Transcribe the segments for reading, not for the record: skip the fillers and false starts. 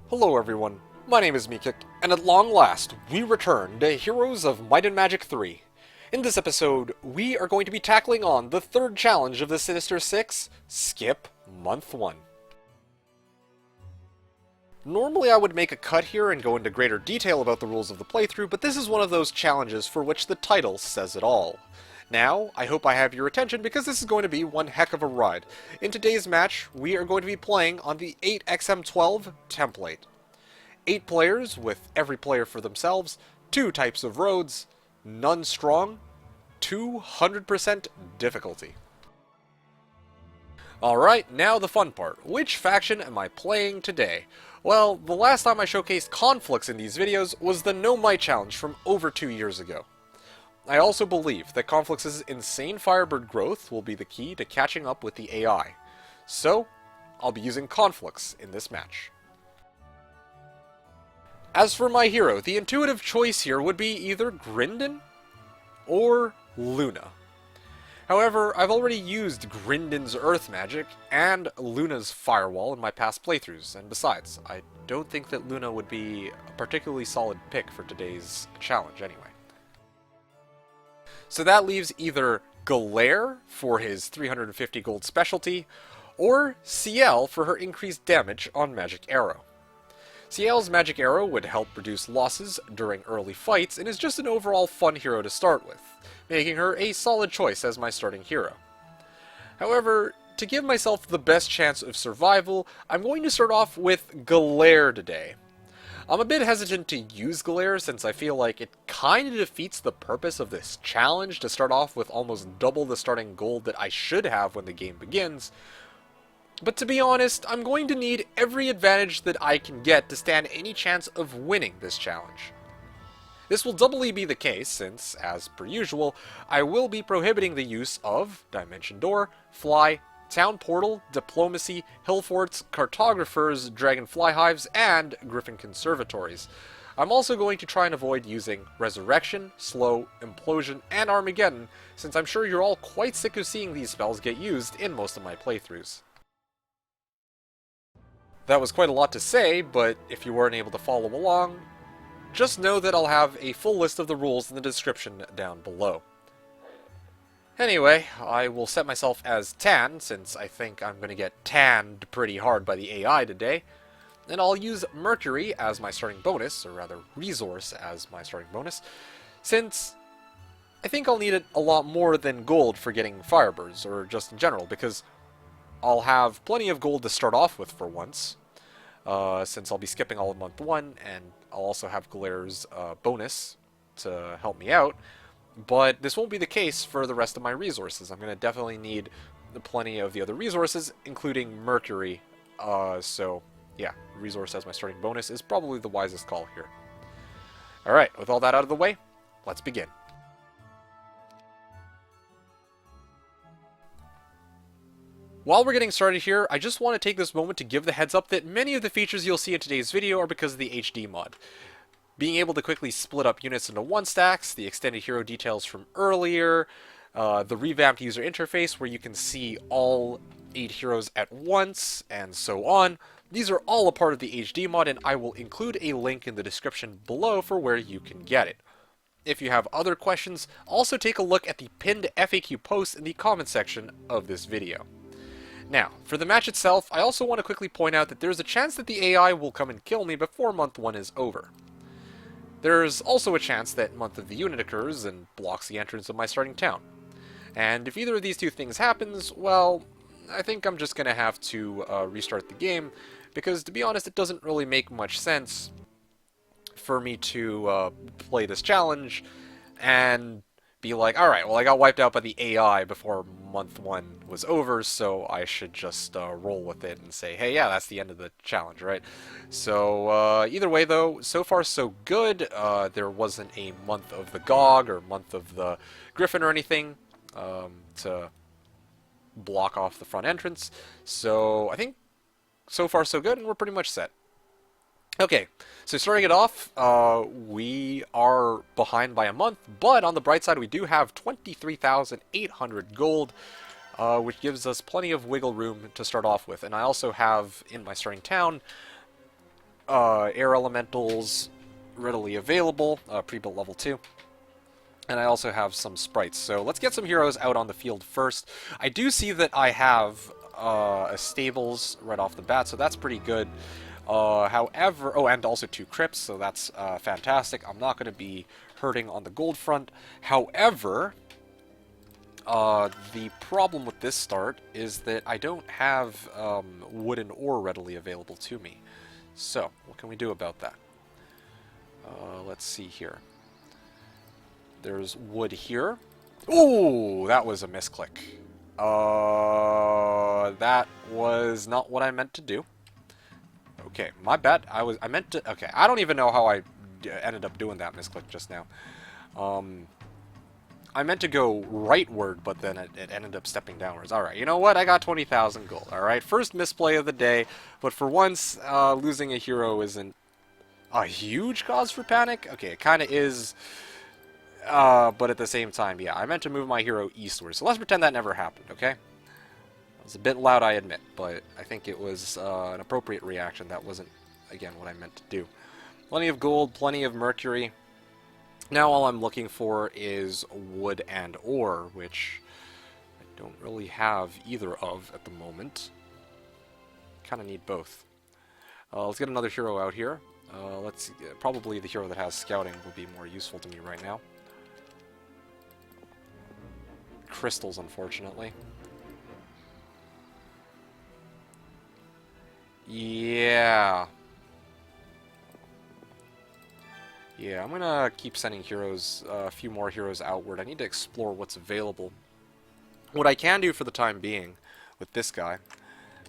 Hello everyone, my name is MeKick, and at long last, we return to Heroes of Might and Magic 3. In this episode, we are going to be tackling on the third challenge of the Sinister Six, Skip Month 1. Normally I would make a cut here and go into greater detail about the rules of the playthrough, but this is one of those challenges for which the title says it all. Now, I hope I have your attention because this is going to be one heck of a ride. In today's match, we are going to be playing on the 8XM12 template. 8 players with every player for themselves, 2 types of roads, none strong, 200% difficulty. Alright, now the fun part. Which faction am I playing today? Well, the last time I showcased conflicts in these videos was the No Might challenge from over 2 years ago. I also believe that Conflux's insane Firebird growth will be the key to catching up with the AI. So, I'll be using Conflux in this match. As for my hero, the intuitive choice here would be either Grindin or Luna. However, I've already used Grindin's Earth Magic and Luna's Firewall in my past playthroughs, and besides, I don't think that Luna would be a particularly solid pick for today's challenge anyway. So that leaves either Galere for his 350 gold specialty, or Ciel for her increased damage on Magic Arrow. Ciel's Magic Arrow would help reduce losses during early fights and is just an overall fun hero to start with, making her a solid choice as my starting hero. However, to give myself the best chance of survival, I'm going to start off with Galere today. I'm a bit hesitant to use Galere since I feel like it kinda defeats the purpose of this challenge to start off with almost double the starting gold that I should have when the game begins. But to be honest, I'm going to need every advantage that I can get to stand any chance of winning this challenge. This will doubly be the case since, as per usual, I will be prohibiting the use of Dimension Door, Fly, Town Portal, Diplomacy, Hill Forts, Cartographers, Fly Hives, and Griffin Conservatories. I'm also going to try and avoid using Resurrection, Slow, Implosion, and Armageddon, since I'm sure you're all quite sick of seeing these spells get used in most of my playthroughs. That was quite a lot to say, but if you weren't able to follow along, just know that I'll have a full list of the rules in the description down below. Anyway, I will set myself as Tan, since I think I'm going to get tanned pretty hard by the AI today. And I'll use Mercury as my starting bonus, or rather Resource as my starting bonus, since I think I'll need it a lot more than gold for getting Firebirds, or just in general, because I'll have plenty of gold to start off with for once, since I'll be skipping all of month 1, and I'll also have Galere's bonus to help me out. But this won't be the case for the rest of my resources. I'm going to definitely need plenty of the other resources, including Mercury. So, yeah, Resource as my starting bonus is probably the wisest call here. Alright, with all that out of the way, let's begin. While we're getting started here, I just want to take this moment to give the heads up that many of the features you'll see in today's video are because of the HD mod. Being able to quickly split up units into 1-stacks, the extended hero details from earlier, the revamped user interface where you can see all 8 heroes at once, and so on. These are all a part of the HD mod, and I will include a link in the description below for where you can get it. If you have other questions, also take a look at the pinned FAQ post in the comment section of this video. Now, for the match itself, I also want to quickly point out that there's a chance that the AI will come and kill me before month 1 is over. There's also a chance that Month of the Unit occurs and blocks the entrance of my starting town. And if either of these two things happens, well, I think I'm just going to have to restart the game, because to be honest, it doesn't really make much sense for me to play this challenge and be like, alright, well I got wiped out by the AI before month 1 was over, so I should just roll with it and say, hey, yeah, that's the end of the challenge, right? So, either way though, so far so good. There wasn't a month of the GOG or month of the Griffin or anything to block off the front entrance, so I think so far so good, and we're pretty much set. Okay, so starting it off, we are behind by a month, but on the bright side we do have 23,800 gold, which gives us plenty of wiggle room to start off with. And I also have, in my starting town, air elementals readily available, pre-built level 2. And I also have some sprites. So let's get some heroes out on the field first. I do see that I have a stables right off the bat, so that's pretty good. However, oh, and also 2 crypts, so that's fantastic. I'm not going to be hurting on the gold front. However, the problem with this start is that I don't have wooden ore readily available to me. So, what can we do about that? Let's see here. There's wood here. Ooh, that was a misclick. That was not what I meant to do. Okay, my bad. I meant to. Okay, I don't even know how I ended up doing that misclick just now. I meant to go rightward, but then it ended up stepping downwards. Alright, you know what? I got 20,000 gold. Alright, first misplay of the day. But for once, losing a hero isn't a huge cause for panic. Okay, it kind of is. But at the same time, yeah, I meant to move my hero eastward. So let's pretend that never happened, okay? It was a bit loud, I admit, but I think it was an appropriate reaction. That wasn't, again, what I meant to do. Plenty of gold, plenty of mercury. Now all I'm looking for is wood and ore, which I don't really have either of at the moment. Kind of need both. Let's get another hero out here. Let's probably the hero that has scouting will be more useful to me right now. Crystals, unfortunately. Yeah. Yeah, I'm gonna keep sending heroes, a few more heroes outward. I need to explore what's available. What I can do for the time being with this guy,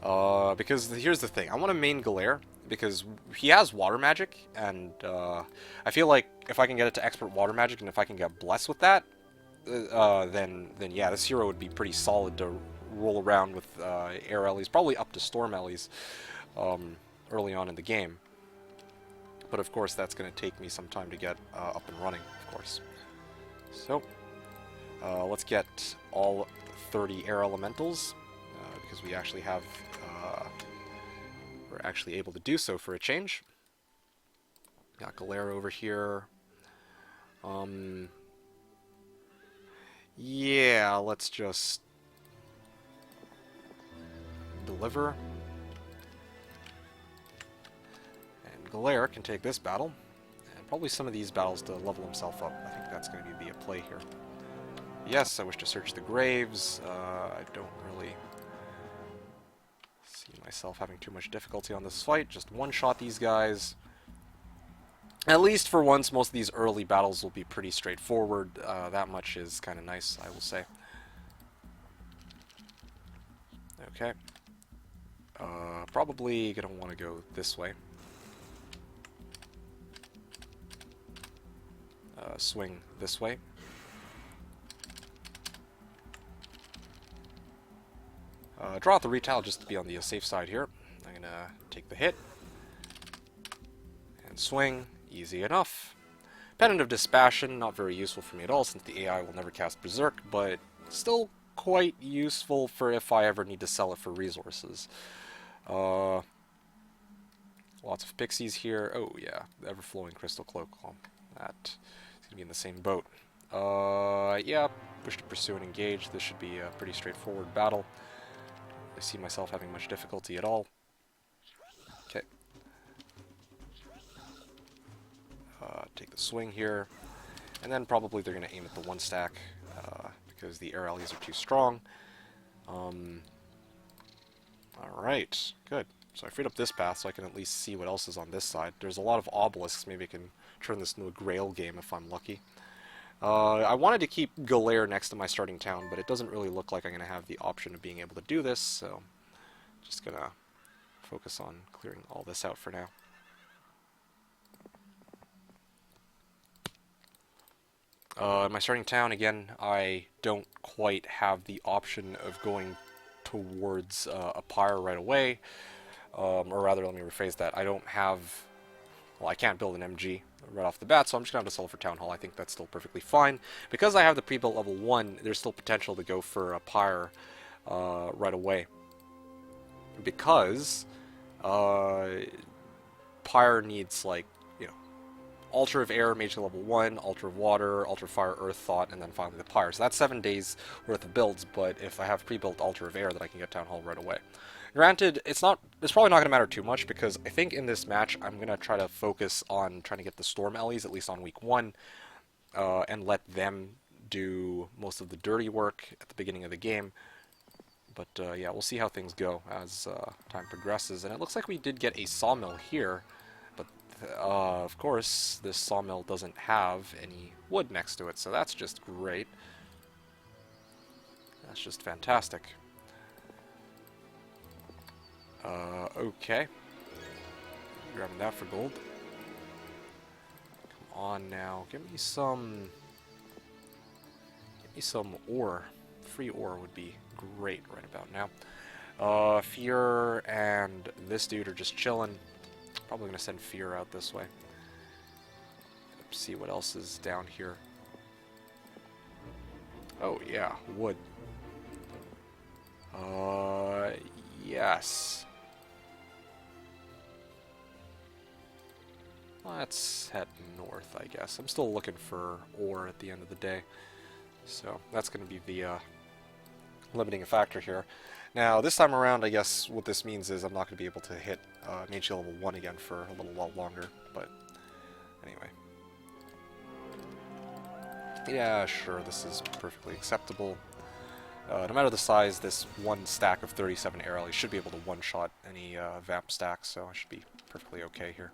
because here's the thing. I want to main Galere, because he has water magic, and I feel like if I can get it to expert water magic, and if I can get blessed with that, then yeah, this hero would be pretty solid to roll around with air Ellies, probably up to storm Ellies early on in the game. But of course, that's going to take me some time to get up and running, of course. So, let's get all 30 air elementals, because we actually have, we're actually able to do so for a change. Got Galera over here. Yeah, let's just deliver. And Galera can take this battle, and probably some of these battles to level himself up. I think that's going to be a play here. Yes, I wish to search the graves. I don't really see myself having too much difficulty on this fight. Just one-shot these guys. At least for once, most of these early battles will be pretty straightforward. That much is kind of nice, I will say. Okay. Probably going to want to go this way. Swing this way. Draw out the retile just to be on the safe side here. I'm going to take the hit. And swing. Easy enough. Pendant of Dispassion, not very useful for me at all since the AI will never cast Berserk, but still quite useful for if I ever need to sell it for resources. Lots of pixies here. Oh yeah, the Ever-Flowing Crystal Cloak. Well, that's going to be in the same boat. Yeah, wish to pursue and engage. This should be a pretty straightforward battle. I see myself having much difficulty at all. Okay. Take the swing here, and then probably they're going to aim at the one stack because the air allies are too strong. Alright, good. So I freed up this path so I can at least see what else is on this side. There's a lot of obelisks. Maybe I can turn this into a Grail game if I'm lucky. I wanted to keep Galere next to my starting town, but it doesn't really look like I'm going to have the option of being able to do this, so just going to focus on clearing all this out for now. In my starting town, again, I don't quite have the option of going towards a pyre right away. Or rather, let me rephrase that. I don't have... Well, I can't build an MG right off the bat, so I'm just going to have to sell for Town Hall. I think that's still perfectly fine. Because I have the pre-built level 1, there's still potential to go for a pyre right away. Because... pyre needs, like, you know, Altar of Air, Mage level 1, Altar of Water, Altar of Fire, Earth, Thought, and then finally the pyre. So that's 7 days worth of builds, but if I have pre-built Altar of Air, then I can get Town Hall right away. Granted, it's probably not going to matter too much, because I think in this match I'm going to try to focus on trying to get the Storm Ellies, at least on week 1, and let them do most of the dirty work at the beginning of the game. But yeah, we'll see how things go as time progresses. And it looks like we did get a sawmill here, but of course this sawmill doesn't have any wood next to it, so that's just great. That's just fantastic. Okay. Grabbing that for gold. Come on now, give me some ore. Free ore would be great right about now. Fear and this dude are just chilling. Probably gonna send Fear out this way. Let's see what else is down here. Oh yeah, wood. Yes. Let's head north, I guess. I'm still looking for ore at the end of the day. So that's going to be the limiting factor here. Now, this time around, I guess what this means is I'm not going to be able to hit Mage level 1 again for a little while longer. But anyway. Yeah, sure, this is perfectly acceptable. No matter the size, this one stack of 37 air allies should be able to one-shot any Vamp stacks, so I should be perfectly okay here.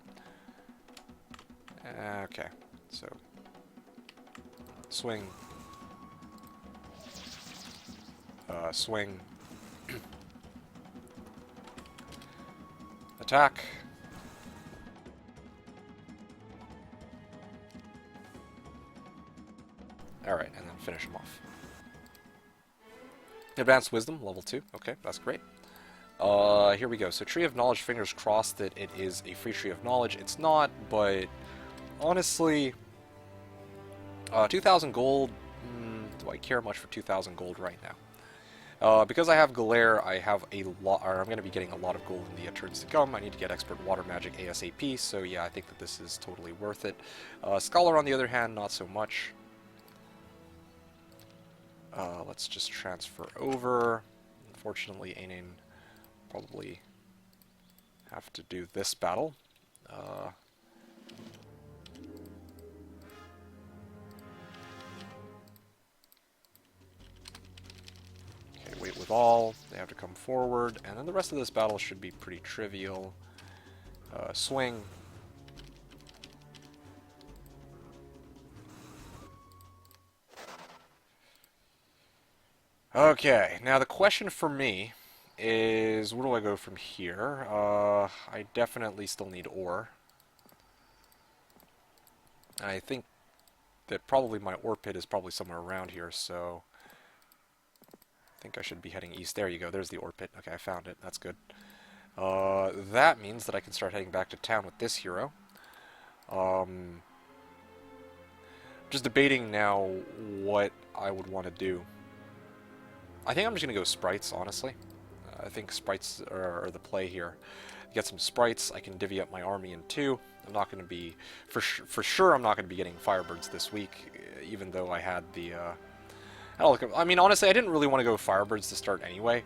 Okay, so swing, swing, attack. Alright, and then finish him off. Advanced Wisdom, level 2. Okay, that's great. Here we go. So Tree of Knowledge, fingers crossed that it is a free Tree of Knowledge. It's not, but honestly, 2,000 gold, do I care much for 2,000 gold right now? Because I have Galere, I have a lot, or I'm going to be getting a lot of gold in the turns to come. I need to get Expert Water Magic ASAP, so yeah, I think that this is totally worth it. Scholar, on the other hand, not so much. Let's just transfer over. Unfortunately, Ainin probably have to do this battle. Okay, wait with all. They have to come forward, and then the rest of this battle should be pretty trivial. Swing. Okay, now the question for me is, where do I go from here? I definitely still need ore. I think that probably my ore pit is probably somewhere around here, so I think I should be heading east. There you go, there's the ore pit. Okay, I found it. That's good. That means that I can start heading back to town with this hero. Just debating now what I would want to do. I think I'm just going to go sprites, honestly. I think sprites are the play here. Get some sprites, I can divvy up my army in 2. I'm not going to be, for sure I'm not going to be getting Firebirds this week, even though I had the, I mean, honestly, I didn't really want to go Firebirds to start anyway,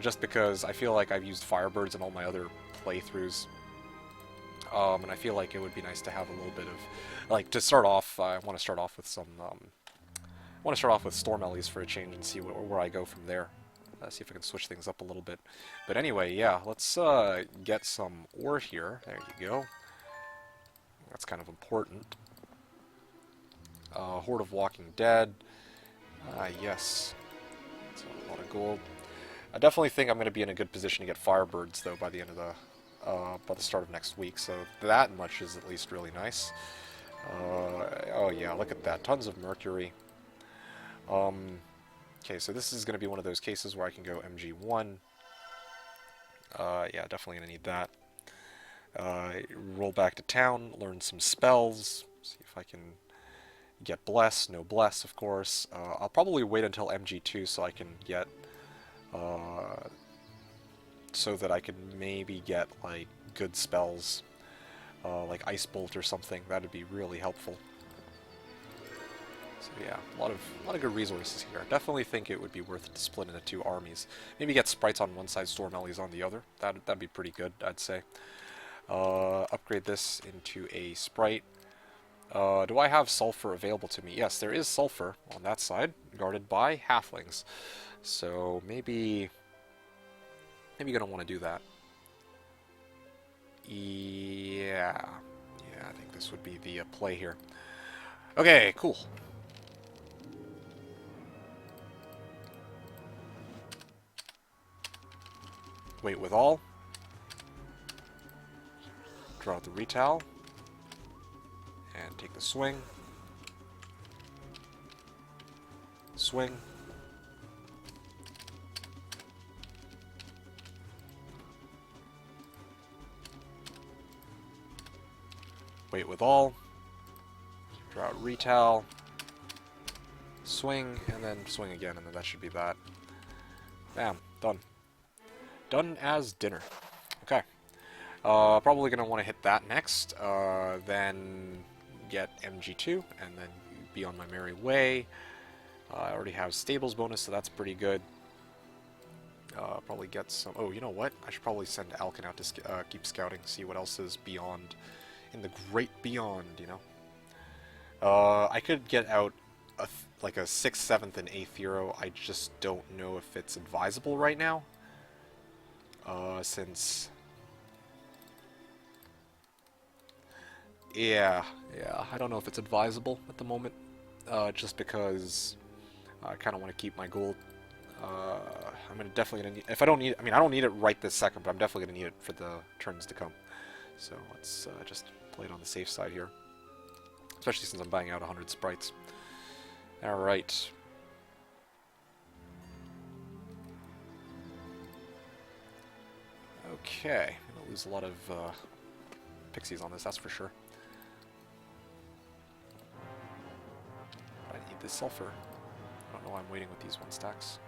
just because I feel like I've used Firebirds in all my other playthroughs. And I feel like it would be nice to have a little bit of, like, to start off, I want to start off with some, I want to start off with Storm Ellies for a change and see where I go from there. See if I can switch things up a little bit. But anyway, yeah, let's get some ore here. There you go. That's kind of important. Horde of Walking Dead. Yes. That's a lot of gold. I definitely think I'm going to be in a good position to get Firebirds, though, by the end of the by the start of next week. So that much is at least really nice. Oh yeah, look at that. Tons of Mercury. Okay, so this is going to be one of those cases where I can go MG1. Yeah, definitely going to need that. Roll back to town, learn some spells, see if I can get Bless. No Bless, of course. I'll probably wait until MG2 so I can get... so that I can maybe get, like, good spells. like Ice Bolt or something. That'd be really helpful. So yeah, a lot of good resources here. I definitely think it would be worth it to split into 2 armies. Maybe get sprites on one side, storm ellies on the other. That'd be pretty good, I'd say. Upgrade this into a sprite. Do I have sulfur available to me? Yes, there is sulfur on that side, guarded by halflings. So maybe gonna want to do that. Yeah, I think this would be the play here. Okay, cool. Wait with all. Draw out the retail. And take the swing. Swing. Wait with all. Draw out retail. Swing, and then swing again, and then that should be that. Bam. Done. Done as dinner. Okay. Probably going to want to hit that next. Then get MG2, and then be on my merry way. I already have stables bonus, so that's pretty good. Probably get some... Oh, you know what? I should probably send Alkin out to keep scouting, see what else is beyond... in the great beyond, you know? I could get out like a 6th, 7th, and 8th hero. I just don't know if it's advisable right now. Since... Yeah, I don't know if it's advisable at the moment. Just because I kind of want to keep my gold. I'm definitely gonna need... If I don't need... I mean, I don't need it right this second, but I'm definitely gonna need it for the turns to come. So let's just play it on the safe side here. Especially since I'm buying out 100 sprites. Alright. Okay. I'm gonna lose a lot of pixies on this, that's for sure. I need this sulfur. I don't know why I'm waiting with these 1 stacks.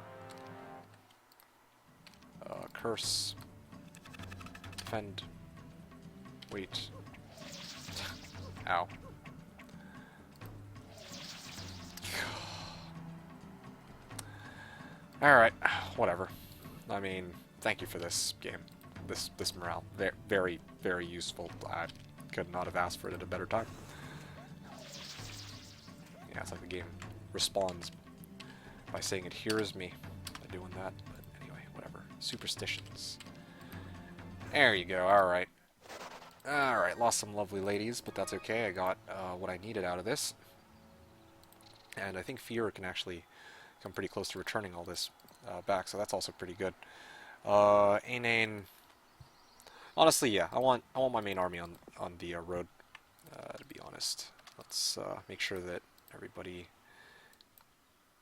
Curse. Defend. Wait. Ow. Alright, whatever. I mean, thank you for this game. This morale. Very, very useful. I could not have asked for it at a better time. Yeah, it's like the game responds by saying it hears me by doing that. But anyway, whatever. Superstitions. There you go, alright. Alright, lost some lovely ladies, but that's okay. I got what I needed out of this. And I think Fear can actually come pretty close to returning all this back, so that's also pretty good. Ainane... Honestly, yeah, I want my main army on the road, to be honest. Let's make sure that everybody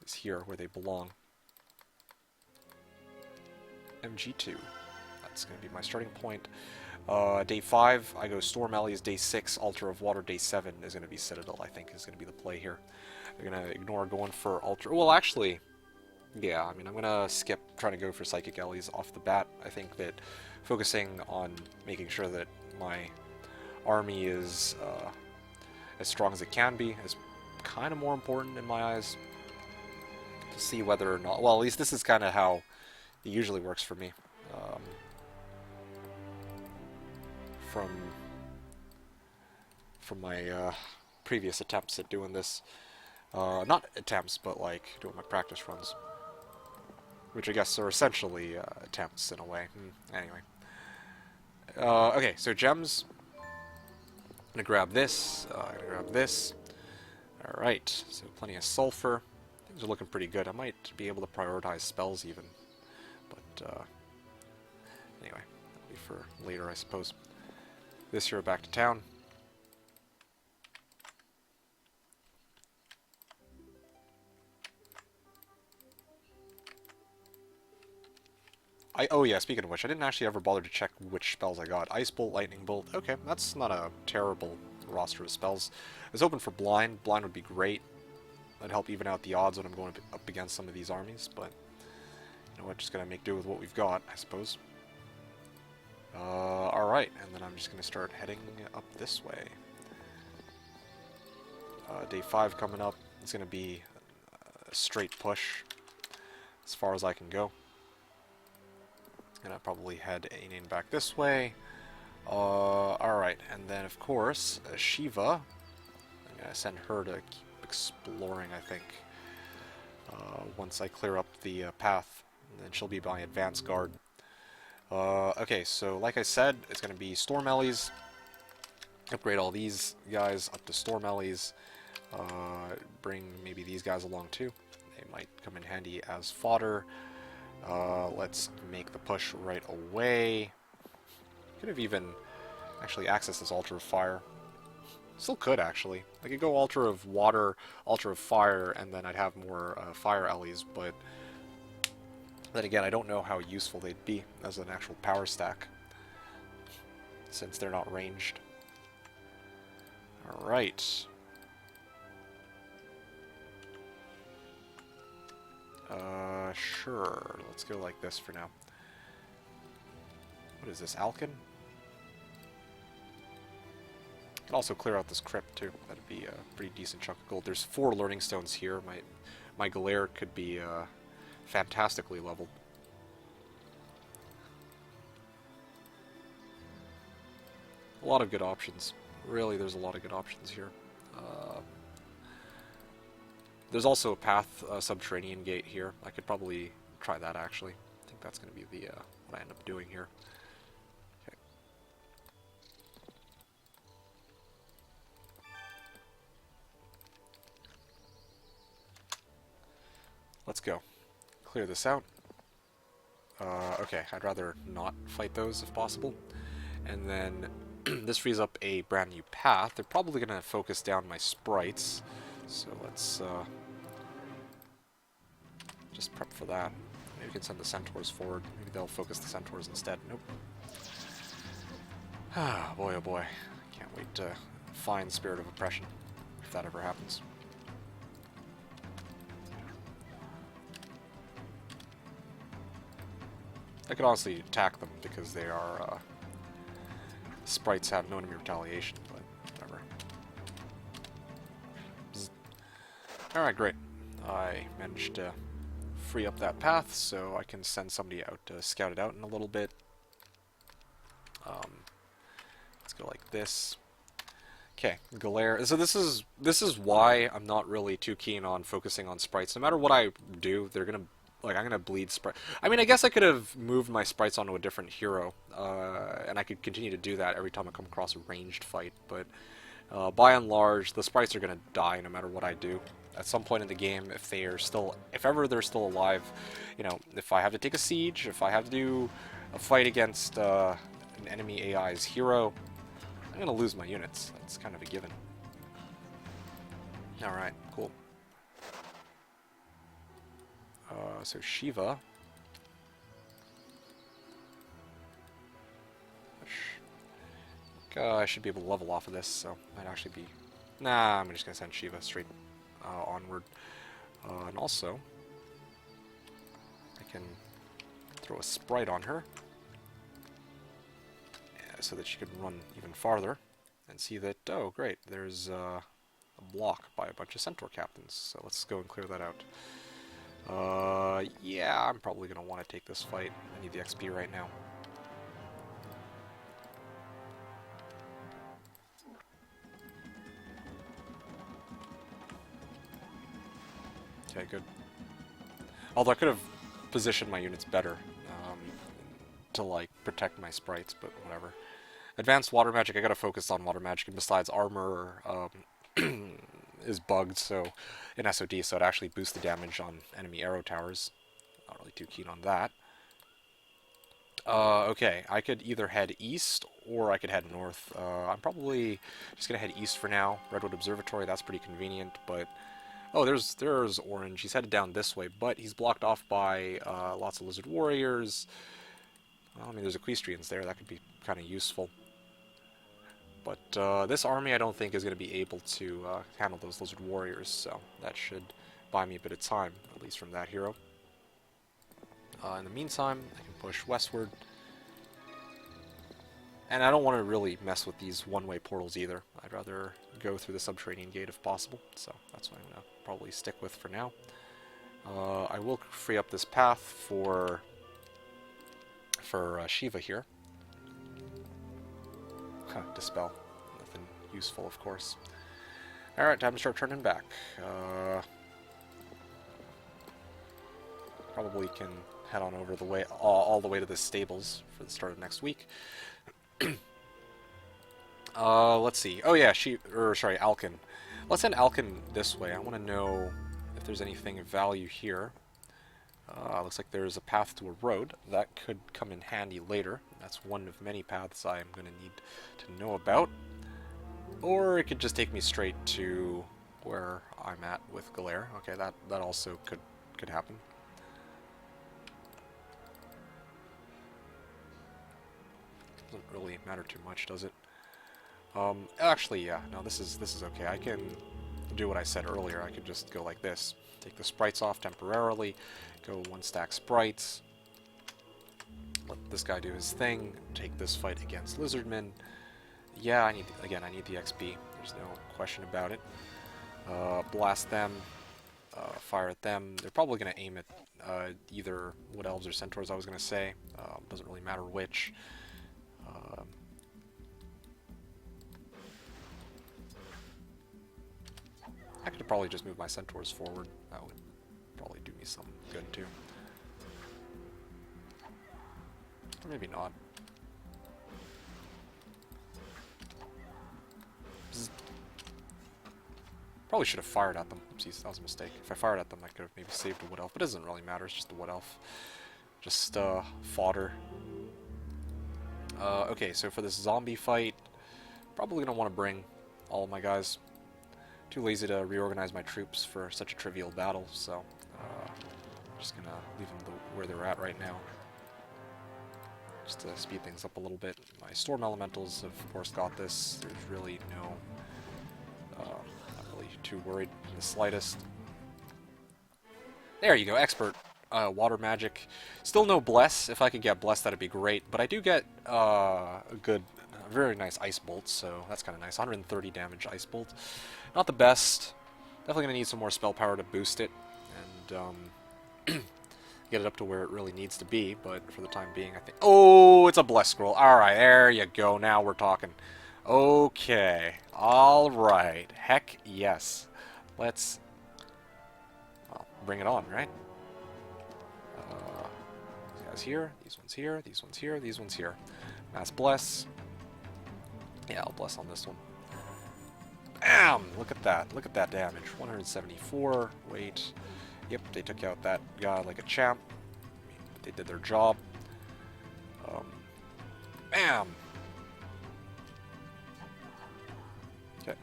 is here where they belong. MG2. That's going to be my starting point. Day 5, I go Storm Ellies. Day 6, Altar of Water. Day 7 is going to be Citadel, I think, is going to be the play here. They're going to ignore going for Altar... Well, actually, yeah, I mean, I'm going to skip trying to go for Psychic Ellies off the bat. I think that focusing on making sure that my army is as strong as it can be is kind of more important in my eyes. To see whether or not... Well, at least this is kind of how it usually works for me. From my previous attempts at doing this. Not attempts, but like doing my practice runs. Which I guess are essentially attempts in a way. Anyway. Okay, so gems. I'm gonna grab this. I'm gonna grab this. Alright, so plenty of sulfur. Things are looking pretty good. I might be able to prioritize spells even. But, anyway, that'll be for later, I suppose. This hero back to town. Oh yeah, speaking of which, I didn't actually ever bother to check which spells I got. Ice Bolt, Lightning Bolt. Okay, that's not a terrible roster of spells. I was hoping for Blind. Blind would be great. That'd help even out the odds when I'm going up against some of these armies, but you know what, just gotta make do with what we've got, I suppose. Alright, and then I'm just going to start heading up this way. Day 5 coming up. It's going to be a straight push as far as I can go. And I'll probably head in back this way. Alright, and then of course, Shiva. I'm going to send her to keep exploring, I think. Once I clear up the path. And then she'll be my advance guard. Okay, so like I said, it's going to be Storm Ellies. Upgrade all these guys up to Storm Ellies. Bring maybe these guys along too. They might come in handy as fodder. Let's make the push right away. Could have even actually accessed this Altar of Fire. Still could, actually. I could go Altar of Water, Altar of Fire, and then I'd have more Fire Ellies, but then again, I don't know how useful they'd be as an actual power stack, since they're not ranged. Alright. Sure. Let's go like this for now. What is this, Alkin? Could also clear out this crypt too. That'd be a pretty decent chunk of gold. There's 4 learning stones here. My Galere could be fantastically leveled. A lot of good options. Really, there's a lot of good options here. There's also a path, subterranean gate here. I could probably try that, actually. I think that's going to be the what I end up doing here. Okay. Let's go. Clear this out. Okay, I'd rather not fight those if possible. And then this frees up a brand new path. They're probably going to focus down my sprites. So let's just prep for that. Maybe we can send the centaurs forward. Maybe they'll focus the centaurs instead. Nope. Ah, boy oh boy. Can't wait to find Spirit of Oppression, if that ever happens. I could honestly attack them because they are sprites have no enemy retaliation, but whatever. Alright, great. I managed to free up that path, so I can send somebody out to scout it out in a little bit. Let's go like this. Okay, Galere. So this is why I'm not really too keen on focusing on sprites. No matter what I do, they're gonna I'm gonna bleed sprite. I mean, I guess I could have moved my sprites onto a different hero, and I could continue to do that every time I come across a ranged fight. But by and large, the sprites are gonna die no matter what I do. At some point in the game, if ever they're still alive, you know, if I have to take a siege, if I have to do a fight against an enemy AI's hero, I'm gonna lose my units. That's kind of a given. Alright, cool. So Shiva. I should be able to level off of this, so might actually be... Nah, I'm just gonna send Shiva straight onward. And also, I can throw a sprite on her, so that she can run even farther, and see that, oh great, there's a block by a bunch of centaur captains, so let's go and clear that out. Yeah, I'm probably going to want to take this fight. I need the XP right now. Okay, good. Although I could have positioned my units better to, like, protect my sprites, but whatever. Advanced water magic, I gotta focus on water magic, and besides, armor is bugged, so in SOD, so it actually boosts the damage on enemy arrow towers. Not really too keen on that. Okay, I could either head east, or I could head north. I'm probably just gonna head east for now. Redwood Observatory, that's pretty convenient, but... Oh, there's Orange. He's headed down this way, but he's blocked off by lots of Lizard Warriors. Well, I mean, there's Equestrians there. That could be kind of useful. But this army, I don't think, is going to be able to handle those Lizard Warriors, so that should buy me a bit of time, at least from that hero. In the meantime, I can push westward. And I don't want to really mess with these one-way portals either. I'd rather go through the subterranean gate if possible, so that's what I'm going to probably stick with for now. I will free up this path for Shiva here. Dispel. Nothing useful, of course. Alright, time to start turning back. Probably can head on over the way, all the way to the stables for the start of next week. Let's see. Oh yeah, Alkin. Let's send Alkin this way. I want to know if there's anything of value here. Looks like there's a path to a road. That could come in handy later. That's one of many paths I am going to need to know about. Or it could just take me straight to where I'm at with Galere. Okay, that also could happen. Doesn't really matter too much, does it? Actually, yeah. No, this is okay. I can do what I said earlier. I could just go like this. Take the sprites off temporarily. Go 1 stack sprites. Let this guy do his thing. Take this fight against Lizardmen. Yeah, I need the XP. There's no question about it. Blast them. Fire at them. They're probably going to aim at either Wood Elves or Centaurs, I was going to say. Doesn't really matter which. I could probably just move my Centaurs forward. That would probably do me some good too. Or maybe not. Bzz. Probably should have fired at them. Oopsies, that was a mistake. If I fired at them, I could have maybe saved a Wood Elf, but it doesn't really matter. It's just a Wood Elf. Just fodder. Okay, so for this zombie fight, probably gonna want to bring all of my guys. Too lazy to reorganize my troops for such a trivial battle, so just gonna leave them where they're at right now. Just to speed things up a little bit. My Storm Elementals, of course, got this. There's really not really too worried in the slightest. There you go, Expert. Water Magic. Still no Bless. If I could get Bless, that'd be great. But I do get a very nice Ice Bolt, so that's kind of nice. 130 damage Ice Bolt. Not the best. Definitely going to need some more spell power to boost it and get it up to where it really needs to be, but for the time being, I think... Oh, it's a Bless Scroll. Alright, there you go. Now we're talking. Okay. Alright. Heck yes. Let's... well, bring it on, right? These guys here, these ones here, these ones here, these ones here. Mass Bless. Yeah, I'll Bless on this one. Bam! Look at that. Look at that damage. 174. Wait. Yep, they took out that guy like a champ. I mean, they did their job. Bam! Okay.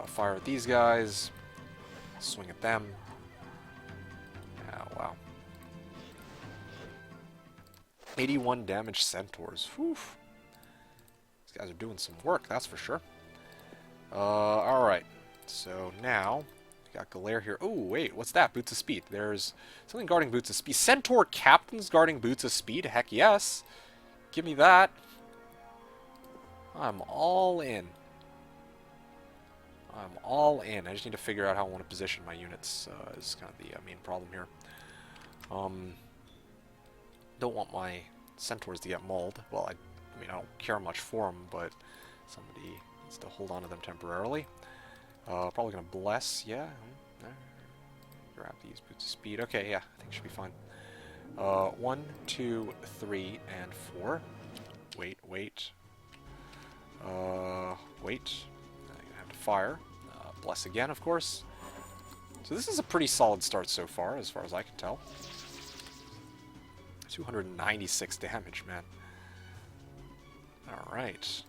Fire at these guys. Swing at them. Oh, wow. 81 damage Centaurs. Whew. These guys are doing some work, that's for sure. Alright. So now, we got Galere here. Oh, wait, what's that? Boots of Speed. There's something guarding Boots of Speed. Centaur Captains guarding Boots of Speed? Heck yes. Give me that. I'm all in. I'm all in. I just need to figure out how I want to position my units. Is kind of the main problem here. Don't want my Centaurs to get mauled. Well, I mean, I don't care much for them, but somebody needs to hold on to them temporarily. Probably gonna Bless, yeah. Grab these Boots of Speed. Okay, yeah, I think it should be fine. 1, 2, 3, and 4. Wait. Wait. I'm gonna have to fire. Bless again, of course. So this is a pretty solid start so far as I can tell. 296 damage, man. Alright.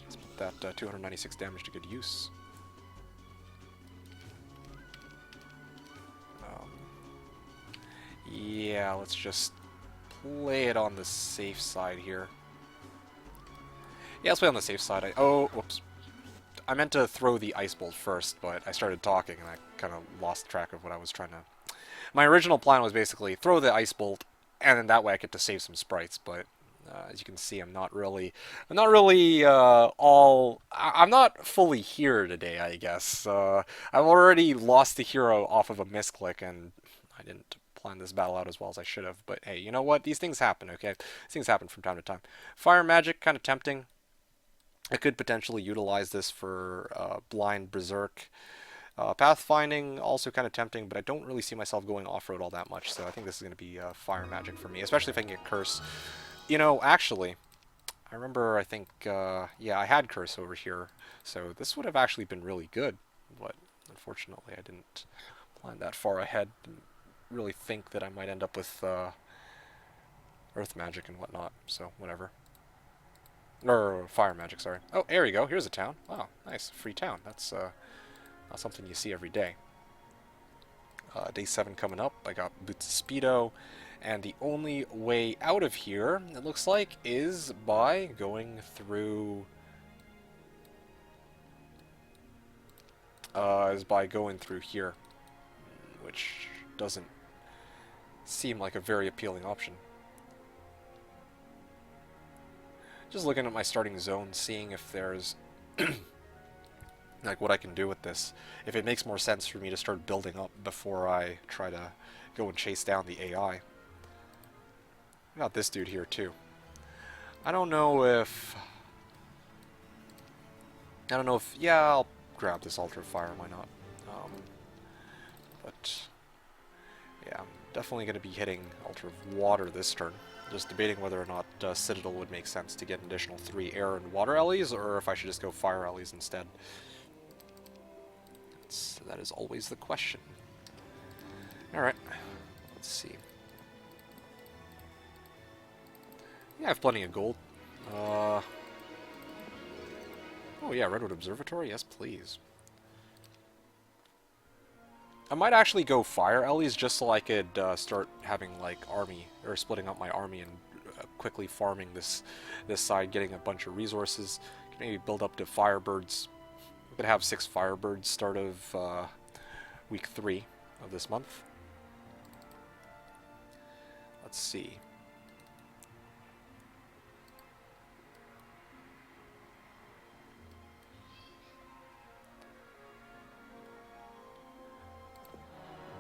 Let's put that 296 damage to good use. Yeah, let's just play it on the safe side here. Yeah, let's play on the safe side. Oh, whoops. I meant to throw the Ice Bolt first, but I started talking and I kind of lost track of what I was trying to... My original plan was basically throw the Ice Bolt, and then that way I get to save some sprites. But as you can see, I'm not fully here today, I guess. I've already lost the hero off of a misclick, and I didn't plan this battle out as well as I should have. But hey, you know what? These things happen, okay? These things happen from time to time. Fire magic, kind of tempting. I could potentially utilize this for blind berserk. Pathfinding, also kind of tempting, but I don't really see myself going off-road all that much, so I think this is going to be fire magic for me, especially if I can get curse. You know, actually, I remember, I think, yeah, I had curse over here, so this would have actually been really good, but unfortunately I didn't plan that far ahead. Didn't really think that I might end up with earth magic and whatnot, so whatever. Or fire magic, sorry. Oh, there you go. Here's a town. Wow, nice. Free town. That's not something you see every day. Day 7 coming up. I got boots of speedo. And the only way out of here, it looks like, is by going through... here. Which doesn't seem like a very appealing option. Just looking at my starting zone, seeing if there's like what I can do with this. If it makes more sense for me to start building up before I try to go and chase down the AI. I got this dude here too. I don't know if... yeah, I'll grab this Altar of Fire, why not? But yeah, I'm definitely going to be hitting Altar of Water this turn. Just debating whether or not Citadel would make sense to get an additional 3 air and water Ellies, or if I should just go fire Ellies instead. That is always the question. Alright, let's see. Yeah, I have plenty of gold. Oh yeah, Redwood Observatory? Yes, please. I might actually go fire Ellies just so I could start having like army, or splitting up my army and quickly farming this side, getting a bunch of resources. Can maybe build up to Firebirds. I'm gonna have 6 Firebirds start of week 3 of this month. Let's see.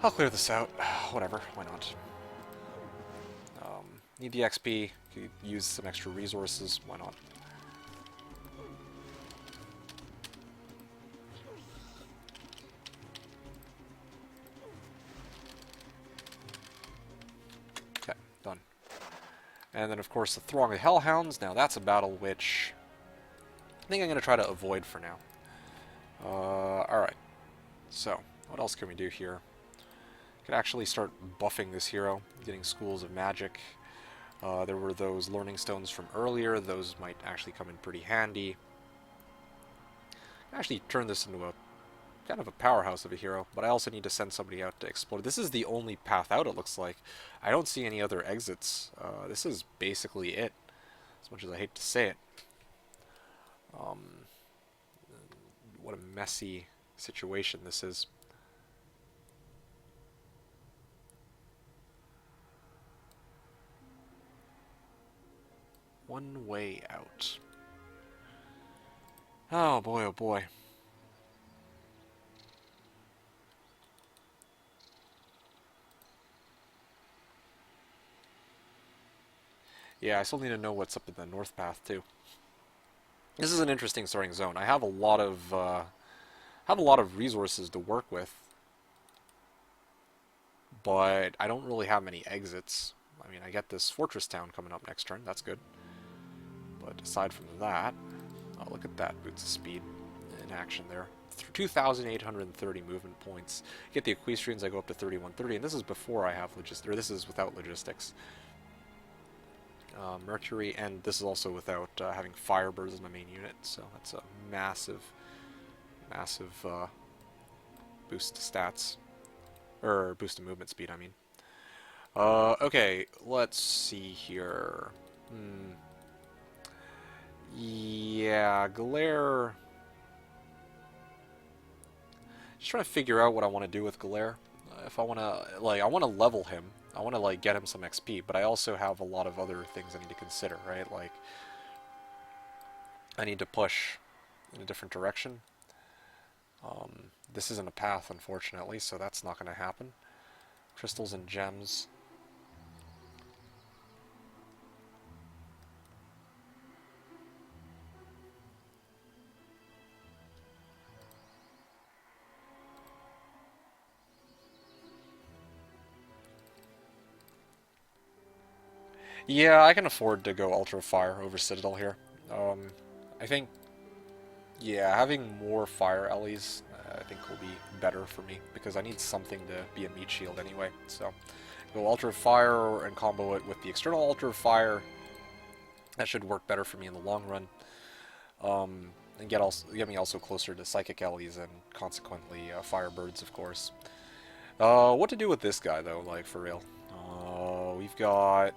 I'll clear this out. Whatever, why not? Need the XP, could use some extra resources, why not? Okay, done. And then of course the Throng of Hellhounds. Now that's a battle which I think I'm going to try to avoid for now. Alright, so what else can we do here? Could actually start buffing this hero, getting schools of magic. There were those learning stones from earlier, those might actually come in pretty handy. Actually turn this into a kind of a powerhouse of a hero, but I also need to send somebody out to explore. This is the only path out, it looks like. I don't see any other exits. This is basically it, as much as I hate to say it. What a messy situation this is. One way out. Oh boy, oh boy. Yeah, I still need to know what's up in the north path too. This is an interesting starting zone. I have a lot of resources to work with, but I don't really have many exits. I mean, I get this fortress town coming up next turn. That's good. But aside from that, oh, look at that boots of speed in action there. 2,830 movement points. Get the equestrians, I go up to 3130, and this is before I have logistics, or this is without logistics. Mercury, and this is also without having Firebirds as my main unit, so that's a massive boost to stats, or boost to movement speed, I mean. Okay, let's see here. Yeah, Galere. Just trying to figure out what I want to do with Galere. if I want to, like, I want to level him. I want to, like, get him some XP, but I also have a lot of other things I need to consider, right? Like, I need to push in a different direction. This isn't a path, unfortunately, so that's not going to happen. Crystals and gems. Yeah, I can afford to go Ultra Fire over Citadel here. I think, yeah, having more Fire Ellies, I think will be better for me, because I need something to be a meat shield anyway. So, go Ultra Fire and combo it with the external Ultra Fire. That should work better for me in the long run. And get me also closer to Psychic Ellies and consequently Firebirds, of course. What to do with this guy, though, like, for real? We've got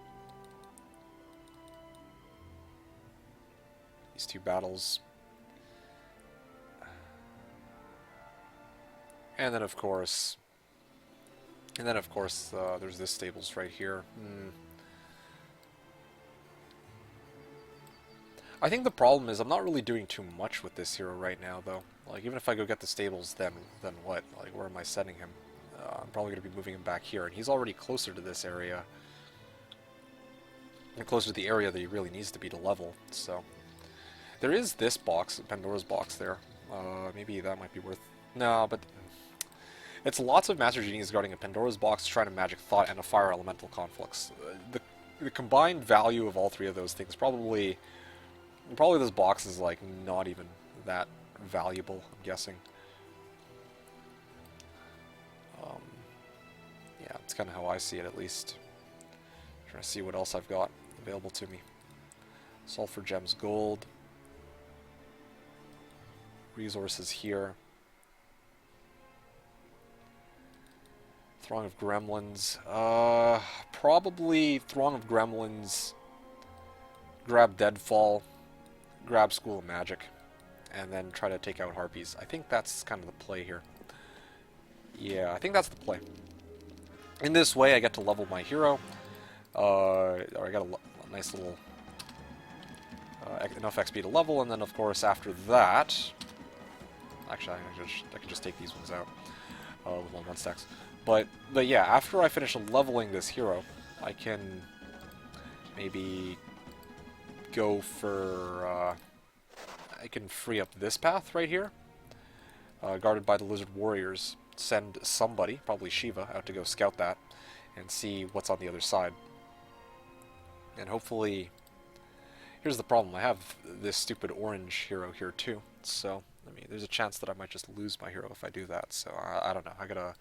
these two battles. And then, of course, there's this stables right here. I think the problem is I'm not really doing too much with this hero right now, though. Like, even if I go get the stables, then what? Like, where am I sending him? I'm probably going to be moving him back here, and he's already closer to this area. And closer to the area that he really needs to be to level, so... There is this box, Pandora's box there. Maybe that might be worth... No, but... It's lots of Master Genies guarding a Pandora's box, Shrine of Magic Thought, and a Fire Elemental Conflicts. The combined value of all three of those things probably this box is, like, not even that valuable, I'm guessing. Yeah, it's kind of how I see it, at least. Trying to see what else I've got available to me. Sulfur Gems Gold. Resources here. Throng of Gremlins. Probably Throng of Gremlins. Grab Deadfall. Grab School of Magic. And then try to take out Harpies. I think that's kind of the play here. Yeah, I think that's the play. In this way, I get to level my hero. Or I got a nice little... enough XP to level, and then, of course, after that... Actually, I can just take these ones out with my 1-stacks. But yeah, after I finish leveling this hero, I can maybe go for... I can free up this path right here, guarded by the Lizard Warriors. Send somebody, probably Shiva, out to go scout that and see what's on the other side. And hopefully... Here's the problem, I have this stupid orange hero here too, so... I mean, there's a chance that I might just lose my hero if I do that, so I don't know. I gotta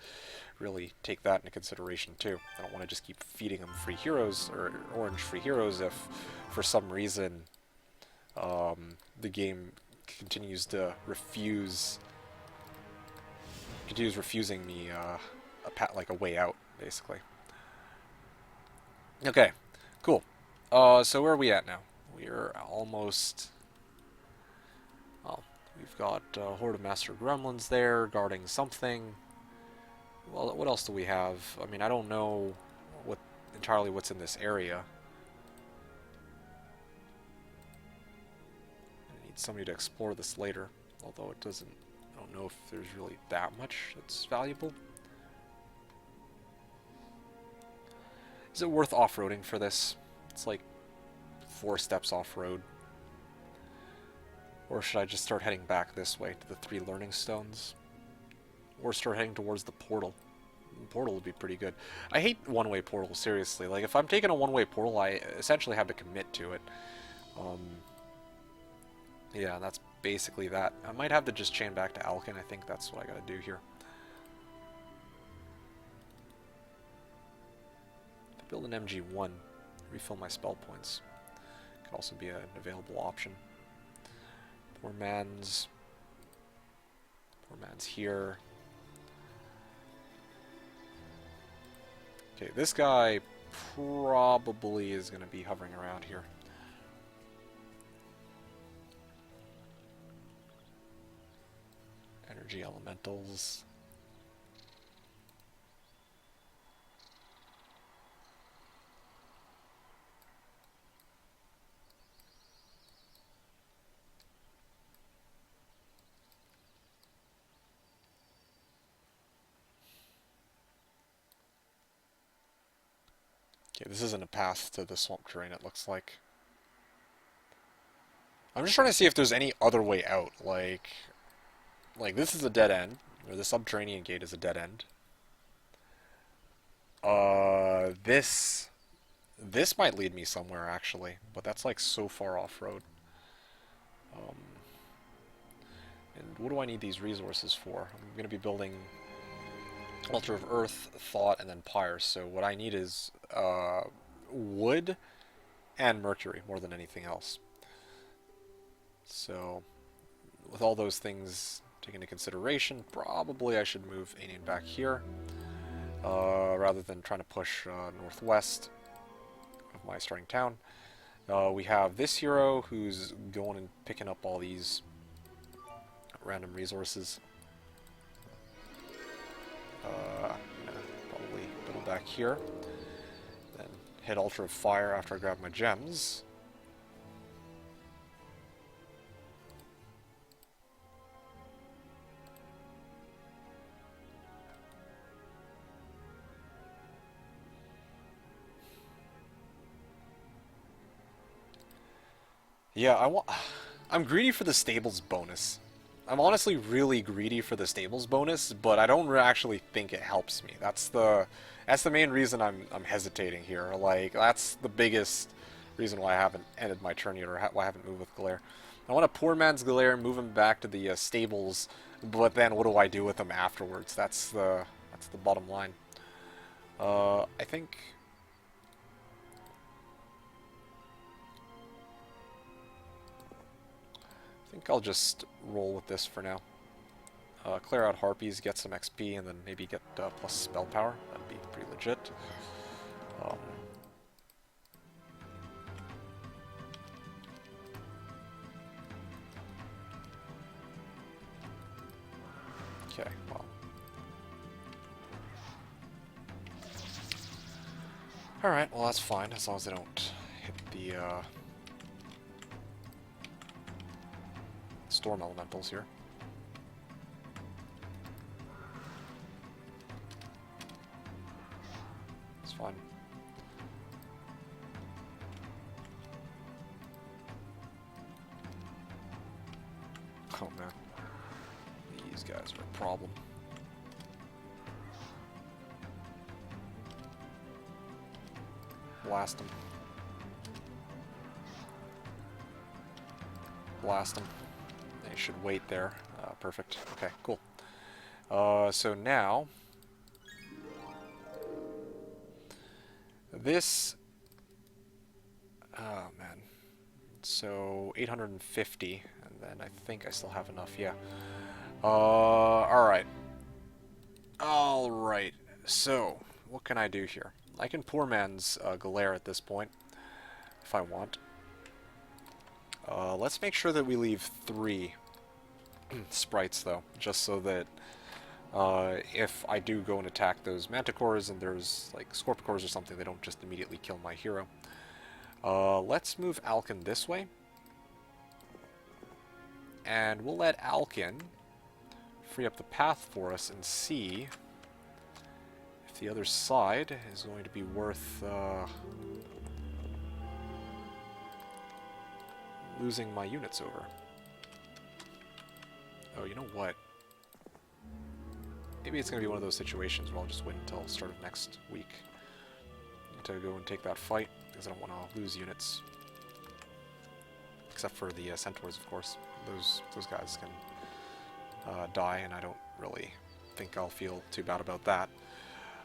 really take that into consideration too. I don't want to just keep feeding him free heroes, or orange free heroes, if for some reason the game continues to refusing me like a way out, basically. Okay, cool. So where are we at now? We're almost... We've got Horde of Master Gremlins there, guarding something. Well, what else do we have? I mean, I don't know entirely what's in this area. I need somebody to explore this later, although it doesn't... I don't know if there's really that much that's valuable. Is it worth off-roading for this? It's like 4 steps off-road. Or should I just start heading back this way to the 3 learning stones? Or start heading towards the portal? The portal would be pretty good. I hate one-way portals, seriously. Like, if I'm taking a one-way portal, I essentially have to commit to it. Yeah, that's basically that. I might have to just chain back to Alkin. I think that's what I gotta do here. If I build an MG1, refill my spell points. Could also be an available option. Poor man's here. Okay, this guy probably is going to be hovering around here. Energy elementals. Okay, this isn't a path to the swamp terrain, it looks like. I'm just trying to see if there's any other way out. Like this is a dead end, or the subterranean gate is a dead end. This might lead me somewhere actually, but that's like so far off road. Um, and what do I need these resources for? I'm going to be building Altar of Earth, Thought, and then Pyre. So what I need is wood and mercury more than anything else. So with all those things taken into consideration, probably I should move Aenian back here rather than trying to push northwest of my starting town. We have this hero who's going and picking up all these random resources. Probably build back here. Then hit Altar of Fire after I grab my gems. Yeah, I'm greedy for the stables bonus. I'm honestly really greedy for the stables bonus, but I don't actually think it helps me. That's the main reason I'm hesitating here. Like that's the biggest reason why I haven't ended my turn yet, or why I haven't moved with Galare. I want a poor man's Galare, move him back to the stables, but then what do I do with him afterwards? That's the bottom line. I think I'll just roll with this for now. Clear out Harpies, get some XP, and then maybe get plus spell power. That'd be pretty legit. Okay, well. Alright, well that's fine, as long as I don't hit the storm elementals here. It's fine. Oh man. These guys are a problem. Blast them. Blast them. They should wait there. Perfect. Okay, cool. So now, this, oh man, so 850, and then I think I still have enough, yeah. Alright. Alright, so, what can I do here? I can poor man's Galare at this point, if I want. Let's make sure that we leave 3 sprites, though, just so that if I do go and attack those manticores and there's like scorpicores or something, they don't just immediately kill my hero. Let's move Alkin this way. And we'll let Alkin free up the path for us and see if the other side is going to be worth losing my units over. Oh, you know what? Maybe it's going to be one of those situations where I'll just wait until the start of next week to go and take that fight, because I don't want to lose units. Except for the centaurs, of course. Those guys can die, and I don't really think I'll feel too bad about that.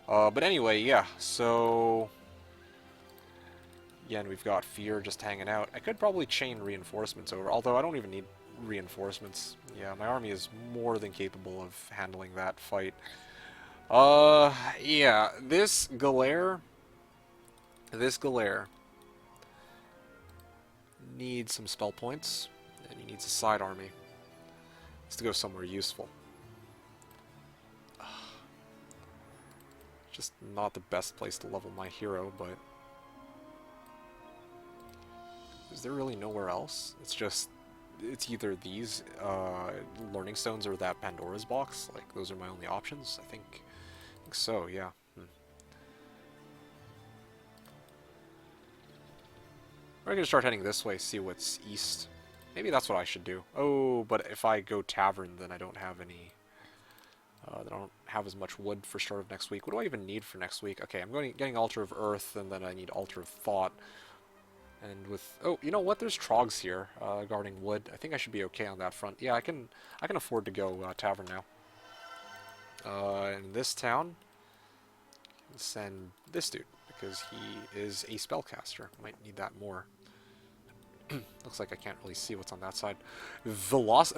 But anyway, yeah, so again, we've got Fear just hanging out. I could probably chain reinforcements over, although I don't even need reinforcements. Yeah, my army is more than capable of handling that fight. Yeah, this Galare needs some spell points, and he needs a side army. It's to go somewhere useful. Just not the best place to level my hero, but is there really nowhere else? It's either these learning stones or that Pandora's box. Like, those are my only options. I think so, yeah. We're gonna start heading this way, see what's east. Maybe that's what I should do. Oh, but if I go tavern, then I don't have any... I don't have as much wood for start of next week. What do I even need for next week? Okay, I'm getting Altar of Earth, and then I need Altar of Thought. And with... Oh, you know what? There's trogs here, guarding wood. I think I should be okay on that front. Yeah, I can afford to go tavern now. In this town, send this dude, because he is a spellcaster. Might need that more. Looks like I can't really see what's on that side.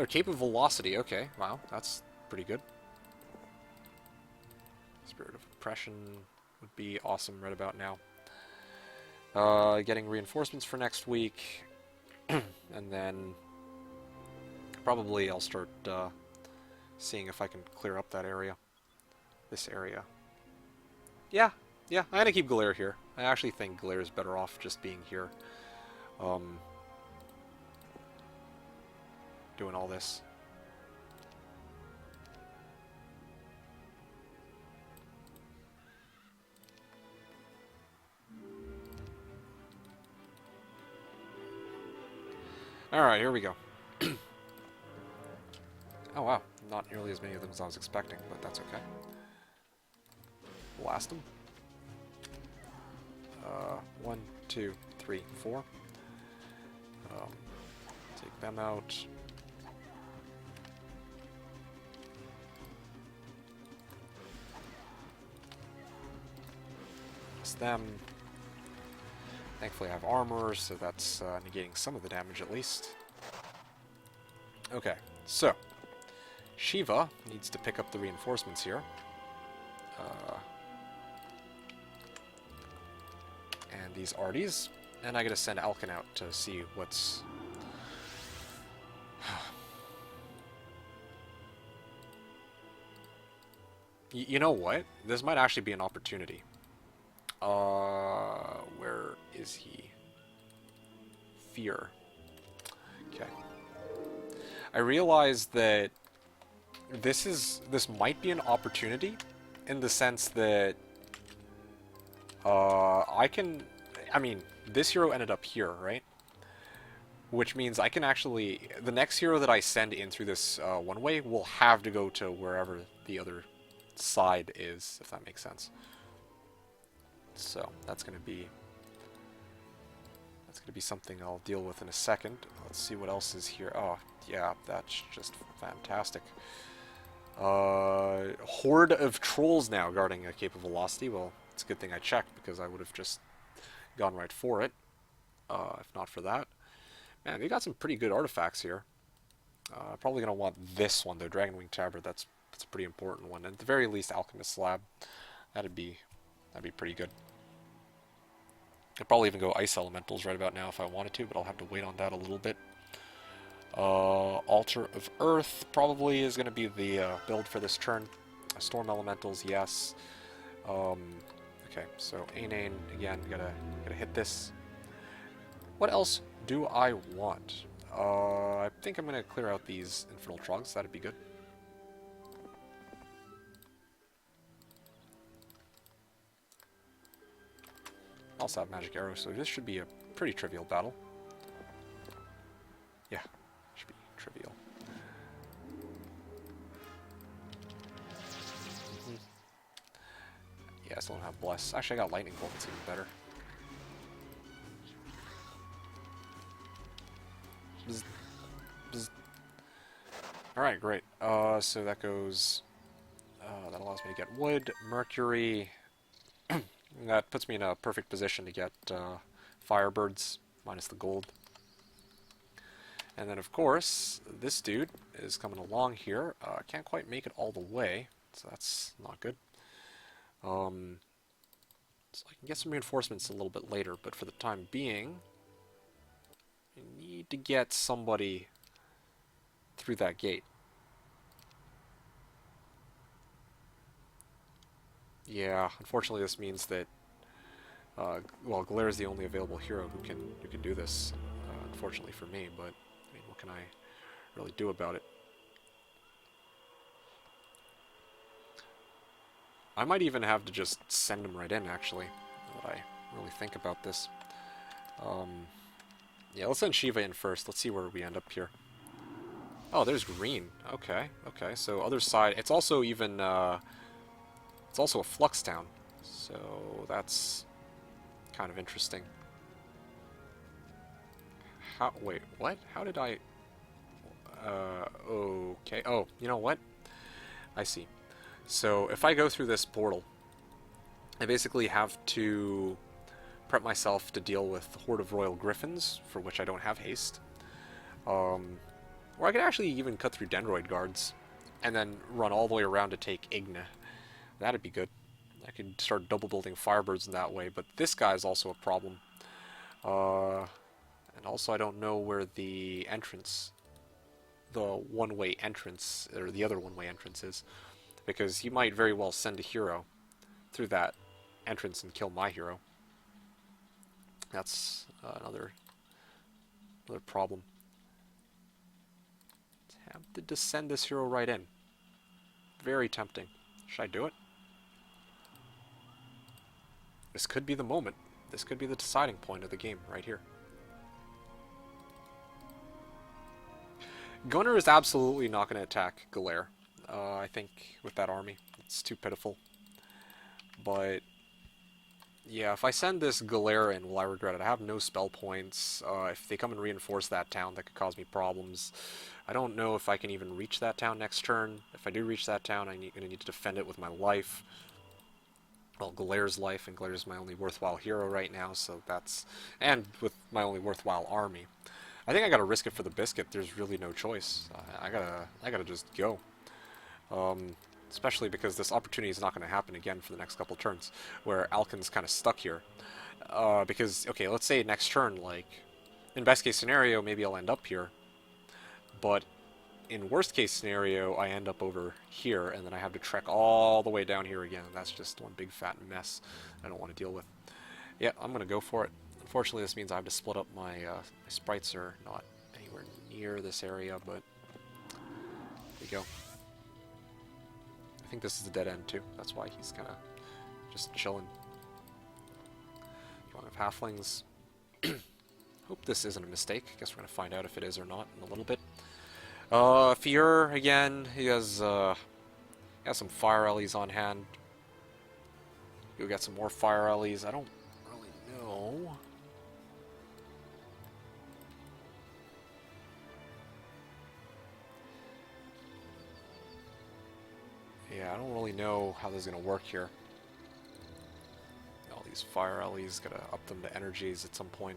Cape of Velocity, okay. Wow, that's pretty good. Spirit of Oppression would be awesome right about now. Getting reinforcements for next week. And then probably I'll start seeing if I can clear up that area. This area. Yeah, I'm gonna keep Galere here. I actually think Galere is better off just being here. Doing all this. Alright, here we go. Oh wow, not nearly as many of them as I was expecting, but that's okay. Blast them. 1, 2, 3, 4. Take them out. Them. Thankfully I have armor, so that's negating some of the damage at least. Okay, so Shiva needs to pick up the reinforcements here. And these Arties. And I gotta send Alkin out to see what's... You know what? This might actually be an opportunity. Where is he? Fear. Okay. I realize that this might be an opportunity in the sense that I mean, this hero ended up here, right? Which means I can actually, the next hero that I send in through this one way will have to go to wherever the other side is, if that makes sense. So that's gonna be something I'll deal with in a second. Let's see what else is here. Oh yeah, that's just fantastic. Horde of trolls now guarding a Cape of Velocity. Well, it's a good thing I checked because I would have just gone right for it. If not for that, man, we got some pretty good artifacts here. Probably gonna want this one, the Dragonwing Tabard. That's a pretty important one. And at the very least, Alchemist Slab. That'd be pretty good. I'd probably even go Ice Elementals right about now if I wanted to, but I'll have to wait on that a little bit. Altar of Earth probably is going to be the build for this turn. Storm Elementals, yes. Okay, so Ainane, again, gotta hit this. What else do I want? I think I'm going to clear out these Infernal Trogs, that'd be good. I also have Magic Arrow, so this should be a pretty trivial battle. Yeah, should be trivial. Yeah, I still don't have Bless. Actually, I got Lightning Bolt, it's even better. Bzz. Bzz. Alright, great. So that goes... that allows me to get wood, mercury... That puts me in a perfect position to get Firebirds, minus the gold. And then, of course, this dude is coming along here. Can't quite make it all the way, so that's not good. So I can get some reinforcements a little bit later, but for the time being, I need to get somebody through that gate. Yeah, unfortunately this means that, well, Galere is the only available hero who can do this, unfortunately for me, but, I mean, what can I really do about it? I might even have to just send him right in, actually, now that I really think about this. Yeah, let's send Shiva in first. Let's see where we end up here. Oh, there's green. Okay, okay. So other side. It's also even. It's also a flux town. So that's kind of interesting. How? Wait, what? How did I? Okay. Oh, you know what? I see. So if I go through this portal, I basically have to prep myself to deal with the horde of royal griffins, for which I don't have haste. Or I could actually even cut through dendroid guards, and then run all the way around to take Igna. That'd be good. I could start double building firebirds in that way, but this guy is also a problem. And also I don't know where the entrance, the one-way entrance, or the other one-way entrance is, because he might very well send a hero through that entrance and kill my hero. That's another problem. Tempted to send this hero right in. Very tempting. Should I do it? This could be the moment. This could be the deciding point of the game right here. Gunner is absolutely not going to attack Galere. I think with that army, it's too pitiful. But yeah, if I send this Galera in, will I regret it? I have no spell points. If they come and reinforce that town, that could cause me problems. I don't know if I can even reach that town next turn. If I do reach that town, I'm going to need to defend it with my life. Well, Galera's life, and Galera's my only worthwhile hero right now, so that's... And with my only worthwhile army. I think I gotta risk it for the biscuit. There's really no choice. I gotta just go. Especially because this opportunity is not going to happen again for the next couple turns, where Alkin's kind of stuck here. Because, okay, let's say next turn, like, in best case scenario, maybe I'll end up here, but in worst case scenario, I end up over here, and then I have to trek all the way down here again. That's just one big fat mess I don't want to deal with. Yeah, I'm going to go for it. Unfortunately, this means I have to split up my sprites are not anywhere near this area, but there we go. I think this is a dead end too. That's why he's kind of just chilling. Throng of halflings. Hope this isn't a mistake. Guess we're gonna find out if it is or not in a little bit. Fier again. He has some fire ellies on hand. You'll get some more fire ellies. I don't really know. Yeah, I don't really know how this is going to work here. All these fire alleys, gotta up them to energies at some point.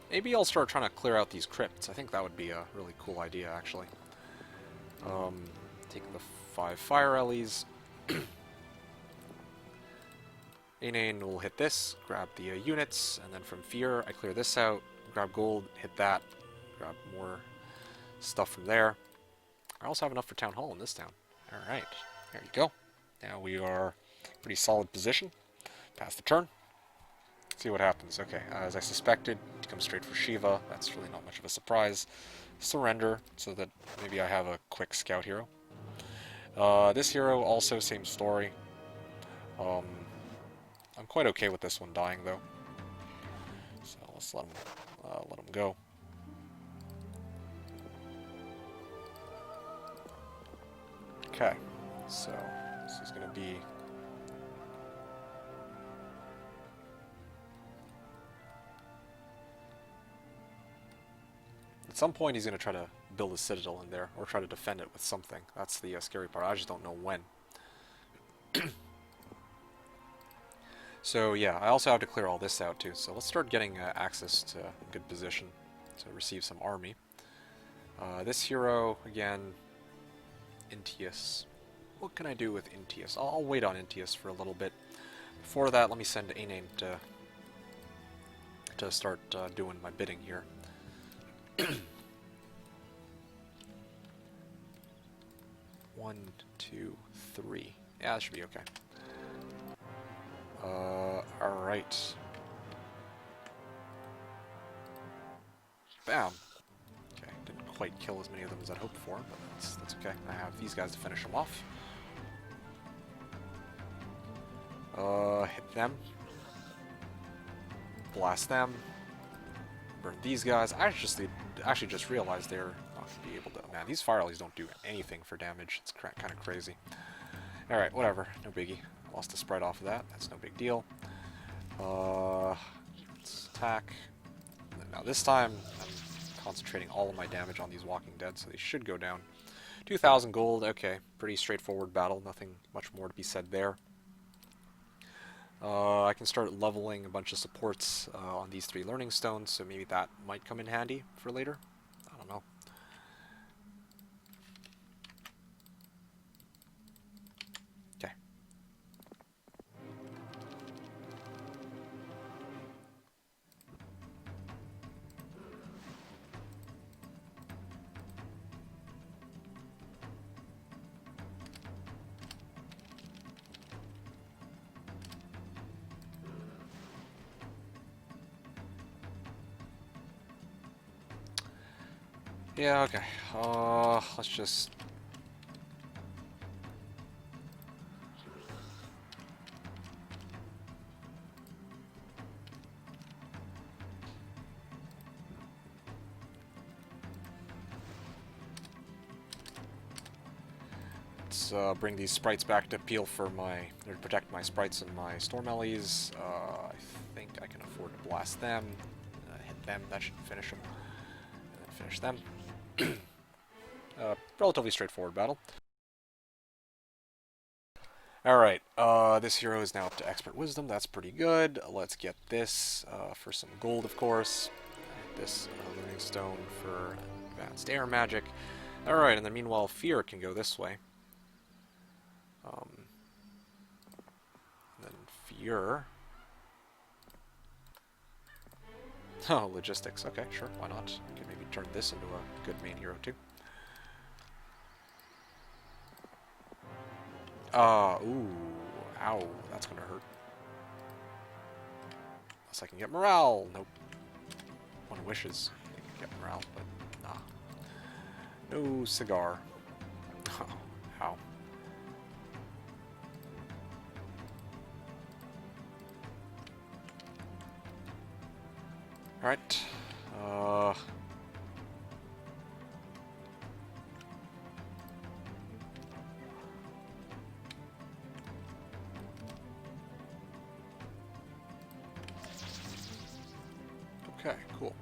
Maybe I'll start trying to clear out these crypts. I think that would be a really cool idea, actually. Take the 5 fire alleys. Inane will hit this, grab the units, and then from Fear, I clear this out, grab gold, hit that, grab more stuff from there. I also have enough for Town Hall in this town. Alright, there you go. Now we are pretty solid position. Pass the turn. See what happens. Okay, as I suspected, he comes straight for Shiva. That's really not much of a surprise. Surrender, so that maybe I have a quick scout hero. This hero, also same story. I'm quite okay with this one dying, though. So let's let him go. Okay, so this is going to be... At some point he's going to try to build a citadel in there, or try to defend it with something. That's the scary part. I just don't know when. So yeah, I also have to clear all this out too. So let's start getting access to a good position to receive some army. This hero, again, Intius. What can I do with Intius? I'll wait on Intius for a little bit. Before that, let me send Anane to start doing my bidding here. 1, 2, 3. Yeah, that should be okay. Alright. Bam. Okay, didn't quite kill as many of them as I'd hoped for, but that's okay. I have these guys to finish them off. Hit them. Blast them. Burn these guys. I actually just realized they're not going to be able to... Man, these fire lilies don't do anything for damage. It's kind of crazy. Alright, whatever. No biggie. Lost a sprite off of that. That's no big deal. Let's attack. Now this time, I'm concentrating all of my damage on these Walking Dead, so they should go down. 2,000 gold. Okay, pretty straightforward battle. Nothing much more to be said there. I can start leveling a bunch of supports on these 3 learning stones, so maybe that might come in handy for later. I don't know. Okay. Yeah, okay. Let's just... Let's bring these sprites back to peel for my... or to protect my sprites and my storm ellies. I think I can afford to blast them. Hit them, that should finish them. And then finish them. Relatively straightforward battle. Alright, this hero is now up to Expert Wisdom. That's pretty good. Let's get this for some gold, of course. This Learning Stone for Advanced Air Magic. Alright, and then meanwhile, Fear can go this way. Then Fear... Oh, logistics. Okay, sure, why not? We can maybe turn this into a good main hero, too. Ooh, ow, that's gonna hurt. Unless I can get morale. Nope. One wishes they can get morale, but nah. No cigar. Oh, ow. Alright. Okay, cool.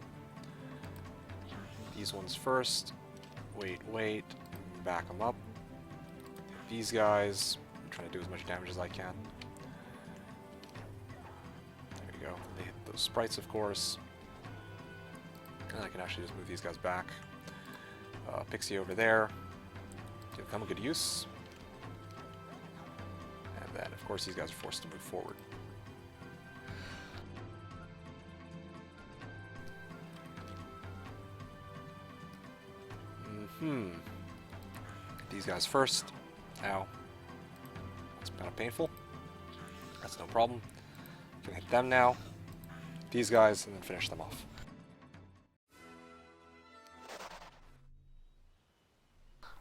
These ones first. Wait. Back them up. These guys. I'm trying to do as much damage as I can. There we go. They hit those sprites, of course. And I can actually just move these guys back. Pixie over there. Give them a good use. And then, of course, these guys are forced to move forward. These guys first. Ow. It's kind of painful. That's no problem. Can hit them now. These guys, and then finish them off.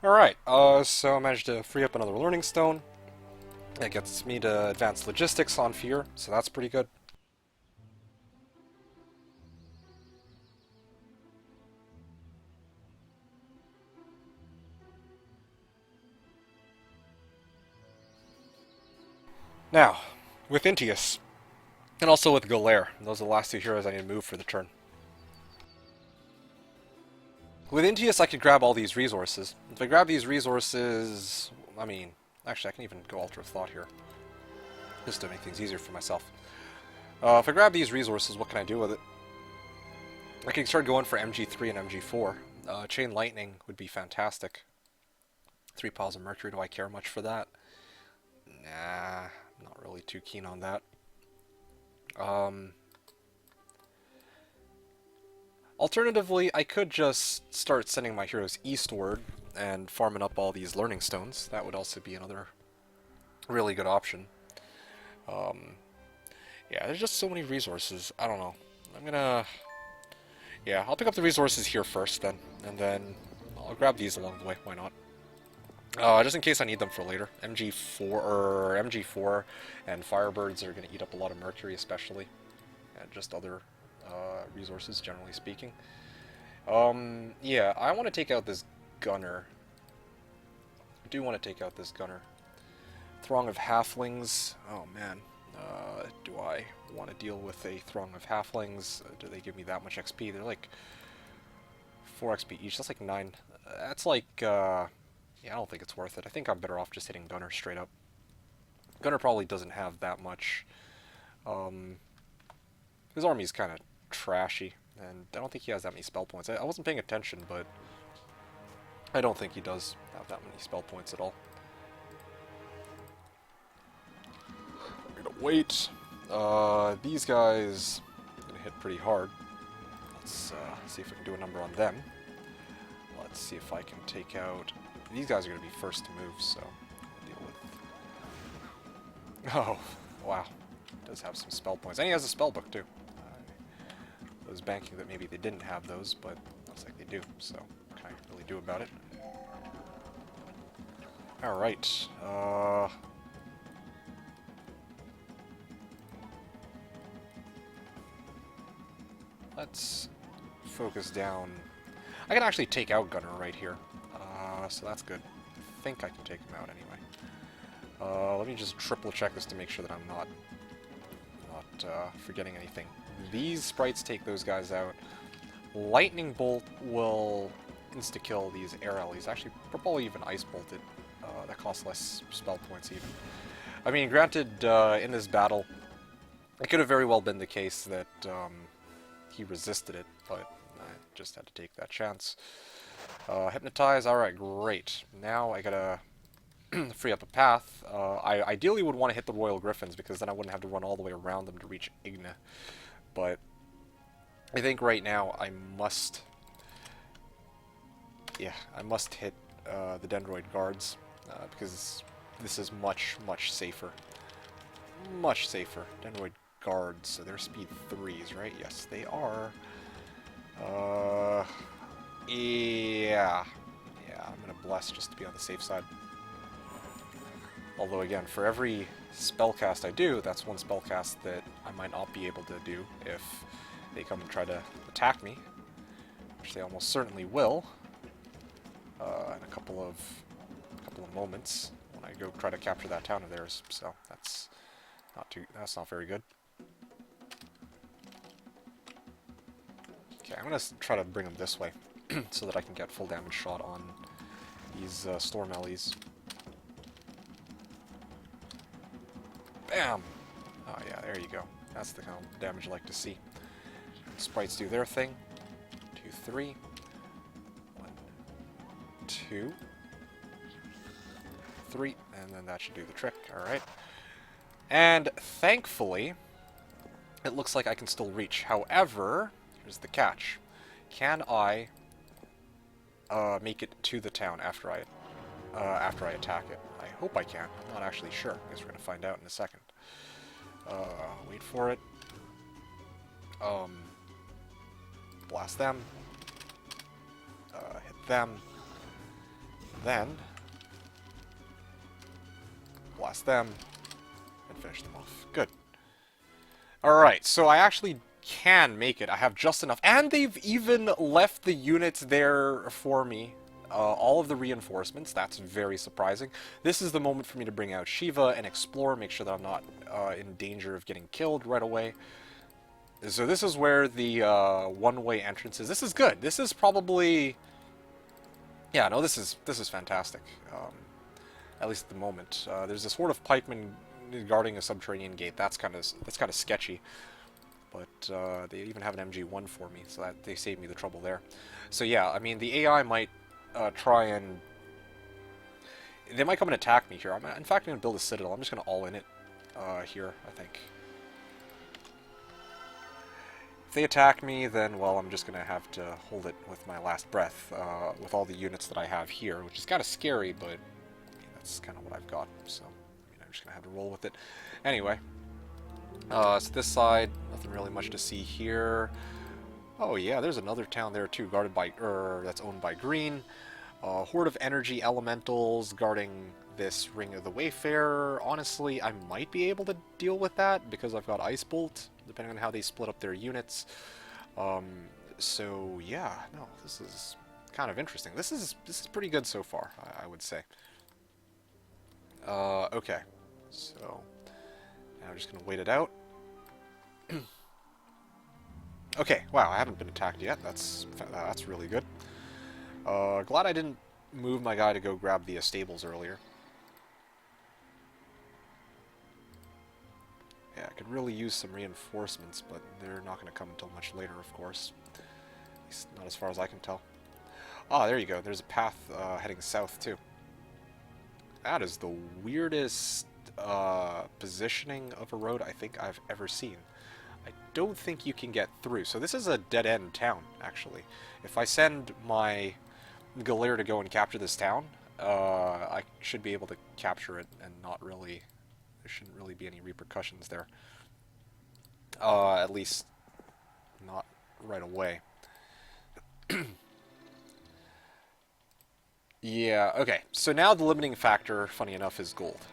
Alright, so I managed to free up another Learning Stone. That gets me to Advanced Logistics on Fear, so that's pretty good. Now, with Intius, and also with Galair, those are the last 2 heroes I need to move for the turn. With Intius, I could grab all these resources. If I grab these resources... I mean, actually, I can even go Altar of Thought here. Just to make things easier for myself. If I grab these resources, what can I do with it? I can start going for MG3 and MG4. Chain Lightning would be fantastic. 3 piles of Mercury, do I care much for that? Nah, I'm not really too keen on that. Alternatively, I could just start sending my heroes eastward and farming up all these Learning Stones. That would also be another really good option. Yeah, there's just so many resources. I don't know. I'm gonna... Yeah, I'll pick up the resources here first then, and then I'll grab these along the way. Why not? Just in case I need them for later. MG4 and Firebirds are going to eat up a lot of mercury, especially, and just other resources, generally speaking. Yeah, I want to take out this gunner. I do want to take out this gunner. Throng of halflings. Oh man, do I want to deal with a throng of halflings? Do they give me that much XP? They're like 4 XP each. That's like 9. That's like, yeah, I don't think it's worth it. I think I'm better off just hitting Gunner straight up. Gunner probably doesn't have that much. His army's kind of trashy, and I don't think he has that many spell points. I wasn't paying attention, but I don't think he does have that many spell points at all. I'm gonna wait. These guys are gonna hit pretty hard. Let's see if we can do a number on them. Let's see if I can take out... These guys are going to be first to move, so I'll deal with... Oh, wow. He does have some spell points. And he has a spell book, too. I was banking that maybe they didn't have those, but looks like they do, so what can I really do about it? Alright, let's focus down. I can actually take out Gunner right here, so that's good. I think I can take him out anyway. Let me just triple check this to make sure that I'm not forgetting anything. These sprites take those guys out. Lightning Bolt will insta-kill these air allies. Actually, probably even Ice Bolted. That costs less spell points even. I mean, granted, in this battle, it could have very well been the case that he resisted it, but I just had to take that chance. Hypnotize, alright, great. Now I gotta free up a path. I ideally would want to hit the Royal Griffins, because then I wouldn't have to run all the way around them to reach Igna. But I think right now I must... Yeah, I must hit the Dendroid Guards, because this is much, much safer. Much safer. Dendroid Guards, so they're speed 3s, right? Yes, they are. Yeah. Yeah, I'm gonna bless just to be on the safe side. Although, again, for every spellcast I do, that's one spellcast that I might not be able to do if they come and try to attack me, which they almost certainly will in a couple of moments when I go try to capture that town of theirs. So that's not very good. Okay, I'm gonna try to bring them this way so that I can get full damage shot on these storm allies. Bam! Oh yeah, there you go. That's the kind of damage I like to see. Sprites do their thing. 2, 3. 1, 2, 3, and then that should do the trick. Alright. And thankfully, it looks like I can still reach. However, here's the catch. Can I make it to the town after I attack it? I hope I can. I'm not actually sure. I guess we're going to find out in a second. Wait for it. Blast them. Hit them. Then blast them. And finish them off. Good. Alright, so I actually can make it. I have just enough. And they've even left the units there for me. All of the reinforcements. That's very surprising. This is the moment for me to bring out Shiva and explore, make sure that I'm not in danger of getting killed right away. So this is where the one-way entrance is. This is good. This is probably... Yeah, no, this is fantastic. At least at the moment. There's this horde of pikemen guarding a subterranean gate. That's kind of sketchy. But they even have an MG1 for me, so that they saved me the trouble there. So yeah, I mean, the AI might try and... They might come and attack me here. In fact, I'm going to build a citadel. I'm just going to all-in it here, I think. If they attack me, then, well, I'm just going to have to hold it with my last breath with all the units that I have here, which is kind of scary, but I mean, that's kind of what I've got, so I mean, I'm just going to have to roll with it. Anyway, so this side, nothing really much to see here. Oh yeah, there's another town there too, guarded by, that's owned by Green. Horde of energy elementals guarding this Ring of the Wayfarer. Honestly, I might be able to deal with that because I've got Ice Bolt, depending on how they split up their units. So yeah, no, this is kind of interesting. This is pretty good so far, I would say. Okay, so now I'm just gonna wait it out. Okay, wow, I haven't been attacked yet. That's really good. Glad I didn't move my guy to go grab the stables earlier. Yeah, I could really use some reinforcements, but they're not going to come until much later, of course. At least not as far as I can tell. Ah, there you go. There's a path heading south, too. That is the weirdest positioning of a road I think I've ever seen. I don't think you can get through. So this is a dead-end town, actually. If I send my Galera to go and capture this town, I should be able to capture it and not really... There shouldn't really be any repercussions there. At least not right away. Yeah, okay. So now the limiting factor, funny enough, is gold.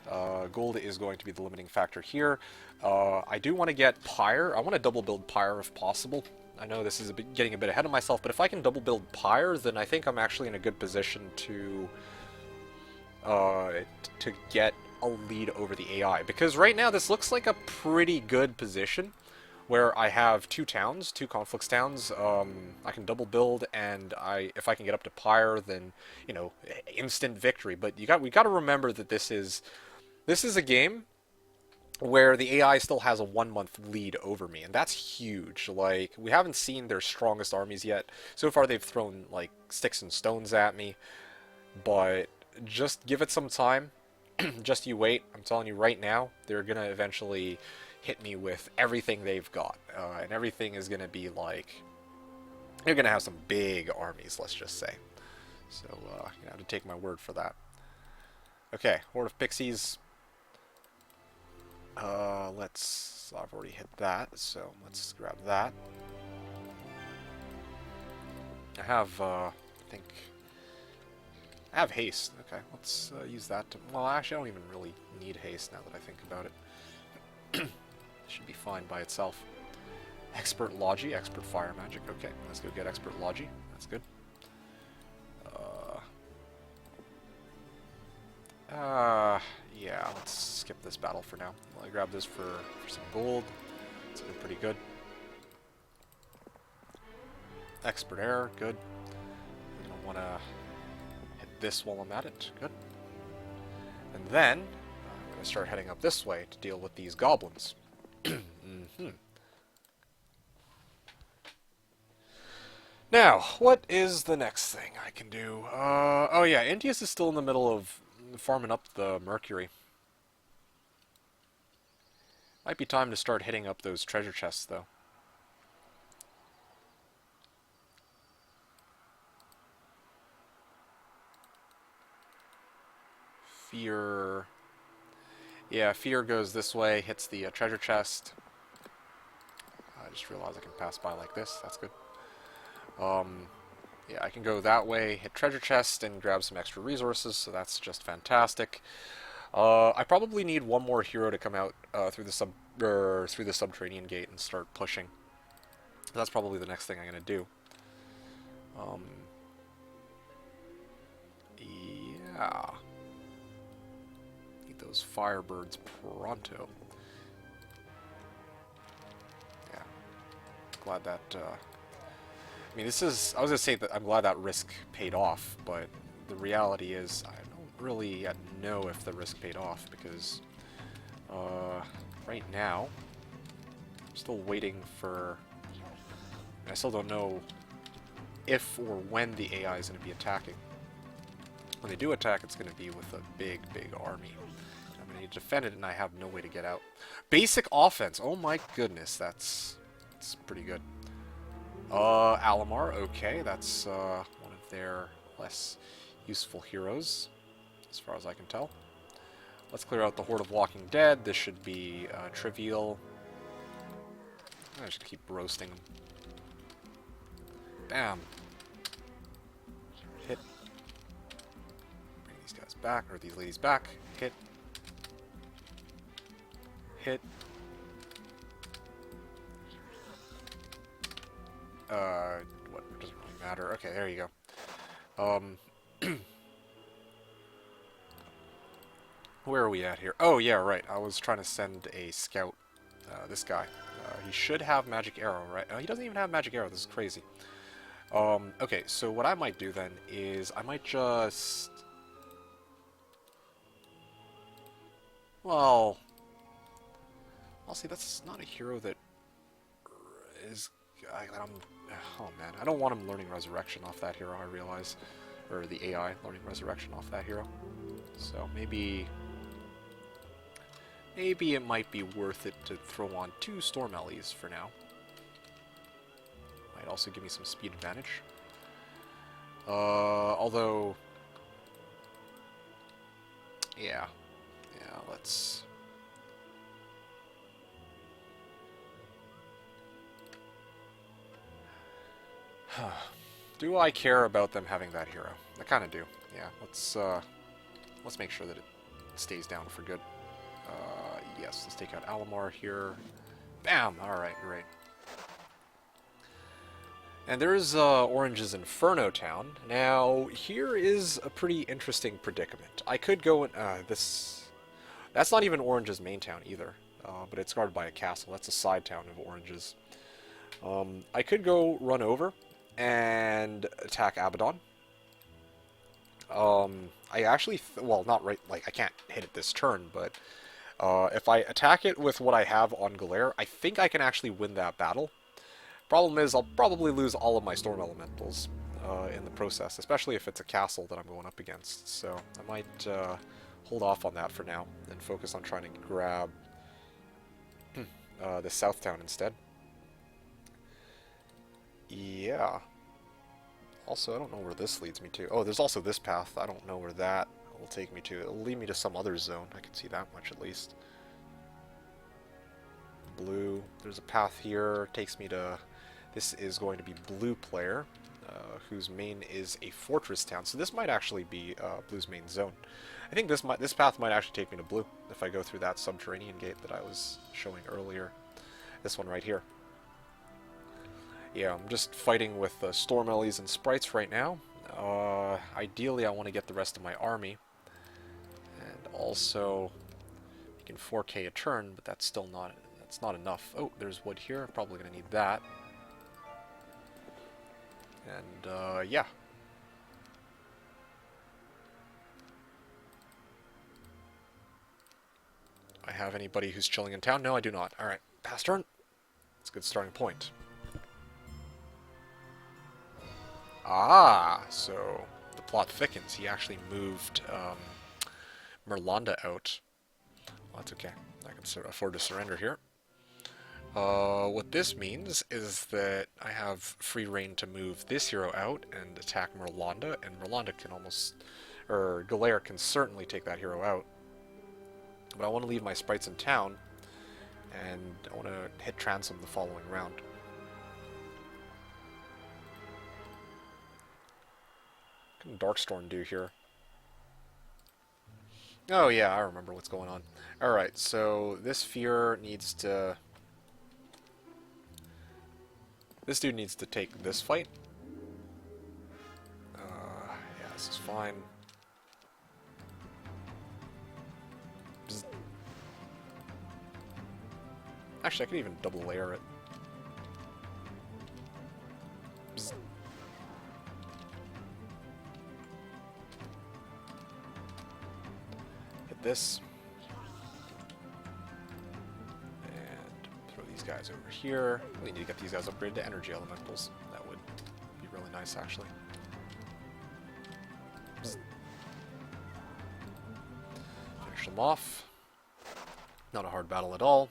Gold is going to be the limiting factor here. I do want to get Pyre. I want to double build Pyre if possible. I know this is getting a bit ahead of myself, but if I can double build Pyre, then I think I'm actually in a good position to get a lead over the AI. Because right now this looks like a pretty good position where I have two conflicts towns. I can double build, and if I can get up to Pyre, then, you know, instant victory. But we got to remember that this is a game where the AI still has a 1 month lead over me, and that's huge. Like, we haven't seen their strongest armies yet. So far they've thrown like sticks and stones at me, but just give it some time. Just you wait. I'm telling you right now, they're gonna eventually hit me with everything they've got, and everything is gonna be like, they're gonna have some big armies, let's just say. So you have to take my word for that. Okay, Horde of Pixies. I've already hit that, so let's grab that. I have, I think, I have haste. Okay, let's use that to... Well, actually, I don't even really need haste now that I think about it. Should be fine by itself. Expert Logi, Expert Fire Magic. Okay, let's go get Expert Logi. That's good. Yeah, let's skip this battle for now. I'll grab this for some gold. It's been pretty good. Expert Air, good. We don't want to hit this while I'm at it. Good. And then I'm going to start heading up this way to deal with these goblins. Now, what is the next thing I can do? Oh yeah, Indius is still in the middle of farming up the Mercury. Might be time to start hitting up those treasure chests, though. Fear... Yeah, Fear goes this way, hits the treasure chest. I just realized I can pass by like this. That's good. Yeah, I can go that way, hit treasure chest, and grab some extra resources, so that's just fantastic. I probably need one more hero to come out through the subterranean gate and start pushing. That's probably the next thing I'm going to do. Yeah. Need those firebirds pronto. Yeah. Glad that... I mean, this is... I was going to say that I'm glad that risk paid off, but the reality is I don't really know if the risk paid off, because right now I'm still waiting for... I still don't know if or when the AI is going to be attacking. When they do attack, it's going to be with a big, big army. I'm going to need to defend it, and I have no way to get out. Basic offense! Oh my goodness, that's pretty good. Alamar, okay, that's one of their less useful heroes, as far as I can tell. Let's clear out the Horde of Walking Dead. This should be trivial. I just keep roasting them. Bam. Hit. back, or these ladies back. Hit. Hit. What? It doesn't really matter. Okay, there you go. Where are we at here? Oh, yeah, right. I was trying to send a scout. This guy. He should have magic arrow, right? He doesn't even have magic arrow. This is crazy. Okay, so what I might do then is I might just... Well, see, that's not a hero that is... oh, man. I don't want him learning Resurrection off that hero, I realize. Or the AI learning Resurrection off that hero. So maybe... Maybe it might be worth it to throw on 2 Storm Ellies for now. Might also give me some speed advantage. Although... Yeah, let's... Do I care about them having that hero? I kind of do. Yeah, let's make sure that it stays down for good. Yes, let's take out Alamar here. Bam! Alright, great. And there's Orange's Inferno Town. Now, here is a pretty interesting predicament. I could go in... That's not even Orange's main town either, but it's guarded by a castle. That's a side town of Orange's. I could go run over and attack Abaddon. I actually... well, not right... Like, I can't hit it this turn, but... if I attack it with what I have on Galere, I think I can actually win that battle. Problem is, I'll probably lose all of my Storm Elementals in the process, especially if it's a castle that I'm going up against. So I might hold off on that for now and focus on trying to grab the South Town instead. Yeah. Also, I don't know where this leads me to. Oh, there's also this path. I don't know where that will take me to. It'll lead me to some other zone. I can see that much at least. Blue. There's a path here. Takes me to... This is going to be blue player, whose main is a fortress town. So this might actually be blue's main zone. I think this path might actually take me to blue if I go through that subterranean gate that I was showing earlier. This one right here. Yeah, I'm just fighting with Storm Ellies and Sprites right now. Ideally, I want to get the rest of my army. And also, you can 4K a turn, but that's still not... That's not enough. Oh, there's wood here. Probably going to need that. And, yeah. Do I have anybody who's chilling in town? No, I do not. Alright, pass turn. That's a good starting point. Ah, so the plot thickens. He actually moved Merlanda out. Well, that's okay. I can afford to surrender here. What this means is that I have free reign to move this hero out and attack Merlanda, and Merlanda can almost... or Galere can certainly take that hero out. But I want to leave my Sprites in town, and I want to hit Transom the following round. What can Darkstorm do here? Oh yeah, I remember what's going on. Alright, so this Fear needs to... This dude needs to take this fight. Yeah, this is fine. Bzz. Actually, I could even double layer it. Bzz. Hit this. Guys over here. We need to get these guys upgraded to energy elementals. That would be really nice, actually. Psst. Finish them off. Not a hard battle at all.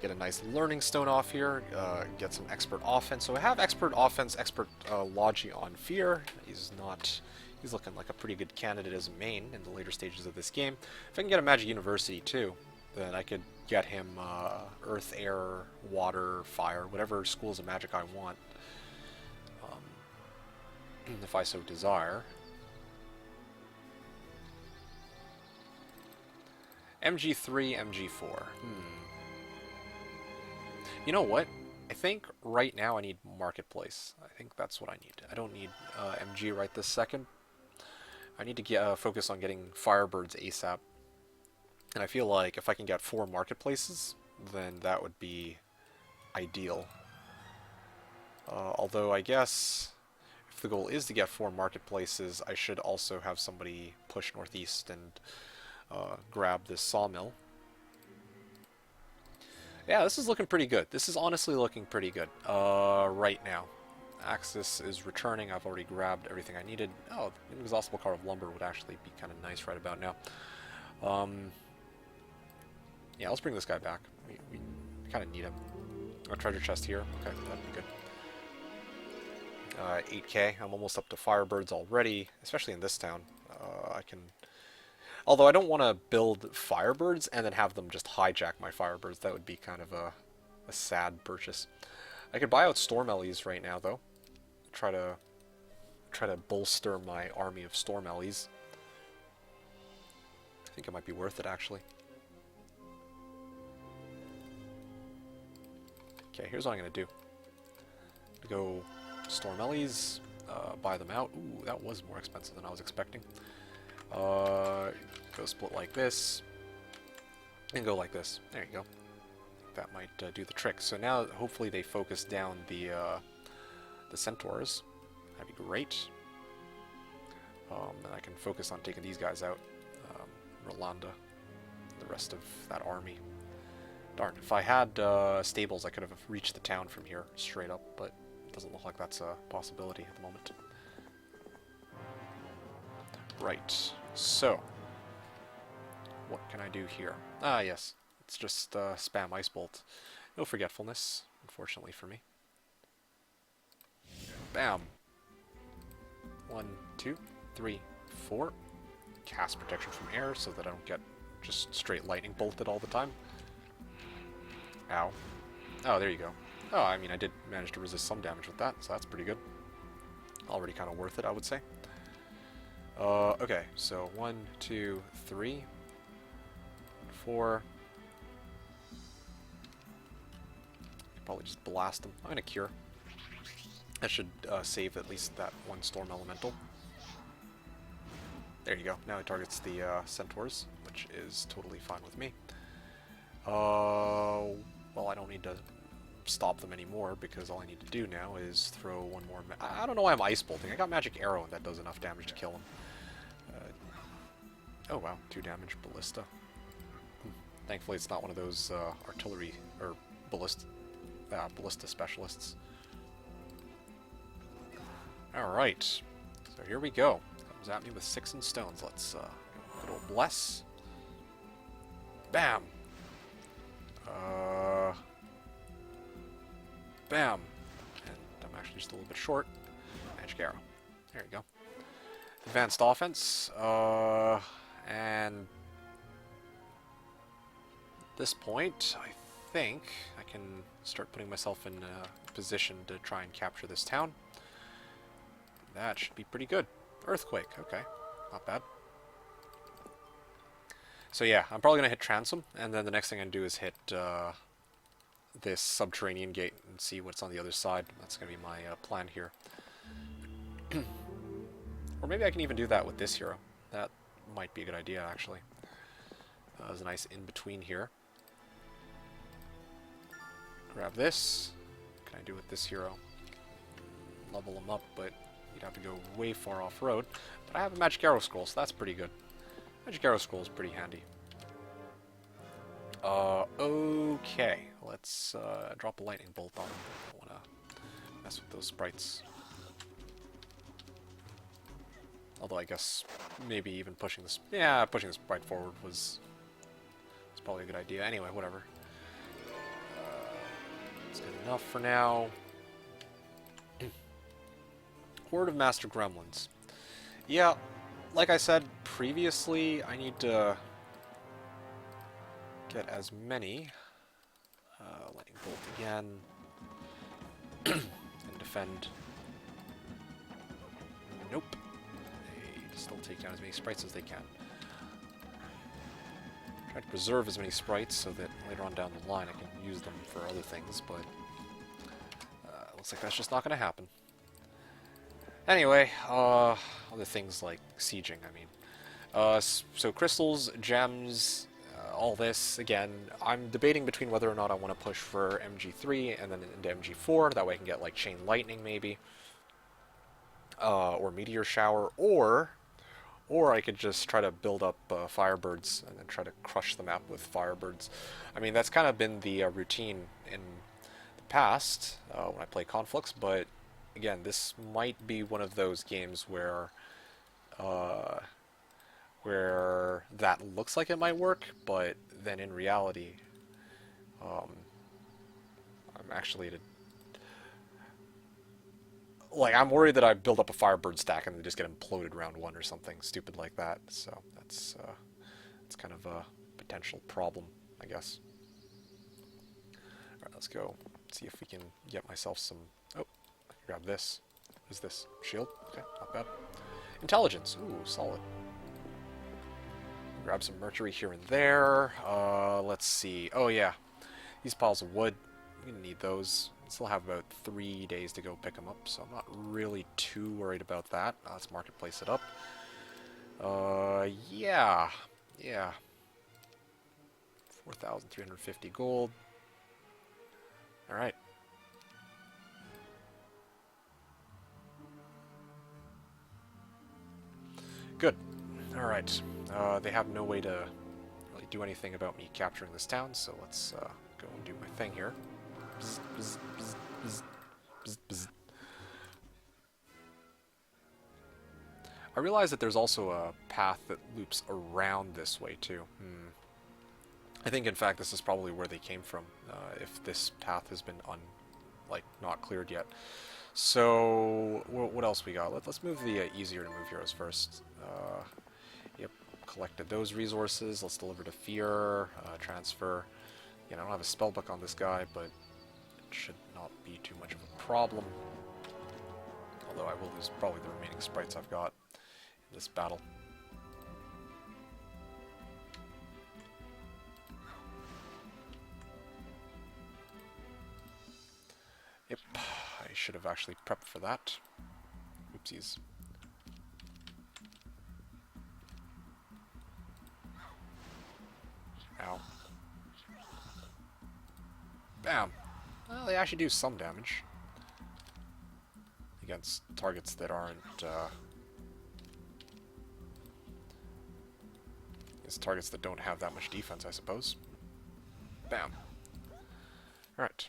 Get a nice learning stone off here. Get some expert offense. So I have expert offense, expert logi on Fear. He's looking like a pretty good candidate as a main in the later stages of this game. If I can get a Magic University too, then I could get him Earth, Air, Water, Fire, whatever schools of magic I want, if I so desire. MG3, MG4. You know what? I think right now I need Marketplace. I think that's what I need. I don't need MG right this second. I need to get focus on getting Firebirds ASAP. And I feel like if I can get 4 Marketplaces, then that would be ideal. Although I guess if the goal is to get 4 Marketplaces, I should also have somebody push northeast and grab this sawmill. Yeah, this is looking pretty good. This is honestly looking pretty good right now. Axis is returning. I've already grabbed everything I needed. Oh, an inexhaustible car of lumber would actually be kind of nice right about now. Yeah, let's bring this guy back. We kind of need him. A treasure chest here. Okay, that'd be good. 8k. I'm almost up to Firebirds already, especially in this town. I can... Although I don't want to build Firebirds and then have them just hijack my Firebirds. That would be kind of a sad purchase. I could buy out Storm Ellies right now, though. Try to bolster my army of Storm Ellies. I think it might be worth it, actually. Okay, here's what I'm going to do. Go Storm Ellies, buy them out. Ooh, that was more expensive than I was expecting. Go split like this, and go like this. There you go. That might do the trick. So now, hopefully, they focus down the centaurs. That'd be great. And I can focus on taking these guys out. Rolanda, the rest of that army. Darn, if I had stables, I could have reached the town from here straight up, but it doesn't look like that's a possibility at the moment. Right, so what can I do here? Ah, yes, it's just spam Ice Bolt. No forgetfulness, unfortunately for me. Bam! 1, 2, 3, 4. Cast protection from air so that I don't get just straight lightning bolted all the time. Ow. Oh, there you go. Oh, I mean, I did manage to resist some damage with that, so that's pretty good. Already kind of worth it, I would say. Okay, so 1, 2, 3, 4. Probably just blast them. I'm gonna cure. That should save at least that 1 storm elemental. There you go. Now it targets the centaurs, which is totally fine with me. Well, I don't need to stop them anymore because all I need to do now is throw one more. I don't know why I'm ice bolting. I got magic arrow and that does enough damage to kill him. Oh wow, 2 damage ballista. Thankfully, it's not one of those artillery or ballista specialists. All right, so here we go. Comes at me with 6 and stones. Let's good old bless. Bam. Bam. And I'm actually just a little bit short. Magic arrow. There you go. Advanced offense. And at this point, I think I can start putting myself in a position to try and capture this town. That should be pretty good. Earthquake. Okay. Not bad. So yeah, I'm probably going to hit Transom, and then the next thing I'm going to do is hit this subterranean gate and see what's on the other side. That's going to be my plan here. Or maybe I can even do that with this hero. That might be a good idea, actually. There's a nice in-between here. Grab this. What can I do with this hero? Level him up, but you'd have to go way far off-road. But I have a Magic Arrow Scroll, so that's pretty good. Magic Arrow Scroll is pretty handy. Okay. Let's drop a lightning bolt on him. I don't want to mess with those sprites. Although I guess maybe even pushing this... Yeah, pushing this sprite forward was probably a good idea. Anyway, whatever. It's good enough for now. Horde of Master Gremlins. Yeah, like I said previously, I need to get as many. Lightning bolt again. And defend. Nope. They still take down as many sprites as they can. Try to preserve as many sprites so that later on down the line I can use them for other things, but looks like that's just not going to happen. Anyway, other things like sieging, I mean. So crystals, gems, all this, again, I'm debating between whether or not I want to push for MG3 and then into MG4, that way I can get like Chain Lightning maybe, or Meteor Shower, or I could just try to build up Firebirds and then try to crush the map with Firebirds. I mean, that's kind of been the routine in the past when I play Conflicts, but again, this might be one of those games where that looks like it might work, but then in reality, I'm actually I'm worried that I build up a Firebird stack and they just get imploded round one or something stupid like that. So that's kind of a potential problem, I guess. All right, let's go see if we can get myself some. Oh, grab this. What is this? Shield? Okay, not bad. Intelligence. Ooh, solid. Grab some mercury here and there. Let's see. Oh yeah, these piles of wood. We need those. Still have about 3 days to go pick them up, so I'm not really too worried about that. Let's marketplace it up. Yeah. 4,350 gold. All right. Good. All right. They have no way to really do anything about me capturing this town, so let's go and do my thing here. Bzz, bzz, bzz, bzz, bzz, bzz. I realize that there's also a path that loops around this way too. I think, in fact, this is probably where they came from, if this path has been not cleared yet. So, what else we got? Let's move the easier to move heroes first. Yep, collected those resources. Let's deliver to Fear, transfer. I don't have a spellbook on this guy, but it should not be too much of a problem. Although I will lose probably the remaining sprites I've got in this battle. Yep, I should have actually prepped for that. Oopsies. Ow. Bam! Well, they actually do some damage. Against targets that aren't, against targets that don't have that much defense, I suppose. Bam. Alright.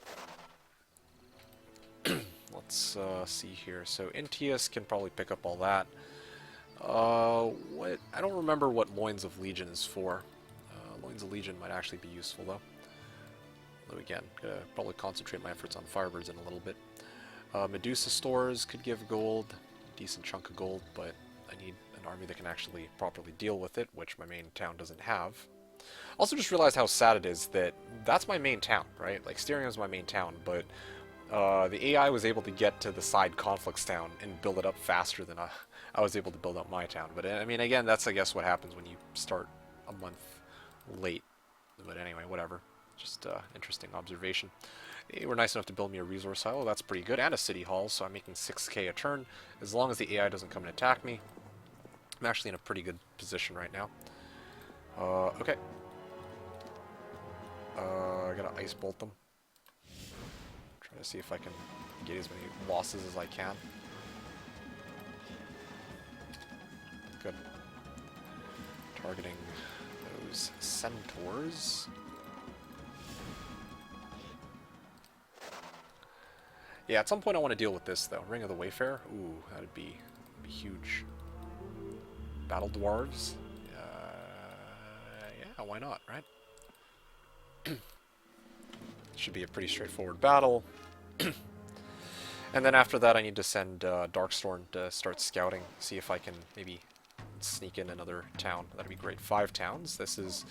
Let's see here. So Intius can probably pick up all that. What? I don't remember what Loins of Legion is for. Loins of Legion might actually be useful though. Though again, gonna probably concentrate my efforts on Firebirds in a little bit. Medusa stores could give gold, decent chunk of gold, but I need an army that can actually properly deal with it, which my main town doesn't have. Also just realized how sad it is that that's my main town, right? Like, Styrian is my main town, but the AI was able to get to the side conflicts town and build it up faster than I was able to build up my town. But I mean, again, that's, I guess, what happens when you start a month late. But anyway, whatever. Just interesting observation. They were nice enough to build me a resource silo. That's pretty good. And a city hall, so I'm making 6k a turn. As long as the AI doesn't come and attack me, I'm actually in a pretty good position right now. Okay. I gotta ice bolt them. Try to see if I can get as many losses as I can. Good. Targeting those centaurs. Yeah, at some point I want to deal with this, though. Ring of the Wayfarer. Ooh, that'd be huge. Battle Dwarves. Yeah, why not, right? Should be a pretty straightforward battle. And then after that I need to send Darkstorm to start scouting, see if I can maybe sneak in another town. That'd be great. 5 towns. This is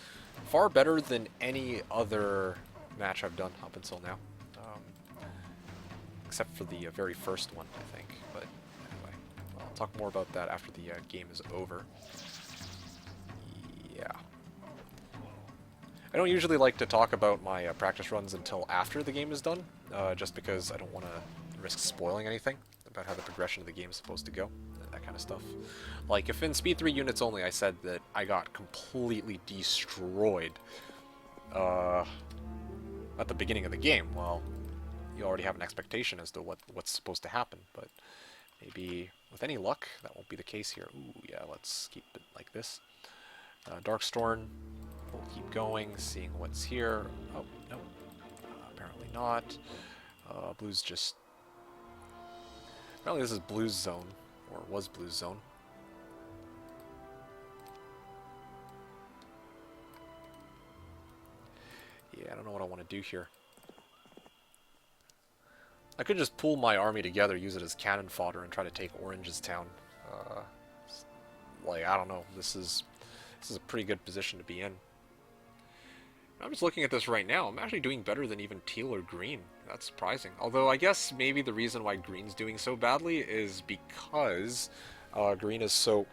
far better than any other match I've done up until now. Except for the very first one, I think. But anyway, I'll talk more about that after the game is over. Yeah. I don't usually like to talk about my practice runs until after the game is done, just because I don't want to risk spoiling anything about how the progression of the game is supposed to go, that kind of stuff. Like, if in Speed 3 units only I said that I got completely destroyed at the beginning of the game, well, you already have an expectation as to what's supposed to happen, but maybe with any luck, that won't be the case here. Ooh, yeah, let's keep it like this. Darkstorm, we'll keep going, seeing what's here. Oh, no, apparently not. Blue's just... Apparently this is Blue's zone, or was Blue's zone. Yeah, I don't know what I want to do here. I could just pull my army together, use it as cannon fodder, and try to take Orange's town. Like, I don't know. This is a pretty good position to be in. I'm just looking at this right now. I'm actually doing better than even teal or green. That's surprising. Although I guess maybe the reason why green's doing so badly is because green is so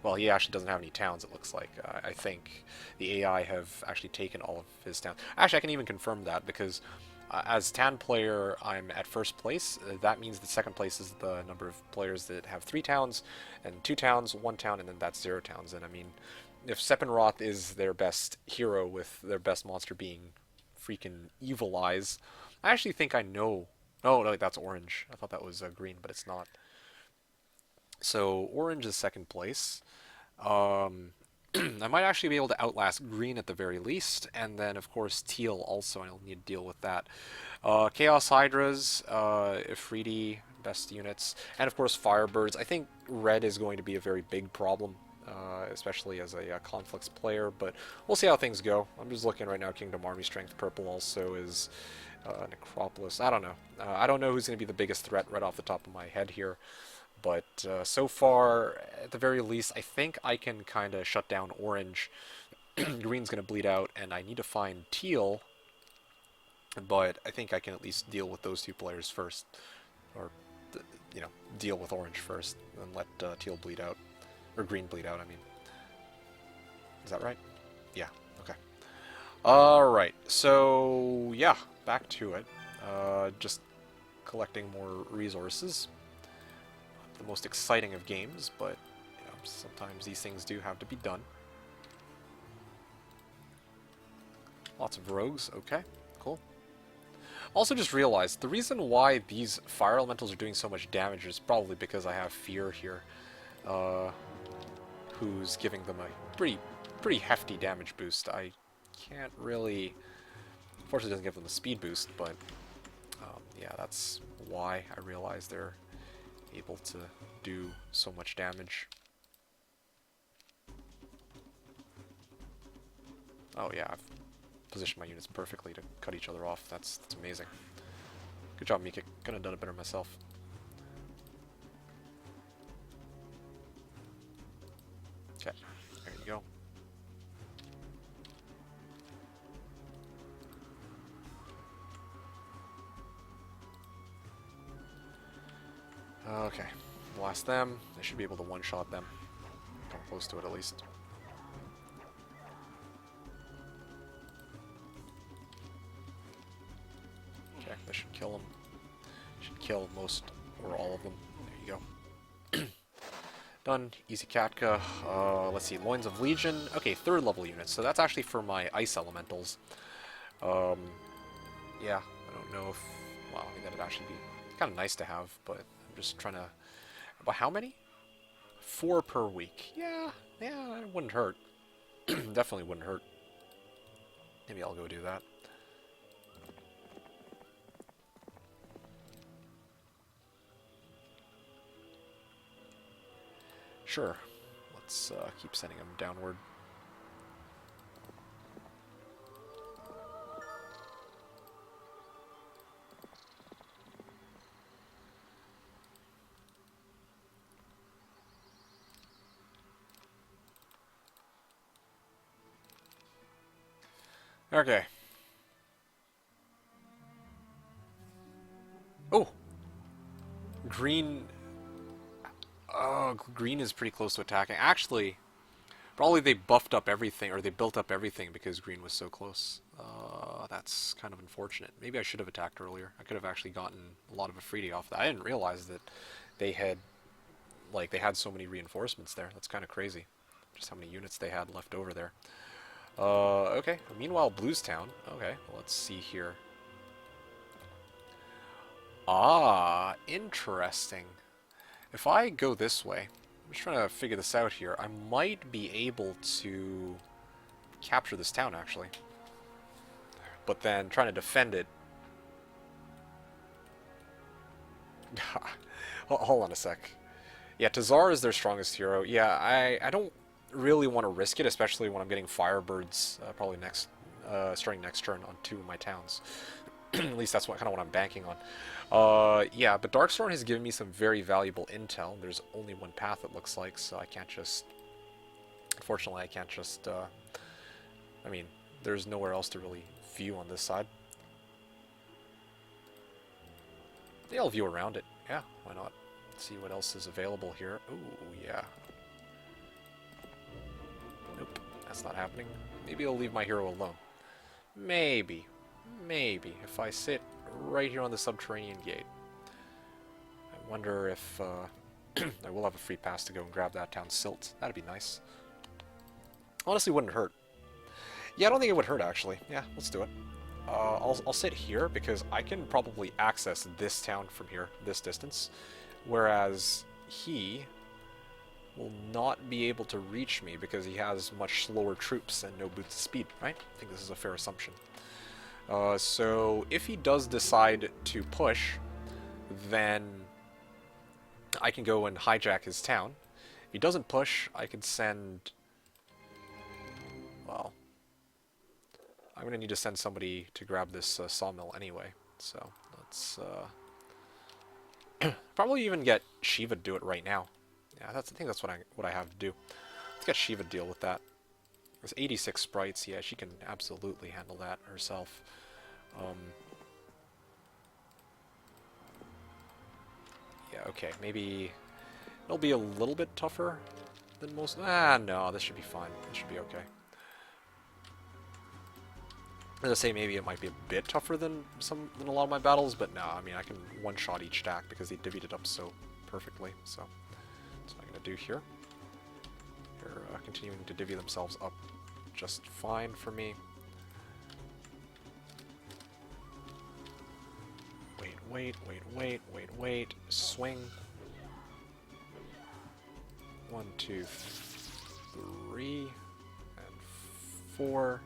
well, he actually doesn't have any towns, it looks like. I think the AI have actually taken all of his towns. Actually, I can even confirm that because as Tan player, I'm at first place. That means the second place is the number of players that have 3 towns, and 2 towns, 1 town, and then that's 0 towns. And I mean, if Seppenroth is their best hero with their best monster being freaking Evil Eyes, I actually think I know... Oh, no, that's orange. I thought that was green, but it's not. So, orange is second place. I might actually be able to outlast green at the very least, and then of course teal also, I'll need to deal with that. Chaos Hydras, Ifriti, best units, and of course Firebirds. I think red is going to be a very big problem, especially as a Conflicts player, but we'll see how things go. I'm just looking right now, Kingdom Army Strength Purple also is Necropolis. I don't know. I don't know who's going to be the biggest threat right off the top of my head here. But so far, at the very least, I think I can kind of shut down orange. Green's going to bleed out, and I need to find teal. But I think I can at least deal with those 2 players first. Or, you know, deal with orange first, and let teal bleed out. Or green bleed out, I mean. Is that right? Yeah, okay. Alright, so, yeah, back to it. Just collecting more resources. The most exciting of games, but you know, sometimes these things do have to be done. Lots of rogues, okay, cool. Also just realized, the reason why these fire elementals are doing so much damage is probably because I have Fear here, who's giving them a pretty hefty damage boost. I can't really... Unfortunately, it doesn't give them a speed boost, but yeah, that's why I realized they're able to do so much damage. Oh yeah, I've positioned my units perfectly to cut each other off. That's amazing. Good job, MeKick. Couldn't have done it better myself. Okay, there you go. Okay, blast them. I should be able to one-shot them. Come close to it at least. Okay, that should kill them. Should kill most or all of them. There you go. Done. Easy Katka. Let's see. Loins of Legion. Okay, 3rd level units. So that's actually for my ice elementals. Yeah, I don't know if... Well, I mean, that'd actually be kind of nice to have, but... Just trying to... But how many? 4 per week. Yeah, it wouldn't hurt. Definitely wouldn't hurt. Maybe I'll go do that. Sure. Let's keep sending them downward. Okay. Oh! Green... Oh, green is pretty close to attacking. Actually, Probably they buffed up everything, or they built up everything because green was so close. That's kind of unfortunate. Maybe I should have attacked earlier. I could have actually gotten a lot of Afridi off that. I didn't realize that they had, like, they had so many reinforcements there. That's kind of crazy. Just how many units they had left over there. Okay. Meanwhile, Bluestown. Okay, well, let's see here. Ah, interesting. If I go this way, I'm just trying to figure this out here. I might be able to capture this town, actually. But then trying to defend it... Hold on a sec. Yeah, Tazar is their strongest hero. Yeah, I don't really want to risk it, especially when I'm getting Firebirds probably starting next turn on 2 of my towns. At least that's kind of what I'm banking on. Yeah, but Darkstorm has given me some very valuable intel. There's only one path, it looks like, so I can't just... Unfortunately, I can't just... I mean, there's nowhere else to really view on this side. Yeah, I'll view around it. Yeah, why not? See what else is available here. Ooh, yeah. Nope, that's not happening. Maybe I'll leave my hero alone. Maybe. Maybe. If I sit right here on the subterranean gate. I wonder if I will have a free pass to go and grab that town Silt. That'd be nice. Honestly, wouldn't hurt. Yeah, I don't think it would hurt, actually. Yeah, let's do it. I'll sit here because I can probably access this town from here, this distance. Whereas he will not be able to reach me because he has much slower troops and no boots of speed, right? I think this is a fair assumption. So if he does decide to push, then I can go and hijack his town. If he doesn't push, I can send... Well, I'm going to need to send somebody to grab this sawmill anyway. So let's probably even get Shiva to do it right now. Yeah, I think that's what I have to do. Let's get Shiva to deal with that. There's 86 sprites. Yeah, she can absolutely handle that herself. Yeah, okay. Maybe it'll be a little bit tougher than most. No, this should be fine. This should be okay. As I say, maybe it might be a bit tougher than a lot of my battles, but no, I mean, I can one-shot each stack because they divvied it up so perfectly. So that's what I'm going to do here. They're continuing to divvy themselves up just fine for me. Wait. Swing. 1, 2, 3, and 4.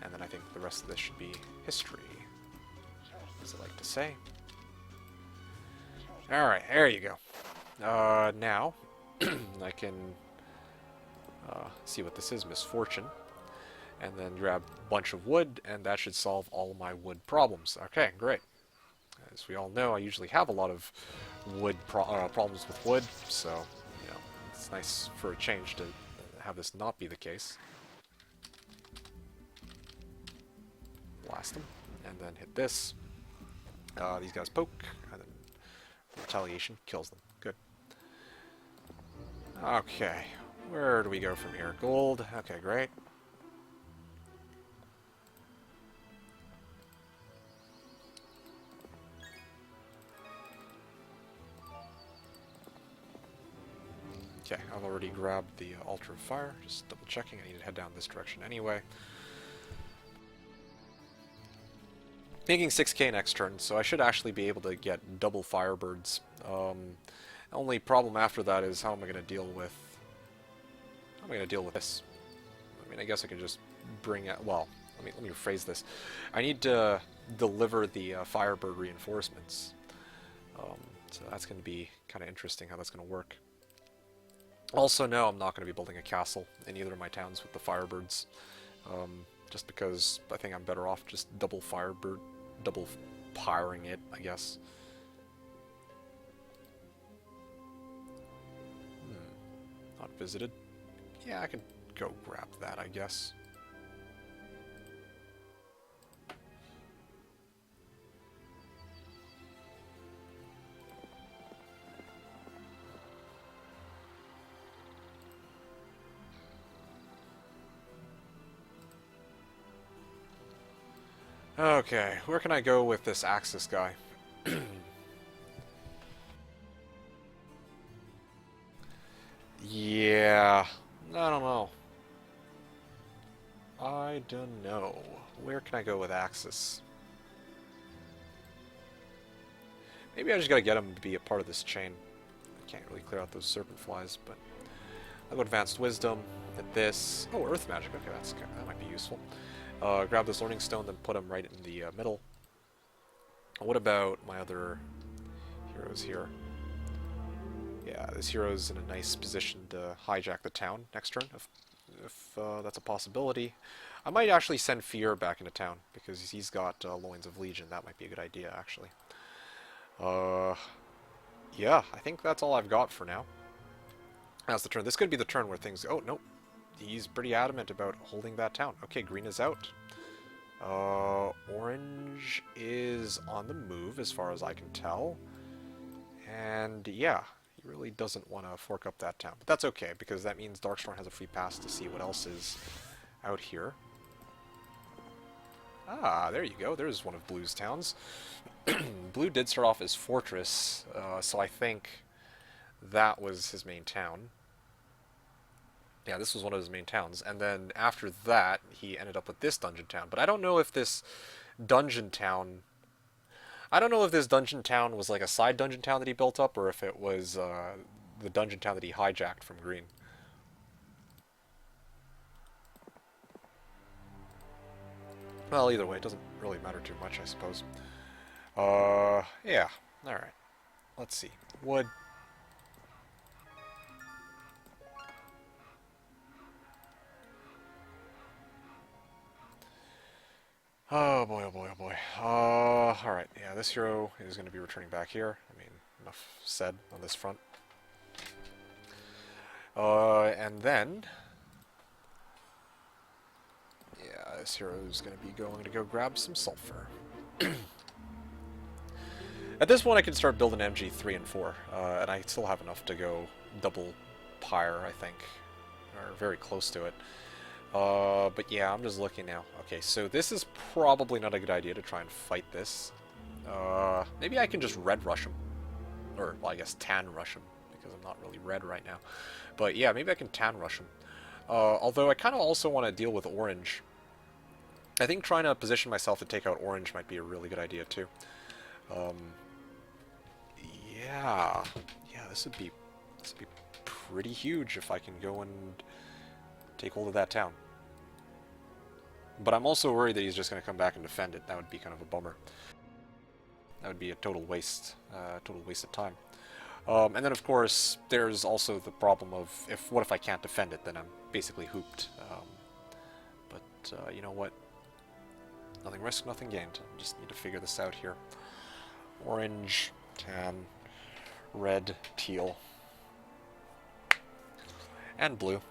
And then I think the rest of this should be history, as I like to say. Alright, there you go. Now, I can see what this is, Misfortune. And then grab a bunch of wood, and that should solve all of my wood problems. Okay, great. As we all know, I usually have a lot of wood problems with wood, so, you know, it's nice for a change to have this not be the case. Blast them, and then hit this. These guys poke, and then retaliation kills them. Good. Okay, where do we go from here? Gold. Okay, great. Okay, I've already grabbed the Altar of Fire. Just double checking. I need to head down this direction anyway. Making 6k next turn, so I should actually be able to get double Firebirds. The only problem after that is how am I going to deal with... How am I going to deal with this? I mean, I guess I can just bring out... Well, let me rephrase this. I need to deliver the Firebird reinforcements. So that's going to be kind of interesting how that's going to work. Also, no, I'm not going to be building a castle in either of my towns with the Firebirds. Just because I think I'm better off just double firing it, I guess. Not visited. Yeah, I could go grab that, I guess. Okay, where can I go with this Axis guy? Yeah, I don't know. I don't know. Where can I go with Axis? Maybe I just gotta get him to be a part of this chain. I can't really clear out those serpent flies, but I'll go Advanced Wisdom, hit this. Oh, Earth Magic. Okay, that might be useful. Grab this Learning Stone, then put him right in the middle. What about my other heroes here? Yeah, this hero's in a nice position to hijack the town next turn, if that's a possibility. I might actually send Fear back into town, because he's got Loins of Legion. That might be a good idea, actually. Yeah, I think that's all I've got for now. That's the turn. This could be the turn where things... Oh, nope. He's pretty adamant about holding that town. Okay, green is out. Orange is on the move, as far as I can tell. And, yeah, he really doesn't want to fork up that town. But that's okay, because that means Darkstorm has a free pass to see what else is out here. Ah, there you go. There's one of Blue's towns. Blue did start off as Fortress, so I think that was his main town. Yeah, this was one of his main towns. And then after that, he ended up with this dungeon town. But I don't know if this dungeon town... I don't know if this dungeon town was like a side dungeon town that he built up, or if it was the dungeon town that he hijacked from Green. Well, either way, it doesn't really matter too much, I suppose. Yeah. Alright. Let's see. Wood. Oh boy, oh boy, oh boy. Alright, yeah, this hero is going to be returning back here. I mean, enough said on this front. And then... Yeah, this hero is going to be going to go grab some sulfur. At this point, I can start building MG 3 and 4, and I still have enough to go double Pyre, I think, or very close to it. But yeah, I'm just looking now. Okay, so this is probably not a good idea to try and fight this. Maybe I can just red rush him. Or, well, I guess tan rush him, because I'm not really red right now. But yeah, maybe I can tan rush him. Although I kind of also want to deal with orange. I think trying to position myself to take out orange might be a really good idea, too. Yeah, this would be pretty huge if I can go and take hold of that town. But I'm also worried that he's just going to come back and defend it. That would be kind of a bummer. That would be a total waste of time. And then, of course, there's also the problem of, what if I can't defend it? Then I'm basically hooped. But you know what? Nothing risked, nothing gained. I just need to figure this out here. Orange, tan, red, teal, and blue.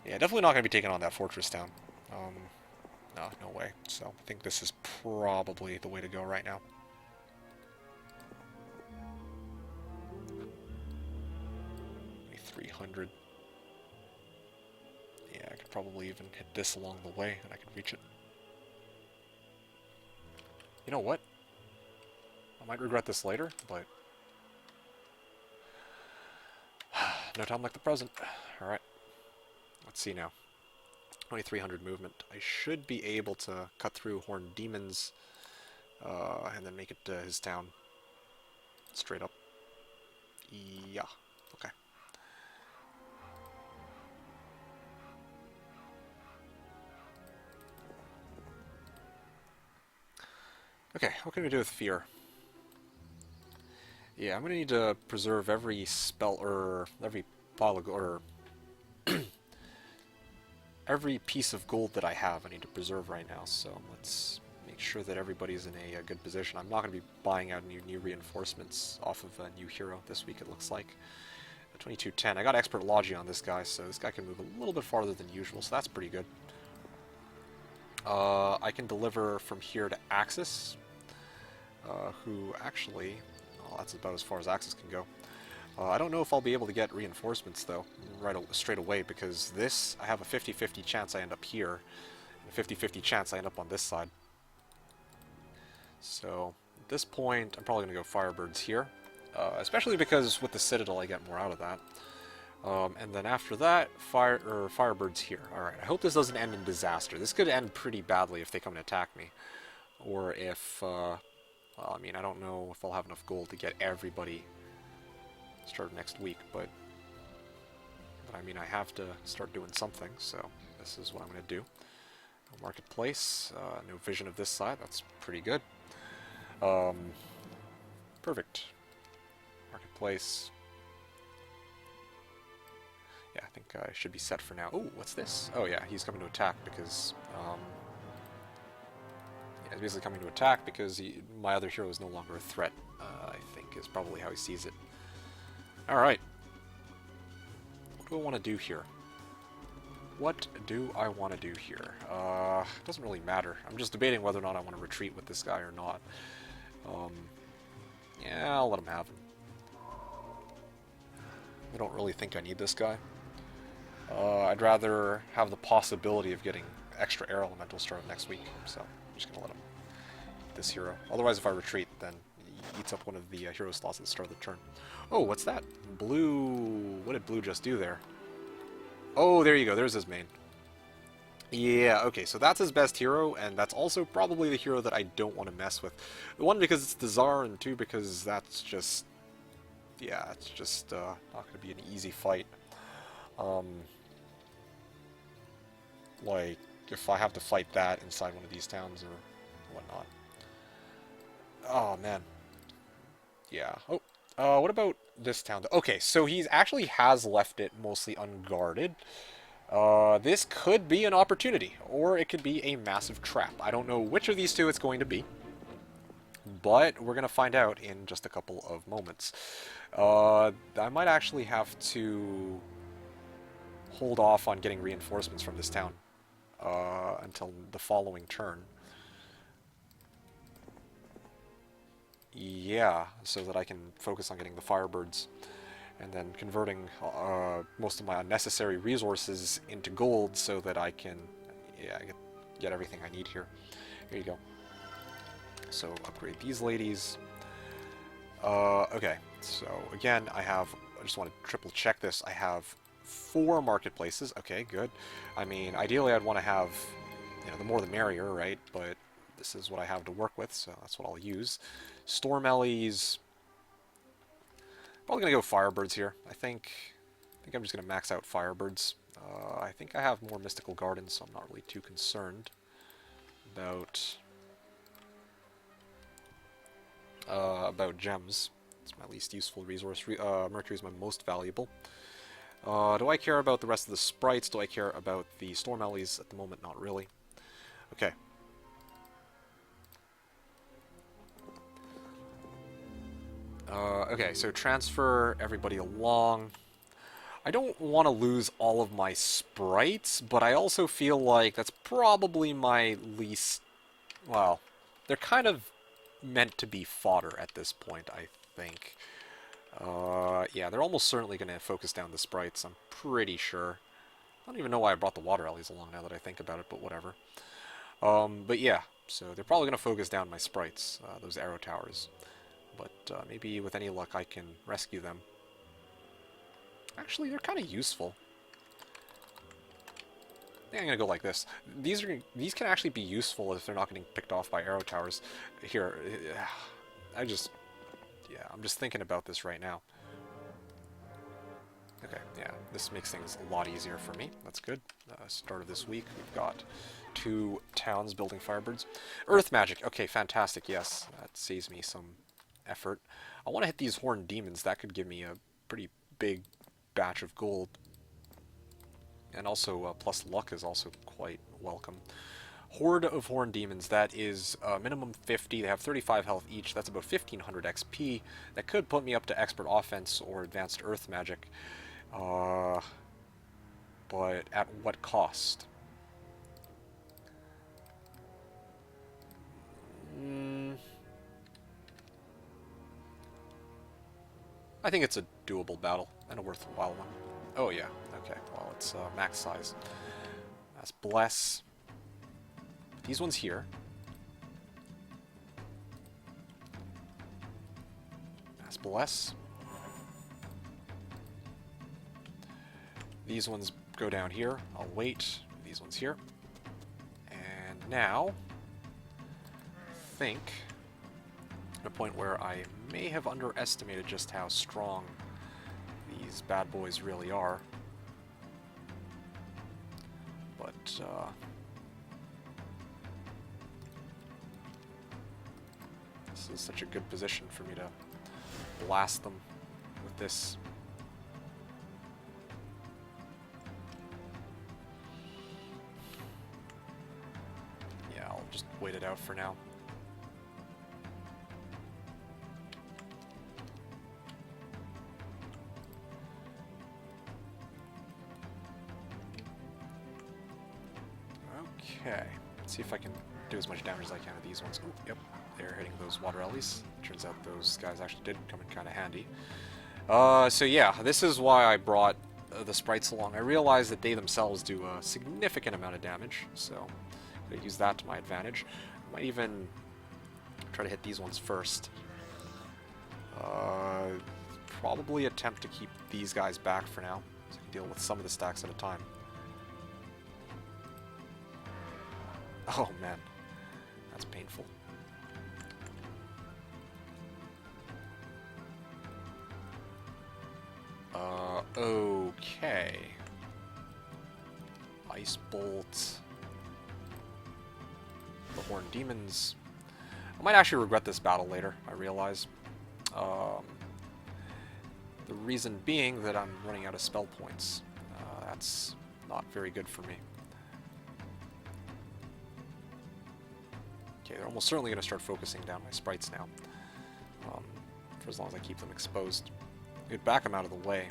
Yeah, definitely not going to be taking on that fortress town. No way. So I think this is probably the way to go right now. Maybe 300. Yeah, I could probably even hit this along the way, and I could reach it. You know what? I might regret this later, but... no time like the present. Alright. Let's see now. 2300 movement. I should be able to cut through Horned Demons and then make it to his town. Straight up. Yeah. Okay. Okay, what can we do with Fear? Yeah, I'm going to need to preserve every spell, or every pile of, or every piece of gold that I have I need to preserve right now, so let's make sure that everybody's in a good position. I'm not going to be buying out new reinforcements off of a new hero this week, it looks like. 2210. I got Expert Logi on this guy, so this guy can move a little bit farther than usual, so that's pretty good. I can deliver from here to Axis, who actually... well, that's about as far as Axis can go. I don't know if I'll be able to get reinforcements, though, straight away, because this, I have a 50-50 chance I end up here, 50-50 chance I end up on this side. So at this point, I'm probably going to go Firebirds here. Especially because with the Citadel I get more out of that. And then after that, Firebirds here. Alright, I hope this doesn't end in disaster. This could end pretty badly if they come and attack me. Or if, well, I mean, I don't know if I'll have enough gold to get everybody started next week, but I mean, I have to start doing something, so this is what I'm going to do. No marketplace, no vision of this side, that's pretty good. Perfect. Marketplace. Yeah, I think I should be set for now. Oh, what's this? Oh yeah, he's coming to attack because, yeah, he's basically coming to attack because my other hero is no longer a threat, I think is probably how he sees it. Alright. What do I want to do here? What do I want to do here? It doesn't really matter. I'm just debating whether or not I want to retreat with this guy or not. Yeah, I'll let him have him. I don't really think I need this guy. I'd rather have the possibility of getting extra air elemental started next week, so I'm just going to let him eat this hero. Otherwise, if I retreat, then he eats up one of the hero slots at the start of the turn. Oh, what's that? Blue... What did blue just do there? Oh, there you go. There's his main. Yeah, okay, so that's his best hero, and that's also probably the hero that I don't want to mess with. One, because it's the Tsar, and two, because that's just... Yeah, it's just not going to be an easy fight. Like, if I have to fight that inside one of these towns or whatnot. Oh, man. Yeah. Oh, what about this town? Okay, so he actually has left it mostly unguarded. This could be an opportunity, or it could be a massive trap. I don't know which of these two it's going to be, but we're going to find out in just a couple of moments. I might actually have to hold off on getting reinforcements from this town until the following turn. Yeah, so that I can focus on getting the Firebirds and then converting most of my unnecessary resources into gold so that I can get everything I need here. Here you go. So upgrade these ladies. Okay, so again, I just want to triple check this. I have 4 marketplaces. Okay, good. I mean, ideally I'd want to have, the more the merrier, right? But this is what I have to work with, so that's what I'll use. Storm Ellies. Probably gonna go Firebirds here. I think I'm just gonna max out Firebirds. I think I have more Mystical Gardens, so I'm not really too concerned about gems. It's my least useful resource. Mercury is my most valuable. Do I care about the rest of the sprites? Do I care about the Storm Ellies? At the moment, not really. Okay. Okay, so transfer everybody along. I don't want to lose all of my sprites, but I also feel like that's probably my least... Well, they're kind of meant to be fodder at this point, I think. Yeah, they're almost certainly going to focus down the sprites, I'm pretty sure. I don't even know why I brought the water ellies along now that I think about it, but whatever. But yeah, so they're probably going to focus down my sprites, those arrow towers. But maybe with any luck I can rescue them. Actually, they're kind of useful. I think I'm going to go like this. These can actually be useful if they're not getting picked off by arrow towers. Here, I'm just thinking about this right now. Okay, yeah, this makes things a lot easier for me. That's good. Start of this week, we've got 2 towns building Firebirds. Earth magic. Okay, fantastic. Yes, that saves me some effort. I want to hit these horned demons. That could give me a pretty big batch of gold. And also, plus luck is also quite welcome. Horde of horned demons. That is minimum 50. They have 35 health each. That's about 1500 XP. That could put me up to expert offense or advanced earth magic. But at what cost? I think it's a doable battle and a worthwhile one. Oh yeah, okay, well it's max size. That's Bless. These ones here. Mass bless. These ones go down here. I'll wait. These ones here. And now, I think, at a point where I may have underestimated just how strong these bad boys really are. But, this is such a good position for me to blast them with this. Yeah, I'll just wait it out for now. Okay, let's see if I can do as much damage as I can to these ones. Ooh, yep, they're hitting those water ellies. Turns out those guys actually did come in kind of handy. So yeah, this is why I brought the sprites along. I realized that they themselves do a significant amount of damage, so I'm going to use that to my advantage. I might even try to hit these ones first. Probably attempt to keep these guys back for now, so I can deal with some of the stacks at a time. Oh man, that's painful. Okay. Ice Bolt. The Horned Demons. I might actually regret this battle later, I realize. The reason being that I'm running out of spell points. That's not very good for me. Okay, they're almost certainly going to start focusing down my sprites now. For as long as I keep them exposed. I could back them out of the way,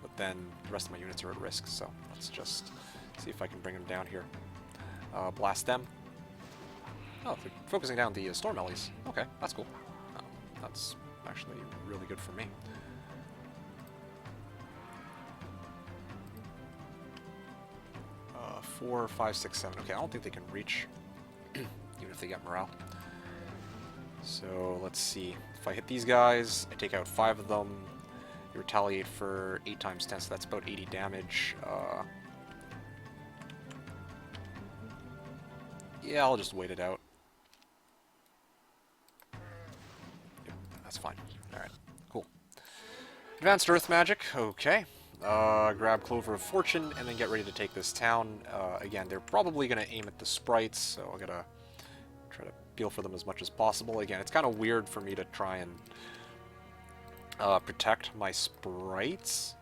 but then the rest of my units are at risk, so let's just see if I can bring them down here. Blast them. Oh, they're focusing down the Storm Ellies. Okay, that's cool. That's actually really good for me. Uh, 4, 5, 6, 7. Okay, I don't think they can reach, even if they get morale. So let's see. If I hit these guys, I take out 5 of them. You retaliate for 8 times 10, so that's about 80 damage. Yeah, I'll just wait it out. Yep, that's fine. Alright, cool. Advanced Earth Magic, okay. Grab Clover of Fortune, and then get ready to take this town. Again, they're probably going to aim at the sprites, so I'm going to try to feel for them as much as possible. Again, it's kind of weird for me to try and protect my sprites,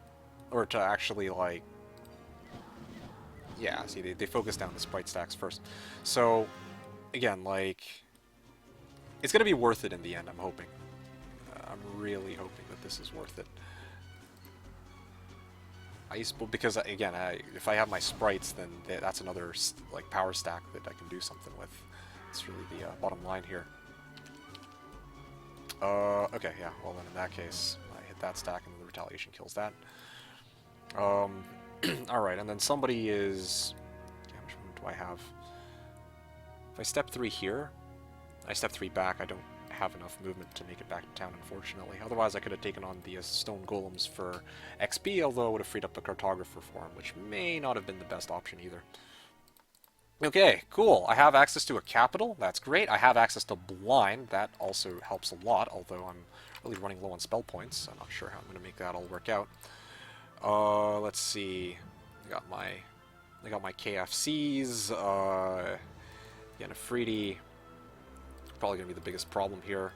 or to actually, like, yeah, see, they focus down the sprite stacks first. So, again, like, it's going to be worth it in the end, I'm hoping. I'm really hoping that this is worth it. Because, again, if I have my sprites, then that's another, like, power stack that I can do something with. It's really the bottom line here. Okay, yeah, well then in that case, I hit that stack and then the retaliation kills that. Alright, and then somebody is... Okay, how much movement do I have? If I step 3 here, I step 3 back, I don't have enough movement to make it back to town, unfortunately. Otherwise, I could have taken on the stone golems for XP, although I would have freed up the Cartographer for him, which may not have been the best option either. Okay, cool. I have access to a capital. That's great. I have access to blind. That also helps a lot, although I'm really running low on spell points. I'm not sure how I'm going to make that all work out. Let's see. I got my KFCs. Again, Afridi. Probably going to be the biggest problem here.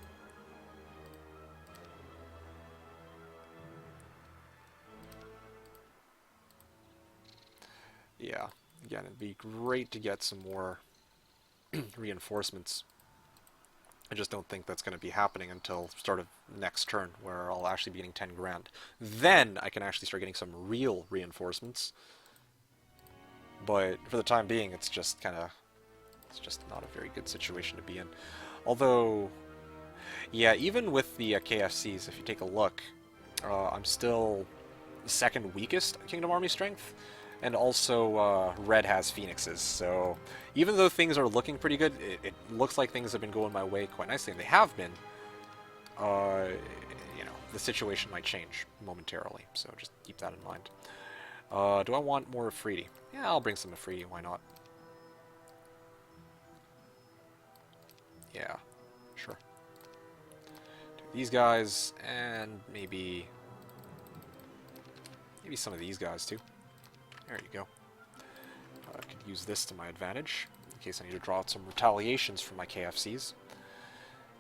Yeah. Again, it'd be great to get some more reinforcements. I just don't think that's going to be happening until start of next turn, where I'll actually be getting 10 grand. Then I can actually start getting some real reinforcements. But for the time being, it's just kind of... It's just not a very good situation to be in. Although, yeah, even with the KFCs, if you take a look, I'm still the second weakest Kingdom Army strength. And also, red has phoenixes, so even though things are looking pretty good, it looks like things have been going my way quite nicely, and they have been. You know, the situation might change momentarily, so just keep that in mind. Do I want more Afridi? Yeah, I'll bring some Afridi, why not? Yeah, sure. Do these guys, and maybe some of these guys too. There you go. I could use this to my advantage, in case I need to draw out some retaliations from my KFCs.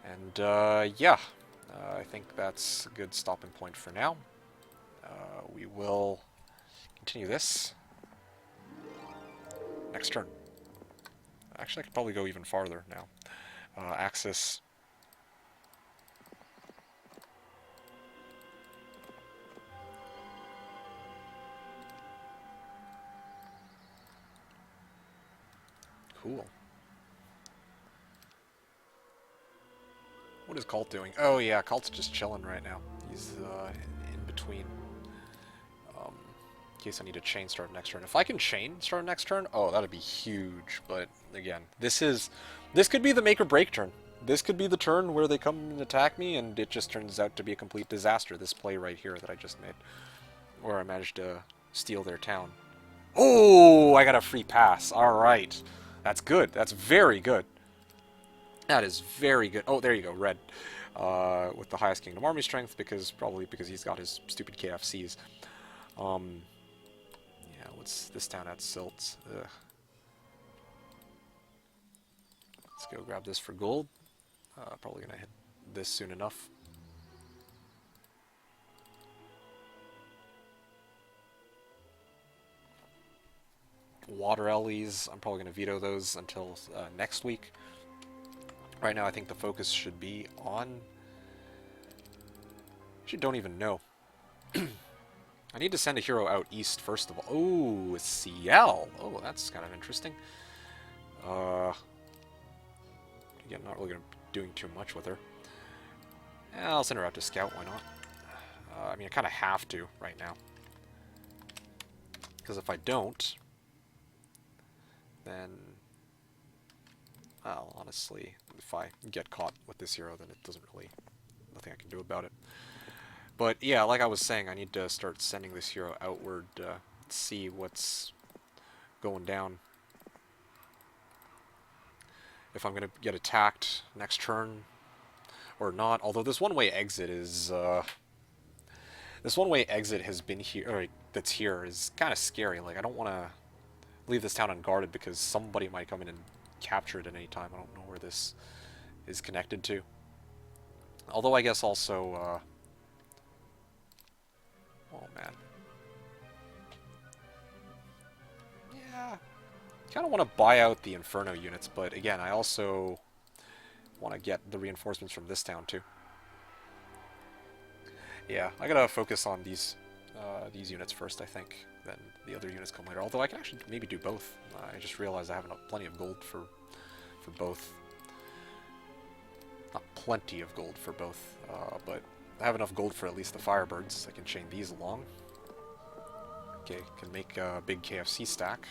And, yeah, I think that's a good stopping point for now. We will continue this next turn. Actually, I could probably go even farther now. Axis. Cool. What is Colt doing? Oh yeah, Colt's just chilling right now. He's in between. In case I need to chain start next turn. If I can chain start next turn, oh, that'd be huge. But again, this could be the make or break turn. This could be the turn where they come and attack me, and it just turns out to be a complete disaster. This play right here that I just made, where I managed to steal their town. Oh, I got a free pass. All right, that's good. That's very good. That is very good. Oh, there you go, red. With the highest Kingdom Army strength, probably because he's got his stupid KFCs. Yeah, what's this town at? Silts. Ugh. Let's go grab this for gold. Probably gonna hit this soon enough. Water Ellies, I'm probably gonna veto those until next week. Right now, I think the focus should be on... Actually, don't even know. I need to send a hero out east, first of all. Oh, CL! Oh, that's kind of interesting. Again, not really going to be doing too much with her. Yeah, I'll send her out to scout, why not? I mean, I kind of have to right now. Because if I don't, then... Well, honestly, if I get caught with this hero, then it doesn't really... Nothing I can do about it. But yeah, like I was saying, I need to start sending this hero outward to see what's going down. If I'm going to get attacked next turn or not. Although this one-way exit is... this one-way exit has been here, or that's here, is kind of scary. Like, I don't want to leave this town unguarded because somebody might come in and capture it at any time. I don't know where this is connected to. Although I guess also... oh, man. Yeah. Kind of want to buy out the Inferno units, but again, I also want to get the reinforcements from this town, too. Yeah, I gotta focus on these units first, I think. Then the other units come later. Although I can actually maybe do both. I just realized I have plenty of gold for both. Not plenty of gold for both, but I have enough gold for at least the Firebirds. I can chain these along. Okay, can make a big KFC stack.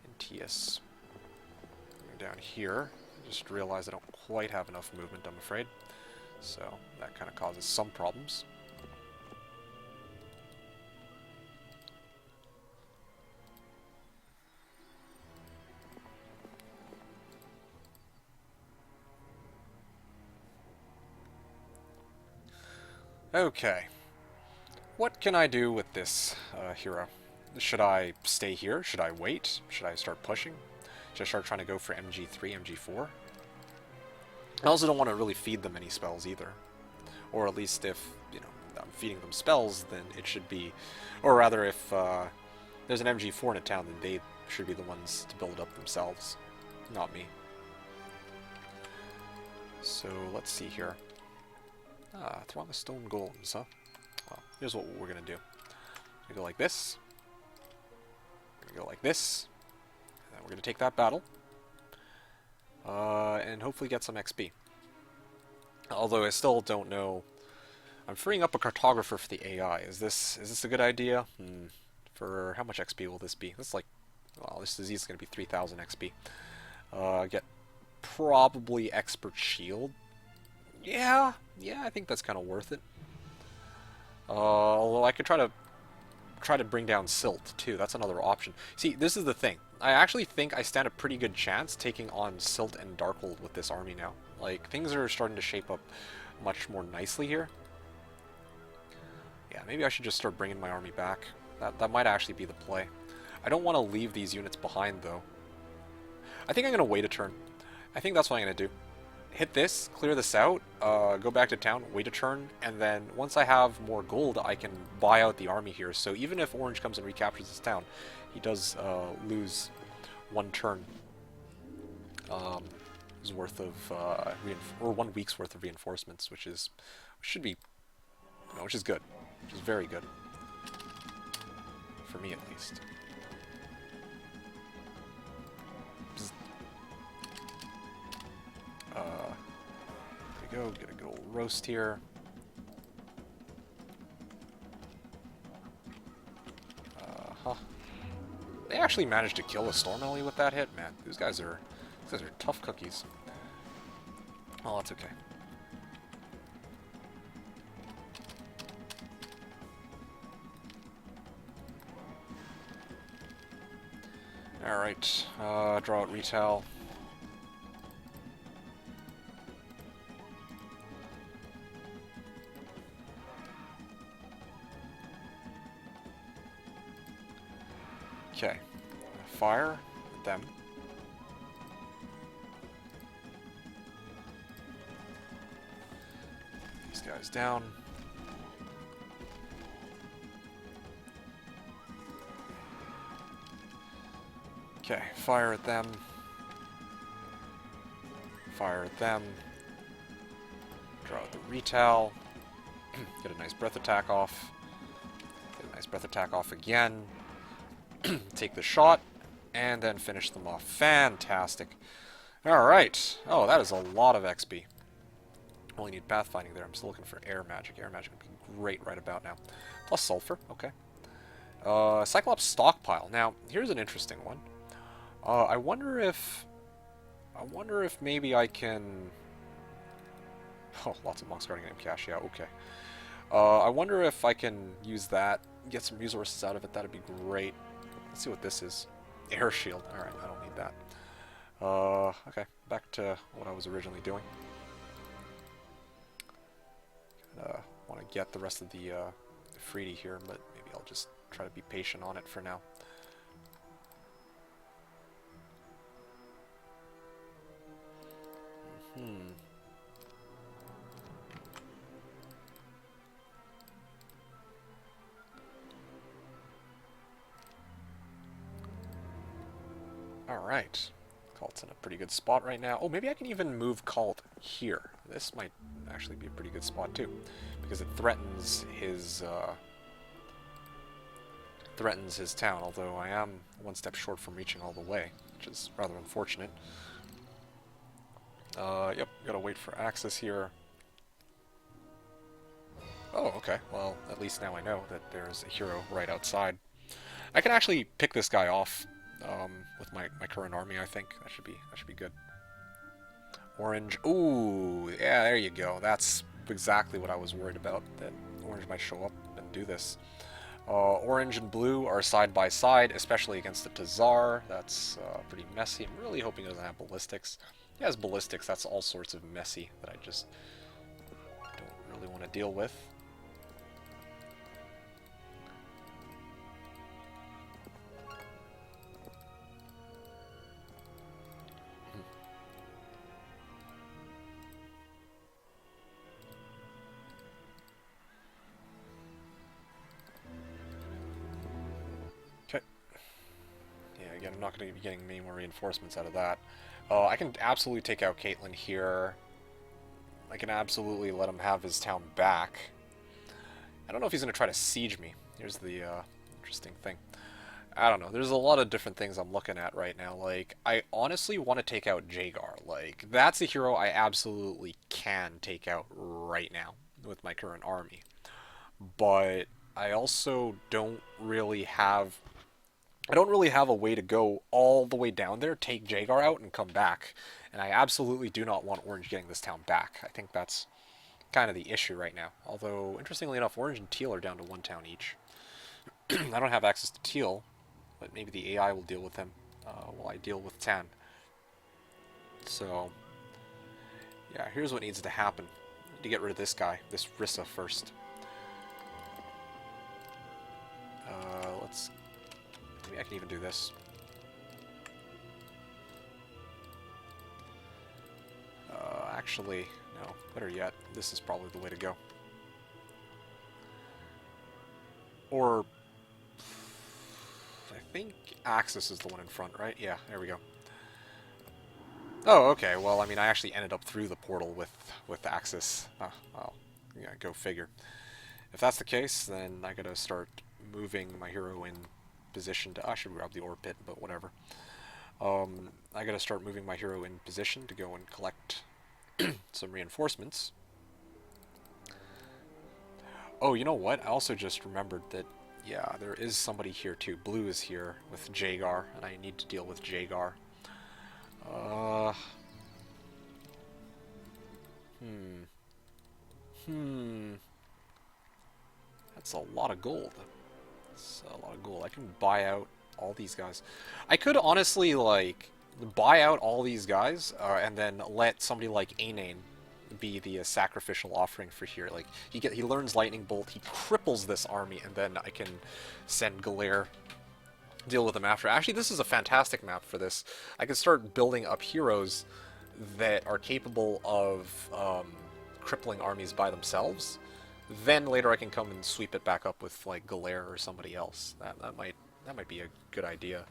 And TS. Down here, just realized I don't quite have enough movement, I'm afraid. So that kind of causes some problems. Okay. What can I do with this hero? Should I stay here? Should I wait? Should I start pushing? Should I start trying to go for MG3, MG4? I also don't want to really feed them any spells either. Or at least if, you know, I'm feeding them spells, then it should be... Or rather, if there's an MG4 in a town, then they should be the ones to build it up themselves. Not me. So, let's see here. Throw on the stone golems, huh? Well, here's what we're gonna do. We're gonna go like this. We're gonna go like this. And then we're gonna take that battle. And hopefully get some XP. Although I still don't know. I'm freeing up a Cartographer for the AI. Is this a good idea? For how much XP will this be? This is like, well, this disease is going to be 3,000 XP. Get probably expert shield. Yeah, I think that's kind of worth it. Although I could try to bring down silt too. That's another option. See, this is the thing. I actually think I stand a pretty good chance taking on silt and darkhold with this army now. Like, things are starting to shape up much more nicely here. Yeah, maybe I should just start bringing my army back. That might actually be the play. I don't want to leave these units behind, though. I think I'm going to wait a turn. I think that's what I'm going to do. Hit this, clear this out, go back to town, wait a turn, and then once I have more gold, I can buy out the army here. So even if Orange comes and recaptures this town, he does lose one turn worth of or 1 week's worth of reinforcements, which should be, which is good, which is very good for me at least. There we go, get a good old roast here. They actually managed to kill a Storm Ellie with that hit, man. These guys are tough cookies. Oh, that's okay. Alright, draw out retail. Okay, fire at them. These guys down. Okay, fire at them. Fire at them. Draw out the retail. Get a nice breath attack off. Get a nice breath attack off again. Take the shot, and then finish them off. Fantastic. Alright. Oh, that is a lot of XP. Only need pathfinding there. I'm still looking for air magic. Air magic would be great right about now. Plus sulfur. Okay. Cyclops stockpile. Now, here's an interesting one. I wonder if maybe I can... Oh, lots of Mox Guardian cash. Yeah, okay. I wonder if I can use that, get some resources out of it. That'd be great. Let's see what this is. Air shield. Alright, I don't need that. Okay, back to what I was originally doing. Want to get the rest of the Freedy here, but maybe I'll just try to be patient on it for now. Alright. Cult's in a pretty good spot right now. Oh, maybe I can even move Cult here. This might actually be a pretty good spot too, because it threatens his town, although I am one step short from reaching all the way, which is rather unfortunate. Yep, gotta wait for access here. Oh, okay. Well, at least now I know that there's a hero right outside. I can actually pick this guy off with my current army. I think that should be good. Orange. Ooh, yeah, there you go. That's exactly what I was worried about. That Orange might show up and do this. Orange and Blue are side by side, especially against the Tazar. That's pretty messy. I'm really hoping he doesn't have ballistics. He has ballistics. That's all sorts of messy that I just don't really want to deal with. Again, I'm not going to be getting many more reinforcements out of that. I can absolutely take out Caitlyn here. I can absolutely let him have his town back. I don't know if he's going to try to siege me. Here's the interesting thing. I don't know. There's a lot of different things I'm looking at right now. Like, I honestly want to take out Jagar. Like, that's a hero I absolutely can take out right now with my current army. But I also don't really have... I don't really have a way to go all the way down there, take Jagar out, and come back. And I absolutely do not want Orange getting this town back. I think that's kind of the issue right now. Although, interestingly enough, Orange and Teal are down to 1 town each. I don't have access to Teal, but maybe the AI will deal with him while I deal with Tan. So, yeah, here's what needs to happen. I need to get rid of this guy, this Rissa first. Let's... Maybe I can even do this. Actually, no. Better yet, this is probably the way to go. Or... I think Axis is the one in front, right? Yeah, there we go. Oh, okay. Well, I mean, I actually ended up through the portal with Axis. Well, yeah, go figure. If that's the case, then I gotta start moving my hero in position to... I should grab the ore pit, but whatever. I gotta start moving my hero in position to go and collect some reinforcements. Oh, you know what? I also just remembered that, yeah, there is somebody here too. Blue is here with Jagar, and I need to deal with Jagar. That's a lot of gold. That's a lot of gold. I can buy out all these guys. I could honestly, like, buy out all these guys, and then let somebody like Anane be the sacrificial offering for here. Like, he learns Lightning Bolt, he cripples this army, and then I can send Galere, deal with them after. Actually, this is a fantastic map for this. I can start building up heroes that are capable of crippling armies by themselves. Then later I can come and sweep it back up with like Galere or somebody else. That might be a good idea.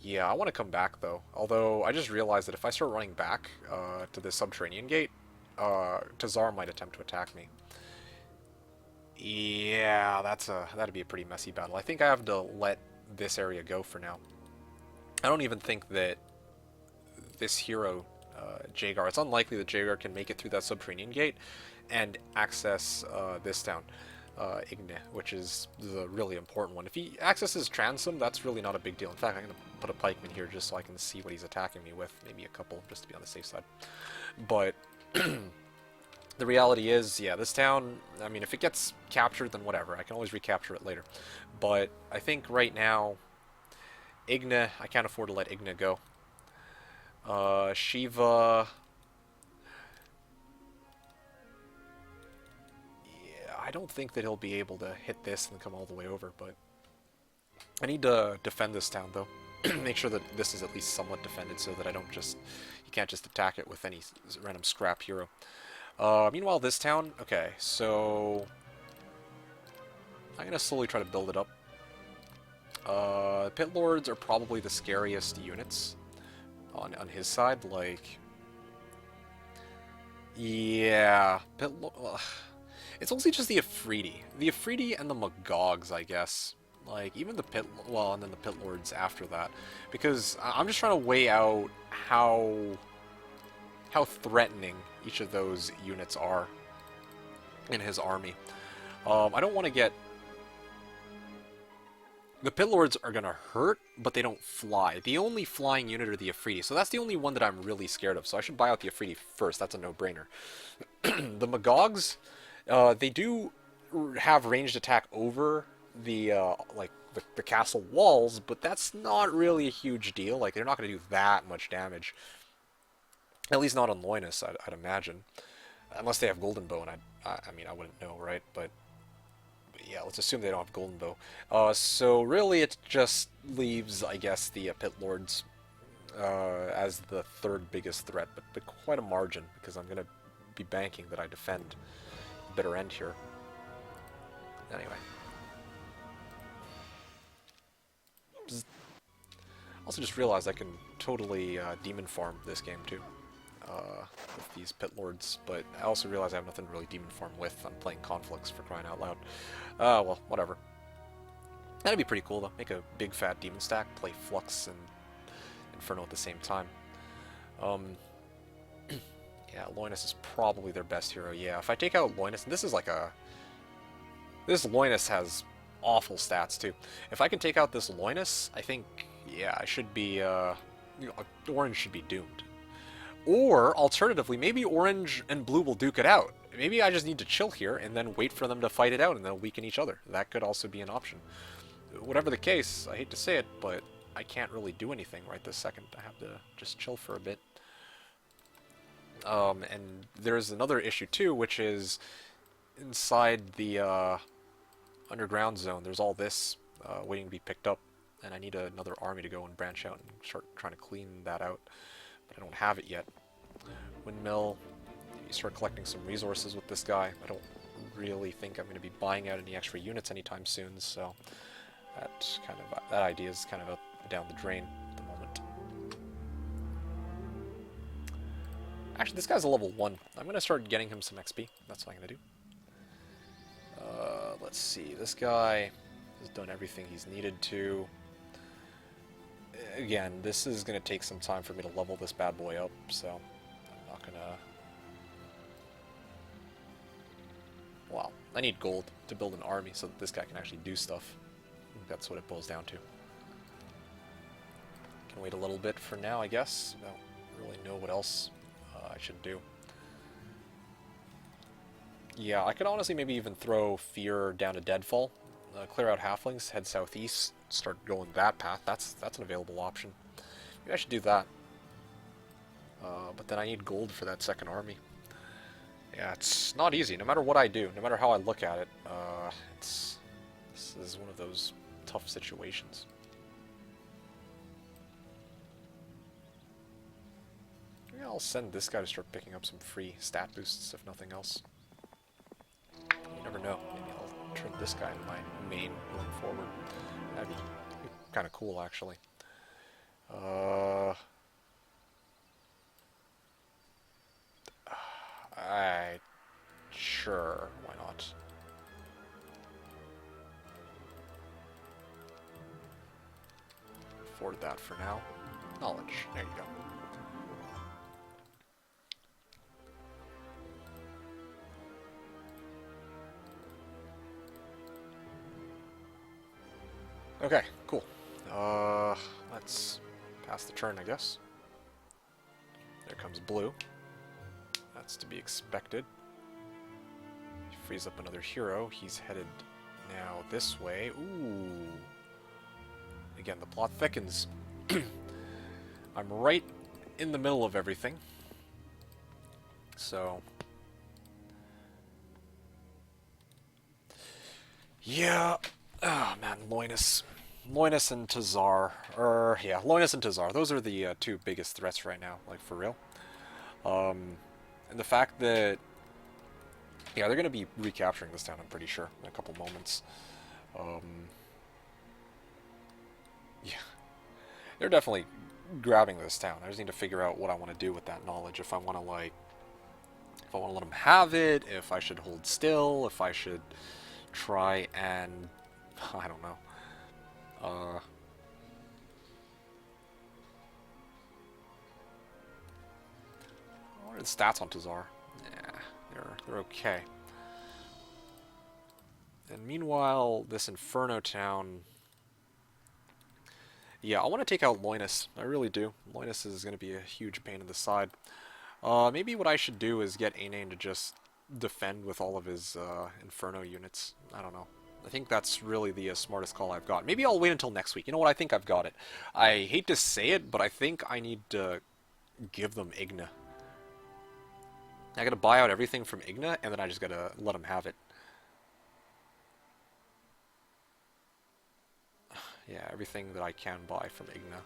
Yeah, I want to come back though. Although I just realized that if I start running back to the subterranean gate, Tazar might attempt to attack me. Yeah, that'd be a pretty messy battle. I think I have to let this area go for now. I don't even think that this hero, Jagar, it's unlikely that Jagar can make it through that subterranean gate and access this town, Igne, which is the really important one. If he accesses Transom, that's really not a big deal. In fact, I'm going to put a pikeman here just so I can see what he's attacking me with. Maybe a couple, just to be on the safe side. But... the reality is, yeah, this town, I mean, if it gets captured, then whatever. I can always recapture it later. But I think right now, Igne, I can't afford to let Igne go. Shiva... Yeah, I don't think that he'll be able to hit this and come all the way over, but... I need to defend this town, though. Make sure that this is at least somewhat defended so that I don't just... You can't just attack it with any random scrap hero. Meanwhile, this town, okay, so I'm gonna slowly try to build it up. Pit Lords are probably the scariest units on his side, like, yeah, it's mostly just the Afridi and the Magogs, I guess. Like, even the and then the Pit Lords after that, because I'm just trying to weigh out how threatening each of those units are in his army. I don't want to get... The Pit Lords are going to hurt, but they don't fly. The only flying unit are the Afridi, so that's the only one that I'm really scared of, so I should buy out the Afridi first. That's a no-brainer. The Magogs, they do have ranged attack over the, the castle walls, but that's not really a huge deal. Like, they're not going to do that much damage. At least not on Loinus, I'd imagine. Unless they have Golden Bow, and I mean, I wouldn't know, right? But yeah, let's assume they don't have Golden Bow. So really it just leaves, I guess, the Pit Lords as the third biggest threat, but quite a margin, because I'm going to be banking that I defend the bitter end here. Anyway. Also just realized I can totally demon farm this game too. With these Pit Lords, but I also realize I have nothing to really demon farm with. I'm playing Conflicts, for crying out loud. Well, whatever. That'd be pretty cool though. Make a big fat demon stack, play Flux and Inferno at the same time. Yeah, Loinus is probably their best hero. Yeah, if I take out Loinus, and this is like a This Loinus has awful stats, too. If I can take out this Loinus, I think, yeah, I should be, orange should be doomed. Or, alternatively, maybe orange and blue will duke it out. Maybe I just need to chill here and then wait for them to fight it out and they'll weaken each other. That could also be an option. Whatever the case, I hate to say it, but I can't really do anything right this second. I have to just chill for a bit. And there's another issue too, which is inside the underground zone, there's all this waiting to be picked up, and I need another army to go and branch out and start trying to clean that out, but I don't have it yet. Windmill, you start collecting some resources with this guy. I don't really think I'm going to be buying out any extra units anytime soon, so that idea is kind of up down the drain at the moment. Actually, this guy's a level 1. I'm going to start getting him some XP. That's what I'm going to do. Let's see. This guy has done everything he's needed to. Again, this is going to take some time for me to level this bad boy up, so I'm not going to... Well, I need gold to build an army so that this guy can actually do stuff. I think that's what it boils down to. Can wait a little bit for now, I guess. I don't really know what else I should do. Yeah, I could honestly maybe even throw Fear down to Deadfall. Clear out halflings, head southeast, start going that path. That's an available option. Maybe I should do that. But then I need gold for that second army. Yeah, it's not easy. No matter what I do, no matter how I look at it, this is one of those tough situations. Maybe I'll send this guy to start picking up some free stat boosts, if nothing else. You never know. Maybe I'll turn this guy into my main going forward. That'd be kind of cool, actually. Sure, why not? Afford that for now. Knowledge. There you go. Okay, cool. Let's pass the turn, I guess. There comes blue. That's to be expected. He frees up another hero. He's headed now this way. Ooh. Again, the plot thickens. I'm right in the middle of everything. So... yeah. Oh, man, Loinus. Loinus and Tazar. Yeah, Loinus and Tazar. Those are the two biggest threats right now, like, for real. And the fact that... yeah, they're going to be recapturing this town, I'm pretty sure, in a couple moments. Yeah. They're definitely grabbing this town. I just need to figure out what I want to do with that knowledge. If I want to, like... if I want to let them have it, if I should hold still, if I should try and... I don't know. What are the stats on Tazar? Yeah, they're okay. And meanwhile, this Inferno town... yeah, I want to take out Loinus. I really do. Loinus is going to be a huge pain in the side. Maybe what I should do is get Anane to just defend with all of his Inferno units. I don't know. I think that's really the smartest call I've got. Maybe I'll wait until next week. You know what? I think I've got it. I hate to say it, but I think I need to give them Igna. I gotta buy out everything from Igna, and then I just gotta let them have it. Yeah, everything that I can buy from Igna.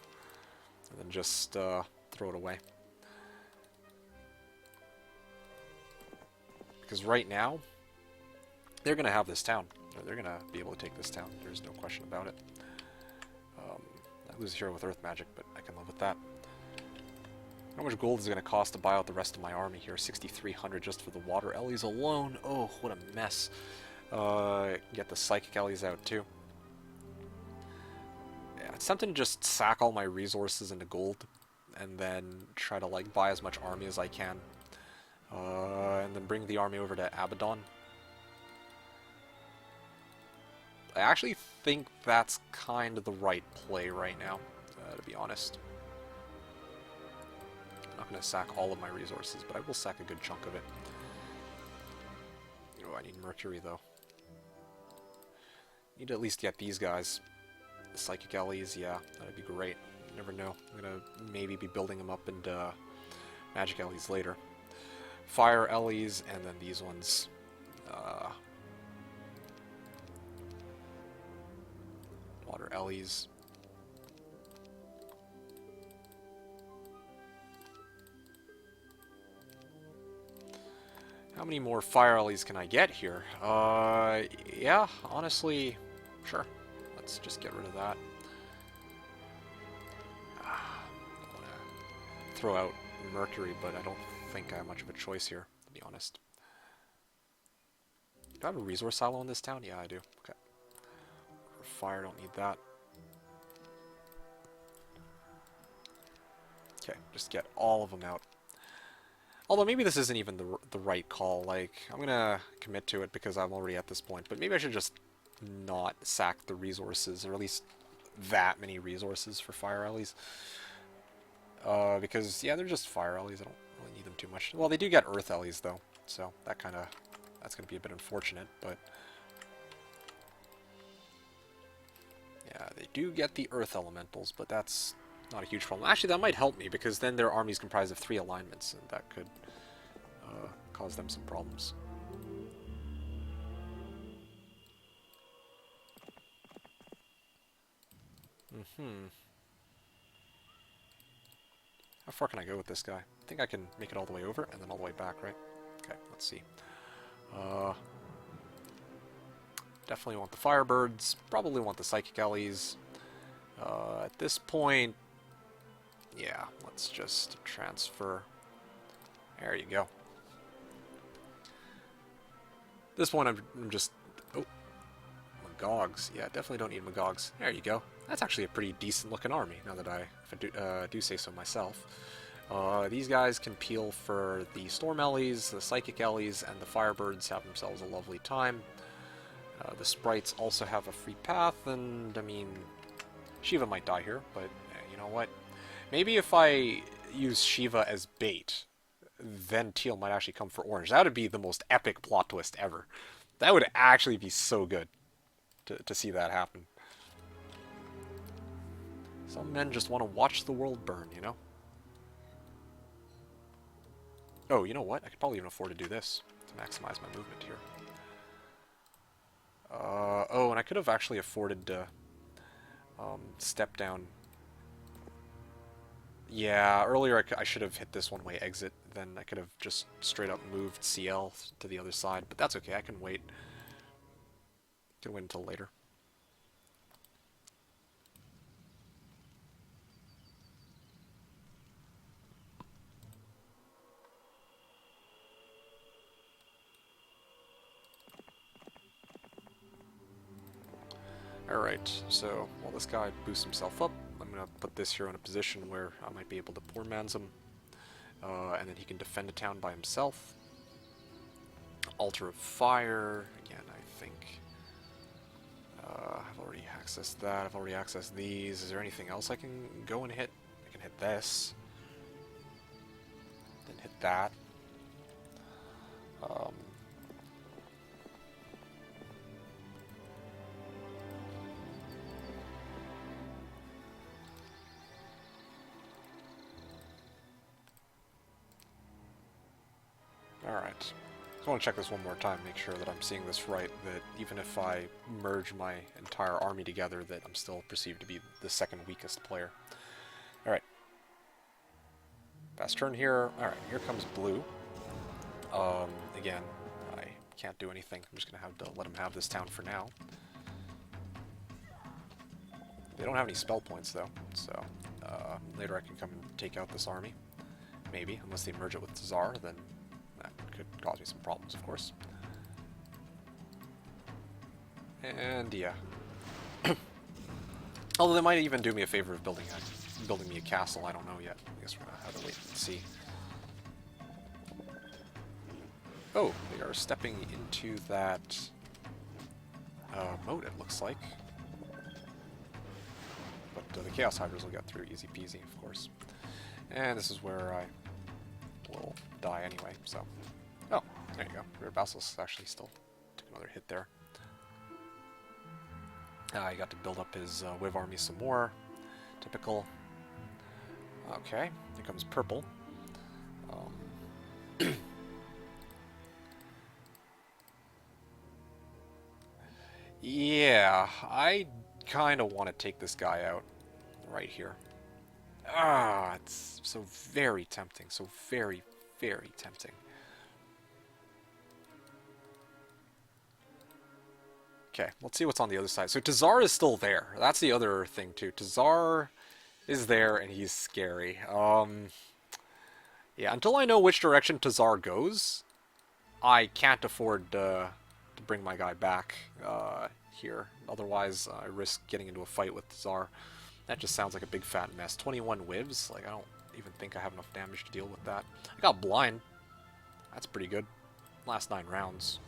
And then just throw it away. Because right now, they're gonna have this town. They're going to be able to take this town. There's no question about it. I lose a hero with Earth Magic, but I can live with that. How much gold is it going to cost to buy out the rest of my army here? 6,300 just for the Water Ellies alone. Oh, what a mess. Get the Psychic Ellies out, too. Yeah, it's tempting to just sack all my resources into gold, and then try to, like, buy as much army as I can. And then bring the army over to Abaddon. I actually think that's kind of the right play right now, to be honest. I'm not going to sack all of my resources, but I will sack a good chunk of it. Oh, I need Mercury, though. Need to at least get these guys. The Psychic Ellies, yeah, that'd be great. You never know. I'm going to maybe be building them up into Magic Ellies later. Fire Ellies, and then these ones. Water Ellies. How many more Fire Ellies can I get here? Yeah, honestly, sure. Let's just get rid of that. I want to throw out Mercury, but I don't think I have much of a choice here, to be honest. Do I have a resource silo in this town? Yeah, I do. Okay. For fire, don't need that. Okay, just get all of them out. Although maybe this isn't even the right call. Like, I'm gonna commit to it because I'm already at this point. But maybe I should just not sack the resources, or at least that many resources for Fire Ellies. Because, yeah, they're just Fire Ellies. I don't really need them too much. Well, they do get Earth Ellies, though. So that that's going to be a bit unfortunate, but... yeah, they do get the Earth Elementals, but that's not a huge problem. Actually, that might help me, because then their army's comprised of 3 alignments, and that could cause them some problems. How far can I go with this guy? I think I can make it all the way over, and then all the way back, right? Okay, let's see. Definitely want the Firebirds. Probably want the Psychic Ellies. At this point, yeah, let's just transfer. There you go. At this point, I'm just... oh, Magogs. Yeah, definitely don't need Magogs. There you go. That's actually a pretty decent looking army, now that if I do say so myself. These guys can peel for the Storm Ellies, the Psychic Ellies, and the Firebirds have themselves a lovely time. The Sprites also have a free path, and, I mean, Shiva might die here, but you know what? Maybe if I use Shiva as bait, then Teal might actually come for Orange. That would be the most epic plot twist ever. That would actually be so good to see that happen. Some men just want to watch the world burn, you know? Oh, you know what? I could probably even afford to do this to maximize my movement here. Oh, and I could have actually afforded to step down. Yeah, earlier I should have hit this one-way exit. Then I could have just straight up moved CL to the other side. But that's okay, I can wait. I can wait until later. Alright, so while this guy boosts himself up, I'm going to put this here in a position where I might be able to poor man's him, and then he can defend a town by himself. Altar of Fire, again, I think. I've already accessed that, I've already accessed these. Is there anything else I can go and hit? I can hit this. Then hit that. Alright. I want to check this one more time, make sure that I'm seeing this right, that even if I merge my entire army together, that I'm still perceived to be the second weakest player. Alright. Fast turn here. Alright, here comes blue. Again, I can't do anything. I'm just going to have to let him have this town for now. They don't have any spell points, though, so later I can come and take out this army. Maybe, unless they merge it with Tsar, then that could cause me some problems, of course. And yeah. Although they might even do me a favor of building me a castle, I don't know yet. I guess we're gonna have to wait and see. Oh, they are stepping into that moat, it looks like. But the Chaos Hydras will get through easy peasy, of course. And this is where I will die anyway, so... Oh, there you go. Rear Basilisk actually still took another hit there. He got to build up his Wiv army some more. Typical. Okay, here comes purple. Yeah, I kind of want to take this guy out right here. Ah, it's so very tempting. So very, very tempting. Okay, let's see what's on the other side. So Tazar is still there. That's the other thing too. Tazar is there and he's scary. Yeah, until I know which direction Tazar goes, I can't afford to bring my guy back here. Otherwise, I risk getting into a fight with Tazar. That just sounds like a big fat mess. 21 whivs? Like, I don't even think I have enough damage to deal with that. I got blind. That's pretty good. Last 9 rounds.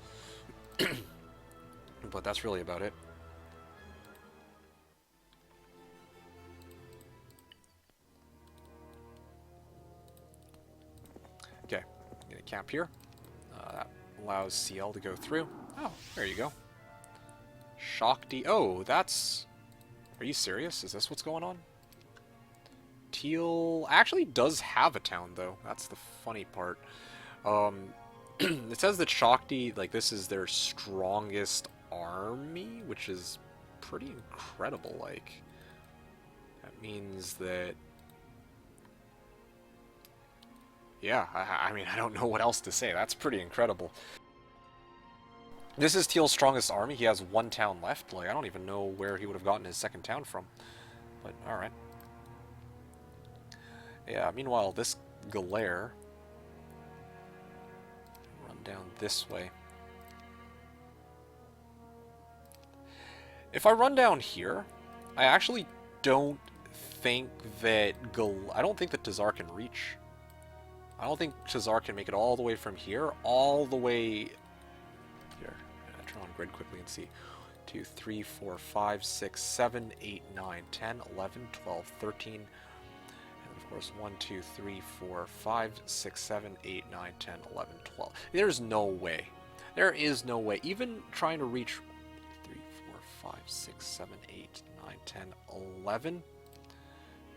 But that's really about it. Okay, I'm gonna camp here. That allows CL to go through. Oh, there you go. Shakti. Oh, that's... Are you serious? Is this what's going on? Teal actually does have a town, though. That's the funny part. It says that Shakti, like, this is their strongest army, which is pretty incredible. Like, that means that... Yeah, I mean, I don't know what else to say. That's pretty incredible. This is Teal's strongest army. He has 1 town left. Like, I don't even know where he would have gotten his 2nd town from. But, alright. Yeah, meanwhile, this Galere... Run down this way. If I run down here, I actually don't think that I don't think that Tazar can reach. I don't think Tazar can make it all the way from here, all the way here. I turn on grid quickly and see. 2, 3, 4, 5, 6, 7, 8, 9, 10, 11, 12, 13, and of course 1, 2, 3, 4, 5, 6, 7, 8, 9, 10, 11, 12. There's no way. There is no way. Even trying to reach 3, 4, 5, 6, 7, 8, 9, 10, 11,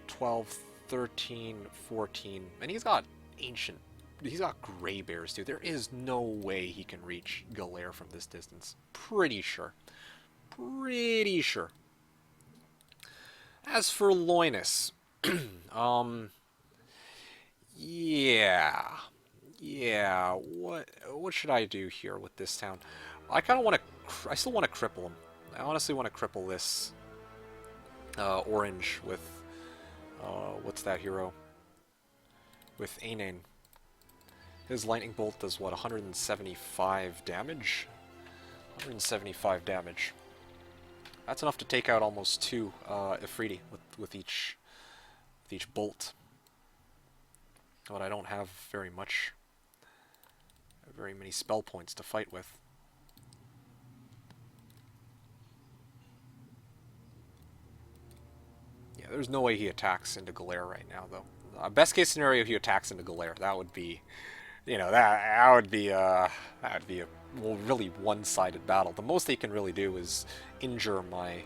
12, 13, 14, and he's got ancient. He's got gray bears too. There is no way he can reach Galere from this distance. Pretty sure. Pretty sure. As for Loinus, yeah, what should I do here with this town? I kind of want to. I still want to cripple him. I honestly want to cripple this orange with what's that hero? With Ainen. His lightning bolt does what, 175 damage? 175 damage. That's enough to take out almost 2 Ifriti with each bolt. But I don't have very many spell points to fight with. Yeah, there's no way he attacks into Galere right now, though. Best case scenario, he attacks into Galere. That would be, you know, that would be a well, really one-sided battle. The most they can really do is injure my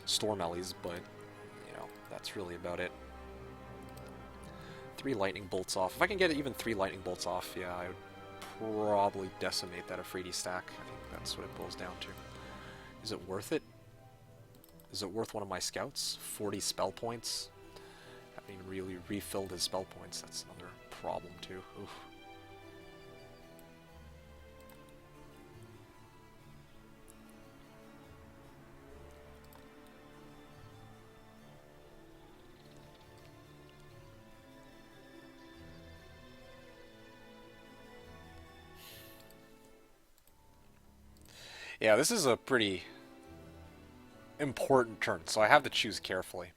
Storm Ellies, but you know, that's really about it. 3 lightning bolts off. If I can get even 3 lightning bolts off, yeah, I would probably decimate that Ifriti stack. I think that's what it boils down to. Is it worth it? Is it worth one of my scouts? 40 spell points? Having really refilled his spell points, that's another problem too. Oof. Yeah, this is a pretty important turn, so I have to choose carefully.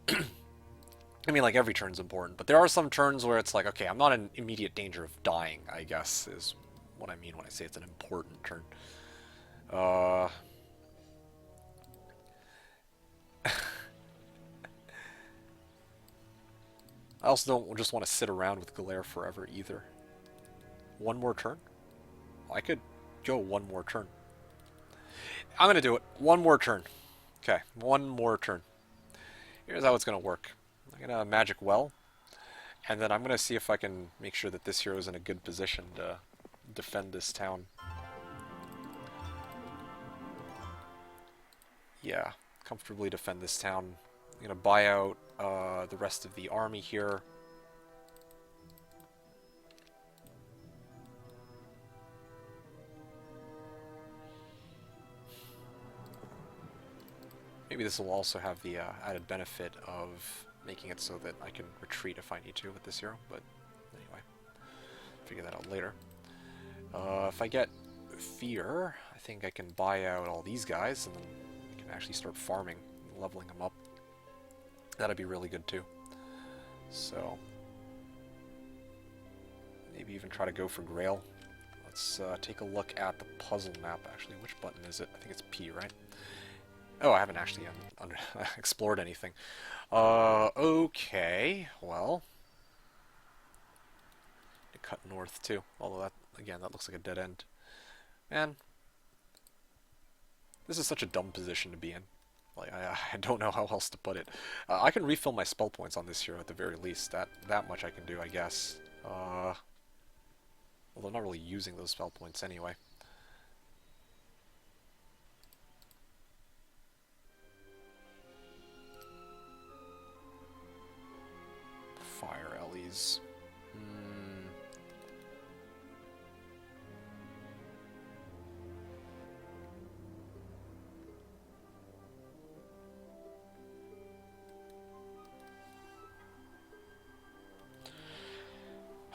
I mean, like, every turn's important, but there are some turns where it's like, okay, I'm not in immediate danger of dying, I guess, is what I mean when I say it's an important turn. I also don't just want to sit around with Glare forever either. One more turn? I could go one more turn. I'm going to do it. One more turn. Okay, one more turn. Here's how it's going to work. I'm going to Magic Well, and then I'm going to see if I can make sure that this hero is in a good position to defend this town. Yeah, comfortably defend this town. I'm going to buy out the rest of the army here. Maybe this will also have the added benefit of making it so that I can retreat if I need to with this hero, but anyway, figure that out later. If I get Fear, I think I can buy out all these guys, and then I can actually start farming, leveling them up. That'd be really good too. So, maybe even try to go for Grail. Let's take a look at the puzzle map, actually. Which button is it? I think it's P, right? Oh, I haven't actually explored anything. Okay, well. To cut north, too. Although, that again, that looks like a dead end. Man. This is such a dumb position to be in. Like, I don't know how else to put it. I can refill my spell points on this hero at the very least. That much I can do, I guess. Although I'm not really using those spell points anyway. Fire Ellies.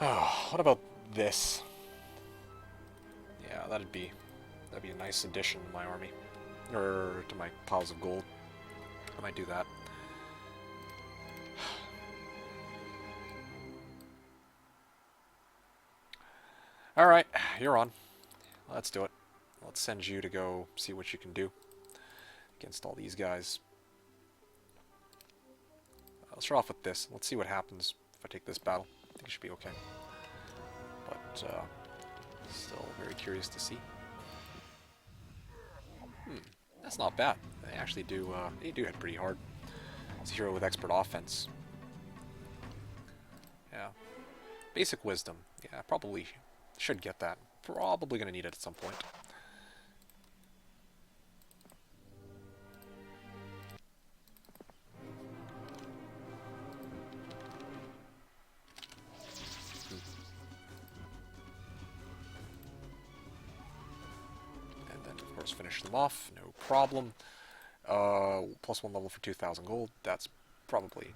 Oh, what about this? Yeah, that'd be a nice addition to my army, or to my piles of gold. I might do that. All right, you're on. Let's do it. Let's send you to go see what you can do against all these guys. Let's start off with this. Let's see what happens if I take this battle. I think it should be okay. But, still very curious to see. That's not bad. They actually do, they do hit pretty hard. It's a hero with expert offense. Yeah. Basic wisdom. Yeah, probably should get that. Probably gonna need it at some point. Finish them off, no problem. +1 level for 2,000 gold. That's probably,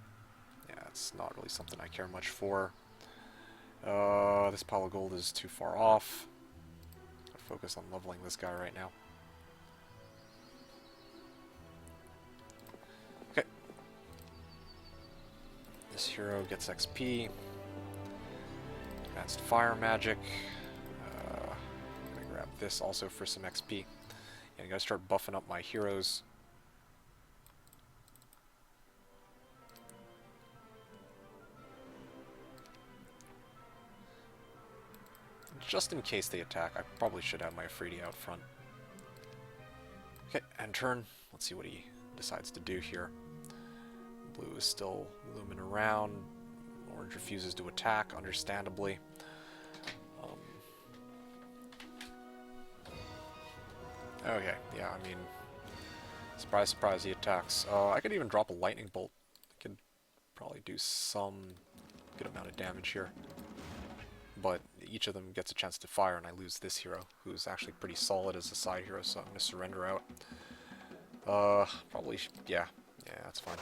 yeah, it's not really something I care much for. This pile of gold is too far off. I'll focus on leveling this guy right now. Okay. This hero gets XP. Advanced fire magic. I'm gonna grab this also for some XP. And I gotta start buffing up my heroes. Just in case they attack, I probably should have my Afridi out front. Okay, end turn. Let's see what he decides to do here. Blue is still looming around. Orange refuses to attack, understandably. Okay, yeah, I mean, surprise, surprise, he attacks. I could even drop a lightning bolt. I could probably do some good amount of damage here. But each of them gets a chance to fire, and I lose this hero, who's actually pretty solid as a side hero, so I'm going to surrender out. Probably, yeah, that's fine.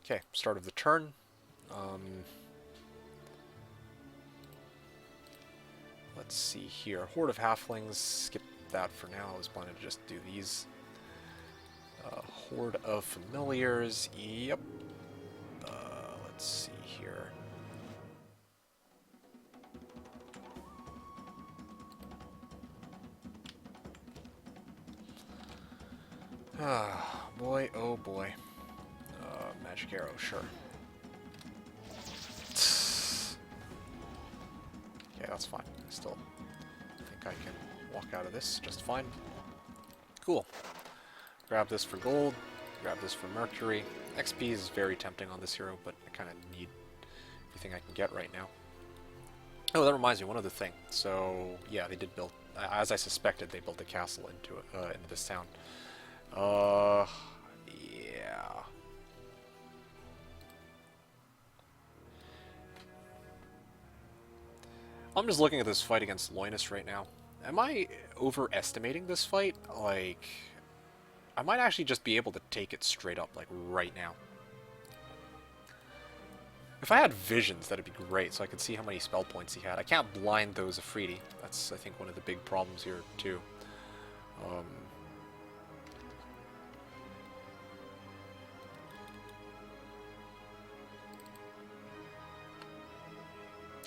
Okay, start of the turn. Let's see here. Horde of Halflings, skip that for now. I was planning to just do these. Horde of Familiars, yep. Let's see here. Ah, boy, oh boy. magic arrow, sure. Okay, that's fine. I still think I can walk out of this just fine. Cool. Grab this for gold. Grab this for mercury. XP is very tempting on this hero, but I kind of need everything I can get right now. Oh, that reminds me, one other thing. So, yeah, they did build, as I suspected, they built a castle into this town. Yeah. I'm just looking at this fight against Loinus right now. Am I overestimating this fight? Like, I might actually just be able to take it straight up, like, right now. If I had visions, that'd be great, so I could see how many spell points he had. I can't blind those Afridi. That's, I think, one of the big problems here, too.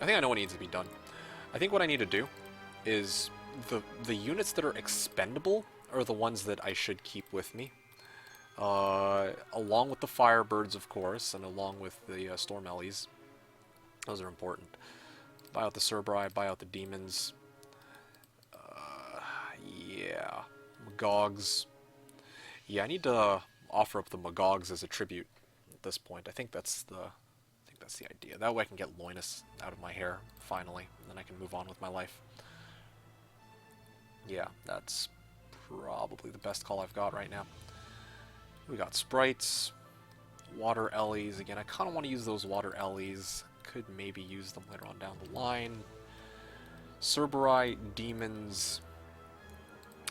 I think I know what needs to be done. I think what I need to do is the units that are expendable are the ones that I should keep with me. Along with the Firebirds, of course, and along with the Storm Ellies. Those are important. Buy out the Cerberus, buy out the Demons. Yeah. Magogs. Yeah, I need to offer up the Magogs as a tribute at this point. I think that's the idea. That way I can get Loinus out of my hair, finally, and then I can move on with my life. Yeah, that's probably the best call I've got right now. We got Sprites, Water Ellies. Again, I kind of want to use those Water Ellies. Could maybe use them later on down the line. Cerberus, Demons.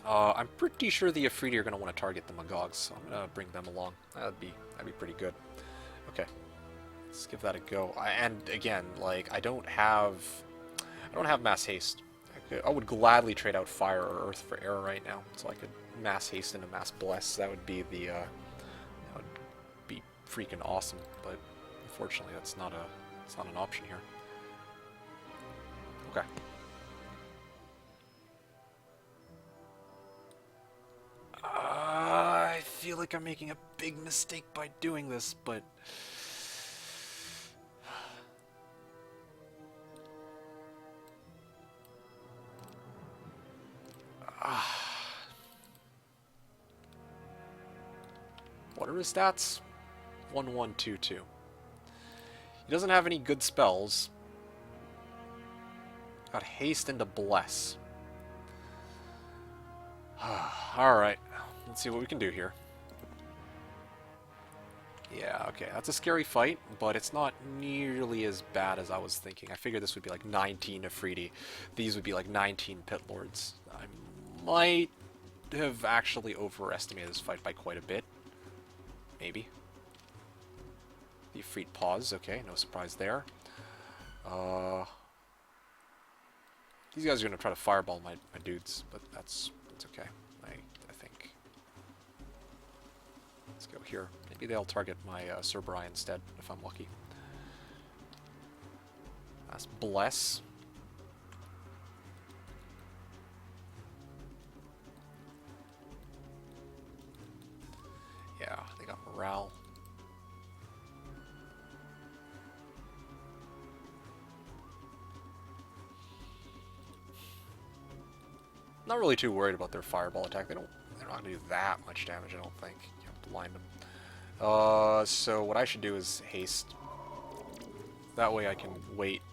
I'm pretty sure the Afridi are going to want to target the Magogs, so I'm going to bring them along. That'd be pretty good. Okay. Let's give that a go. And again, like, I don't have mass haste. I would gladly trade out fire or earth for air right now, so I could mass haste into mass bless. That would be that would be freaking awesome. But unfortunately, it's not an option here. Okay. I feel like I'm making a big mistake by doing this, but. What are his stats? 1122. He doesn't have any good spells. Got haste into bless. Alright, let's see what we can do here. Yeah, okay, that's a scary fight, but it's not nearly as bad as I was thinking. I figured this would be like 19 Afridi. These would be like 19 Pit Lords. I might have actually overestimated this fight by quite a bit. Maybe. The Ifrit pause, okay, no surprise there. These guys are going to try to fireball my dudes, but that's okay, I think. Let's go here. Maybe they'll target my Cerberus instead, if I'm lucky. That's Bless. Yeah, they got morale. Not really too worried about their fireball attack. They're not gonna do that much damage, I don't think. You have to blind them. So what I should do is haste. That way I can wait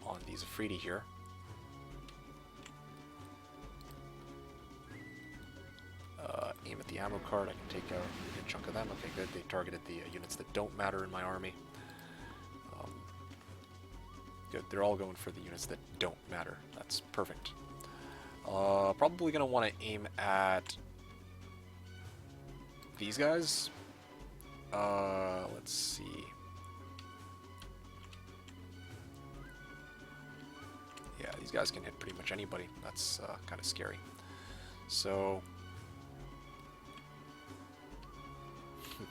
on these Afridi here. Aim at the ammo card. I can take out a good chunk of them. Okay, good. They targeted the units that don't matter in my army. Good. They're all going for the units that don't matter. That's perfect. Probably going to want to aim at these guys. Let's see. Yeah, these guys can hit pretty much anybody. That's kind of scary. So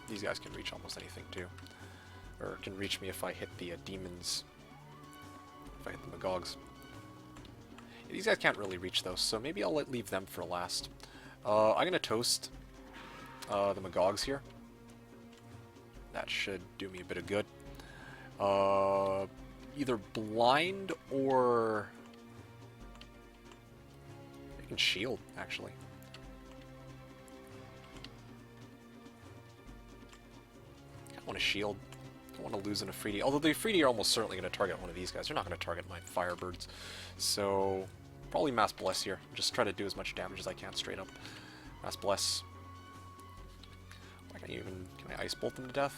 these guys can reach almost anything too. Or can reach me if I hit the demons. If I hit the Magogs. Yeah, these guys can't really reach those, so maybe I'll leave them for last. I'm going to toast the Magogs here. That should do me a bit of good. Either blind or... I can shield, actually. I want to shield. I want to lose an Afridi. Although the Afridi are almost certainly going to target one of these guys. They're not going to target my Firebirds. So, probably Mass Bless here. Just try to do as much damage as I can straight up. Mass Bless. Can I Ice Bolt them to death?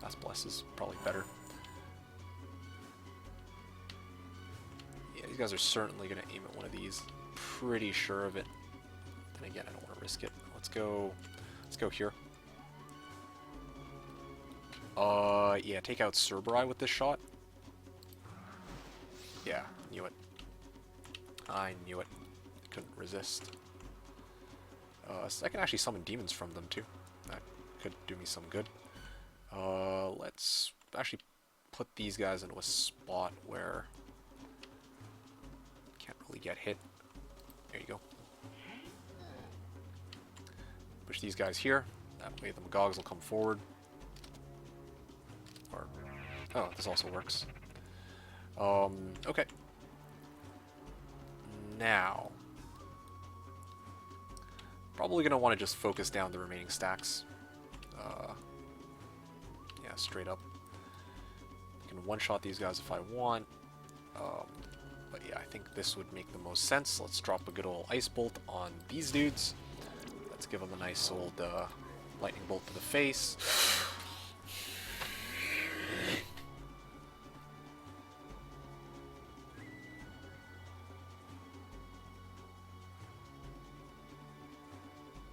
Mass Bless is probably better. Yeah, these guys are certainly going to aim at one of these. Pretty sure of it. Then again, I don't want to risk it. Let's go here. Yeah, take out Cerberus with this shot. Yeah, knew it. I knew it. Couldn't resist. So I can actually summon demons from them too. That could do me some good. Let's actually put these guys into a spot where can't really get hit. There you go. Push these guys here. That way the Magogs will come forward. Or, oh, this also works. Okay. Now, probably going to want to just focus down the remaining stacks. Yeah, straight up. I can one-shot these guys if I want. But yeah, I think this would make the most sense. Let's drop a good old Ice Bolt on these dudes. Let's give them a nice old Lightning Bolt to the face.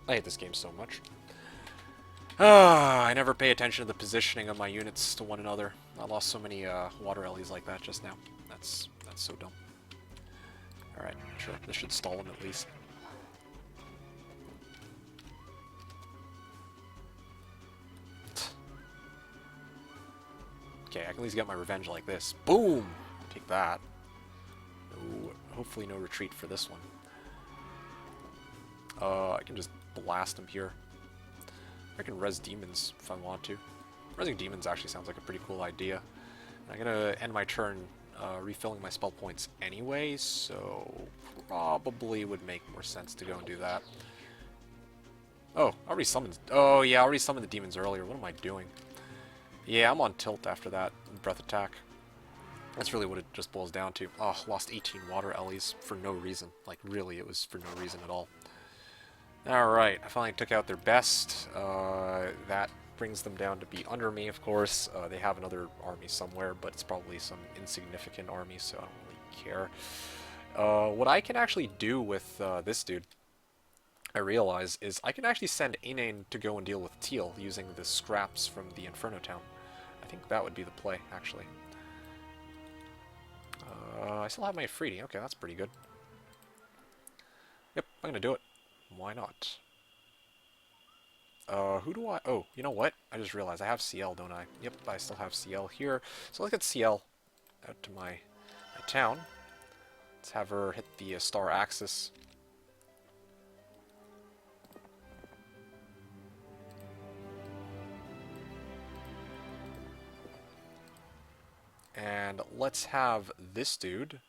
I hate this game so much. I never pay attention to the positioning of my units to one another. I lost so many water Ellies like that just now. That's so dumb. Alright, sure, this should stall him at least. Okay, I can at least get my revenge like this. Boom! Take that. Ooh, hopefully no retreat for this one. I can just blast him here. I can res demons if I want to. Resing demons actually sounds like a pretty cool idea. I'm gonna end my turn refilling my spell points anyway, so probably would make more sense to go and do that. Oh, I already summoned. Oh yeah, I already summoned the demons earlier. What am I doing? Yeah, I'm on tilt after that breath attack. That's really what it just boils down to. Oh, lost 18 water Ellies for no reason. Like really, it was for no reason at all. Alright, I finally took out their best. That brings them down to be under me, of course. They have another army somewhere, but it's probably some insignificant army, so I don't really care. What I can actually do with this dude, I realize, is I can actually send Inane to go and deal with Teal using the scraps from the Inferno Town. I think that would be the play, actually. I still have my Afridi. Okay, that's pretty good. Yep, I'm gonna do it. Why not? Who do I... Oh, you know what? I just realized I have CL, don't I? Yep, I still have CL here. So let's get CL out to my town. Let's have her hit the star axis. And let's have this dude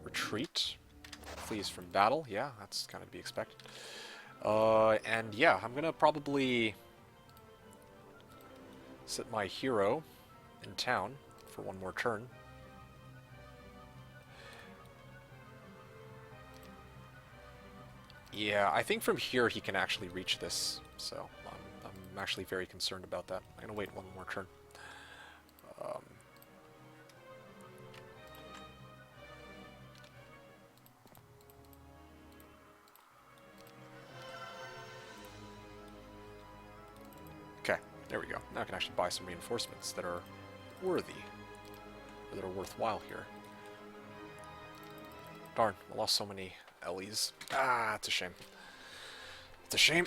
retreat. Flees from battle. Yeah, that's kind of to be expected. And yeah, I'm gonna probably set my hero in town for one more turn. Yeah, I think from here he can actually reach this, so I'm actually very concerned about that. I'm gonna wait one more turn. Okay, there we go. Now I can actually buy some reinforcements that are worthy, or that are worthwhile here. Darn, I lost so many Ellies. Ah, it's a shame. It's a shame.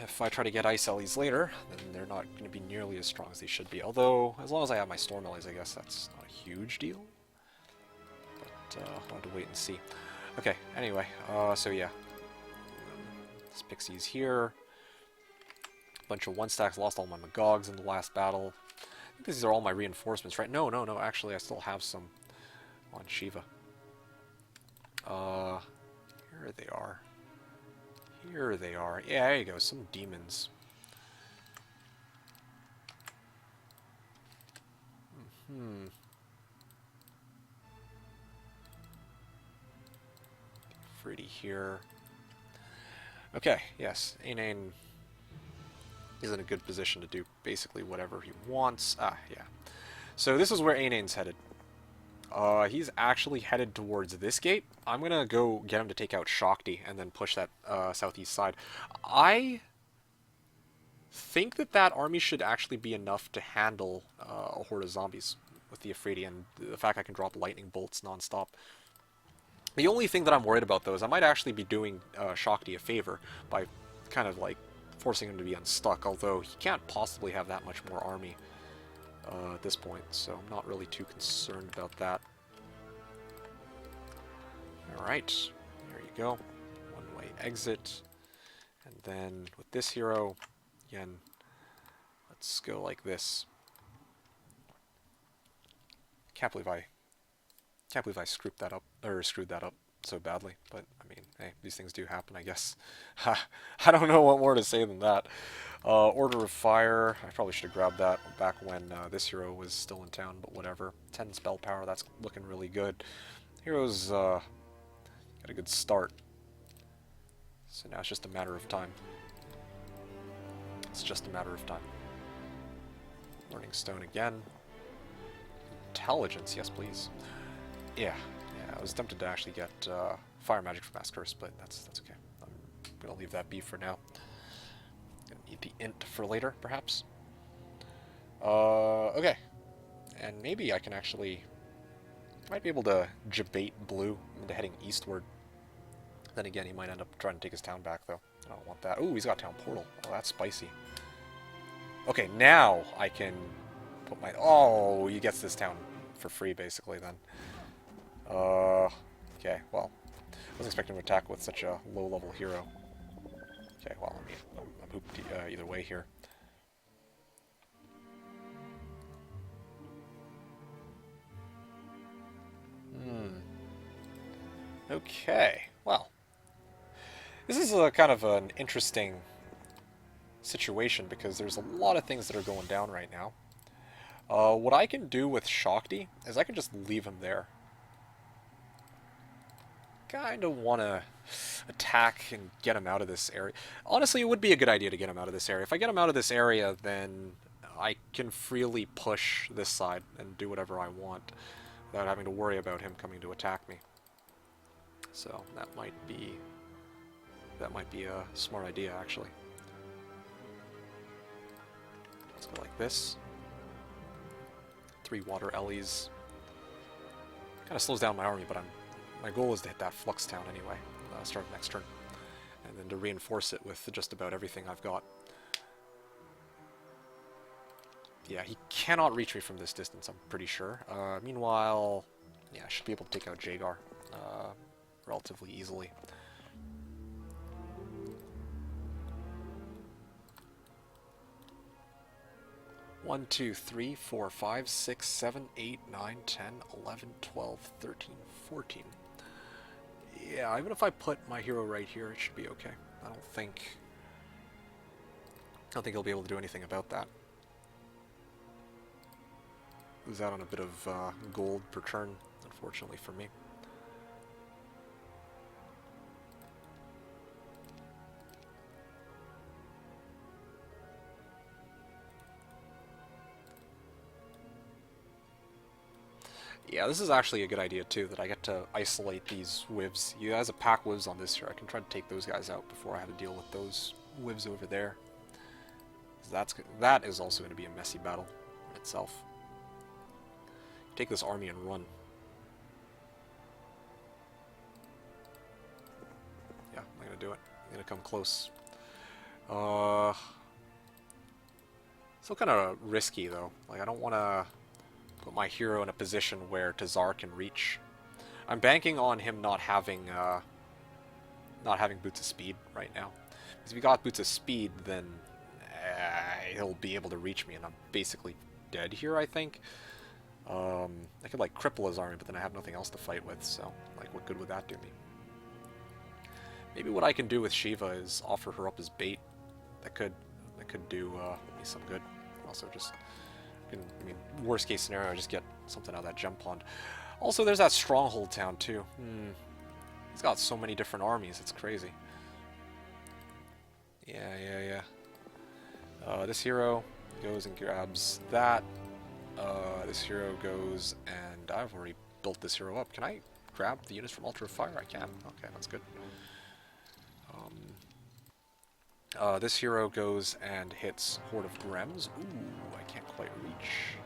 If I try to get Ice Ellies later, then they're not going to be nearly as strong as they should be. Although, as long as I have my Storm Ellies, I guess that's not a huge deal. But I'll have to wait and see. Okay, anyway, so yeah. This Pixie's here. Bunch of 1-stacks, lost all my Magogs in the last battle. I think these are all my reinforcements, right? No, actually I still have some on Shiva. Here they are. Here they are. Yeah, there you go, some demons. Fruity here. Okay, yes, Ainane is in a good position to do basically whatever he wants. Ah, yeah. So this is where Ainane's headed. He's actually headed towards this gate. I'm gonna go get him to take out Shakti and then push that southeast side. I think that army should actually be enough to handle a horde of zombies with the Afridi, and the fact I can drop lightning bolts nonstop. The only thing that I'm worried about, though, is I might actually be doing Shakti a favor by kind of, like, forcing him to be unstuck, although he can't possibly have that much more army at this point, so I'm not really too concerned about that. Alright, there you go. One-way exit. And then with this hero, again, let's go like this. Can't believe I screwed that up so badly, but I mean, hey, these things do happen, I guess. I don't know what more to say than that. Order of Fire, I probably should have grabbed that back when this hero was still in town, but whatever. 10 spell power, that's looking really good. Hero's got a good start. So now it's just a matter of time. It's just a matter of time. Learning Stone again. Intelligence, yes please. Yeah, I was tempted to actually get Fire Magic from Mass Curse, but that's okay. I'm gonna leave that be for now. Gonna need the int for later, perhaps. Okay. And maybe I can actually... might be able to debate Blue into heading eastward. Then again, he might end up trying to take his town back, though. I don't want that. Ooh, he's got Town Portal. Oh, that's spicy. Okay, now I can put my... Oh, he gets this town for free, basically, then. Okay, well, I wasn't expecting to attack with such a low-level hero. Okay, well, I mean, I'm hooped either way here. Okay, well, this is a kind of an interesting situation because there's a lot of things that are going down right now. What I can do with Shakti is I can just leave him there. Kind of want to attack and get him out of this area. Honestly, it would be a good idea to get him out of this area. If I get him out of this area, then I can freely push this side and do whatever I want without having to worry about him coming to attack me. So that might be a smart idea, actually. Let's go like this. 3 water Ellies. Kind of slows down my army, but my goal is to hit that Flux Town anyway, start next turn. And then to reinforce it with just about everything I've got. Yeah, he cannot reach me from this distance, I'm pretty sure. Meanwhile, yeah, I should be able to take out Jagar relatively easily. One, 2, 3, 4, 5, 6, 7, 8, 9, 10, 11, 12, 13, 14. Yeah, even if I put my hero right here, it should be okay. I don't think he'll be able to do anything about that. Lose out on a bit of gold per turn, unfortunately for me. Yeah, this is actually a good idea too, that I get to isolate these Wivs. He has a pack Wivs on this here. I can try to take those guys out before I have to deal with those Wivs over there. That is also going to be a messy battle in itself. Take this army and run. Yeah, I'm going to do it. I'm going to come close. Still kind of risky though. Like, I don't want to put my hero in a position where Tazar can reach. I'm banking on him not having Boots of Speed right now. Because if he got Boots of Speed, then he'll be able to reach me, and I'm basically dead here, I think. I could, like, cripple his army, but then I have nothing else to fight with, so, like, what good would that do me? Maybe what I can do with Shiva is offer her up as bait. That could do me some good. Also, just, I mean, worst case scenario, I just get something out of that gem pond. Also, there's that stronghold town, too. He's got so many different armies, it's crazy. Yeah. This hero goes and grabs that. This hero goes, and I've already built this hero up. Can I grab the units from Ultra Fire? I can. Okay, that's good. This hero goes and hits Horde of Grems. Ooh, I can't quite reach.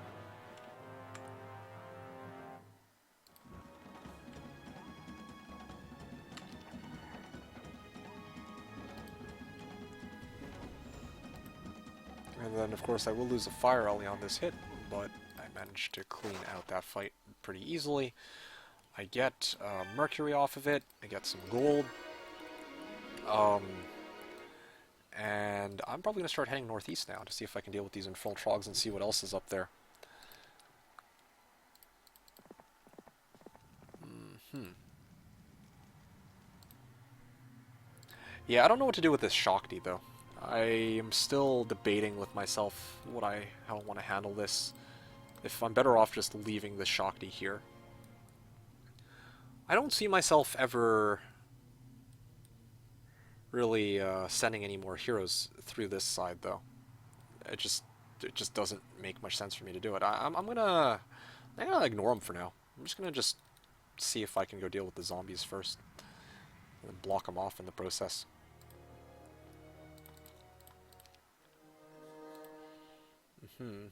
And then, of course, I will lose a fire ally on this hit, but I managed to clean out that fight pretty easily. I get Mercury off of it, I get some gold, and I'm probably going to start heading northeast now to see if I can deal with these Infernal Trogs and see what else is up there. Yeah, I don't know what to do with this Shakti, though. I am still debating with myself how I want to handle this. If I'm better off just leaving the Shakti here. I don't see myself ever really sending any more heroes through this side, though. It just doesn't make much sense for me to do it. I'm gonna ignore them for now. I'm just gonna see if I can go deal with the zombies first, and then block them off in the process.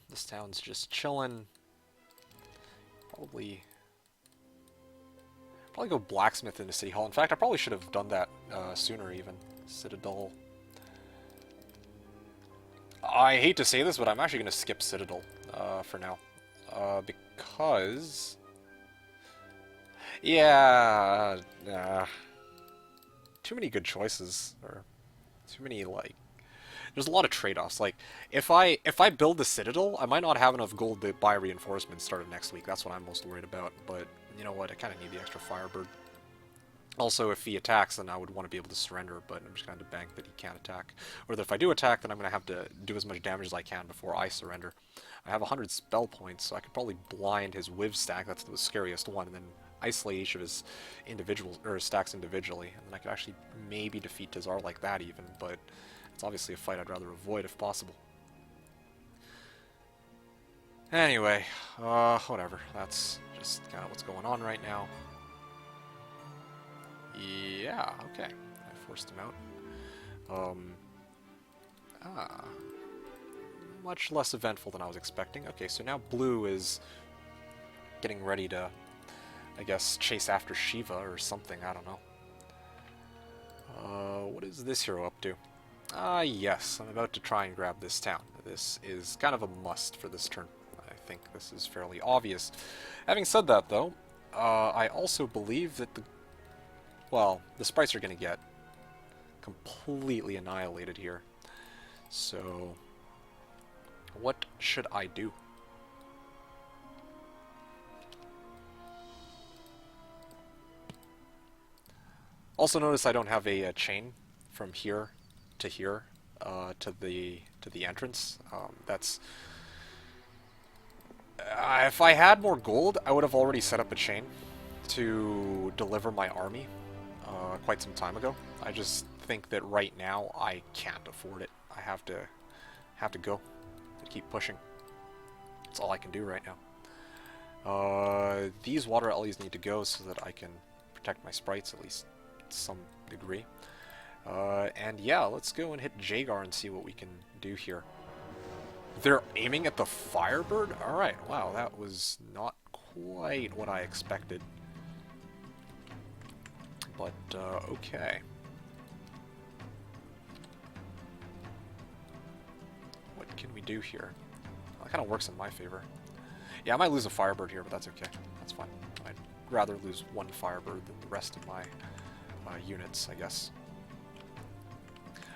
This town's just chilling. Probably go blacksmith into City Hall. In fact, I probably should have done that sooner even. Citadel. I hate to say this, but I'm actually going to skip Citadel for now. Because... yeah... too many good choices. Or too many, like... there's a lot of trade-offs. Like, if I build the Citadel, I might not have enough gold to buy reinforcements starting next week. That's what I'm most worried about. But, you know what? I kind of need the extra Firebird. Also, if he attacks, then I would want to be able to surrender, but I'm just going to bank that he can't attack. Or that if I do attack, then I'm going to have to do as much damage as I can before I surrender. I have 100 spell points, so I could probably blind his Wiv stack. That's the scariest one, and then isolate each of his stacks individually. And then I could actually maybe defeat Tazar like that even, but... it's obviously a fight I'd rather avoid if possible. Anyway, whatever. That's just kind of what's going on right now. Yeah, okay. I forced him out. Much less eventful than I was expecting. Okay, so now Blue is getting ready to, I guess, chase after Shiva or something. I don't know. What is this hero up to? Yes, I'm about to try and grab this town. This is kind of a must for this turn. I think this is fairly obvious. Having said that, though, I also believe that the sprites are going to get completely annihilated here. So, what should I do? Also notice I don't have a chain from here to here to the entrance. That's if I had more gold, I would have already set up a chain to deliver my army quite some time ago. I just think that right now I can't afford it. I have to go and keep pushing. That's all I can do right now. These water alleys need to go so that I can protect my sprites at least to some degree. And yeah, let's go and hit Jagar and see what we can do here. They're aiming at the Firebird? Alright, wow, that was not quite what I expected. But, okay. What can we do here? Well, that kind of works in my favor. Yeah, I might lose a Firebird here, but that's okay. That's fine. I'd rather lose one Firebird than the rest of my units, I guess.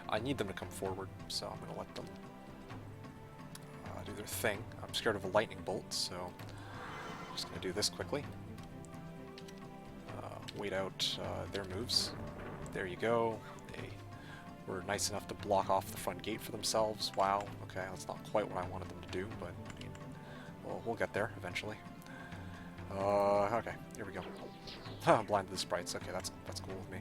I need them to come forward, so I'm going to let them their thing. I'm scared of a lightning bolt, so I'm just going to do this quickly. Wait out their moves. There you go. They were nice enough to block off the front gate for themselves. Wow, okay, that's not quite what I wanted them to do, but well, we'll get there eventually. Okay, here we go. Blinded the sprites. Okay, that's cool with me.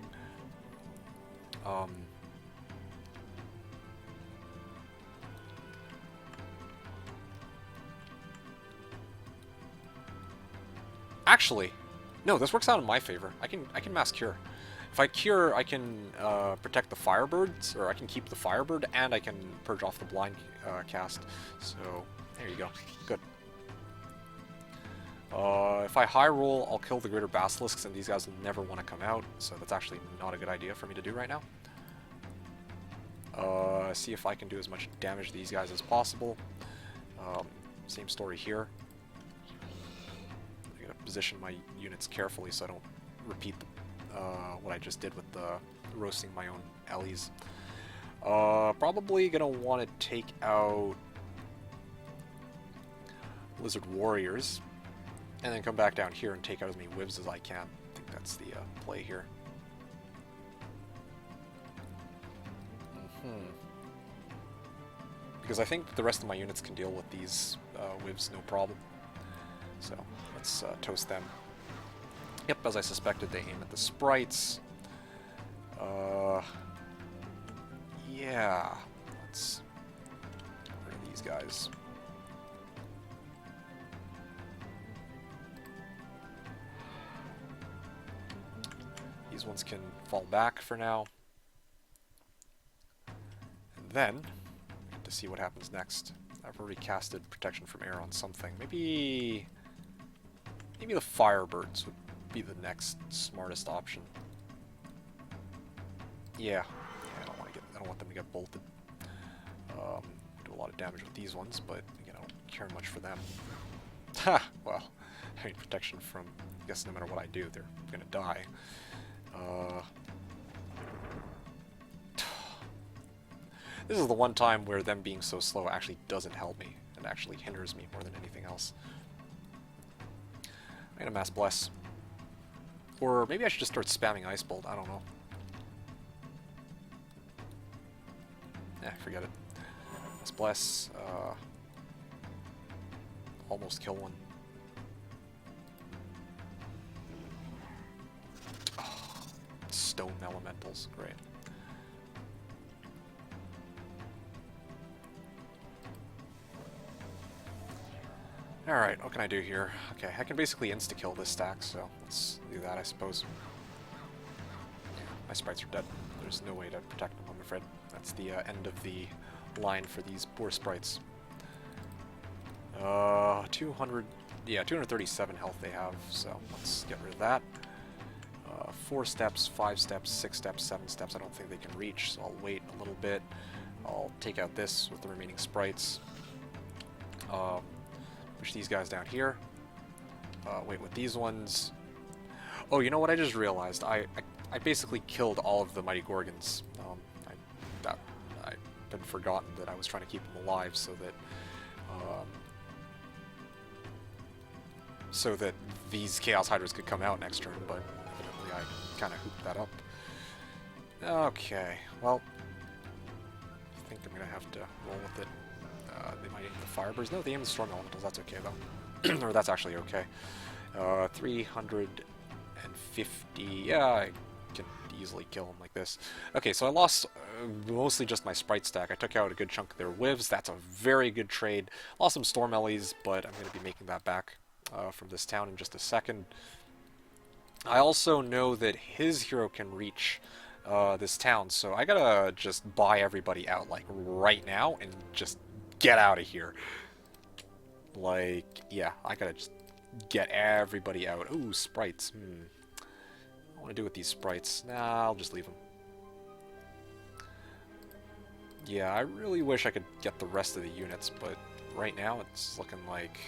Actually, no, this works out in my favor. I can mass cure. If I cure, I can protect the Firebirds, or I can keep the Firebird, and I can purge off the blind cast. So there you go. Good. If I high roll, I'll kill the Greater Basilisks, and these guys will never want to come out. So that's actually not a good idea for me to do right now. See if I can do as much damage to these guys as possible. Same story here. I'm gonna position my units carefully so I don't repeat what I just did with the roasting my own Ellies. Probably gonna want to take out Lizard Warriors, and then come back down here and take out as many Wibs as I can. I think that's the play here. Because I think the rest of my units can deal with these Wibs no problem. So let's toast them. Yep, as I suspected, they aim at the sprites. Yeah, let's get rid of these guys. These ones can fall back for now. And then, to see what happens next. I've already casted Protection from Air on something. Maybe the Firebirds would be the next smartest option. Yeah, I don't want them to get bolted. Do a lot of damage with these ones, but you know, don't care much for them. Ha! Well, I mean, protection from, I guess no matter what I do, they're gonna die. This is the one time where them being so slow actually doesn't help me, and actually hinders me more than anything else. I'm gonna Mass Bless. Or maybe I should just start spamming Ice Bolt, I don't know. Forget it. Mass Bless, almost kill one. Oh, stone elementals, great. Alright, what can I do here? Okay, I can basically insta-kill this stack, so let's do that, I suppose. My sprites are dead. There's no way to protect them, I'm afraid. That's the end of the line for these poor sprites. 237 health they have, so let's get rid of that. 4 steps, 5 steps, 6 steps, 7 steps, I don't think they can reach, so I'll wait a little bit. I'll take out this with the remaining sprites. Push these guys down here. Wait, with these ones... Oh, you know what? I just realized. I basically killed all of the Mighty Gorgons. I've been forgotten that I was trying to keep them alive so that these Chaos Hydras could come out next turn, but evidently I kind of hooped that up. Okay, well, I think I'm going to have to roll with it. They might aim the Firebirds. No, they aim the Storm Elementals. That's okay, though. Or that's actually okay. 350. Yeah, I can easily kill them like this. Okay, so I lost mostly just my Sprite stack. I took out a good chunk of their Wivs. That's a very good trade. Lost some Storm Ellies, but I'm going to be making that back from this town in just a second. I also know that his hero can reach this town, so I gotta just buy everybody out, like, right now, and just get out of here. Like, yeah, I gotta just get everybody out. Ooh, sprites. What do I want to do with these sprites? Nah, I'll just leave them. Yeah, I really wish I could get the rest of the units, but right now it's looking like...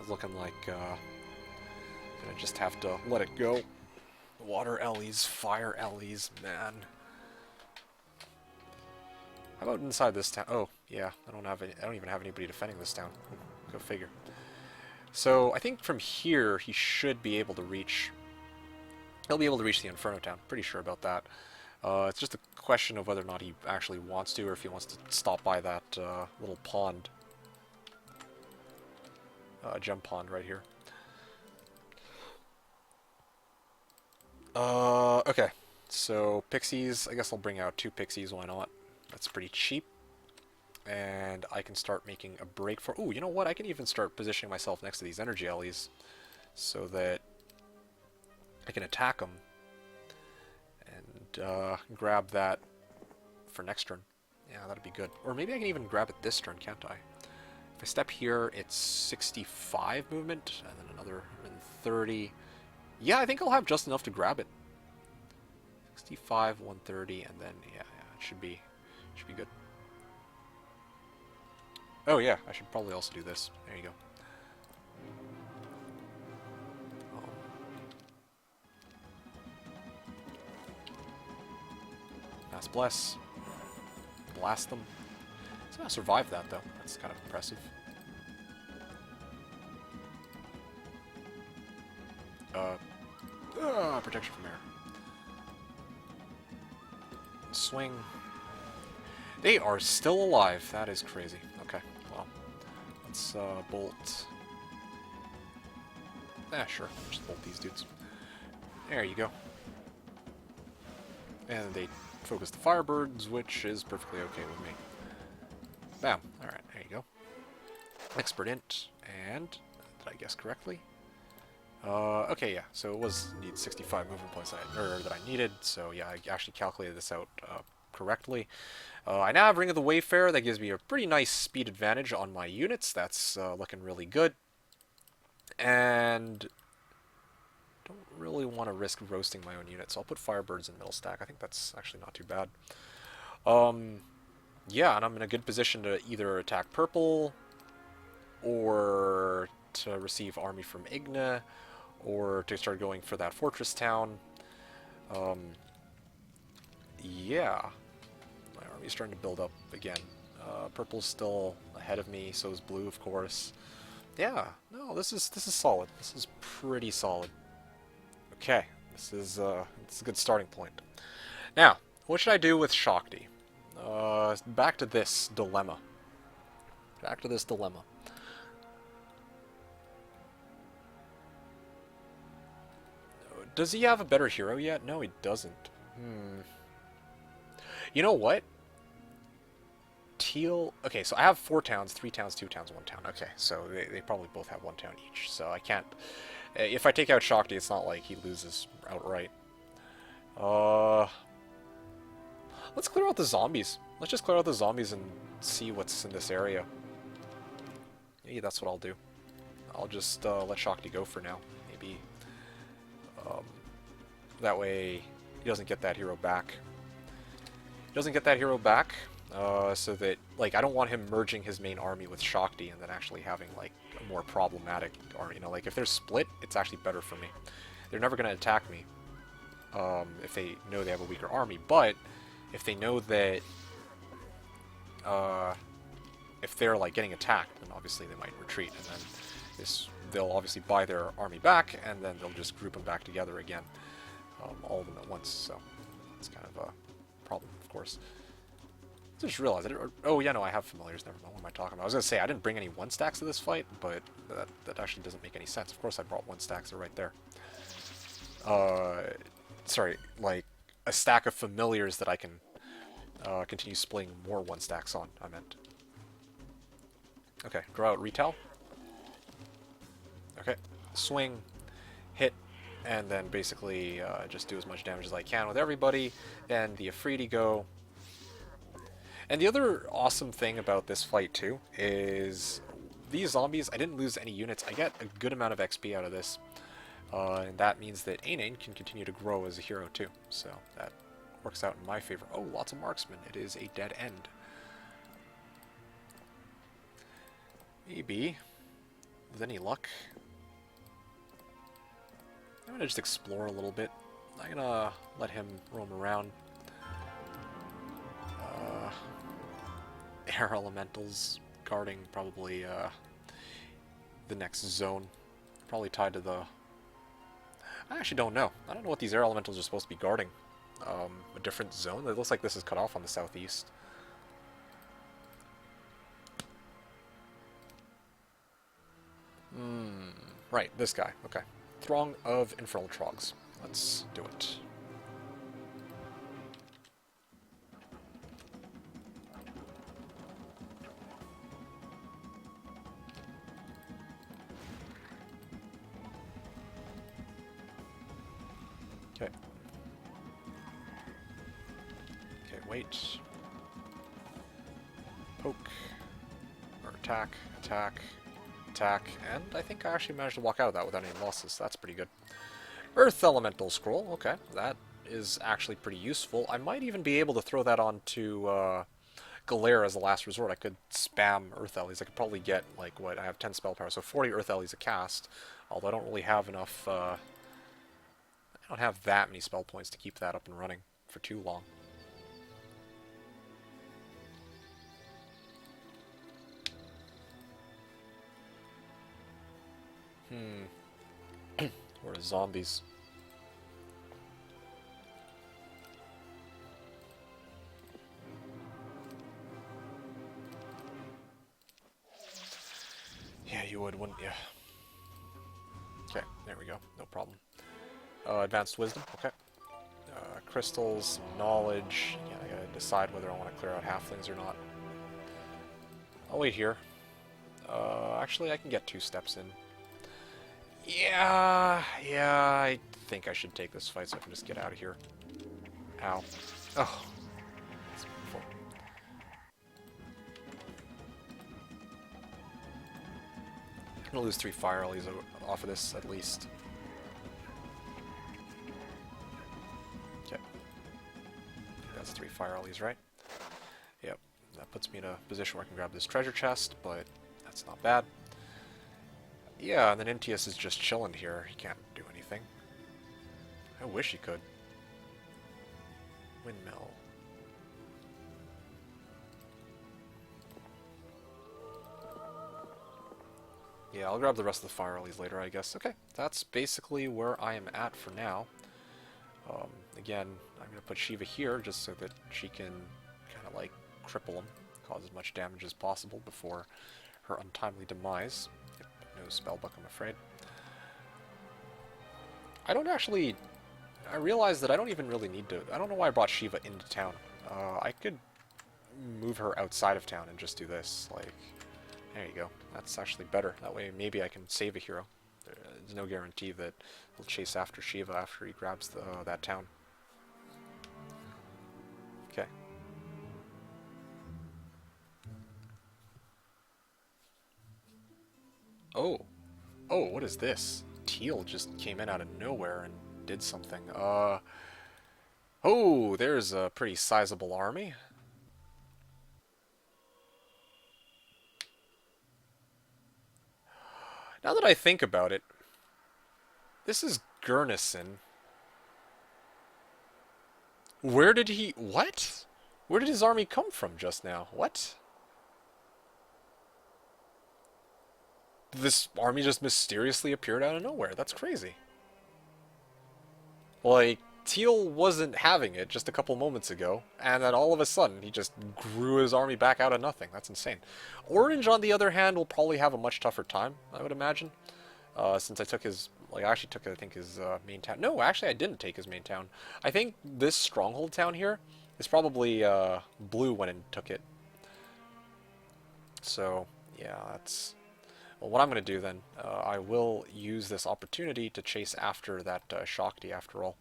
gonna just have to let it go. Water Ellies, Fire Ellies, man. How about inside this town? Oh, yeah, I don't even have anybody defending this town. Go figure. So I think from here he should be able to reach. He'll be able to reach the Inferno town. Pretty sure about that. It's just a question of whether or not he actually wants to, or if he wants to stop by that little pond, gem pond right here. Okay. So pixies. I guess I'll bring out 2 pixies. Why not? That's pretty cheap. And I can start making a break for... Ooh, you know what? I can even start positioning myself next to these energy alleys so that I can attack them and grab that for next turn. Yeah, that'd be good. Or maybe I can even grab it this turn, can't I? If I step here, it's 65 movement, and then another 30. Yeah, I think I'll have just enough to grab it. 65, 130, and then, yeah, it should be good. Oh yeah, I should probably also do this. There you go. Mass Bless. Blast them. Somehow survived that, though. That's kind of impressive. Protection from air. Swing. They are still alive. That is crazy. Okay, well, let's bolt. Sure. Just bolt these dudes. There you go. And they focus the Firebirds, which is perfectly okay with me. Bam. Alright, there you go. Expert Int, and... Did I guess correctly? Okay, yeah, so it was need 65 movement points that I needed, so yeah, I actually calculated this out correctly. I now have Ring of the Wayfarer. That gives me a pretty nice speed advantage on my units. That's looking really good. And don't really want to risk roasting my own units, so I'll put Firebirds in middle stack. I think that's actually not too bad. Yeah, and I'm in a good position to either attack purple, or to receive army from Igna, or to start going for that fortress town. Yeah. My army's starting to build up again. Purple's still ahead of me, so is blue, of course. Yeah, no, this is solid. This is pretty solid. Okay, this is a good starting point. Now, what should I do with Shakti? Back to this dilemma. Back to this dilemma. Does he have a better hero yet? No, he doesn't. You know what? Teal... Okay, so I have 4 towns, 3 towns, 2 towns, 1 town. Okay, so they probably both have 1 town each. So I can't... If I take out Shakti, it's not like he loses outright. Let's clear out the zombies. Let's just clear out the zombies and see what's in this area. Yeah, that's what I'll do. I'll just let Shakti go for now. Maybe... that way he doesn't get that hero back. He doesn't get that hero back, so that, like, I don't want him merging his main army with Shakti and then actually having, like, a more problematic army. You know, like, if they're split, it's actually better for me. They're never going to attack me if they know they have a weaker army, but if they know that if they're, like, getting attacked, then obviously they might retreat, and then they'll obviously buy their army back, and then they'll just group them back together again, all of them at once, so it's kind of a problem, of course. I just realized it. Oh, yeah, no, I have familiars. Never mind. What am I talking about? I was going to say, I didn't bring any 1 stacks to this fight, but that actually doesn't make any sense. Of course I brought 1 stacks. They're right there. Sorry, like a stack of familiars that I can continue splitting more 1 stacks on, I meant. Okay, draw out Retail. Okay, swing, hit, and then basically just do as much damage as I can with everybody. Then the Afridi go. And the other awesome thing about this fight too is these zombies, I didn't lose any units. I get a good amount of XP out of this. And that means that Ainen can continue to grow as a hero too. So that works out in my favor. Oh, lots of marksmen. It is a dead end. Maybe, with any luck, I'm going to just explore a little bit. I'm going to let him roam around. air elementals guarding probably the next zone. Probably tied to the... I actually don't know. I don't know what these air elementals are supposed to be guarding. A different zone? It looks like this is cut off on the southeast. Right, this guy. Okay. Throng of Infernal Trogs. Let's do it. Okay. Okay, wait. Poke. Or attack, attack, attack, and I think I actually managed to walk out of that without any losses. That's pretty good. Earth Elemental Scroll. Okay, that is actually pretty useful. I might even be able to throw that onto Galera as a last resort. I could spam Earth Ellies. I could probably get, like, what, I have 10 spell power, so 40 Earth Ellies a cast, although I don't really have enough, I don't have that many spell points to keep that up and running for too long. Or zombies. Yeah, you would, wouldn't you? Okay, there we go. No problem. Advanced Wisdom, okay. Crystals, Knowledge. Yeah, I gotta decide whether I want to clear out halflings or not. I'll wait here. Actually, I can get 2 steps in. Yeah, I think I should take this fight so I can just get out of here. Ow. Oh. That's painful. I'm gonna lose 3 fire allies off of this, at least. Okay. That's 3 fire allies, right? Yep. That puts me in a position where I can grab this treasure chest, but that's not bad. Yeah, and then Intius is just chilling here. He can't do anything. I wish he could. Windmill. Yeah, I'll grab the rest of the fire allies later, I guess. Okay, that's basically where I am at for now. Again, I'm going to put Shiva here just so that she can kind of like cripple him, cause as much damage as possible before her untimely demise. Yep, no spellbook, I'm afraid. I don't actually... I realized that I don't even really need to... I don't know why I brought Shiva into town. I could move her outside of town and just do this. Like, there you go. That's actually better. That way maybe I can save a hero. There's no guarantee that he'll chase after Shiva after he grabs that town. Okay. Oh. Oh, what is this? Teal just came in out of nowhere and did something. Oh, there's a pretty sizable army. Now that I think about it, this is Gurnison. Where did he... What? Where did his army come from just now? What? This army just mysteriously appeared out of nowhere. That's crazy. Like, Teal wasn't having it just a couple moments ago, and then all of a sudden he just grew his army back out of nothing. That's insane. Orange, on the other hand, will probably have a much tougher time, I would imagine, since I took his... Like, I actually took, I think, his main town. No, actually, I didn't take his main town. I think this stronghold town here is probably blue when it took it. So, yeah, that's... Well, what I'm going to do then, I will use this opportunity to chase after that Shakti after all.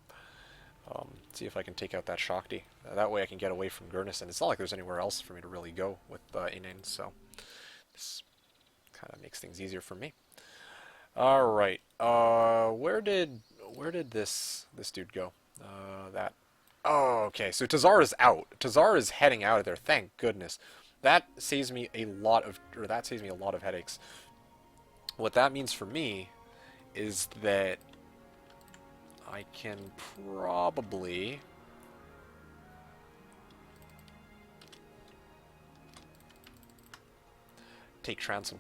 See if I can take out that Shakti. That way I can get away from Gurnison. It's not like there's anywhere else for me to really go with Inen, so this kind of makes things easier for me. Alright, where did this dude go? That... Oh, okay, so Tazar is out. Tazar is heading out of there, thank goodness. That saves me a lot of headaches. What that means for me is that I can probably... take transom.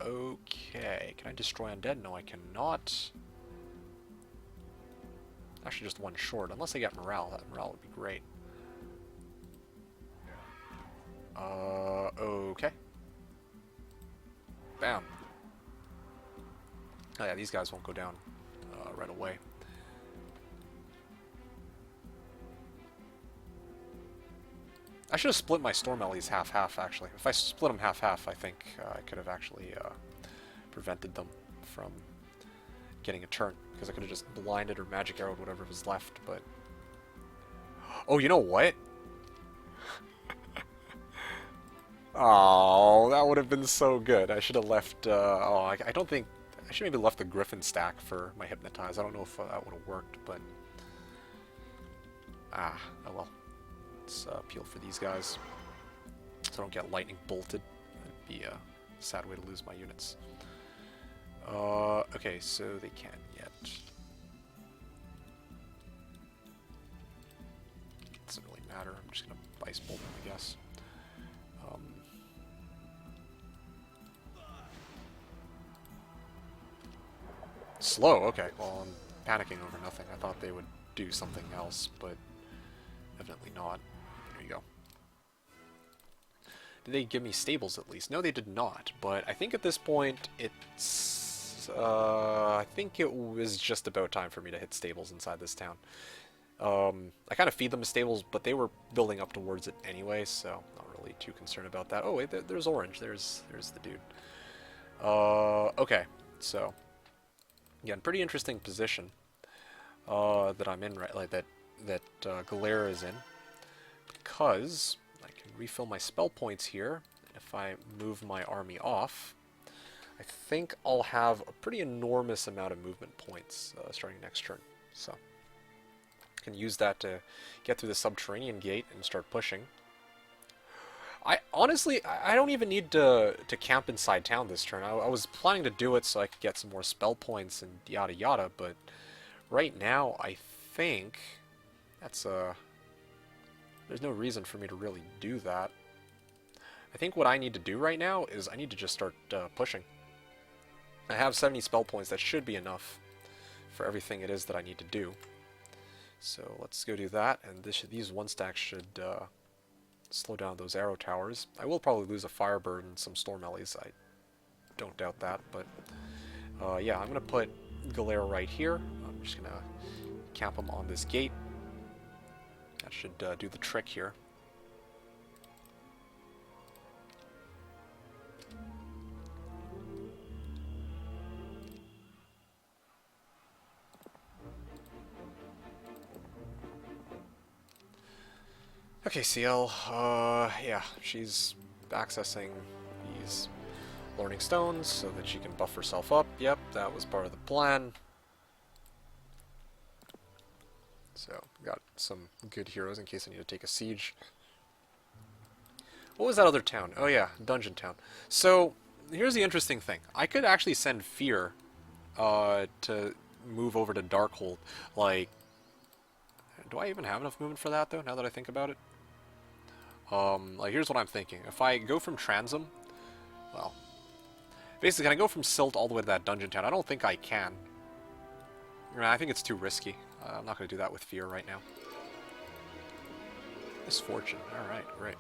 Okay. Can I destroy undead? No, I cannot. Actually, just one short. Unless I get morale. That morale would be great. Okay. Bam. Oh yeah, these guys won't go down right away. I should have split my storm alleys half-half, actually. If I split them half-half, I think I could have actually prevented them from getting a turn. Because I could have just blinded or magic arrowed whatever was left, but... Oh, you know what? Oh, that would have been so good. I should have left... oh, I don't think... I should maybe left the Griffin stack for my Hypnotize. I don't know if that would have worked, but... Ah, oh well. Let's peel for these guys. So I don't get lightning bolted. That'd be a sad way to lose my units. Okay, so they can't yet. Doesn't really matter. I'm just gonna ice bolt them, I guess. Slow, okay. Well, I'm panicking over nothing. I thought they would do something else, but evidently not. There you go. Did they give me stables at least? No, they did not, but I think at this point it's... I think it was just about time for me to hit stables inside this town. I kind of feed them stables, but they were building up towards it anyway, so not really too concerned about that. Oh wait, there's Orange. There's the dude. Okay, so... Again, pretty interesting position that I'm in, right? Like that Galera is in, because I can refill my spell points here. And if I move my army off, I think I'll have a pretty enormous amount of movement points starting next turn. So I can use that to get through the subterranean gate and start pushing. Honestly, I don't even need to camp inside town this turn. I was planning to do it so I could get some more spell points and yada yada, but right now I think that's there's no reason for me to really do that. I think what I need to do right now is I need to just start pushing. I have 70 spell points. That should be enough for everything it is that I need to do. So let's go do that, and these one stacks should slow down those arrow towers. I will probably lose a Firebird and some Storm Ellies. I don't doubt that, but yeah, I'm going to put Galera right here. I'm just going to camp them on this gate. That should do the trick here. Okay, CL, yeah, she's accessing these learning stones so that she can buff herself up. Yep, that was part of the plan. So, got some good heroes in case I need to take a siege. What was that other town? Oh yeah, Dungeon Town. So, here's the interesting thing. I could actually send Fear to move over to Darkhold. Like, do I even have enough movement for that, though, now that I think about it? Like, here's what I'm thinking. If I go from Transom, well, basically, can I go from Silt all the way to that Dungeon Town? I don't think I can. I think it's too risky. I'm not going to do that with Fear right now. Misfortune. Alright, great.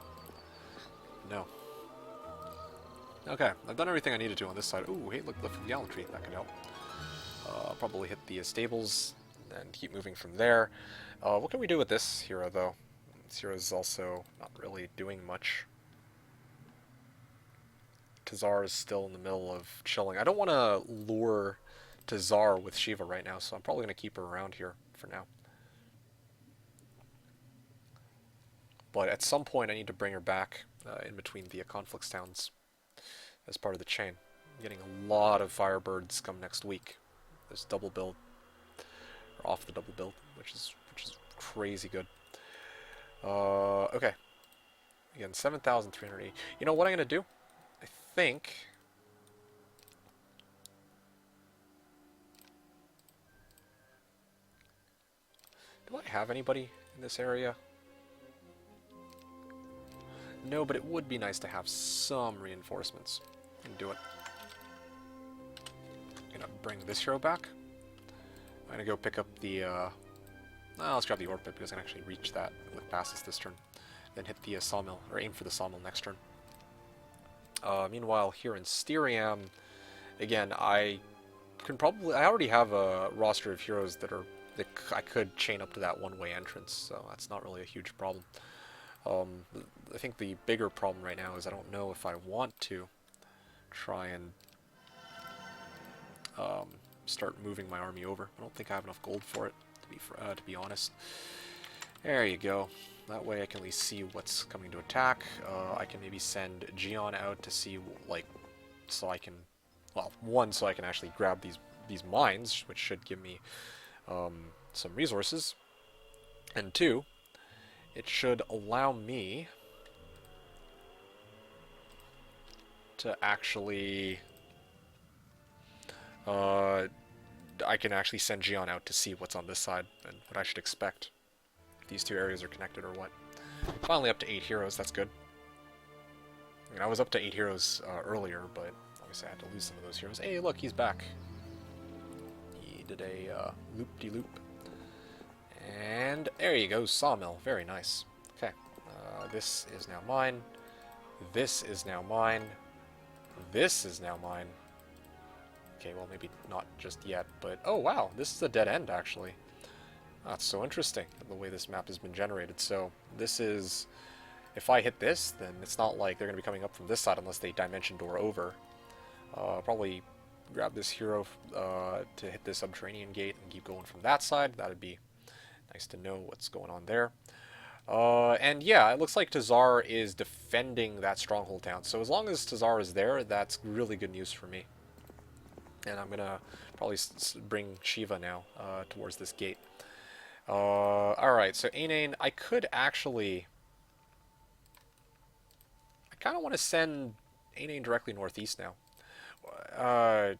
No. Okay, I've done everything I need to do on this side. Ooh, hey, look at the Gallantry. That could help. Probably hit the stables and keep moving from there. What can we do with this hero, though? This hero is also not really doing much. Tazar is still in the middle of chilling. I don't want to lure Tazar with Shiva right now, so I'm probably going to keep her around here for now. But at some point I need to bring her back in between the conflicts towns as part of the chain. I'm getting a lot of Firebirds come next week. This double build, or off the double build, which is crazy good. Okay. Again, 7,380. You know what I'm gonna do? I think. Do I have anybody in this area? No, but it would be nice to have some reinforcements. And do it. I'm gonna bring this hero back. I'm gonna go pick up the, let's grab the orb pit because I can actually reach that with passes this turn. Then hit the sawmill, or aim for the sawmill next turn. Meanwhile, here in Styriam, again, I already have a roster of heroes that I could chain up to that one-way entrance, so that's not really a huge problem. I think the bigger problem right now is I don't know if I want to try and start moving my army over. I don't think I have enough gold for it, to be honest. There you go. That way I can at least see what's coming to attack. I can maybe send Gion out to see, like, so I can, well, one, so I can actually grab these mines, which should give me some resources, and two, it should allow me to actually, I can actually send Gion out to see what's on this side and what I should expect. If these two areas are connected or what. Finally up to 8 heroes, that's good. I mean, I was up to 8 heroes earlier, but obviously I had to lose some of those heroes. Hey, look, he's back. He did a loop-de-loop. And there you go, sawmill. Very nice. Okay, this is now mine. This is now mine. This is now mine. Okay, well, maybe not just yet, but... Oh, wow, this is a dead end, actually. That's so interesting, the way this map has been generated. So, this is... If I hit this, then it's not like they're going to be coming up from this side unless they dimension door over. Probably grab this hero to hit this subterranean gate and keep going from that side. That would be nice to know what's going on there. And yeah, it looks like Tazar is defending that stronghold town. So as long as Tazar is there, that's really good news for me. And I'm going to probably bring Shiva now towards this gate. Alright, so Ainane, I could actually... I kind of want to send Ainane directly northeast now.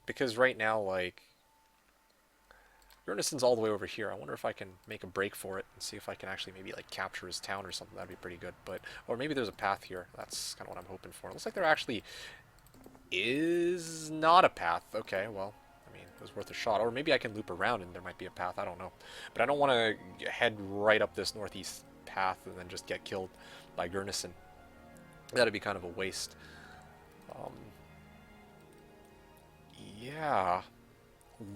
Because right now, like... Urnison's all the way over here. I wonder if I can make a break for it and see if I can actually maybe like capture his town or something. That'd be pretty good. But or maybe there's a path here. That's kind of what I'm hoping for. It looks like there actually is not a path. Okay, well, I mean, it was worth a shot. Or maybe I can loop around and there might be a path. I don't know. But I don't want to head right up this northeast path and then just get killed by Gurnison. That'd be kind of a waste. Yeah.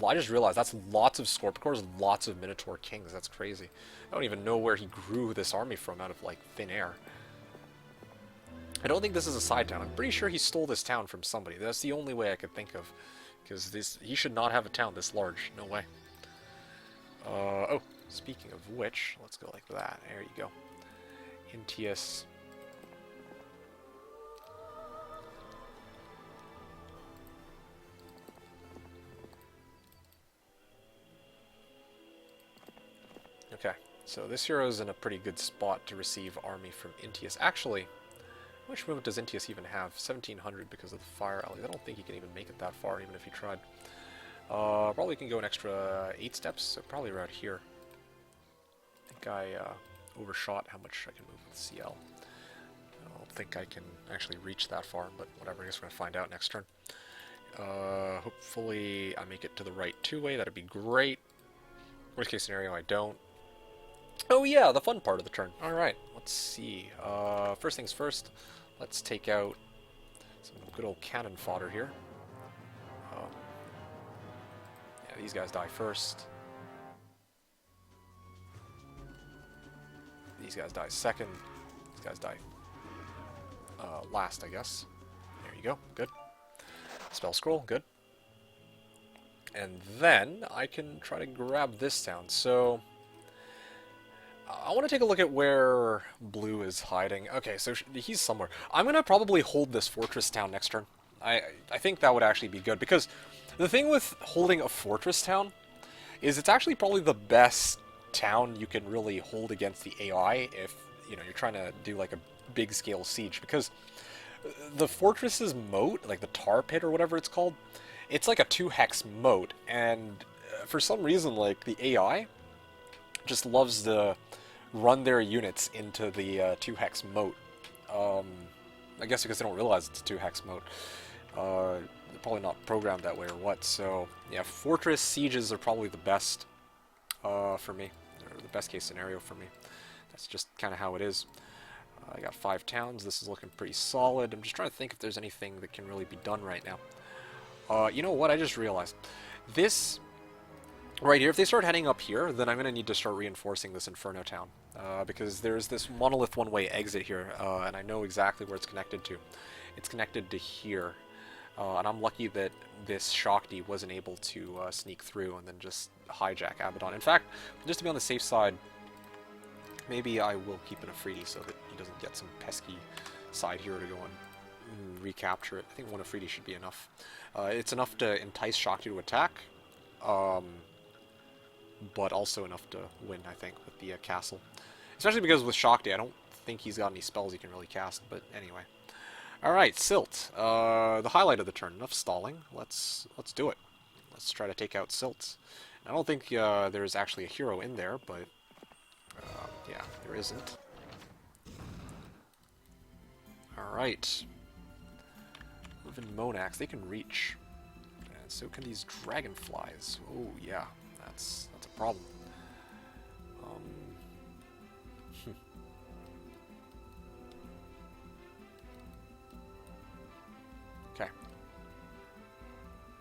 I just realized that's lots of Scorpicors, lots of Minotaur Kings. That's crazy. I don't even know where he grew this army from out of, like, thin air. I don't think this is a side town. I'm pretty sure he stole this town from somebody. That's the only way I could think of. Because he should not have a town this large. No way. Oh, speaking of which, let's go like that. There you go. Intius. Okay, so this hero is in a pretty good spot to receive army from Intius. Actually, how much movement does Intius even have? 1,700 because of the fire allies. I don't think he can even make it that far, even if he tried. Probably can go an extra 8 steps, so probably around here. I think I overshot how much I can move with CL. I don't think I can actually reach that far, but whatever, I guess we're going to find out next turn. Hopefully I make it to the right 2-way, that'd be great. Worst case scenario, I don't. Oh yeah, the fun part of the turn. Alright, let's see. First things first, let's take out some good old cannon fodder here. Yeah, these guys die first. These guys die second. These guys die last, I guess. There you go, good. Spell scroll, good. And then I can try to grab this town. So I want to take a look at where Blue is hiding. Okay, so he's somewhere. I'm going to probably hold this fortress town next turn. I think that would actually be good, because the thing with holding a fortress town is it's actually probably the best town you can really hold against the AI if, you know, you're trying to do like a big scale siege, because the fortress's moat, like the tar pit or whatever it's called, it's like a 2-hex moat, and for some reason, like, the AI just loves to run their units into the 2-hex moat. I guess because they don't realize it's a 2-hex mode. They're probably not programmed that way or what. So yeah, fortress sieges are probably the best for me, or the best case scenario for me. That's just kind of how it is. I got 5 towns. This is looking pretty solid. I'm just trying to think if there's anything that can really be done right now. You know what? I just realized. This right here, if they start heading up here, then I'm going to need to start reinforcing this Inferno town. Because there's this monolith one-way exit here, and I know exactly where it's connected to. It's connected to here. And I'm lucky that this Shakti wasn't able to sneak through and then just hijack Abaddon. In fact, just to be on the safe side, maybe I will keep an Afridi so that he doesn't get some pesky side hero to go and recapture it. I think one Afridi should be enough. It's enough to entice Shakti to attack, but also enough to win, I think, with the castle. Especially because with Shakti, I don't think he's got any spells he can really cast, but anyway. Alright, Silt. The highlight of the turn. Enough stalling. Let's do it. Let's try to take out Silt. I don't think there's actually a hero in there, but yeah, there isn't. Alright. Even Monax, they can reach. And so can these dragonflies. Oh yeah, that's a problem. Okay.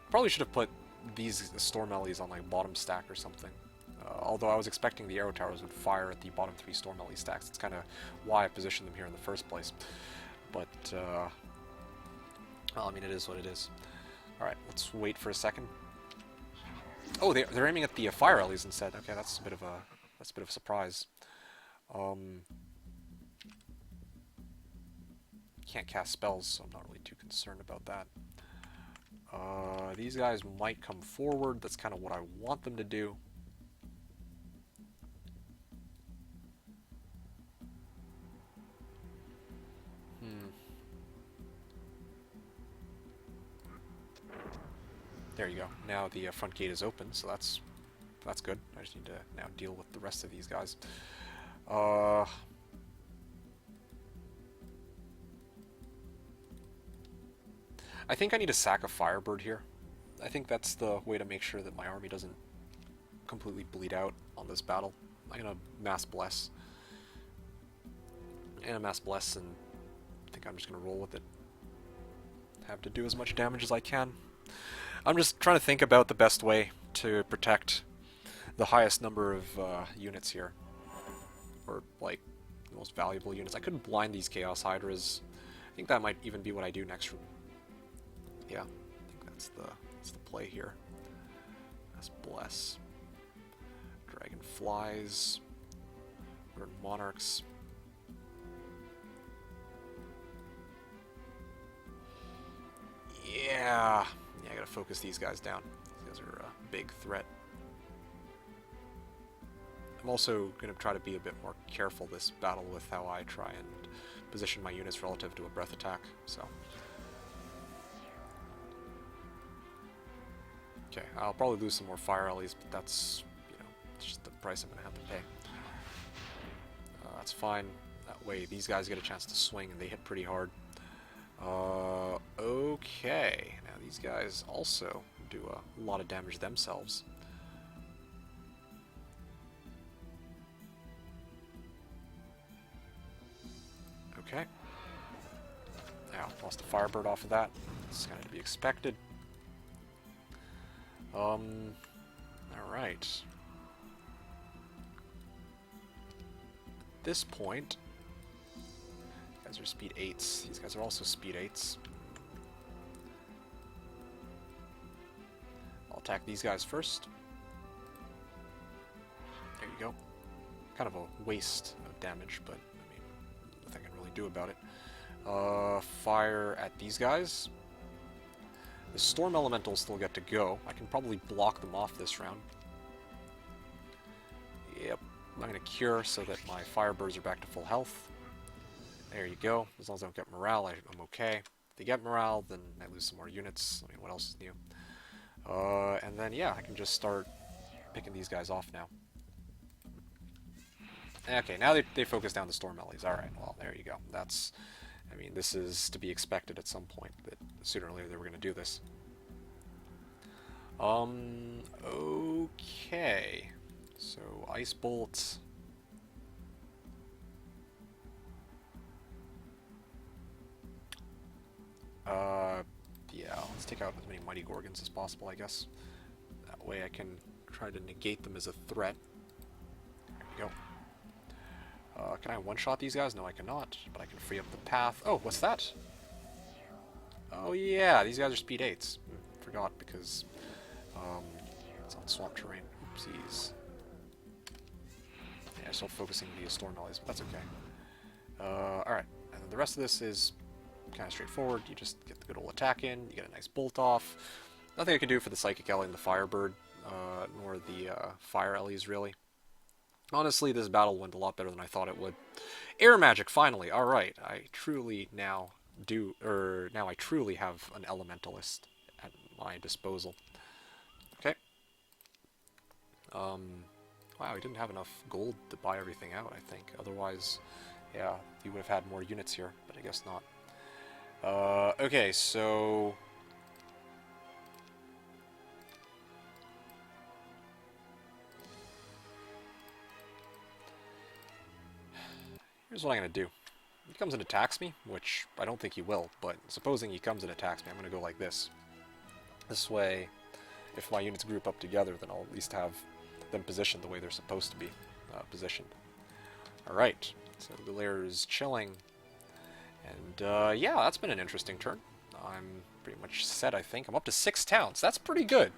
Probably should have put these Storm Ellies on like bottom stack or something. Although I was expecting the arrow towers would fire at the bottom 3 Storm Ellie stacks. That's kind of why I positioned them here in the first place. But, well, I mean, it is what it is. Alright, let's wait for a second. Oh, they're aiming at the Fire Ellies instead. Okay, that's a bit of a surprise. Can't cast spells, so I'm not really too concerned about that. These guys might come forward. That's kind of what I want them to do. There you go. Now the front gate is open, so that's good. I just need to now deal with the rest of these guys. I think I need to sack a Firebird here. I think that's the way to make sure that my army doesn't completely bleed out on this battle. I'm gonna Mass Bless. And a Mass Bless, and I think I'm just gonna roll with it. Have to do as much damage as I can. I'm just trying to think about the best way to protect the highest number of units here. Or, like, the most valuable units. I could blind these Chaos Hydras. I think that might even be what I do next. Yeah, I think that's the play here. Let's Bless. Dragonflies. Burn Monarchs. Yeah, I gotta focus these guys down. These guys are a big threat. I'm also gonna try to be a bit more careful this battle with how I try and position my units relative to a breath attack, so. Okay, I'll probably lose some more Fire Ellies, but that's, you know, it's just the price I'm gonna have to pay. That's fine. That way these guys get a chance to swing and they hit pretty hard. Okay. Now these guys also do a lot of damage themselves. Okay. Now, lost a Firebird off of that. It's kind of to be expected. Alright. At this point, these guys are speed 8s. These guys are also speed 8s. I'll attack these guys first. There you go. Kind of a waste of damage, but I mean, nothing I can really do about it. Fire at these guys. The Storm Elementals still get to go. I can probably block them off this round. Yep. I'm going to Cure so that my Firebirds are back to full health. There you go. As long as I don't get morale, I'm okay. If they get morale, then I lose some more units. I mean, what else is new? And then, yeah, I can just start picking these guys off now. Okay, now they focus down the storm alleys. Alright, well, there you go. That's... I mean, this is to be expected at some point, that sooner or later they were going to do this. Okay. So, Ice Bolt. Yeah, let's take out as many Mighty Gorgons as possible, I guess. That way I can try to negate them as a threat. There we go. Can I one-shot these guys? No, I cannot, but I can free up the path. Oh, what's that? Oh yeah, these guys are speed 8s. Forgot, because it's on swamp terrain. Oopsies. Yeah, still focusing these storm alleys, but that's okay. Alright, and then the rest of this is kind of straightforward. You just get the good old attack in, you get a nice bolt off. Nothing I can do for the Psychic Alley and the Firebird, nor the Fire Alleys, really. Honestly, this battle went a lot better than I thought it would. Air Magic, finally! Alright, I truly now I truly have an Elementalist at my disposal. Okay. Wow, we didn't have enough gold to buy everything out, I think. Otherwise, yeah, you would have had more units here, but I guess not. Okay, so... here's what I'm going to do. He comes and attacks me, which I don't think he will, but supposing he comes and attacks me, I'm going to go like this. This way, if my units group up together, then I'll at least have them positioned the way they're supposed to be positioned. Alright, so Galair is chilling. And yeah, that's been an interesting turn. I'm pretty much set, I think. I'm up to 6 towns. That's pretty good.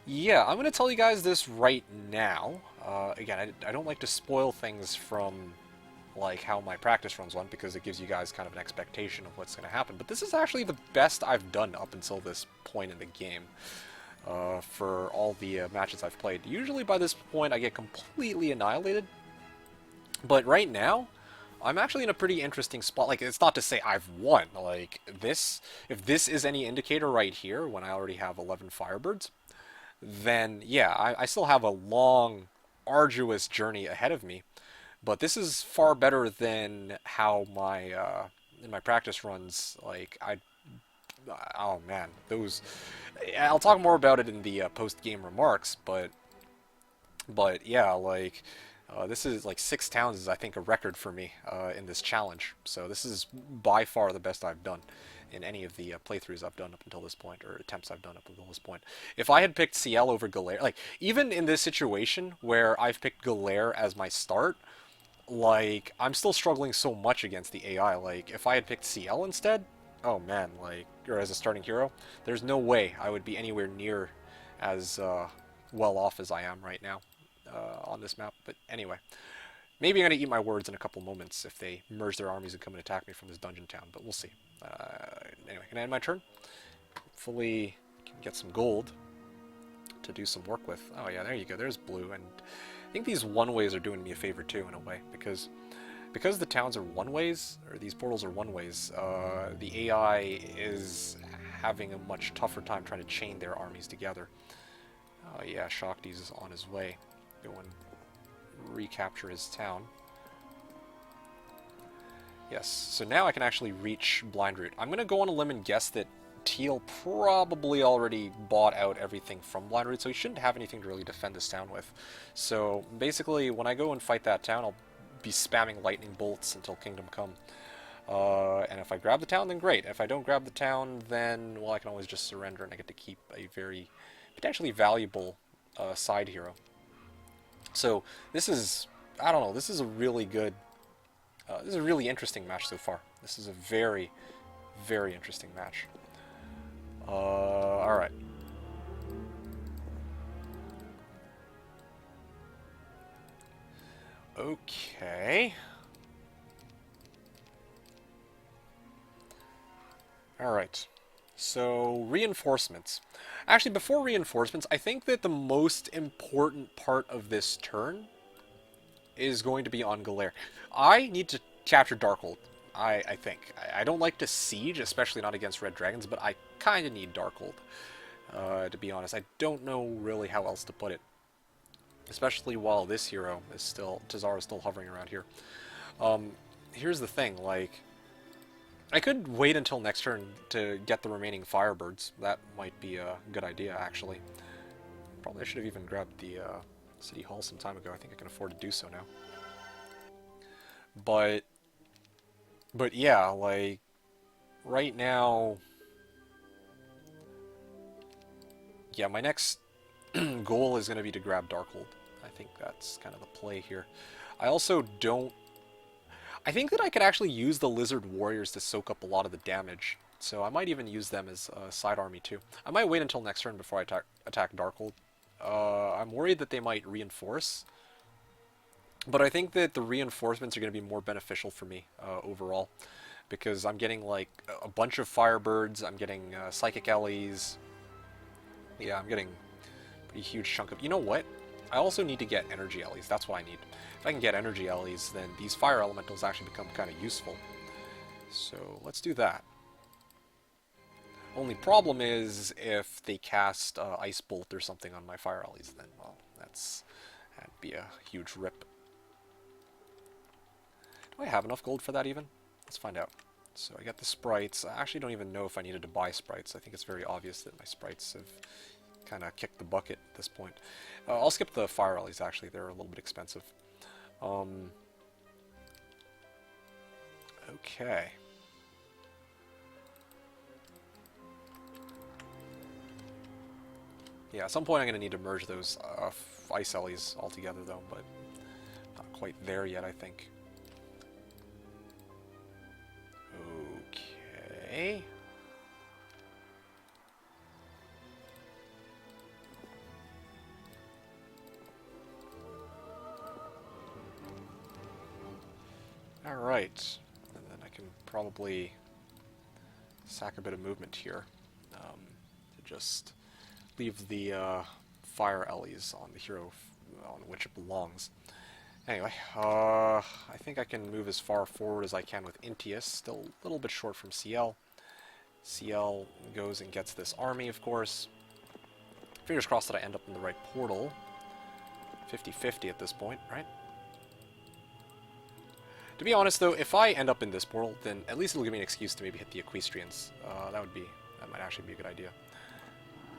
Yeah, I'm going to tell you guys this right now. Again, I don't like to spoil things from like how my practice runs went, because it gives you guys kind of an expectation of what's going to happen. But this is actually the best I've done up until this point in the game for all the matches I've played. Usually by this point I get completely annihilated, but right now I'm actually in a pretty interesting spot. Like, it's not to say I've won. Like, this, if this is any indicator right here, when I already have 11 Firebirds, then yeah, I still have a long, arduous journey ahead of me. But this is far better than how my in my practice runs. Like, oh man, those. I'll talk more about it in the post-game remarks. But yeah, like this is like 6 towns is, I think, a record for me in this challenge. So this is by far the best I've done in any of the playthroughs I've done up until this point, or attempts I've done up until this point. If I had picked CL over Galair, like, even in this situation where I've picked Galair as my start, like, I'm still struggling so much against the AI. Like, if I had picked CL instead, oh man, like, or as a starting hero, there's no way I would be anywhere near as well off as I am right now on this map. But anyway, maybe I'm going to eat my words in a couple moments if they merge their armies and come and attack me from this dungeon town, but we'll see. Anyway, can I end my turn? Hopefully can get some gold to do some work with. Oh yeah, there you go, there's blue, and I think these one-ways are doing me a favor too, in a way, because the towns are one-ways, or these portals are one-ways, the AI is having a much tougher time trying to chain their armies together. Yeah, Shakti's on his way. Go and recapture his town. Yes, so now I can actually reach Blind Root. I'm going to go on a limb and guess that Teal probably already bought out everything from Blind Root, so he shouldn't have anything to really defend this town with. So basically, when I go and fight that town, I'll be spamming lightning bolts until Kingdom Come. And if I grab the town, then great. If I don't grab the town, then, well, I can always just surrender, and I get to keep a very potentially valuable side hero. So this is, I don't know, this is a really good, this is a really interesting match so far. This is a very, very interesting match. Alright. Okay. Alright. So, reinforcements. Actually, before reinforcements, I think that the most important part of this turn is going to be on Galair. I need to capture Darkhold, I think. I don't like to siege, especially not against Red Dragons, but I kind of need Darkhold, to be honest. I don't know really how else to put it. especially while this hero is still, Tazara is still hovering around here. Um, Here's the thing, like, I could wait until next turn to get the remaining Firebirds. That might be a good idea, actually. Probably I should have even grabbed the City Hall some time ago. I think I can afford to do so now. But yeah, like, right now... Yeah, my next goal is going to be to grab Darkhold. I think that's kind of the play here. I also don't... I think that I could actually use the Lizard Warriors to soak up a lot of the damage. So I might even use them as a side army too. I might wait until next turn before I attack Darkhold. I'm worried that they might reinforce. But I think that the reinforcements are going to be more beneficial for me overall. Because I'm getting like a bunch of Firebirds, I'm getting Psychic Ellies. Yeah, I'm getting a pretty huge chunk of... You know what? I also need to get Energy Ellies. That's what I need. If I can get Energy Ellies, then these Fire Elementals actually become kind of useful. So let's do that. Only problem is if they cast Ice Bolt or something on my Fire Ellies, then, well, that'd be a huge rip. Do I have enough gold for that even? Let's find out. So I got the sprites. I actually don't even know if I needed to buy sprites. I think it's very obvious that my sprites have kind of kicked the bucket at this point. I'll skip the Fire Ellies, actually. They're a little bit expensive. Okay. Yeah, at some point I'm going to need to merge those Ice Ellies all together, though, but not quite there yet, I think. Okay. Alright. And then I can probably sack a bit of movement here to just leave the Fire Ellies on the hero on which it belongs. Anyway, I think I can move as far forward as I can with Intius. Still a little bit short from CL. CL goes and gets this army, of course. Fingers crossed that I end up in the right portal. 50-50 at this point, right? To be honest, though, if I end up in this portal, then at least it'll give me an excuse to maybe hit the Equestrians. That might actually be a good idea.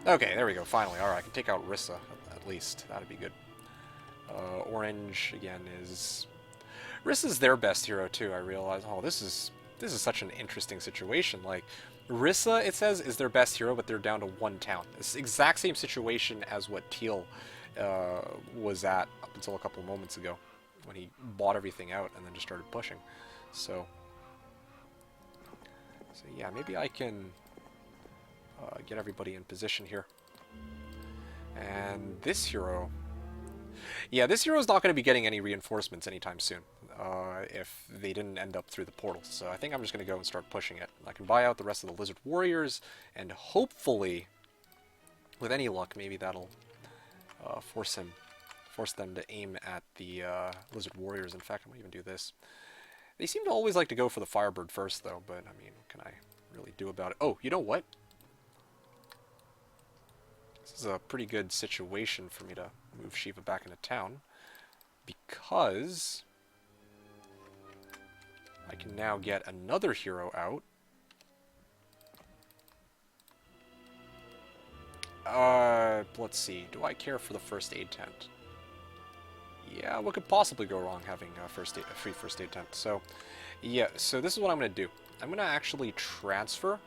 Okay, there we go, finally. Alright, I can take out Rissa, at least. That'd be good. Orange, again, is... Rissa's their best hero, too, I realize. Oh, this is such an interesting situation. Like, Rissa, it says, is their best hero, but they're down to one town. It's the exact same situation as what Teal was at up until a couple of moments ago, when he bought everything out and then just started pushing. So yeah, maybe I can get everybody in position here. And this hero... Yeah, this hero is not going to be getting any reinforcements anytime soon, if they didn't end up through the portal. So I think I'm just going to go and start pushing it. I can buy out the rest of the Lizard Warriors, and hopefully, with any luck, maybe that'll force them to aim at the Lizard Warriors. In fact, I might even do this. They seem to always like to go for the Firebird first, though, but, I mean, what can I really do about it? Oh, you know what? This is a pretty good situation for me to move Shiva back into town, because I can now get another hero out. Let's see. Do I care for the first aid tent? Yeah, what could possibly go wrong having a free first aid tent? So, yeah, so this is what I'm going to do. I'm going to actually transfer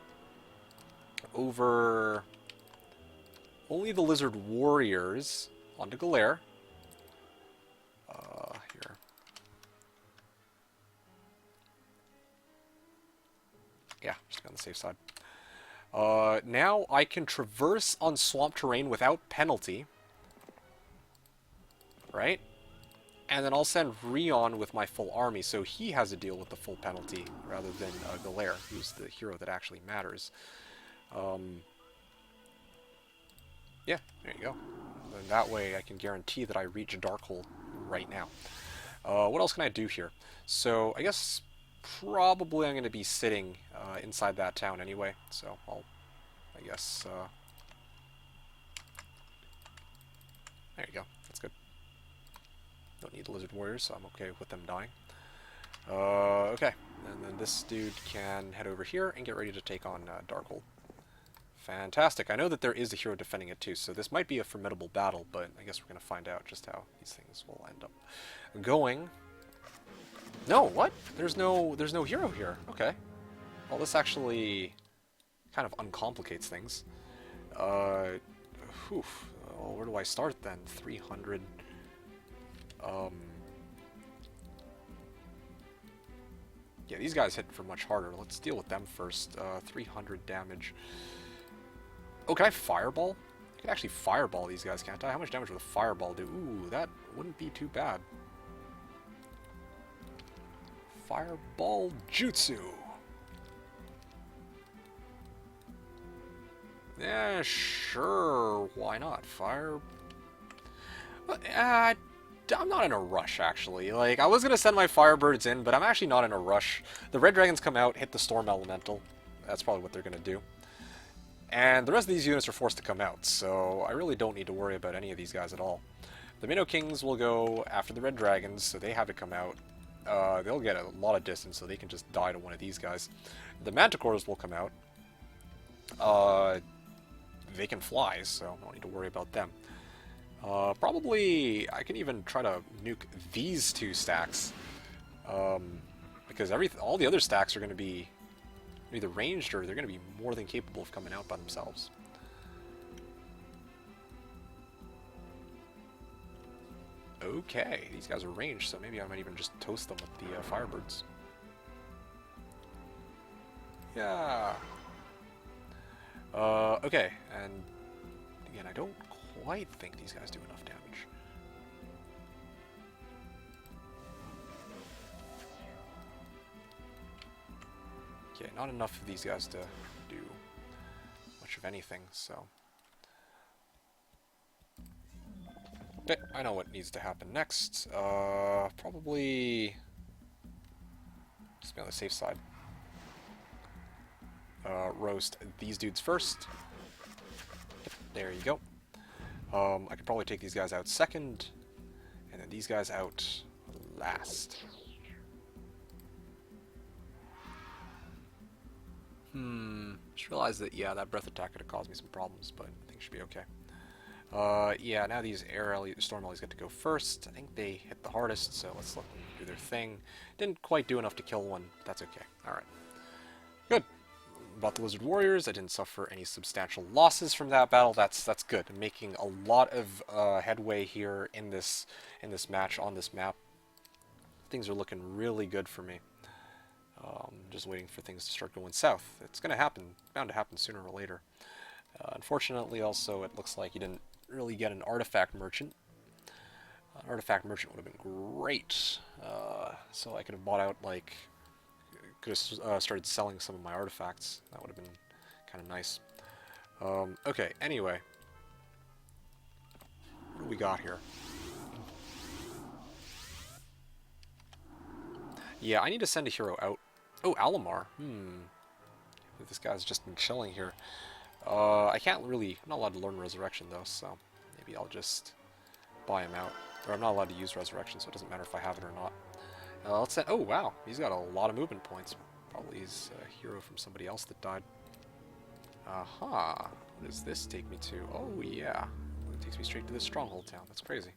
over only the Lizard Warriors onto Galere. Here. Yeah, just on the safe side. Now I can traverse on swamp terrain without penalty. Right? And then I'll send Rion with my full army, so he has to deal with the full penalty, rather than Galere, who's the hero that actually matters. Yeah, there you go. And that way I can guarantee that I reach Darkhold right now. What else can I do here? So, I guess probably I'm going to be sitting inside that town anyway, so I guess... there you go. That's good. don't need the Lizard Warriors, so I'm okay with them dying. Okay, and then this dude can head over here and get ready to take on Darkhold. Fantastic. I know that there is a hero defending it too, so this might be a formidable battle, but I guess we're going to find out just how these things will end up going. No, what? There's no hero here. Okay. Well, this actually kind of uncomplicates things. Well, where do I start then? 300. Yeah, these guys hit for much harder. Let's deal with them first. 300 damage. Oh, can I fireball? I can actually fireball these guys, can't I? How much damage would a fireball do? Ooh, that wouldn't be too bad. Fireball Jutsu. Yeah, sure. Why not? I'm not in a rush, actually. Like, I was going to send my Firebirds in, but I'm actually not in a rush. The Red Dragons come out, hit the Storm Elemental. That's probably what they're going to do. And the rest of these units are forced to come out, so I really don't need to worry about any of these guys at all. The Minnow Kings will go after the Red Dragons, so they have to come out. They'll get a lot of distance, so they can just die to one of these guys. The Manticores will come out. They can fly, so I don't need to worry about them. Probably, I can even try to nuke these two stacks, because all the other stacks are going to be either ranged or they're going to be more than capable of coming out by themselves. Okay, these guys are ranged, so maybe I might even just toast them with the Firebirds. Yeah. Okay, and again, I don't quite think these guys do enough damage. Okay, not enough of these guys to do much of anything, so... Okay, I know what needs to happen next. Probably... just be on the safe side. Roast these dudes first. There you go. I could probably take these guys out second, and then these guys out last. Just realized that, yeah, that breath attack could have caused me some problems, but I think it should be okay. Yeah, now these Storm Ellies get to go first. I think they hit the hardest, so let's let them do their thing. Didn't quite do enough to kill one, but that's okay. Alright. Good. About the Lizard Warriors, I didn't suffer any substantial losses from that battle. That's good. I'm making a lot of headway here in this match on this map. Things are looking really good for me. Just waiting for things to start going south. It's going to happen, bound to happen sooner or later. Unfortunately, also, it looks like you didn't really get an artifact merchant. An artifact merchant would have been great. So I could have bought out, like, could have started selling some of my artifacts. That would have been kind of nice. Okay, anyway. What do we got here? Yeah, I need to send a hero out. Oh, Alamar. This guy's just been chilling here. I can't really... I'm not allowed to learn Resurrection, though, so maybe I'll just buy him out. Or I'm not allowed to use Resurrection, so it doesn't matter if I have it or not. Let's say... Oh, wow. He's got a lot of movement points. Probably he's a hero from somebody else that died. Aha. What does this take me to? Oh, yeah. It takes me straight to this stronghold town. That's crazy.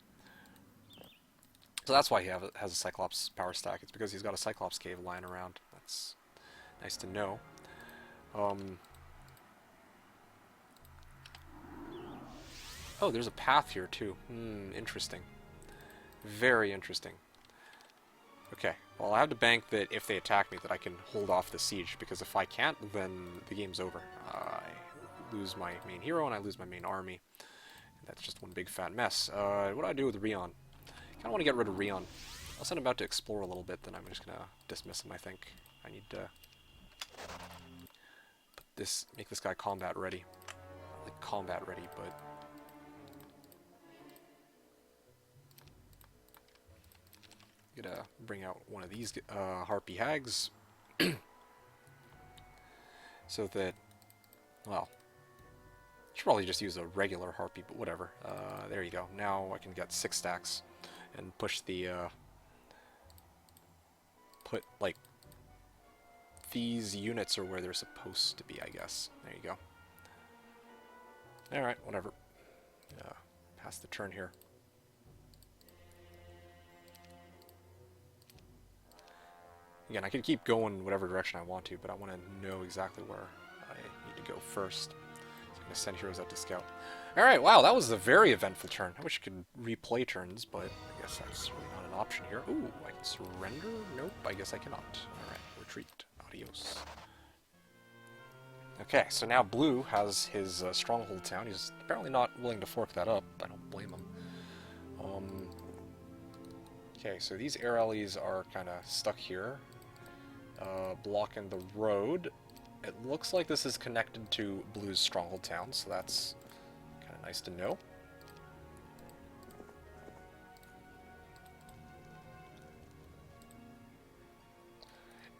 So that's why he has a Cyclops power stack. It's because he's got a Cyclops cave lying around. That's nice to know. Oh, there's a path here too. Interesting. Very interesting. Okay, well I have to bank that if they attack me that I can hold off the siege, because if I can't, then the game's over. I lose my main hero and I lose my main army. That's just one big fat mess. What do I do with Rion? I want to get rid of Rion. I'll send him out to explore a little bit, then I'm just going to dismiss him, I think. I need to make this guy combat ready. Not like combat ready, but... I'm going to bring out one of these Harpy Hags. So that... Well... I should probably just use a regular Harpy, but whatever. There you go. Now I can get 6 stacks. and push the, put, like, these units are where they're supposed to be, I guess. There you go. Alright, whatever. Pass the turn here. Again, I could keep going whatever direction I want to, but I want to know exactly where I need to go first. So I'm going to send heroes out to scout. Alright, wow, that was a very eventful turn. I wish I could replay turns, but I guess that's really not an option here. Ooh, I can surrender? Nope, I guess I cannot. Alright, retreat. Adios. Okay, so now Blue has his stronghold town. He's apparently not willing to fork that up. I don't blame him. Okay, so these air alleys are kind of stuck here, blocking the road. It looks like this is connected to Blue's stronghold town, so that's kind of nice to know.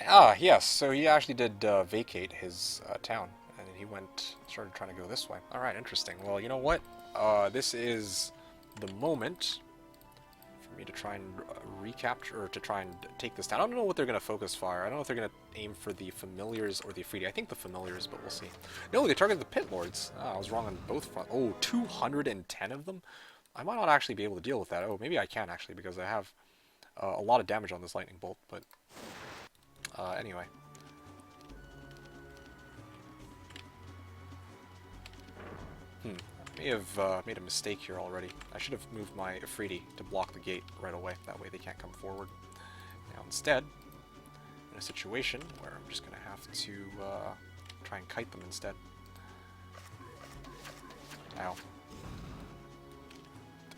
Ah, yes, so he actually did vacate his town, and he started trying to go this way. Alright, interesting. Well, you know what? This is the moment for me to try and recapture, or to try and take this town. I don't know what they're going to focus fire. I don't know if they're going to aim for the familiars or the Afridi. I think the familiars, but we'll see. No, they targeted the pit lords. I was wrong on both fronts. Oh, 210 of them? I might not actually be able to deal with that. Oh, maybe I can actually, because I have a lot of damage on this lightning bolt, but anyway. I may have made a mistake here already. I should have moved my Afridi to block the gate right away. That way they can't come forward. Now instead, in a situation where I'm just going to have to try and kite them instead. Ow.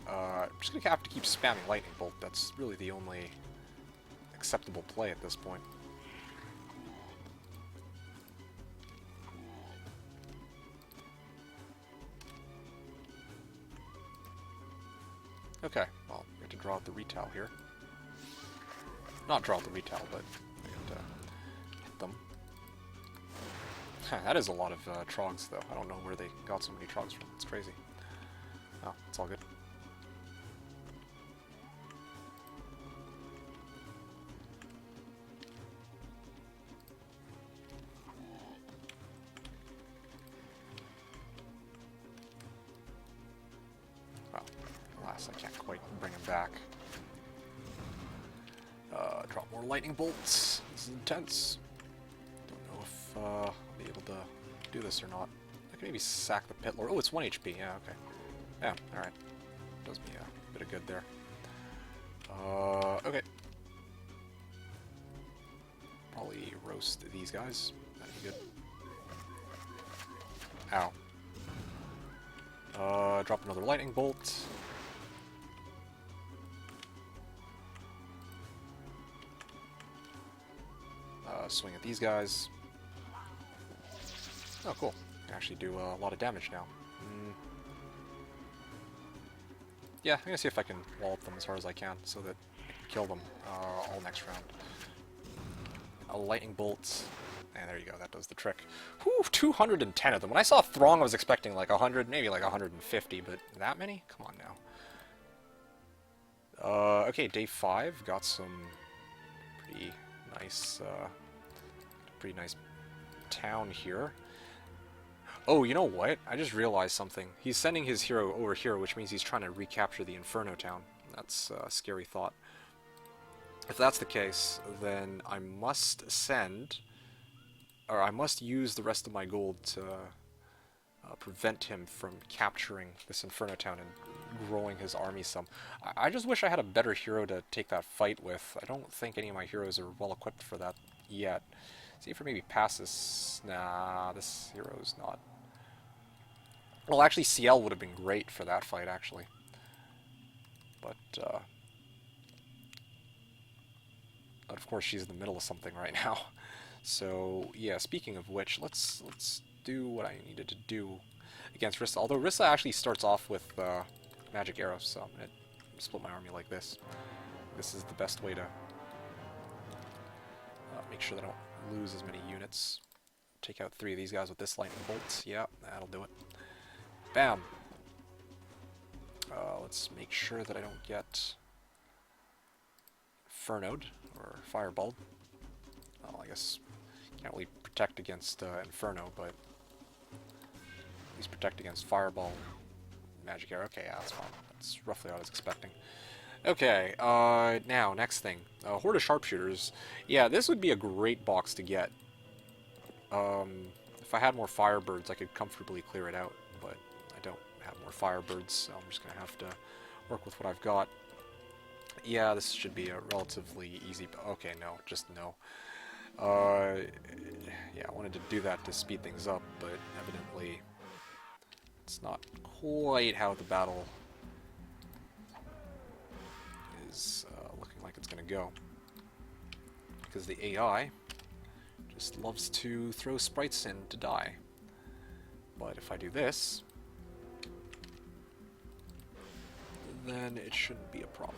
I'm just going to have to keep spamming lightning bolt. That's really the only acceptable play at this point. Okay, well, we have to draw out the retail here. Not draw out the retail, but we have to hit them. That is a lot of trogs, though. I don't know where they got so many trogs from. It's crazy. Oh, it's all good. I can't quite bring him back. Drop more lightning bolts. This is intense. Don't know if I'll be able to do this or not. I can maybe sack the pit lord. Oh, it's 1 HP. Yeah, okay. Yeah, alright. Does me a bit of good there. Okay. Probably roast these guys. That'd be good. Ow. Drop another lightning bolt. Swing at these guys. Oh, cool. I actually do a lot of damage now. Yeah, I'm gonna see if I can wallop them as hard as I can so that I can kill them all next round. A lightning bolt. And there you go, that does the trick. Whew, 210 of them. When I saw Throng, I was expecting like 100, maybe like 150, but that many? Come on now. Okay, day 5. Got some pretty nice town here. Oh, you know what? I just realized something. He's sending his hero over here, which means he's trying to recapture the Inferno town. That's a scary thought. If that's the case, then I must send, or I must use the rest of my gold to prevent him from capturing this Inferno town and growing his army some. I just wish I had a better hero to take that fight with. I don't think any of my heroes are well equipped for that yet. See if I maybe pass this. Nah, this hero's not. Well, actually, CL would have been great for that fight, actually. But of course, she's in the middle of something right now. So, yeah, speaking of which, let's do what I needed to do against Rissa. Although Rissa actually starts off with magic arrows, so I'm going to split my army like this. This is the best way to make sure that I don't lose as many units. Take out 3 of these guys with this lightning bolt. Yeah, that'll do it. Bam! Let's make sure that I don't get Infernoed, or Fireballed. Well, I guess can't really protect against Inferno, but at least protect against Fireball, Magic Arrow. Okay, yeah, that's fine. That's roughly what I was expecting. Okay, now, next thing. Horde of Sharpshooters. Yeah, this would be a great box to get. If I had more Firebirds, I could comfortably clear it out, but I don't have more Firebirds, so I'm just going to have to work with what I've got. Yeah, this should be a relatively easy... Okay, no, just no. Yeah, I wanted to do that to speed things up, but evidently it's not quite how the battle is looking like it's going to go. Because the AI just loves to throw sprites in to die. But if I do this, then it shouldn't be a problem.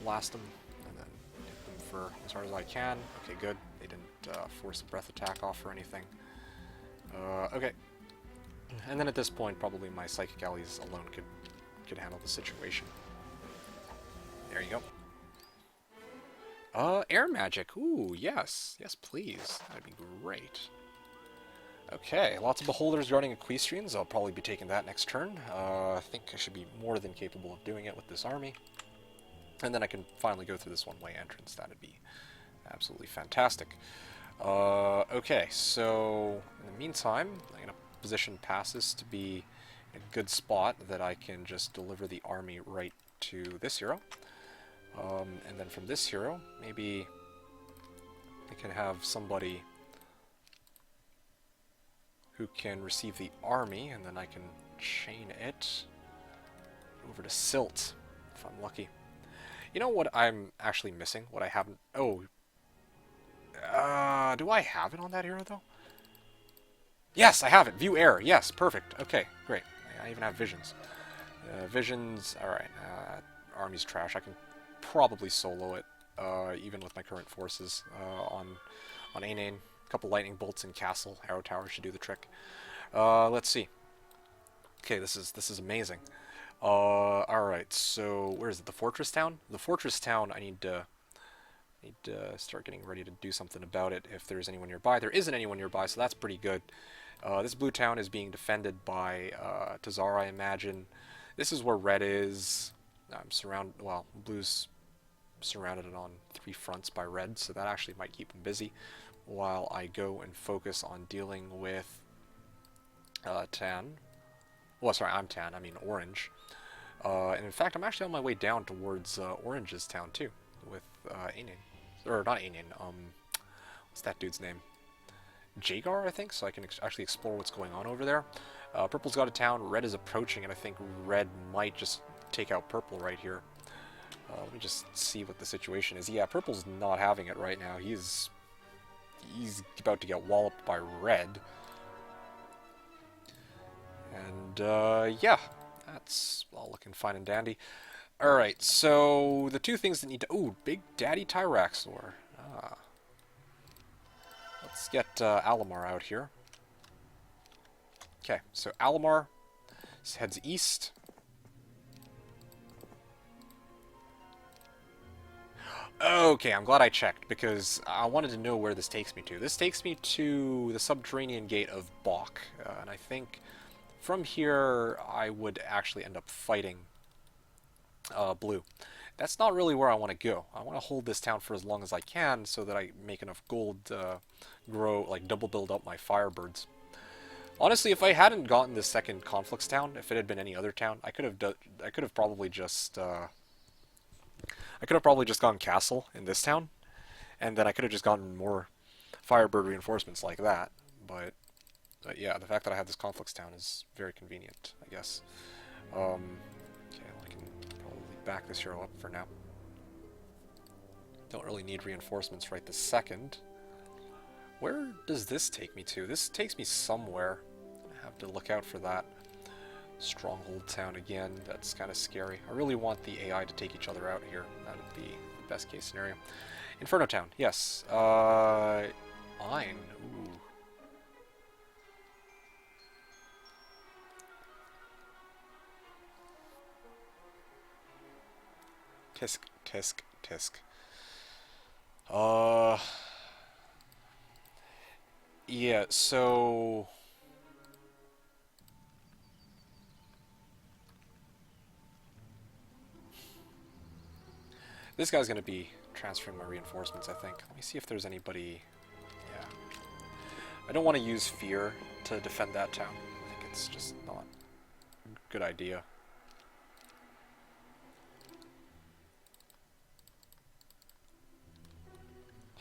Blast them, and then hit them for as hard as I can. Okay, good. They didn't force a breath attack off or anything. Okay. And then at this point, probably my Psychic Allies alone could handle the situation. There you go. Air Magic. Ooh, yes. Yes, please. That'd be great. Okay, lots of Beholders guarding Equestrians. I'll probably be taking that next turn. I think I should be more than capable of doing it with this army. And then I can finally go through this one-way entrance. That'd be absolutely fantastic. Okay, so in the meantime, I'm going to position passes to be in a good spot that I can just deliver the army right to this hero. And then from this hero, maybe I can have somebody who can receive the army, and then I can chain it over to Silt, if I'm lucky. You know what I'm actually missing? What I haven't... Oh. Do I have it on that hero, though? Yes, I have it. View air. Yes, perfect. Okay, great. I even have visions. Visions... Alright. Army's trash. I can probably solo it, even with my current forces, on Ainane. A couple lightning bolts in Castle. Arrow Tower should do the trick. Let's see. Okay, this is amazing. Alright, so where is it? The Fortress Town? The Fortress Town, I need to start getting ready to do something about it if there's anyone nearby. There isn't anyone nearby, so that's pretty good. This blue town is being defended by Tazar, I imagine. This is where red is. I'm surrounded, well, blue's surrounded on 3 fronts by red, so that actually might keep him busy while I go and focus on dealing with tan. Well, sorry, I'm tan, I mean orange. And in fact, I'm actually on my way down towards Orange's town, too, with Ainane. Or, not Ainane, what's that dude's name? Jagar, I think, so I can actually explore what's going on over there. Purple's got a town, red is approaching, and I think red might just take out purple right here. Let me just see what the situation is. Yeah, purple's not having it right now. He's about to get walloped by red. And, yeah, that's all looking fine and dandy. Alright, so the two things that need to... Ooh, Big Daddy Tyraxor. Ah. Let's get Alamar out here. Okay, so Alamar heads east. Okay, I'm glad I checked, because I wanted to know where this takes me to. This takes me to the subterranean gate of Bok, and I think from here I would actually end up fighting blue. That's not really where I want to go. I want to hold this town for as long as I can so that I make enough gold to grow, like double build up my Firebirds. Honestly, if I hadn't gotten this second Conflicts town, if it had been any other town, I could have probably just gone castle in this town, and then I could have just gotten more Firebird reinforcements like that. But yeah, the fact that I have this Conflicts town is very convenient, I guess. Okay, well, I can probably back this hero up for now. Don't really need reinforcements right this second. Where does this take me to? This takes me somewhere. I have to look out for that. Stronghold town again. That's kind of scary. I really want the AI to take each other out here. That would be the best case scenario. Inferno town, yes. Ein. Ooh. Tisk, tisk, tisk. Yeah, so... This guy's gonna be transferring my reinforcements, I think. Let me see if there's anybody... Yeah. I don't want to use fear to defend that town. I think it's just not a good idea.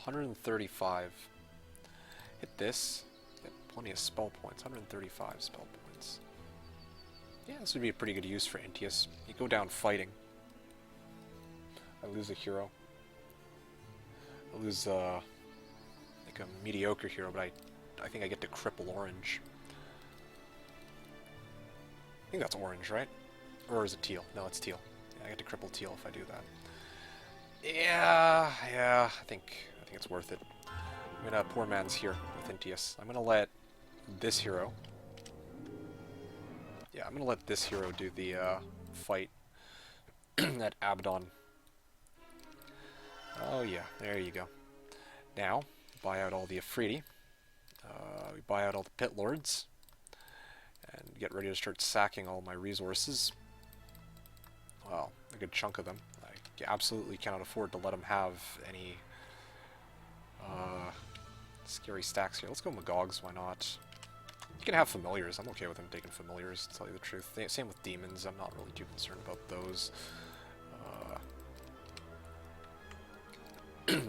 $135. Hit this. Get plenty of spell points. 135 spell points. Yeah, this would be a pretty good use for Intius. You go down fighting. I lose a hero. I lose like a mediocre hero, but I think I get to cripple orange. I think that's orange, right? Or is it teal? No, it's teal. Yeah, I get to cripple teal if I do that. Yeah, I think it's worth it. I'm gonna poor man's here with Intius. I'm gonna let this hero. Yeah, I'm gonna let this hero do the fight at Abaddon. Oh yeah, there you go. Now, buy out all the Afridi. We buy out all the Pit Lords. And get ready to start sacking all my resources. Well, a good chunk of them. I absolutely cannot afford to let them have any scary stacks here. Let's go Magogs, why not? You can have familiars. I'm okay with them taking familiars, to tell you the truth. Same with demons. I'm not really too concerned about those.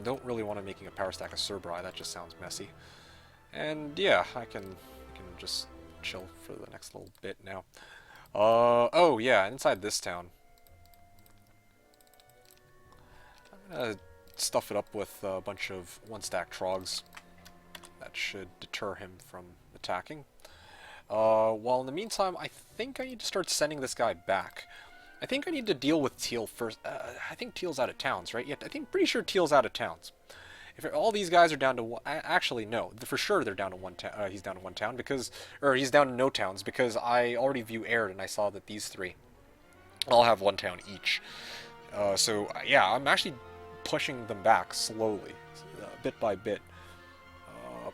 Don't really want to making a power stack of Cerbri. That just sounds messy. And yeah, I can just chill for the next little bit now. Oh yeah, inside this town, I'm gonna stuff it up with a bunch of one-stack trogs. That should deter him from attacking. While in the meantime, I think I need to start sending this guy back. I think I need to deal with Teal first. I think Teal's out of towns, right? Yeah, pretty sure Teal's out of towns. If all these guys are down to one, actually no, for sure they're down to one town. He's down to one town because, or he's down to no towns because I already view aired and I saw that these three all have one town each. So yeah, I'm actually pushing them back slowly, bit by bit.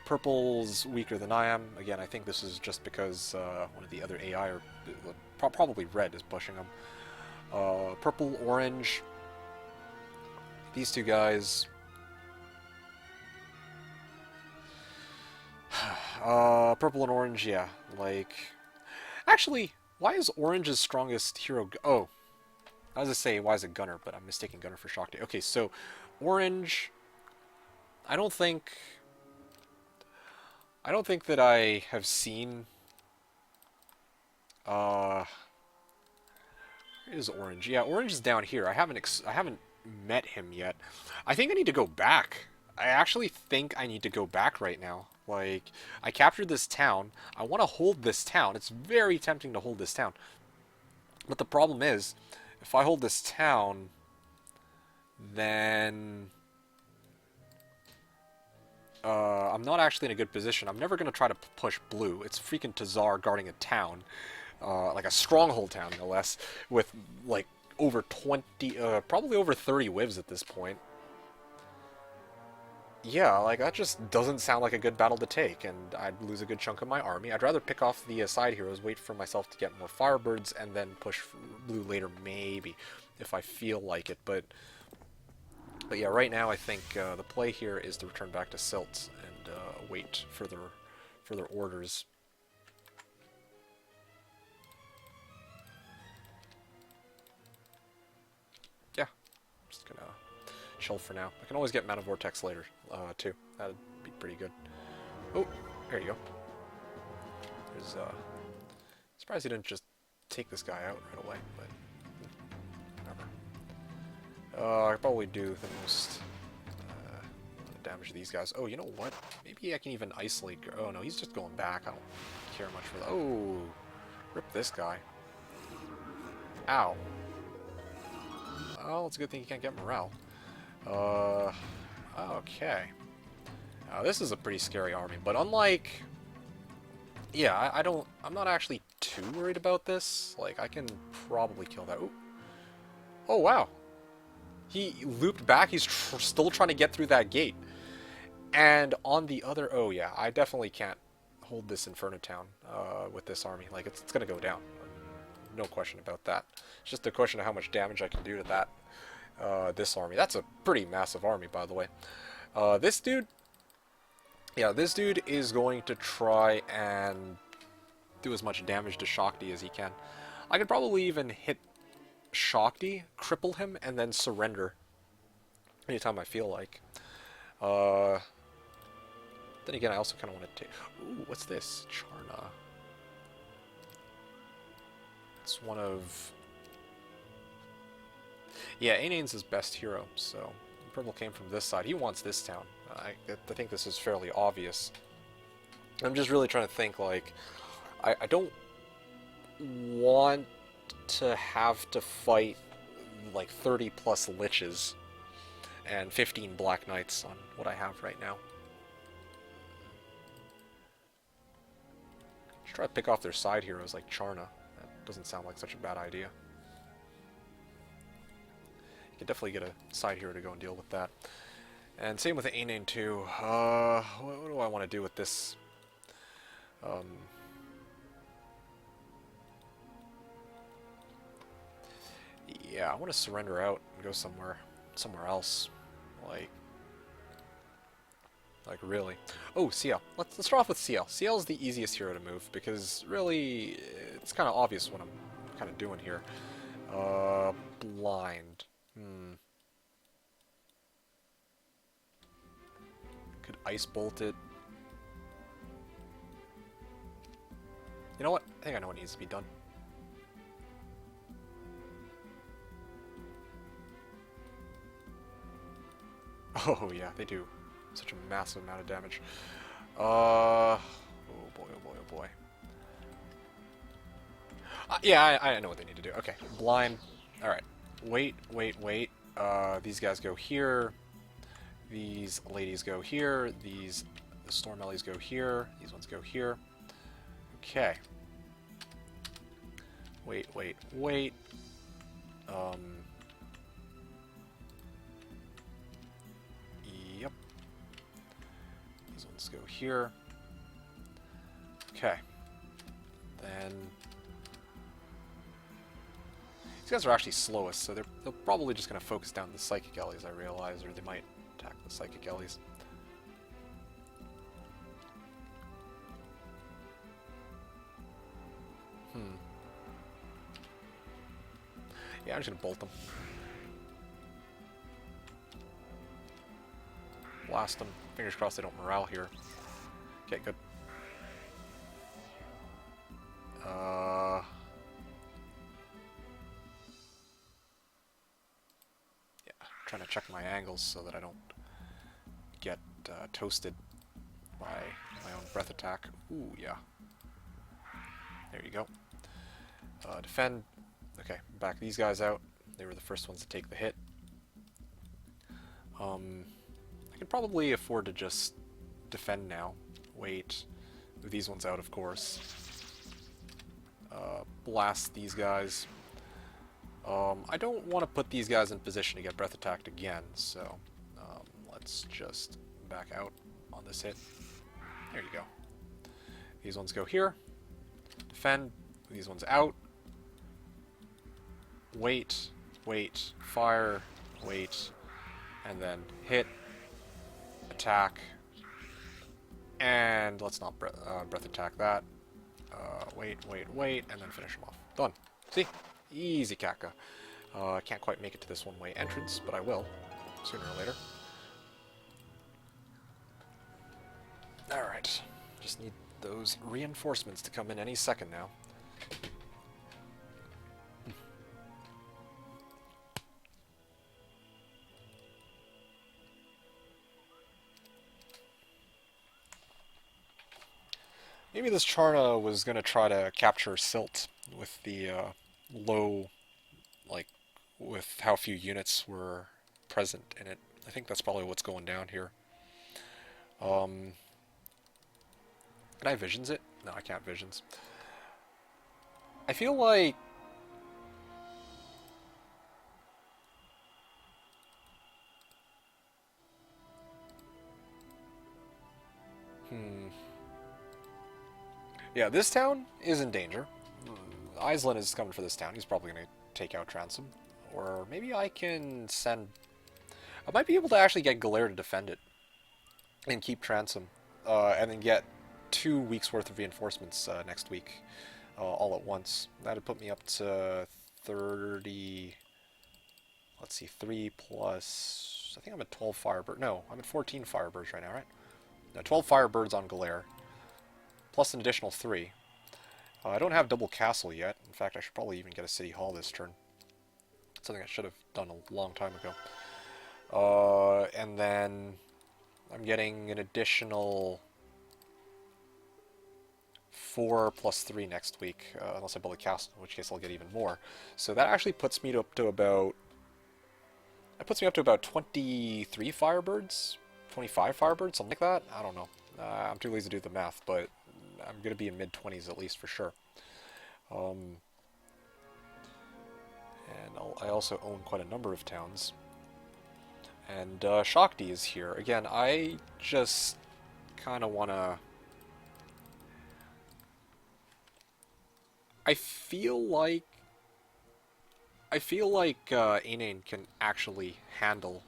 Purple's weaker than I am. Again, I think this is just because one of the other AI, or probably red, is pushing them. Purple, orange. These two guys. Purple and orange, yeah. Like, actually, why is orange's strongest hero? Oh, I was gonna say why is it Gunner, but I'm mistaking Gunner for Shock Day. Okay, so orange. I don't think that I have seen. Where is orange? Yeah, orange is down here. I haven't met him yet. I think I need to go back. I actually think I need to go back right now. Like, I captured this town. I want to hold this town. It's very tempting to hold this town. But the problem is, if I hold this town, then I'm not actually in a good position. I'm never going to try to push blue. It's freaking Tazar guarding a town. Like a stronghold town, no less, with like over 20, probably over 30 wivs at this point. Yeah, like that just doesn't sound like a good battle to take, and I'd lose a good chunk of my army. I'd rather pick off the side heroes, wait for myself to get more Firebirds, and then push blue later, maybe, if I feel like it. But yeah, right now I think the play here is to return back to Silt and wait for their orders. Yeah, I'm just gonna chill for now. I can always get Mana Vortex later, too. That'd be pretty good. Oh, there you go. There's, surprised he didn't just take this guy out right away, but whatever. I could probably do the most damage to these guys. Oh, you know what? Maybe I can even isolate. Oh no, he's just going back. I don't care much for that. Oh, rip this guy. Ow. Well, it's a good thing you can't get morale. Okay. This is a pretty scary army, but unlike... Yeah, I'm not actually too worried about this. Like, I can probably kill that. Ooh. Oh, wow. He looped back. He's still trying to get through that gate. And on the other... Oh, yeah. I definitely can't hold this Inferno Town with this army. Like, it's going to go down. No question about that. It's just a question of how much damage I can do to that. This army. That's a pretty massive army, by the way. This dude... Yeah, this dude is going to try and do as much damage to Shakti as he can. I could probably even hit Shakti, cripple him, and then surrender anytime I feel like. Then again, I also kind of want to take... Ooh, what's this? Charna. It's one of... Yeah, Ainane's his best hero, so... Purple came from this side. He wants this town. I think this is fairly obvious. I'm just really trying to think, like... I don't want to have to fight, like, 30 plus Liches and 15 Black Knights on what I have right now. Just try to pick off their side heroes like Charna. That doesn't sound like such a bad idea. You could definitely get a side hero to go and deal with that. And same with the Ainane too. What do I want to do with this? Yeah, I want to surrender out and go somewhere else. Like really. Oh, CL. Let's start off with CL. CL is the easiest hero to move because really it's kind of obvious what I'm kind of doing here. Blind. Could ice bolt it. You know what? I think I know what needs to be done. Oh yeah, they do such a massive amount of damage. Oh boy, oh boy, oh boy. Yeah, I know what they need to do. Okay, blind. Alright. Wait. These guys go here. These ladies go here. The Storm Ellies go here. These ones go here. Okay. Wait. Yep. These ones go here. Okay. Then... These guys are actually slowest, so they're probably just going to focus down the Psychic Ellies, I realize, or they might attack the Psychic Ellies. Yeah, I'm just going to bolt them. Blast them. Fingers crossed they don't morale here. Okay, good. Yeah, trying to check my angles so that I don't get toasted by my own breath attack. Ooh, yeah. There you go. Defend. Okay, back these guys out. They were the first ones to take the hit. I could probably afford to just defend now. Wait. Move these ones out, of course. Blast these guys. I don't want to put these guys in position to get breath attacked again, so let's just back out on this hit. There you go. These ones go here. Defend. Move these ones out. Wait, fire, wait, and then hit, attack, and let's not breath attack that. Wait, and then finish them off. Done. See? Easy Kaka. I can't quite make it to this one-way entrance, but I will, sooner or later. Alright. Just need those reinforcements to come in any second now. Maybe this Charna was going to try to capture Silt with the low, like, with how few units were present in it. I think that's probably what's going down here. Can I visions it? No, I can't visions. I feel like... Yeah, this town is in danger. Iceland is coming for this town. He's probably going to take out Transom. Or maybe I can send... I might be able to actually get Galera to defend it. And keep Transom. And then get 2 weeks worth of reinforcements next week. All at once. That'd put me up to 30... Let's see, 3 plus... I think I'm at 12 Firebirds. No, I'm at 14 Firebirds right now, right? No, 12 Firebirds on Galera. Plus an additional 3. I don't have double castle yet. In fact, I should probably even get a city hall this turn. Something I should have done a long time ago. And then I'm getting an additional 4 plus 3 next week, unless I build a castle, in which case I'll get even more. So that actually puts me up to about... That puts me up to about 23 Firebirds? 25 Firebirds? Something like that? I don't know. I'm too lazy to do the math, but I'm going to be in mid-20s at least for sure. And I also own quite a number of towns. And Shakti is here. Again, I just kind of want to... I feel like Ainen can actually handle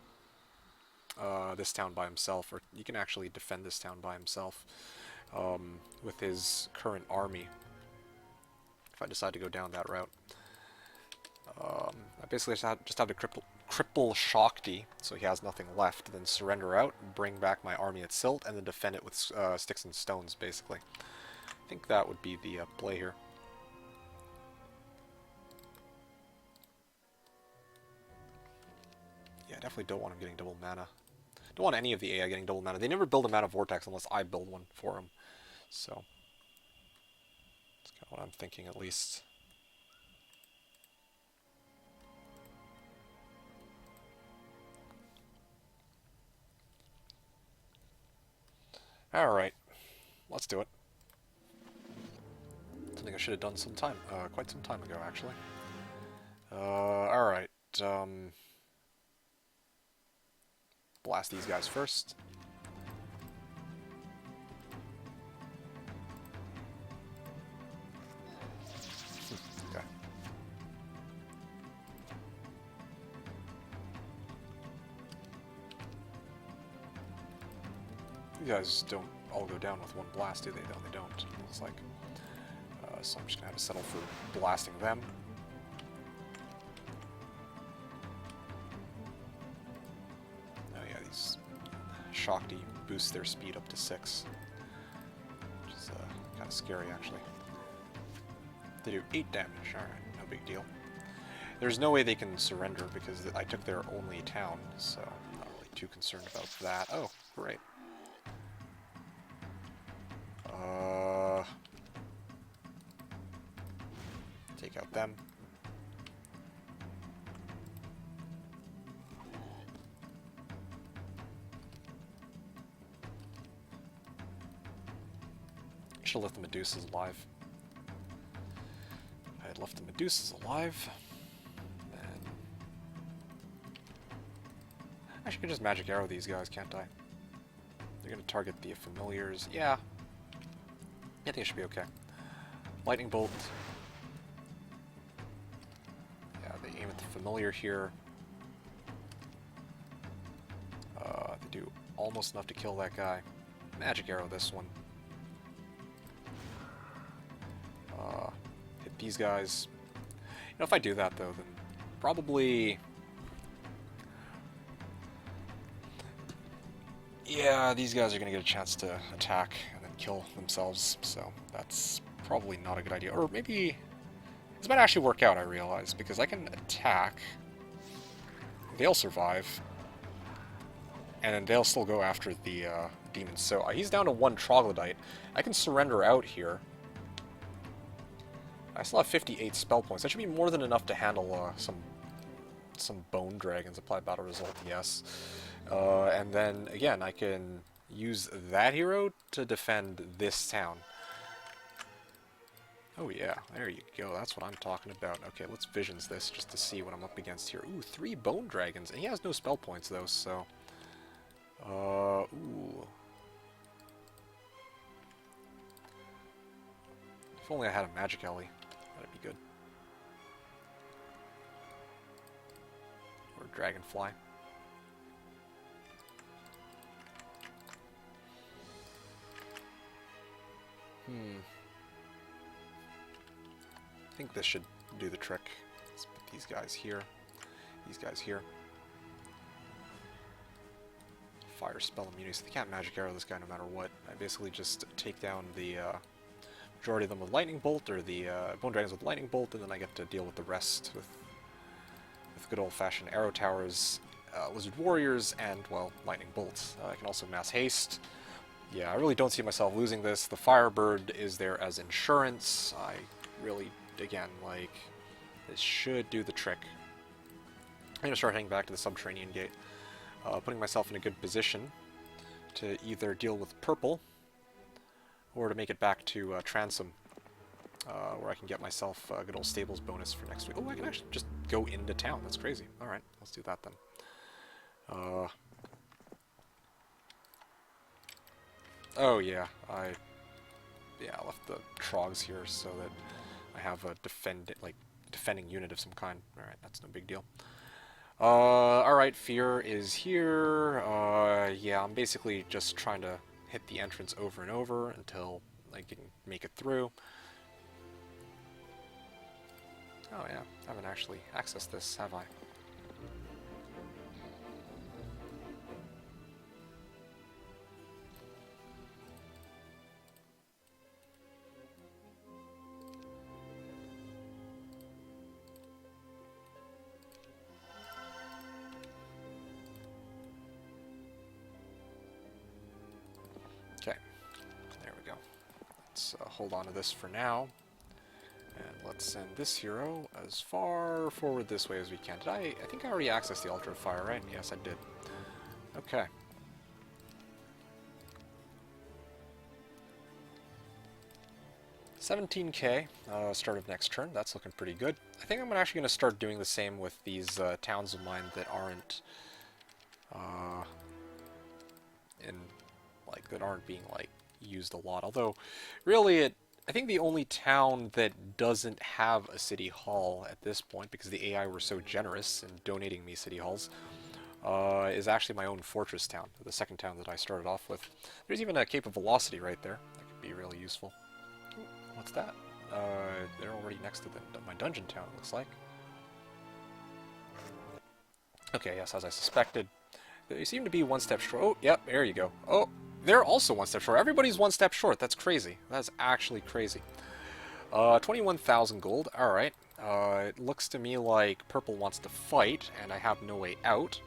this town by himself, or he can actually defend this town by himself with his current army. If I decide to go down that route, I basically just have to cripple Shakti so he has nothing left, then surrender out, bring back my army at Silt, and then defend it with sticks and stones. Basically, I think that would be the play here. Yeah, I definitely don't want him getting double mana. Don't want any of the AI getting double mana. They never build a mana vortex unless I build one for them. So, that's kind of what I'm thinking, at least. Alright, let's do it. Something I should have done quite some time ago, actually. Alright, blast these guys first. Okay. These guys don't all go down with one blast, do they? No, they don't. It looks like. So I'm just gonna have to settle for blasting them. Shakti boosts their speed up to 6, which is kind of scary, actually. They do 8 damage. Alright, no big deal. There's no way they can surrender because I took their only town, so I'm not really too concerned about that. Oh, great. Take out them. Should have left the Medusas alive. I had left the Medusas alive. And actually, I could just magic arrow these guys, can't I? They're gonna target the familiars. Yeah. I think it should be okay. Lightning bolt. Yeah, they aim at the familiar here. They do almost enough to kill that guy. Magic arrow this one. Hit these guys. You know, if I do that though, then probably... Yeah, these guys are going to get a chance to attack and then kill themselves, so that's probably not a good idea. Or maybe... This might actually work out, I realize, because I can attack, they'll survive, and then they'll still go after the demons. So he's down to 1 troglodyte. I can surrender out here. I still have 58 spell points. That should be more than enough to handle some bone dragons. Apply battle result, yes. And then, again, I can use that hero to defend this town. Oh yeah, there you go. That's what I'm talking about. Okay, let's visions this just to see what I'm up against here. Ooh, 3 bone dragons. And he has no spell points though, so... ooh. If only I had a magic alley, that'd be good. Or dragonfly. I think this should do the trick. Let's put these guys here. These guys here. Fire spell immunity, so they can't magic arrow this guy no matter what. I basically just take down the majority of them with lightning bolt, or the bone dragons with lightning bolt, and then I get to deal with the rest with good old-fashioned arrow towers, lizard warriors, and, well, lightning bolts. I can also mass haste. Yeah, I really don't see myself losing this. The Firebird is there as insurance. I really, again, like, this should do the trick. I'm going to start heading back to the Subterranean Gate, putting myself in a good position to either deal with purple or to make it back to Transom, where I can get myself a good old stables bonus for next week. Oh, I can actually just go into town. That's crazy. Alright, let's do that then. Oh yeah, I left the Trogs here so that I have a defending unit of some kind. Alright, that's no big deal. Alright, Fear is here. Yeah, I'm basically just trying to hit the entrance over and over until I can make it through. Oh yeah, I haven't actually accessed this, have I? Okay, there we go. Let's hold on to this for now. And let's send this hero as far forward this way as we can. I think I already accessed the Altar of Fire, right? Yes, I did. Okay. $17K, start of next turn. That's looking pretty good. I think I'm actually going to start doing the same with these towns of mine that aren't being like used a lot. Although, really, I think the only town that doesn't have a city hall at this point, because the AI were so generous in donating me city halls, is actually my own fortress town, the second town that I started off with. There's even a Cape of Velocity right there. That could be really useful. What's that? They're already next to my dungeon town, it looks like. Okay, yes, as I suspected. They seem to be one step short. Oh, yep, there you go. Oh, they're also one step short. Everybody's one step short. That's crazy. That's actually crazy. 21,000 gold. Alright. It looks to me like purple wants to fight, and I have no way out.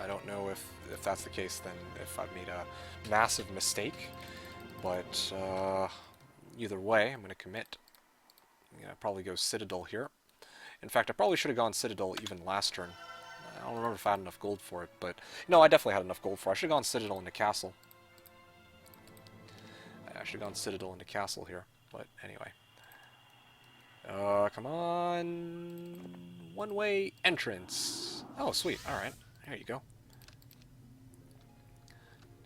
I don't know if that's the case, then if I've made a massive mistake. But, either way, I'm going to commit. I'm going to probably go Citadel here. In fact, I probably should have gone Citadel even last turn. I don't remember if I had enough gold for it, but... No, I definitely had enough gold for it. I should have gone Citadel into Castle. I should have gone Citadel into Castle here, but anyway. Come on... One-way entrance! Oh, sweet. Alright. There you go.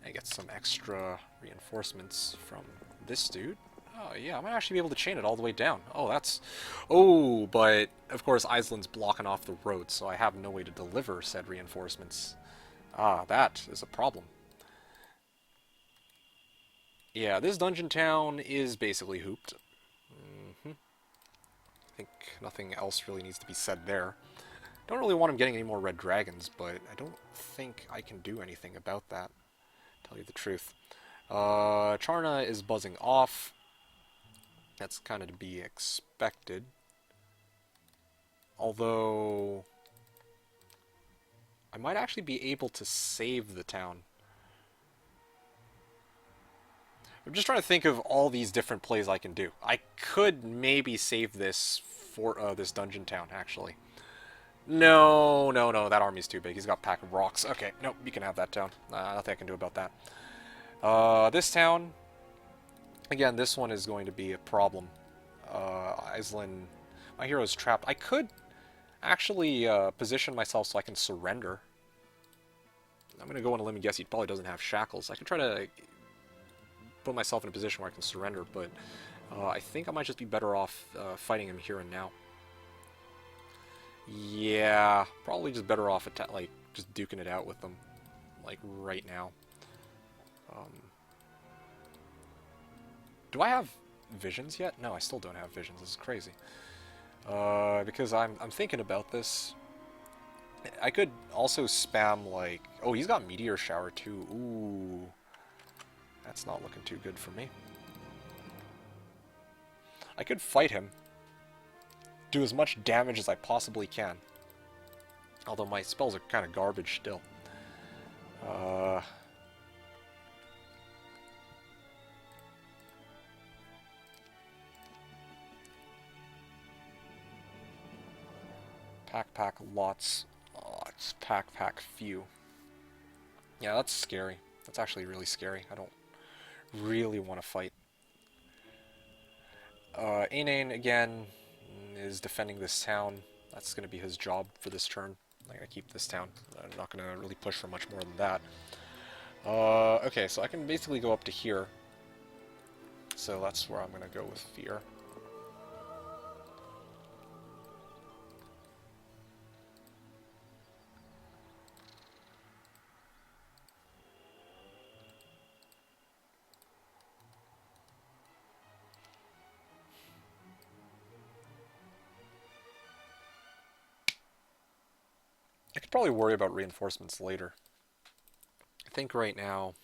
I get some extra reinforcements from this dude. Oh, yeah, I might actually be able to chain it all the way down. Oh, that's... Oh, but, of course, Iceland's blocking off the road, so I have no way to deliver said reinforcements. Ah, that is a problem. Yeah, this dungeon town is basically hooped. I think nothing else really needs to be said there. Don't really want him getting any more red dragons, but I don't think I can do anything about that, to tell you the truth. Charna is buzzing off. That's kind of to be expected. Although, I might actually be able to save the town. I'm just trying to think of all these different plays I can do. I could maybe save this for this dungeon town, actually. No, no, no, that army's too big. He's got a pack of rocks. Okay, nope, you can have that town. Nothing I can do about that. This town, again, this one is going to be a problem. Iceland, my hero's trapped. I could actually position myself so I can surrender. I'm going to go on a limb and guess he probably doesn't have shackles. I could try to put myself in a position where I can surrender, but I think I might just be better off fighting him here and now. Yeah, probably just better off like just duking it out with them, like right now. Do I have visions yet? No, I still don't have visions. This is crazy. Because I'm thinking about this. I could also spam like, oh, he's got meteor shower too. Ooh, that's not looking too good for me. I could fight him, do as much damage as I possibly can. Although my spells are kind of garbage still. Pack lots. Lots. Pack few. Yeah, that's scary. That's actually really scary. I don't really want to fight. Ainane, again, is defending this town. That's going to be his job for this turn. I'm going to keep this town. I'm not going to really push for much more than that. Okay, so I can basically go up to here. So that's where I'm going to go with fear. I could probably worry about reinforcements later. I think right now...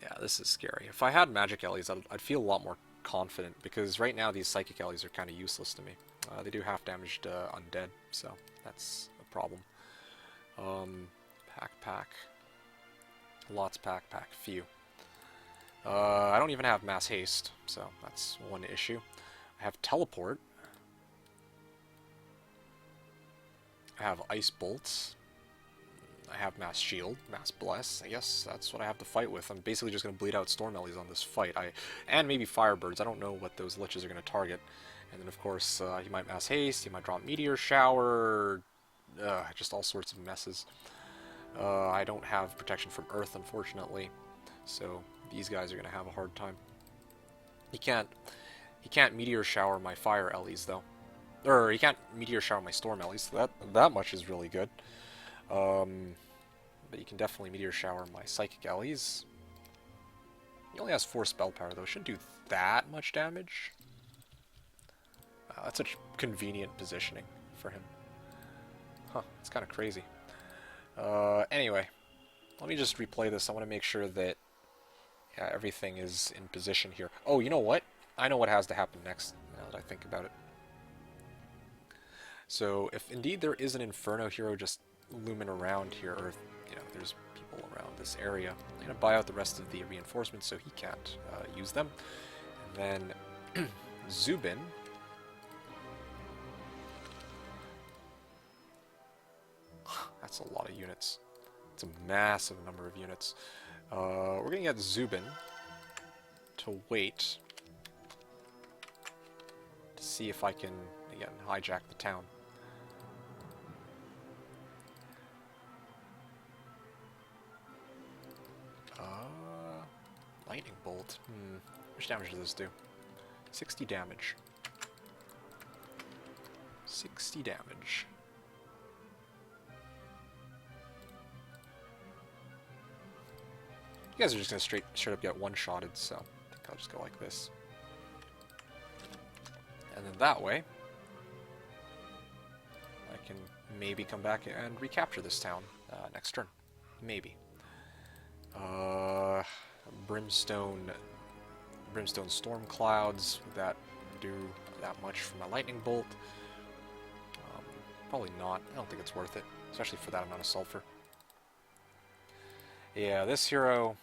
Yeah, this is scary. If I had magic Ellies, I'd feel a lot more confident, because right now these psychic Ellies are kind of useless to me. They do half-damaged undead, so that's a problem. Pack. Lots pack, few. I don't even have mass haste, so that's one issue. I have teleport. I have ice bolts. I have mass shield, mass bless. I guess that's what I have to fight with. I'm basically just going to bleed out storm ellies on this fight. And maybe firebirds. I don't know what those liches are going to target. And then of course he might mass haste. He might drop meteor shower. Just all sorts of messes. I don't have protection from earth, unfortunately. So these guys are going to have a hard time. He can't meteor shower my fire ellies though. Or he can't meteor shower my storm ellies. So that much is really good. But you can definitely meteor shower my psychic ellies. He only has 4 spell power though. Shouldn't do that much damage. That's such convenient positioning for him. Huh, it's kind of crazy. Anyway, let me just replay this. I want to make sure that everything is in position here. Oh, you know what? I know what has to happen next, now that I think about it. So, if indeed there is an Inferno hero just looming around here, or there's people around this area, I'm going to buy out the rest of the reinforcements so he can't use them. And then Zubin. That's a lot of units. It's a massive number of units. We're going to get Zubin to wait to see if I can, again, hijack the town. Lightning bolt. How much damage does this do? 60 damage. 60 damage. You guys are just going to straight up get one-shotted, so I think I'll just go like this. And then that way, I can maybe come back and recapture this town next turn. Maybe. Brimstone storm clouds. Would that do that much for my lightning bolt? Probably not. I don't think it's worth it, especially for that amount of sulfur. Yeah, this hero...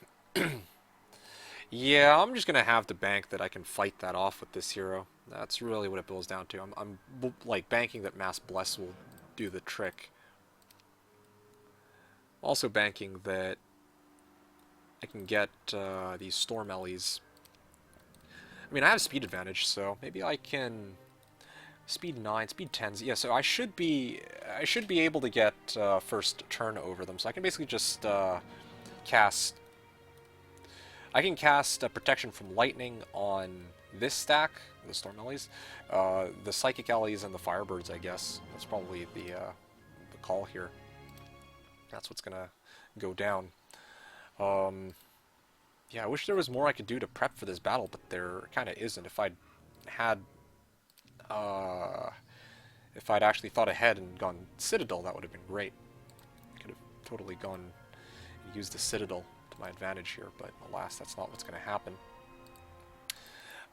yeah, I'm just going to have to bank that I can fight that off with this hero. That's really what it boils down to. I'm like banking that Mass Bless will do the trick. Also banking that I can get these Storm Ellies. I mean, I have speed advantage, so maybe I can speed 9, speed 10s. Yeah, so I should be able to get first turn over them. So I can basically just cast. I can cast protection from lightning on this stack, the Storm Ellies, the Psychic Ellies, and the Firebirds. I guess that's probably the call here. That's what's gonna go down. Yeah, I wish there was more I could do to prep for this battle, but there kind of isn't. If I'd had, if I'd actually thought ahead and gone Citadel, that would have been great. Could have totally gone and used the Citadel to my advantage here, but alas, that's not what's going to happen.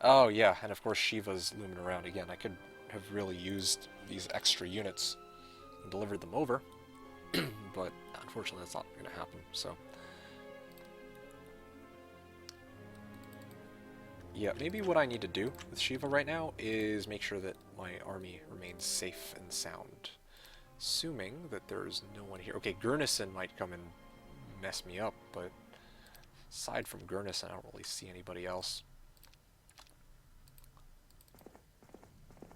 Oh yeah, and of course Shiva's looming around again. I could have really used these extra units and delivered them over, but unfortunately that's not going to happen, so... Yeah, maybe what I need to do with Shiva right now is make sure that my army remains safe and sound. Assuming that there's no one here. Okay, Gurnison might come and mess me up, but aside from Gurnison, I don't really see anybody else.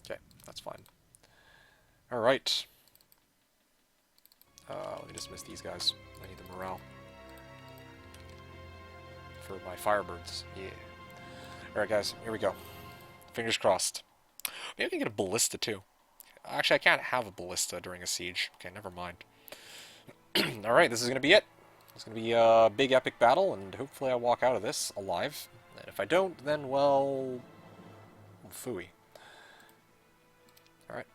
Okay, that's fine. Alright. Let me dismiss these guys. I need the morale. For my Firebirds, yeah. Alright guys, here we go. Fingers crossed. Maybe I can get a ballista too. Actually, I can't have a ballista during a siege. Okay, never mind. Alright, this is going to be it. It's going to be a big epic battle, and hopefully I walk out of this alive. And if I don't, then, well... phooey. Alright.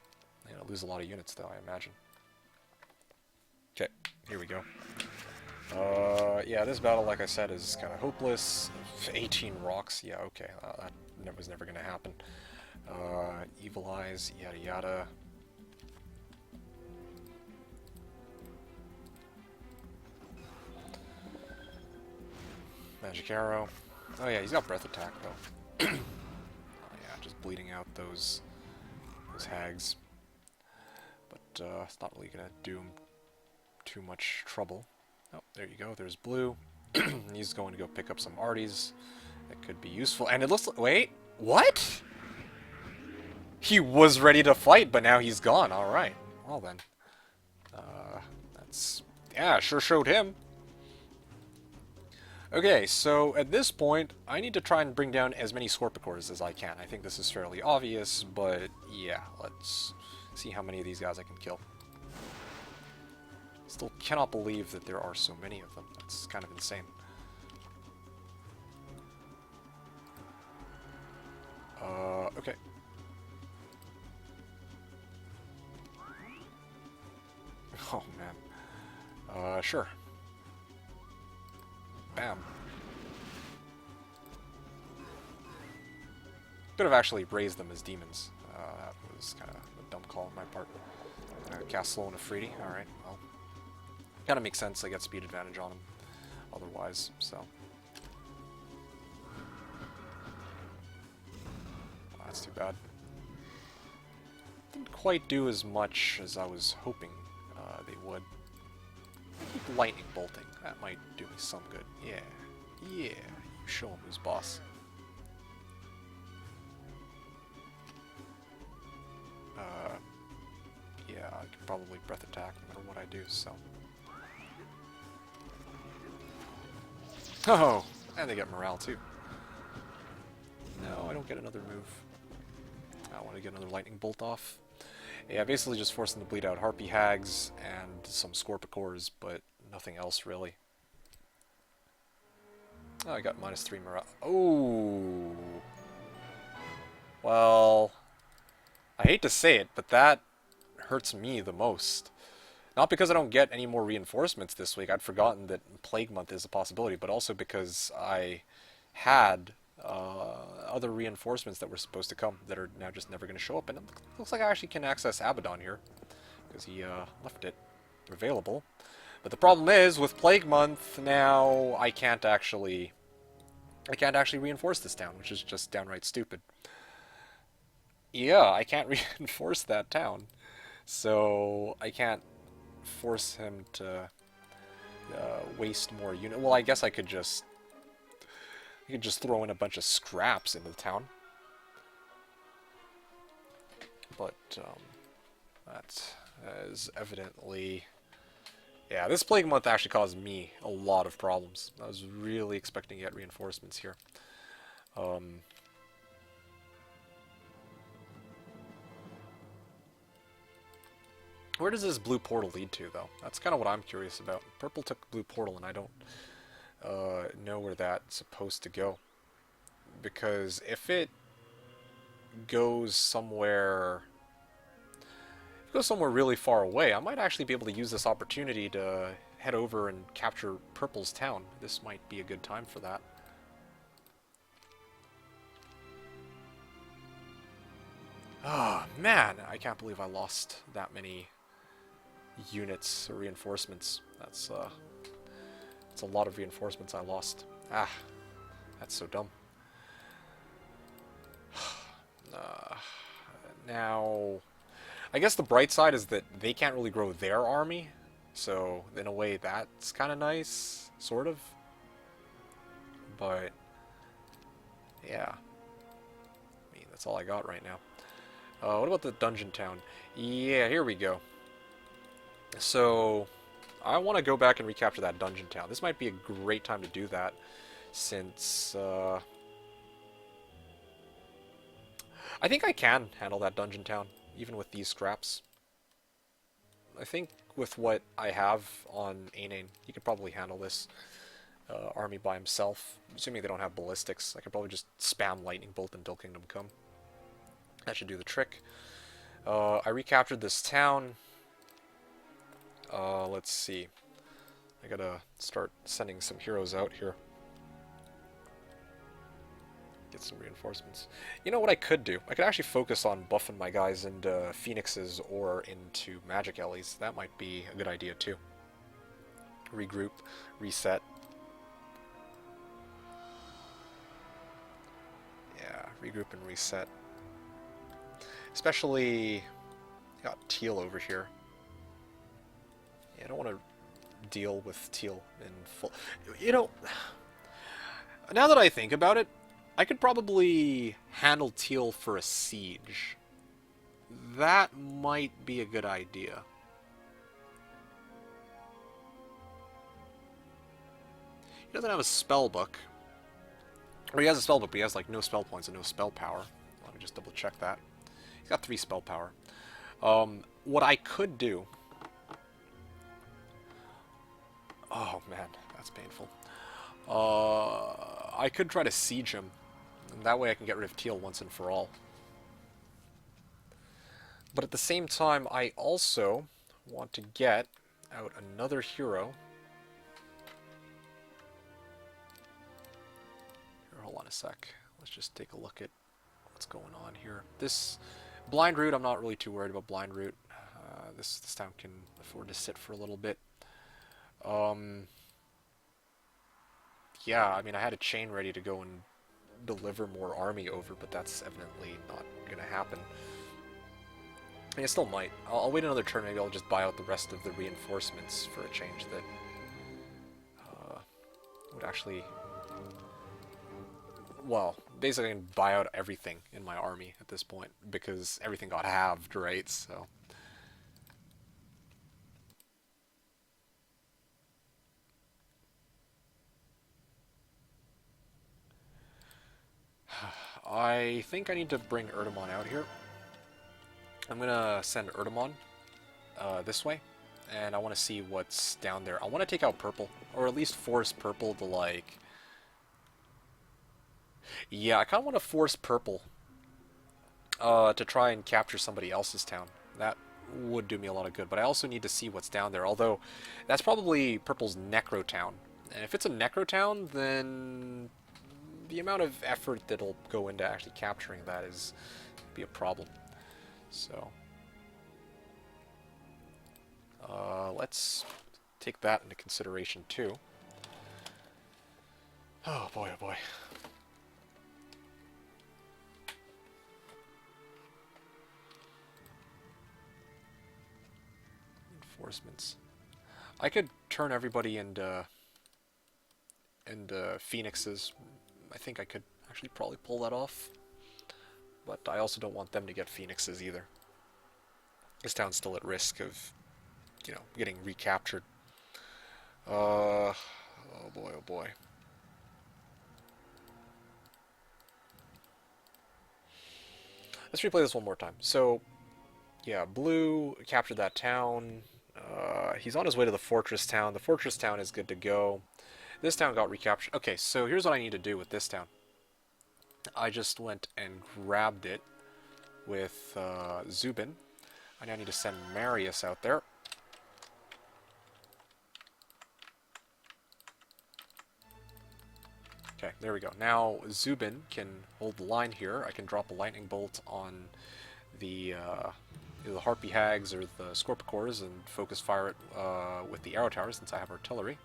I'm going to lose a lot of units, though, I imagine. Okay, here we go. Yeah, this battle, like I said, is kind of hopeless. 18 rocks, yeah, okay, that was never going to happen. Evil Eyes, yada yada. Magic Arrow. Oh yeah, he's got Breath Attack, though. Oh yeah, just bleeding out those hags. But it's not really going to do him too much trouble. Oh, there you go. There's blue. He's going to go pick up some arties. That could be useful. And it looks like... Wait! What? He was ready to fight, but now he's gone. Alright. Well then. That's... Yeah, sure showed him. Okay, so at this point, I need to try and bring down as many Scorpicors as I can. I think this is fairly obvious, but yeah, let's see how many of these guys I can kill. Still cannot believe that there are so many of them. That's kind of insane. Okay. Oh, man. Sure. Bam. Could have actually raised them as demons. That was kind of a dumb call on my part. Cast Slow and Afridi. Alright, well. Kind of makes sense. I get speed advantage on him otherwise, so. Oh, that's too bad. Didn't quite do as much as I was hoping they would. Keep lightning bolting. That might do me some good. Yeah. Yeah. You show him who's boss. Yeah, I could probably breath attack no matter what I do, so. Oh! And they get morale too. No, I don't get another move. I want to get another lightning bolt off. Yeah, basically just forcing them to bleed out Harpy Hags and some Scorpicors, but nothing else really. Oh, I got -3 morale. Oh! Well, I hate to say it, but that hurts me the most. Not because I don't get any more reinforcements this week. I'd forgotten that Plague Month is a possibility, but also because I had other reinforcements that were supposed to come that are now just never going to show up. And it looks like I actually can access Abaddon here because he left it available. But the problem is with Plague Month now I can't actually reinforce this town, which is just downright stupid. Yeah, I can't reinforce that town. So I can't force him to waste more unit. Well, I guess I could just throw in a bunch of scraps into the town. But that is evidently... Yeah, this Plague Month actually caused me a lot of problems. I was really expecting to get reinforcements here. Where does this blue portal lead to, though? That's kind of what I'm curious about. Purple took blue portal, and I don't know where that's supposed to go. Because if it goes somewhere... If it goes somewhere really far away, I might actually be able to use this opportunity to head over and capture Purple's town. This might be a good time for that. Oh, man, I can't believe I lost that many units or reinforcements. That's a lot of reinforcements I lost. Ah, that's so dumb. Now, I guess the bright side is that they can't really grow their army, so in a way that's kind of nice, sort of. But yeah, I mean that's all I got right now. What about the dungeon town? Yeah, here we go. So I want to go back and recapture that dungeon town. This might be a great time to do that, since I think I can handle that dungeon town, even with these scraps. I think with what I have on Ainane, he could probably handle this army by himself. Assuming they don't have ballistics, I could probably just spam Lightning Bolt until Kingdom Come. That should do the trick. I recaptured this town. Let's see. I gotta start sending some heroes out here. Get some reinforcements. You know what I could do? I could actually focus on buffing my guys into Phoenixes or into Magic Ellies. That might be a good idea too. Regroup, reset. Yeah, regroup and reset. Especially, got Teal over here. Yeah, I don't want to deal with Teal in full... You know, now that I think about it, I could probably handle Teal for a siege. That might be a good idea. He doesn't have a spell book. Or he has a spell book, but he has like no spell points and no spell power. Let me just double check that. He's got 3 spell power. What I could do... Oh man, that's painful. I could try to siege him. And that way I can get rid of Teal once and for all. But at the same time, I also want to get out another hero. Here, hold on a sec. Let's just take a look at what's going on here. This Blind Root, I'm not really too worried about Blind Root. This town can afford to sit for a little bit. Yeah, I mean, I had a chain ready to go and deliver more army over, but that's evidently not going to happen. I mean, it still might. I'll wait another turn. Maybe I'll just buy out the rest of the reinforcements for a change that would actually... Well, basically I can buy out everything in my army at this point, because everything got halved, right? So... I think I need to bring Erdemon out here. I'm gonna send Erdemon this way, and I want to see what's down there. I want to take out Purple, or at least force Purple to, like... Yeah, I kind of want to force Purple to try and capture somebody else's town. That would do me a lot of good, but I also need to see what's down there, although that's probably Purple's Necro Town. And if it's a Necro Town, then the amount of effort that'll go into actually capturing that is be a problem. So let's take that into consideration too. Oh boy, oh boy. reinforcements. I could turn everybody into phoenixes. I think I could actually probably pull that off. But I also don't want them to get phoenixes either. This town's still at risk of, you know, getting recaptured. Oh boy, oh boy. Let's replay this one more time. So, yeah, Blue captured that town. He's on his way to the fortress town. The fortress town is good to go. This town got recaptured. Okay, so here's what I need to do with this town. I just went and grabbed it with Zubin. I now need to send Marius out there. Okay, there we go. Now Zubin can hold the line here. I can drop a lightning bolt on the either the Harpy Hags or the Scorpicors and focus fire it with the arrow towers since I have artillery.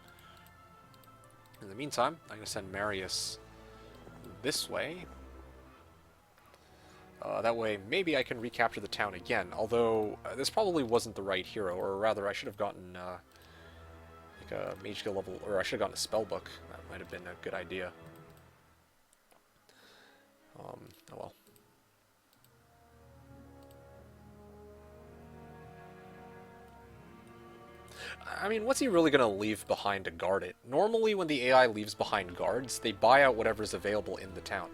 In the meantime, I'm going to send Marius this way. That way, maybe I can recapture the town again. Although, this probably wasn't the right hero, or rather, I should have gotten like a mage skill level, or I should have gotten a spell book. That might have been a good idea. Oh well. I mean, what's he really going to leave behind to guard it? Normally, when the AI leaves behind guards, they buy out whatever's available in the town.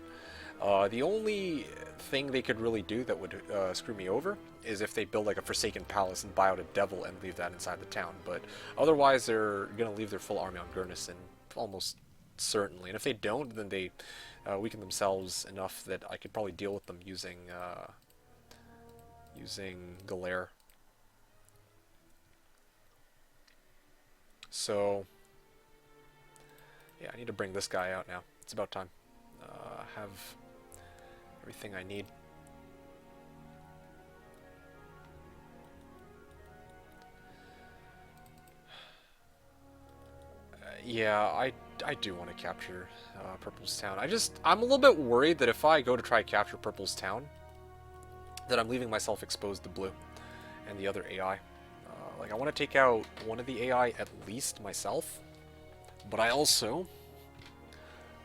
The only thing they could really do that would screw me over is if they build like a Forsaken Palace and buy out a devil and leave that inside the town. But otherwise, they're going to leave their full army on Gurnison, almost certainly. And if they don't, then they weaken themselves enough that I could probably deal with them using Galere. So, yeah, I need to bring this guy out now. It's about time. Have everything I need. Yeah, I do want to capture Purple's Town. I'm a little bit worried that if I go to try to capture Purple's Town, that I'm leaving myself exposed to Blue and the other AI. Like, I want to take out one of the AI at least myself, but I also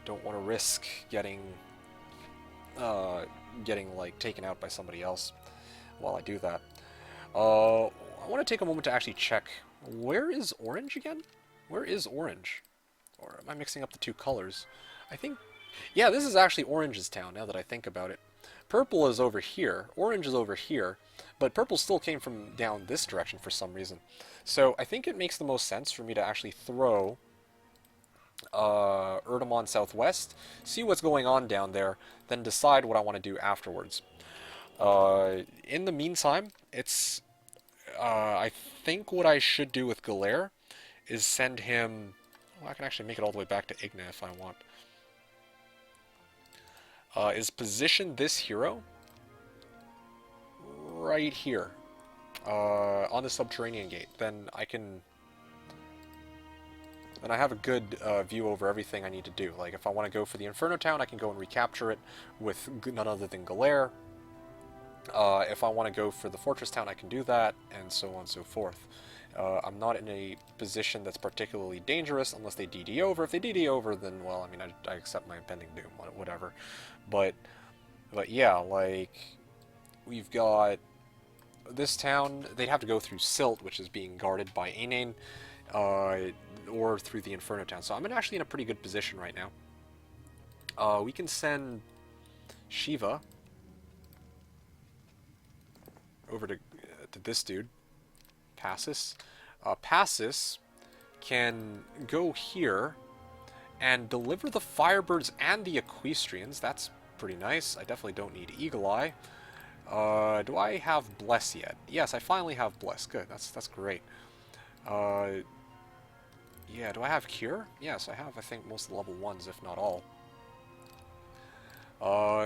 don't want to risk getting like taken out by somebody else while I do that. I want to take a moment to actually check, where is Orange again? Where is Orange? Or am I mixing up the two colors? I think, yeah, this is actually Orange's town now that I think about it. Purple is over here, Orange is over here, but Purple still came from down this direction for some reason. So I think it makes the most sense for me to actually throw Erdemon southwest, see what's going on down there, then decide what I want to do afterwards. In the meantime, it's I think what I should do with Galere is send him... Well, I can actually make it all the way back to Igna if I want. Is position this hero right here on the subterranean gate. Then I can... Then I have a good view over everything I need to do. Like, if I want to go for the Inferno Town, I can go and recapture it with none other than Galere. If I want to go for the Fortress Town, I can do that, and so on and so forth. I'm not in a position that's particularly dangerous unless they DD over. If they DD over, then, well, I mean, I accept my impending doom, whatever. But yeah, like, we've got this town. They'd have to go through Silt, which is being guarded by Ainane, or through the Inferno Town. So I'm actually in a pretty good position right now. We can send Shiva over to this dude, Passus. Passus can go here and deliver the Firebirds and the Equestrians. That's pretty nice. I definitely don't need Eagle Eye. Do I have Bless yet? Yes, I finally have Bless. Good. That's great. Yeah, do I have Cure? Yes, I have, I think, most of the level 1s, if not all.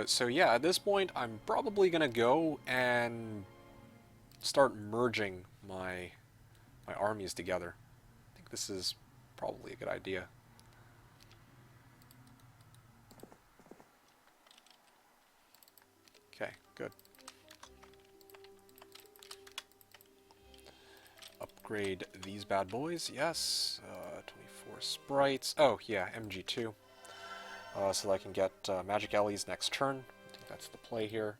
So yeah, at this point, I'm probably gonna go and start merging my armies together. I think this is probably a good idea. Okay, good. upgrade these bad boys. Yes. 24 sprites. Oh, yeah, MG2. So that I can get Magic Ellie's next turn. I think that's the play here.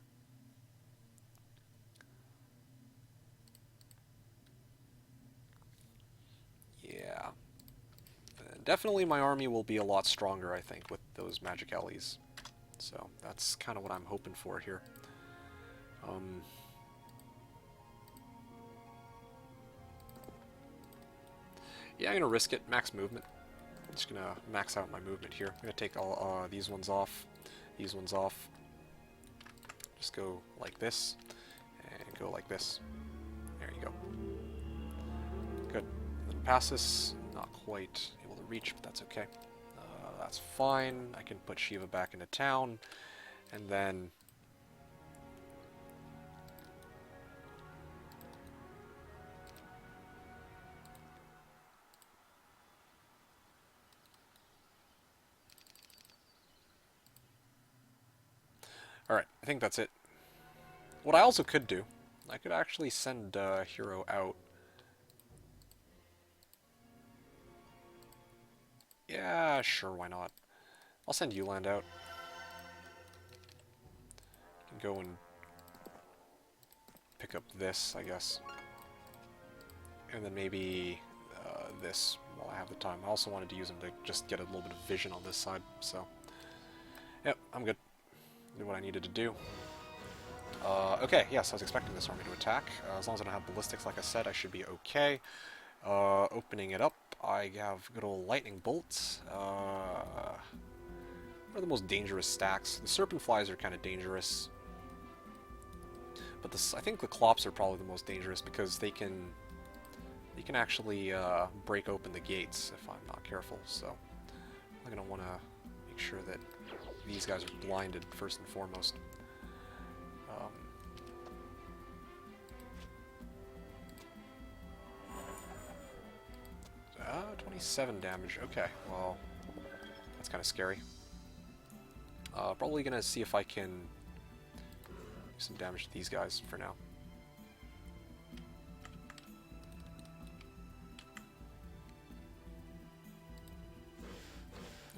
Yeah. And definitely my army will be a lot stronger, I think, with those Magic Ellies. So that's kind of what I'm hoping for here. Yeah, I'm going to risk it. Max movement. I'm just going to max out my movement here. I'm going to take all these ones off. These ones off. Just go like this. And go like this. There you go. Good. And then pass this. Not quite able to reach, but that's okay. That's fine. I can put Shiva back into town. And then... Alright, I think that's it. What I also could do, I could actually send Hero out. Yeah, sure, why not? I'll send Uland out. You can go and pick up this, I guess. And then maybe this while I have the time. I also wanted to use him to just get a little bit of vision on this side, so... Yep, I'm good. Did what I needed to do. Okay, yes, I was expecting this army to attack. As long as I don't have ballistics, like I said, I should be okay. Opening it up, I have good old lightning bolts. What are the most dangerous stacks? The serpent flies are kind of dangerous. But I think the clops are probably the most dangerous because they can actually break open the gates if I'm not careful. So I'm going to want to make sure that these guys are blinded first and foremost. 27 damage. Okay, well, that's kind of scary. Probably gonna see if I can do some damage to these guys for now.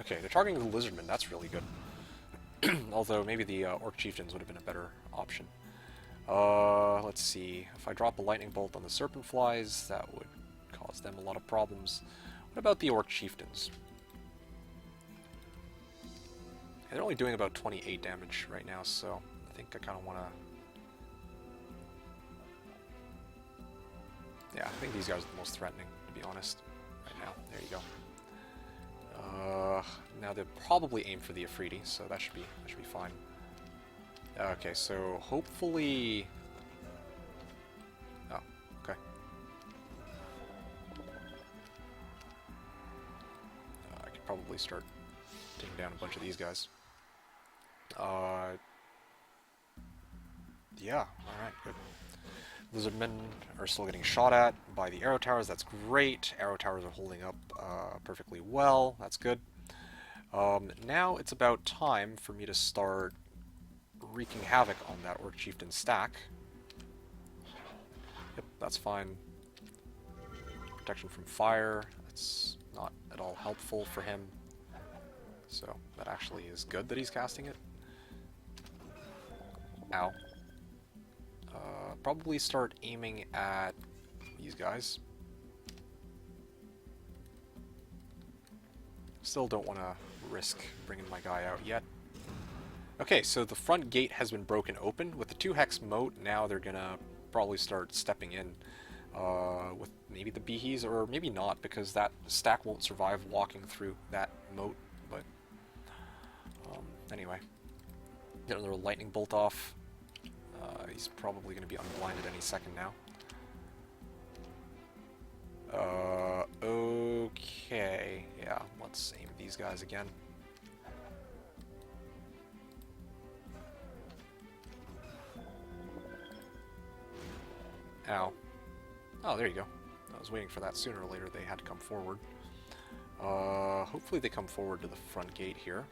Okay, they're targeting the lizardmen. That's really good. Although maybe the orc chieftains would have been a better option. Let's see. If I drop a lightning bolt on the serpent flies, that would cause them a lot of problems. What about the orc chieftains? Yeah, they're only doing about 28 damage right now, so I think I kind of want to... Yeah, I think these guys are the most threatening, to be honest, right now. There you go. Now they'll probably aim for the Afridi, so that should be fine. Okay, so hopefully... Oh, okay. I could probably start taking down a bunch of these guys. Yeah, alright, good. Lizardmen are still getting shot at by the arrow towers. That's great. Arrow towers are holding up perfectly well. That's good. Now it's about time for me to start wreaking havoc on that Orc Chieftain stack. Yep, that's fine. Protection from fire. That's not at all helpful for him. So that actually is good that he's casting it. Ow. Probably start aiming at these guys. Still don't want to risk bringing my guy out yet. Okay, so the front gate has been broken open. With the 2-hex moat, now they're going to probably start stepping in with maybe the beehies, or maybe not, because that stack won't survive walking through that moat. But anyway, get another lightning bolt off. He's probably going to be unblinded any second now. Okay, yeah, let's aim at these guys again. Ow. Oh, there you go. I was waiting for that. Sooner or later they had to come forward. Hopefully they come forward to the front gate here.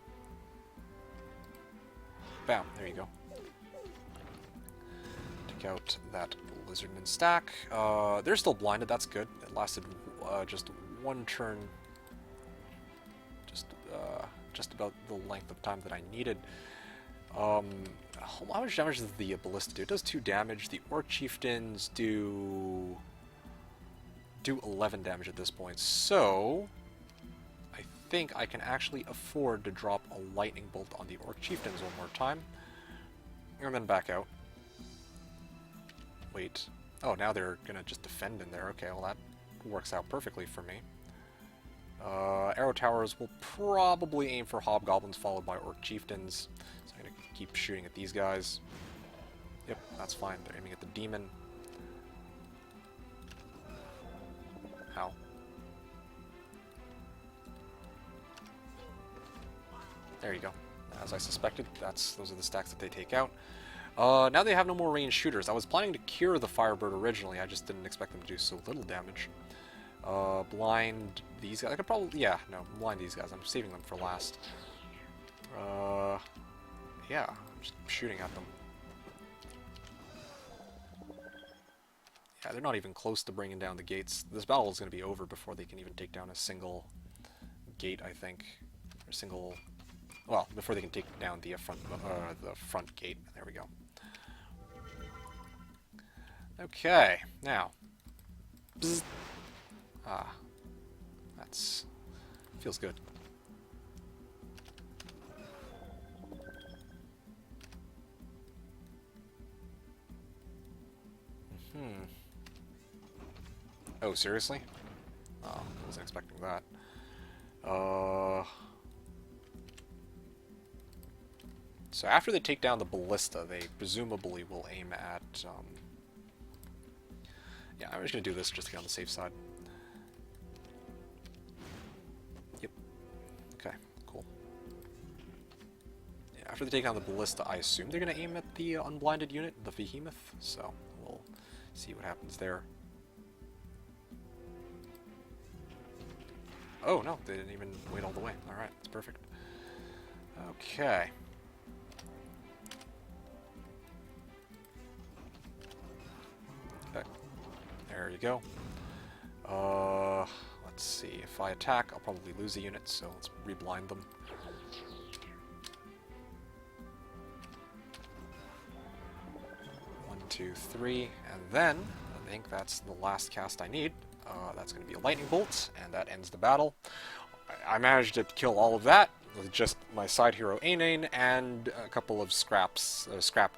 Bam, there you go. Take take out that lizardman stack. They're still blinded, that's good. It lasted just one turn. Just about the length of time that I needed. How much damage does the ballista do? It does 2 damage. The Orc Chieftains do 11 damage at this point. So I think I can actually afford to drop a lightning bolt on the Orc Chieftains one more time. And then back out. Wait. Oh, now they're gonna just defend in there. Okay, well that works out perfectly for me. Arrow Towers will probably aim for Hobgoblins followed by Orc Chieftains. So I'm going to keep shooting at these guys. Yep, that's fine. They're aiming at the Demon. How? There you go. As I suspected, those are the stacks that they take out. Now they have no more ranged shooters. I was planning to cure the Firebird originally, I just didn't expect them to do so little damage. Blind these guys. I could probably, yeah, no, blind these guys. I'm saving them for last. Yeah, I'm just shooting at them. Yeah, they're not even close to bringing down the gates. This battle is going to be over before they can even take down a single gate, I think. Or single, well, before they can take down the front gate. There we go. Okay, now. Bzz. Ah, that's feels good. Oh, seriously? Oh, I wasn't expecting that. So after they take down the ballista, they presumably will aim at, yeah, I'm just gonna do this just to get on the safe side. Yep. Okay, cool. Yeah, after they take down the ballista, I assume they're gonna aim at the unblinded unit, the behemoth, so we'll see what happens there. Oh, no, they didn't even wait all the way. Alright, that's perfect. Okay. Okay. There you go. Let's see. If I attack, I'll probably lose a unit, so let's reblind them. One, two, three, and then I think that's the last cast I need. That's going to be a lightning bolt, and that ends the battle. I managed to kill all of that with just my side hero Ainain and a couple of scrap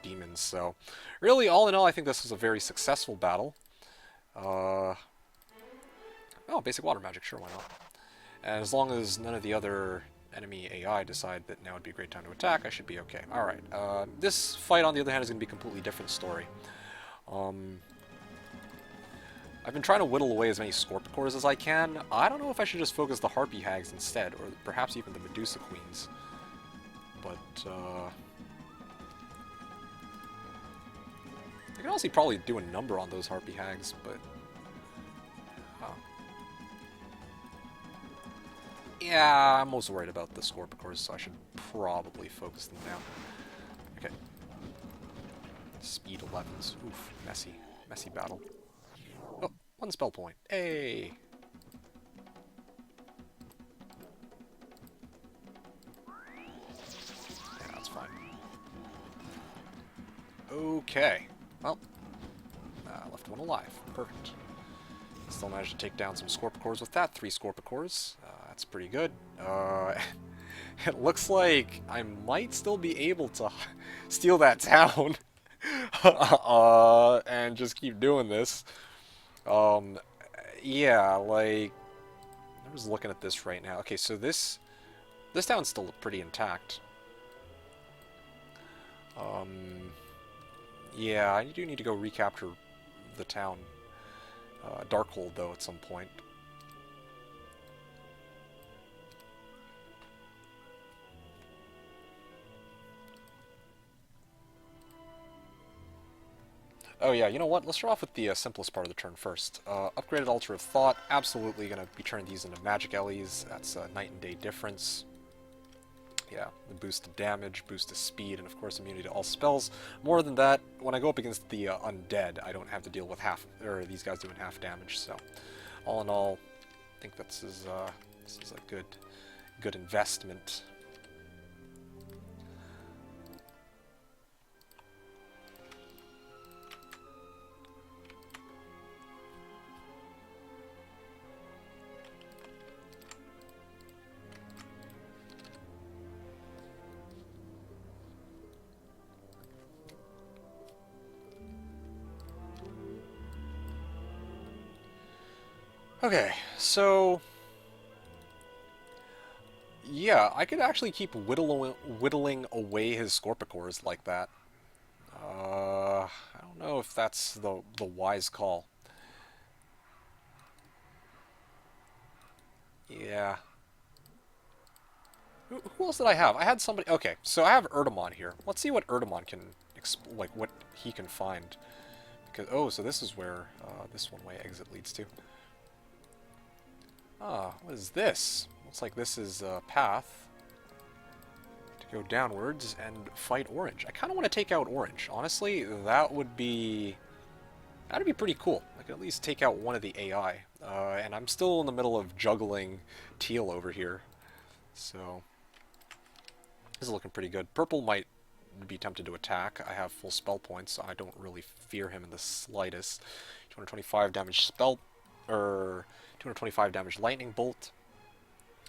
demons. So, really, all in all, I think this was a very successful battle. Oh, basic water magic, sure, why not? And as long as none of the other enemy AI decide that now would be a great time to attack, I should be okay. Alright, this fight, on the other hand, is going to be a completely different story. I've been trying to whittle away as many Scorpicores as I can. I don't know if I should just focus the Harpy Hags instead, or perhaps even the Medusa Queens. But, I can also probably do a number on those Harpy Hags, but... yeah, I'm most worried about the Scorpicores, so I should probably focus them down. Okay. Speed 11s. Oof, messy. Messy battle. Oh, 1 spell point. Hey! Yeah, that's fine. Okay. Well, left one alive. Perfect. Still managed to take down some Scorpicores with that. 3 Scorpicores. That's pretty good. It looks like I might still be able to steal that town. And just keep doing this. Yeah, like... I'm just looking at this right now. Okay, so this town's still pretty intact. Yeah, I do need to go recapture the town. Darkhold, though, at some point. Oh yeah, you know what? Let's start off with the simplest part of the turn first. Upgraded Altar of Thought. Absolutely going to be turning these into Magic Ellies. That's a night and day difference. yeah, the boost to damage, boost to speed, and of course immunity to all spells. More than that, when I go up against the undead, I don't have to deal with half, or these guys doing half damage. So, all in all, I think this is a good investment. Okay, so yeah, I could actually keep whittling away his Scorpicores like that. I don't know if that's the wise call. Yeah. Who else did I have? I had somebody. Okay, so I have Erdemon here. Let's see what Erdemon can like what he can find. Because oh, so this is where this one-way exit leads to. Ah, what is this? Looks like this is a path to go downwards and fight Orange. I kind of want to take out Orange. Honestly, that'd be pretty cool. I could at least take out one of the AI. And I'm still in the middle of juggling Teal over here. So, this is looking pretty good. Purple might be tempted to attack. I have full spell points, so I don't really fear him in the slightest. 225 damage spell, or 225 damage lightning bolt.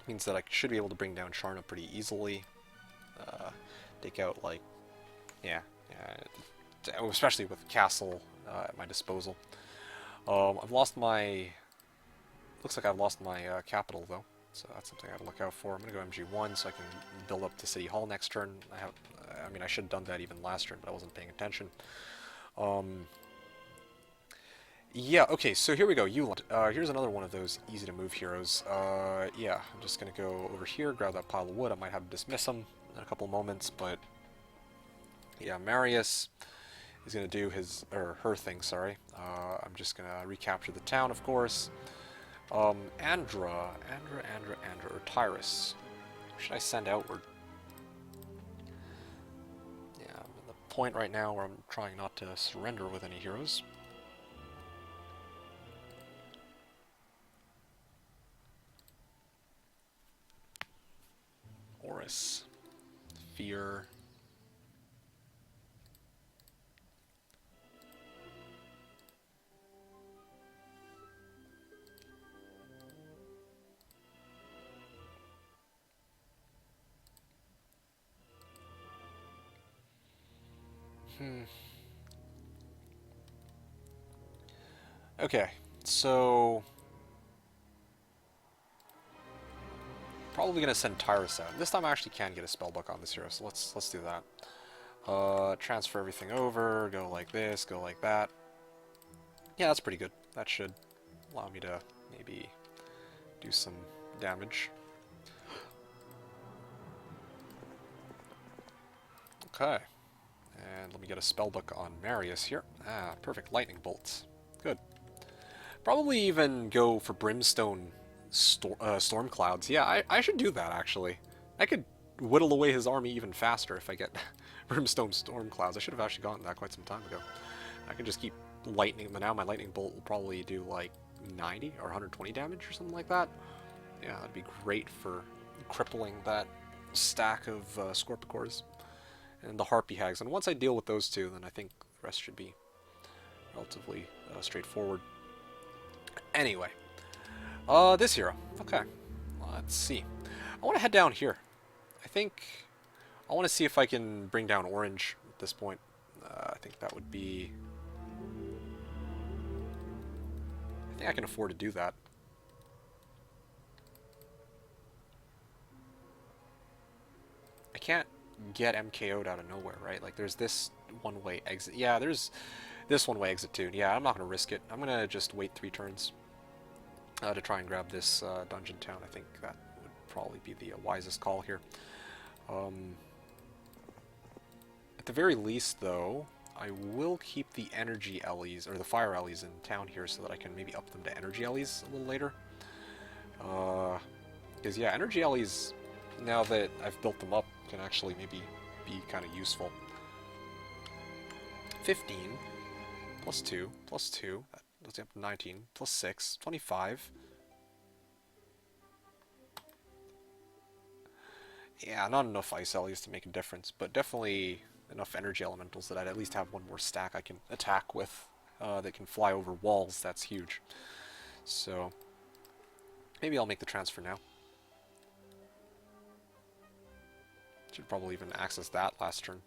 Means that I should be able to bring down Sharna pretty easily. Take out, like, yeah, especially with Castle at my disposal. I've lost my... Looks like I've lost my capital, though. So that's something I have to look out for. I'm going to go MG1 so I can build up to City Hall next turn. I mean, I should have done that even last turn, but I wasn't paying attention. Yeah, okay, so here we go. Here's another one of those easy-to-move heroes. Yeah, I'm just going to go over here, grab that pile of wood. I might have to dismiss him in a couple moments, but... Yeah, Marius is going to do his, or her thing, sorry. I'm just going to recapture the town, of course. Andra, or Tyrus. Who should I send outward? Yeah, I'm at the point right now where I'm trying not to surrender with any heroes. Horus. Fear. Okay, so probably gonna send Tyrus out. This time I actually can get a spellbook on this hero, so let's do that. Transfer everything over, go like this, go like that. Yeah, that's pretty good. That should allow me to maybe do some damage. Okay. And let me get a spellbook on Marius here. Ah, perfect. Lightning bolts. Good. Probably even go for Brimstone Storm Clouds. Yeah, I should do that, actually. I could whittle away his army even faster if I get Brimstone Storm Clouds. I should have actually gotten that quite some time ago. I can just keep lightning, but now my lightning bolt will probably do like 90 or 120 damage or something like that. Yeah, that'd be great for crippling that stack of Scorpicores and the Harpy Hags. And once I deal with those two, then I think the rest should be relatively straightforward. Anyway, this hero. Okay, let's see. I want to head down here. I think I want to see if I can bring down Orange at this point. I think that would be... I think I can afford to do that. I can't get MKO'd out of nowhere, right? Like, there's this one-way exit. Yeah, there's this one-way exit too. Yeah, I'm not going to risk it. I'm going to just wait 3 turns to try and grab this dungeon town. I think that would probably be the wisest call here. At the very least, though, I will keep the energy Ellies, or the fire Ellies in town here so that I can maybe up them to energy Ellies a little later. Because, yeah, energy Ellies, now that I've built them up can actually maybe be kind of useful. 15 plus 2 plus 2, that goes up to 19, plus 6, 25. Yeah, not enough ice allies to make a difference, but definitely enough energy elementals that I'd at least have one more stack I can attack with that can fly over walls. That's huge. So maybe I'll make the transfer now. Should probably even access that last turn.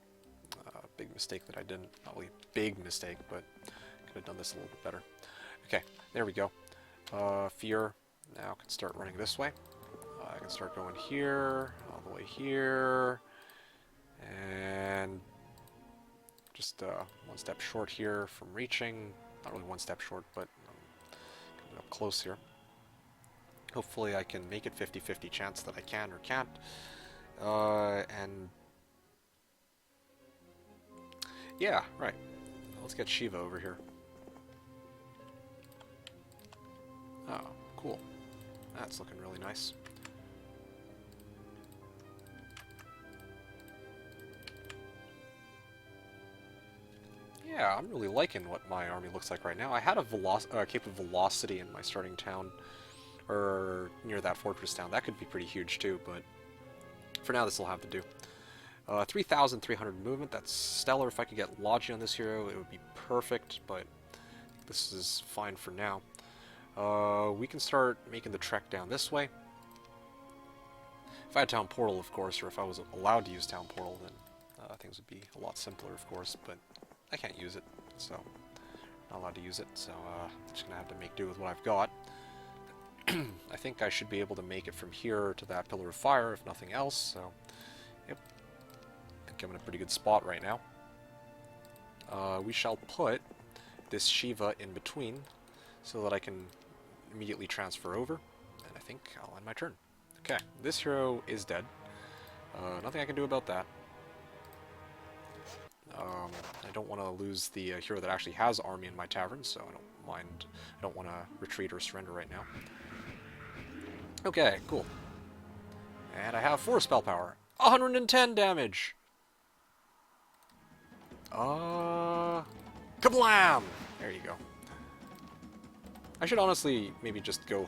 Big mistake that I didn't. Not really big mistake, but could have done this a little bit better. Okay, there we go. Fear now can start running this way. I can start going here, all the way here, and just one step short here from reaching. Not really one step short, but coming up close here. Hopefully I can make it 50-50 chance that I can or can't. And yeah, right. Let's get Shiva over here. Oh, cool. That's looking really nice. Yeah, I'm really liking what my army looks like right now. I had a Cape of Velocity in my starting town, or near that fortress town. That could be pretty huge too, but for now this will have to do. 3,300 movement, that's stellar. If I could get Logi on this hero, it would be perfect, but this is fine for now. We can start making the trek down this way. If I had Town Portal, of course, or if I was allowed to use Town Portal, then things would be a lot simpler, of course, but I can't use it, so not allowed to use it, so I'm just going to have to make do with what I've got. I think I should be able to make it from here to that Pillar of Fire, if nothing else, so yep. I think I'm in a pretty good spot right now. We shall put this Shiva in between, so that I can immediately transfer over, and I think I'll end my turn. Okay, this hero is dead. Nothing I can do about that. I don't want to lose the hero that actually has army in my tavern, so I don't mind. I don't want to retreat or surrender right now. Okay, cool. And I have 4 spell power. 110 damage! Kablam! There you go. I should honestly maybe just go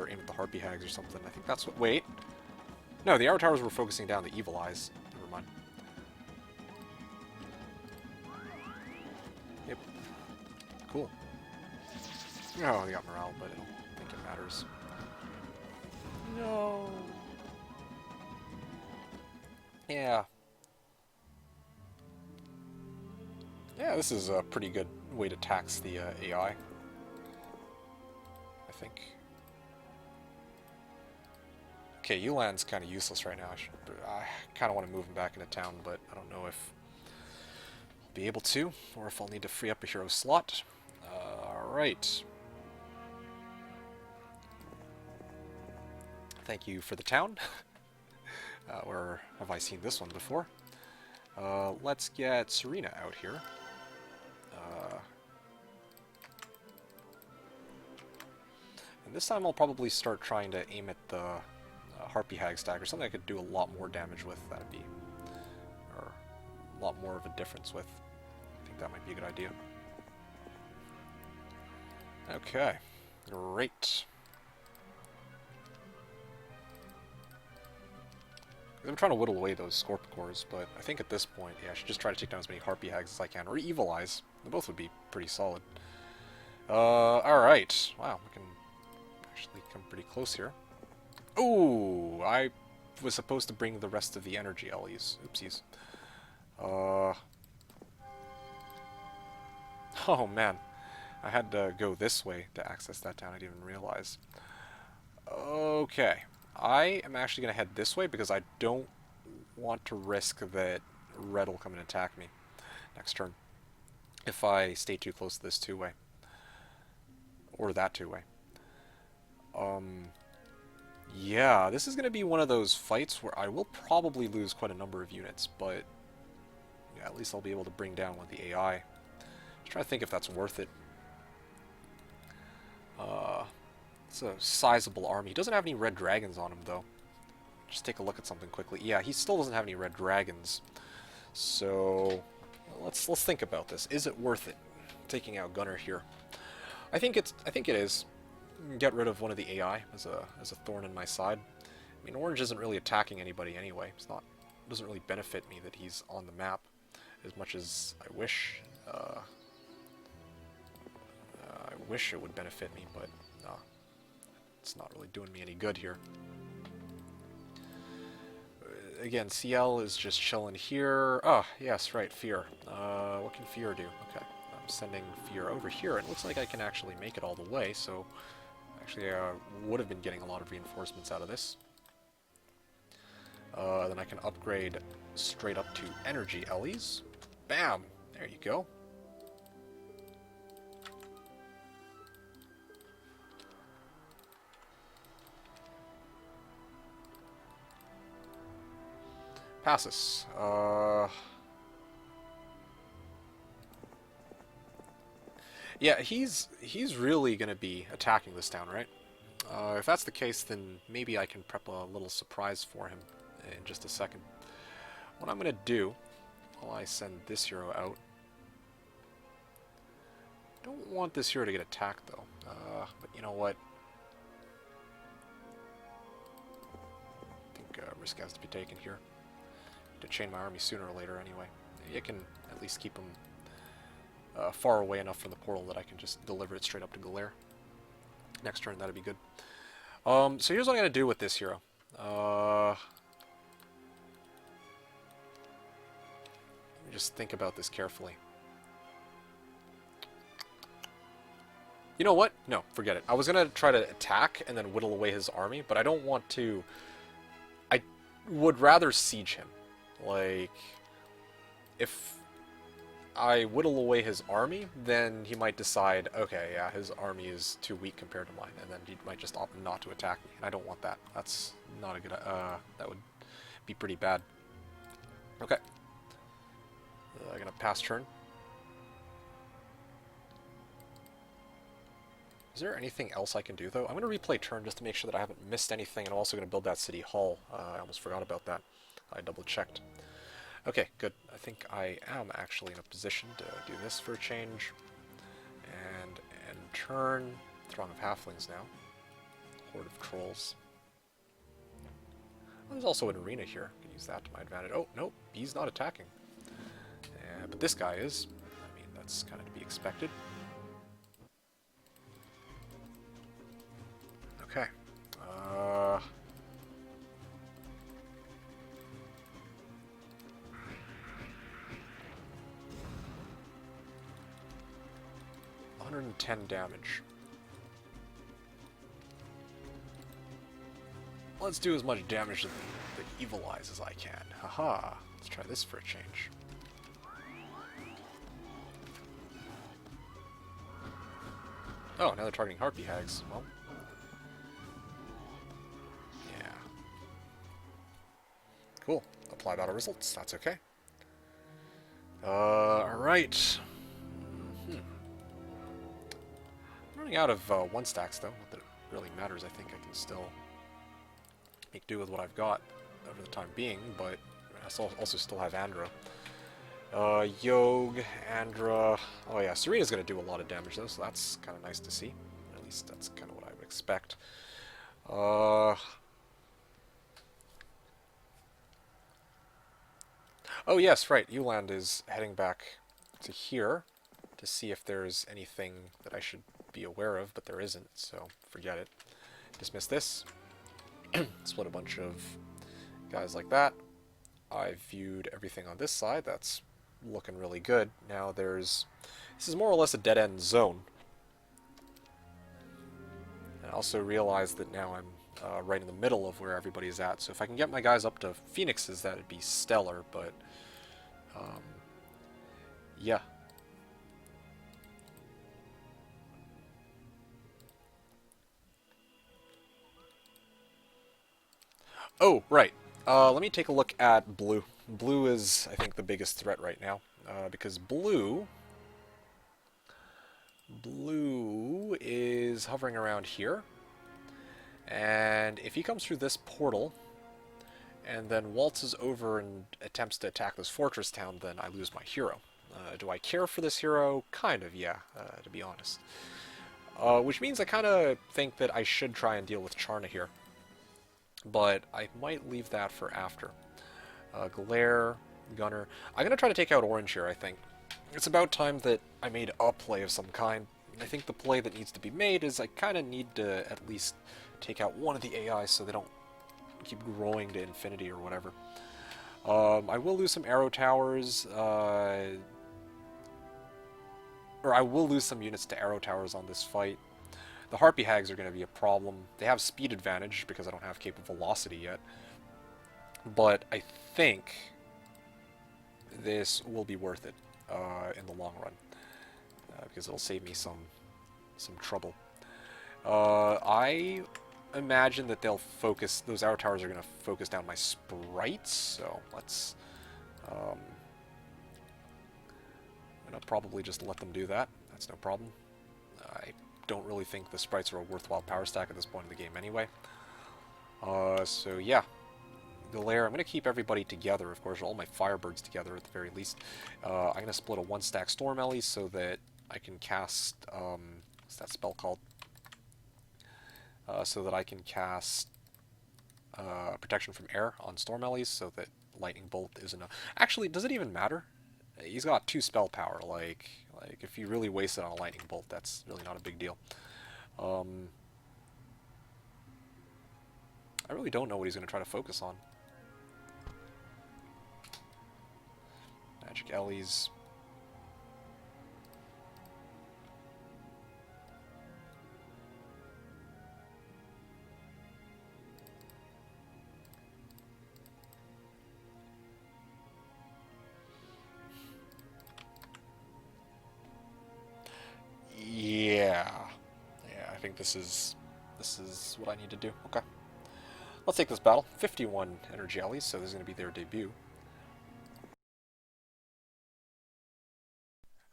aim at the Harpy Hags or something. I think that's what... Wait. No, the Hour Towers were focusing down the Evil Eyes. Never mind. Yep. Cool. Oh, they got morale, but I don't think it matters. No. Yeah. Yeah, this is a pretty good way to tax the AI. I think. Okay, Yulan's kind of useless right now. I kind of want to move him back into town, but I don't know if I'll be able to, or if I'll need to free up a hero slot. Alright. Thank you for the town. Where have I seen this one before? Let's get Serena out here. And this time I'll probably start trying to aim at the Harpy Hag stack, or something I could do a lot more damage with. That'd be, or a lot more of a difference with. I think that might be a good idea. Okay, great. I'm trying to whittle away those Scorpicores, but I think at this point, yeah, I should just try to take down as many Harpy Hags as I can, or Evil Eyes. They both would be pretty solid. Alright. Wow, we can actually come pretty close here. Ooh, I was supposed to bring the rest of the energy Ellies. Oopsies. Oh man, I had to go this way to access that town. I didn't even realize. Okay, I am actually going to head this way because I don't want to risk that Red will come and attack me next turn if I stay too close to this two-way. Or that two-way. Yeah, this is going to be one of those fights where I will probably lose quite a number of units, but yeah, at least I'll be able to bring down one of the AI. Just trying to think if that's worth it. It's a sizable army. He doesn't have any red dragons on him, though. just take a look at something quickly. Yeah, he still doesn't have any red dragons. So let's think about this. Is it worth it taking out Gunner here? I think it is. Get rid of one of the AI as a thorn in my side. I mean, Orange isn't really attacking anybody anyway. It doesn't really benefit me that he's on the map as much as I wish. I wish it would benefit me, but no, it's not really doing me any good here. Again, CL is just chilling here. Oh, yes, right, Fear. What can Fear do? Okay, I'm sending Fear over here. It looks like I can actually make it all the way, so actually I would have been getting a lot of reinforcements out of this. Then I can upgrade straight up to energy Ellies. Bam! There you go. Passus. Yeah, he's really going to be attacking this town, right? If that's the case, then maybe I can prep a little surprise for him in just a second. What I'm going to do, while I send this hero out... don't want this hero to get attacked, though. But you know what? I think risk has to be taken here. To chain my army sooner or later anyway. You can at least keep him far away enough from the portal that I can just deliver it straight up to Galere. Next turn, that'd be good. So here's what I'm going to do with this hero. Let me just think about this carefully. You know what? No, forget it. I was going to try to attack and then whittle away his army, but I don't want to... I would rather siege him. Like, if I whittle away his army, then he might decide, okay, yeah, his army is too weak compared to mine, and then he might just opt not to attack me, and I don't want that. That's not a good, that would be pretty bad. Okay. I'm gonna pass turn. Is there anything else I can do, though? I'm gonna replay turn just to make sure that I haven't missed anything, and I'm also gonna build that city hall. I almost forgot about that. I double-checked. Okay, good. I think I am actually in a position to do this for a change. And turn. Throng of Halflings now. Horde of Trolls. Well, there's also an arena here. I can use that to my advantage. Oh, no, he's not attacking. But this guy is. I mean, that's kind of to be expected. Okay. $110 damage. Let's do as much damage to the Evil Eyes as I can. Haha. Let's try this for a change. Oh, now they're targeting Harpy Hags. Well. Yeah. Cool. Apply battle results. That's okay. Alright. Running out of one stacks, though. Not that it really matters. I think I can still make do with what I've got for the time being, but I also still have Andra. Yogg, Andra... Oh yeah, Serena's going to do a lot of damage, though, so that's kind of nice to see. At least that's kind of what I would expect. Oh yes, right. Uland is heading back to here to see if there's anything that I should be aware of, but there isn't, so forget it. Dismiss this. Split a bunch of guys like that. I've viewed everything on this side. That's looking really good. Now this is more or less a dead-end zone. And I also realize that now I'm right in the middle of where everybody's at, so if I can get my guys up to Phoenixes, that'd be stellar, but yeah. Oh, right. Let me take a look at blue. Blue is, I think, the biggest threat right now, because blue is hovering around here, and if he comes through this portal, and then waltzes over and attempts to attack this fortress town, then I lose my hero. Do I care for this hero? Kind of, yeah, to be honest. Which means I kind of think that I should try and deal with Charna here. But I might leave that for after. Glare, Gunner. I'm going to try to take out Orange here, I think. It's about time that I made a play of some kind. I think the play that needs to be made is I kind of need to at least take out one of the AI so they don't keep growing to infinity or whatever. I will lose some arrow towers, or I will lose some units to arrow towers on this fight. The Harpy Hags are going to be a problem. They have speed advantage because I don't have Cape of Velocity yet. But I think this will be worth it in the long run because it'll save me some trouble. I imagine that they'll focus, those arrow towers are going to focus down my sprites, so let's I'm going to probably just let them do that. That's no problem. I don't really think the sprites are a worthwhile power stack at this point in the game anyway. So yeah, Galare, I'm going to keep everybody together, of course, all my Firebirds together at the very least. I'm going to split a 1-stack Storm Ellie so that I can cast, what's that spell called? So that I can cast Protection from Air on Storm Ellies so that Lightning Bolt isn't a... Actually, does it even matter? He's got 2 spell power, like if you really waste it on a Lightning Bolt, that's really not a big deal. I really don't know what he's going to try to focus on. Magic Ellie's. Yeah. Yeah, I think this is what I need to do. Okay. Let's take this battle. 51 Energy Ellies, so this is going to be their debut.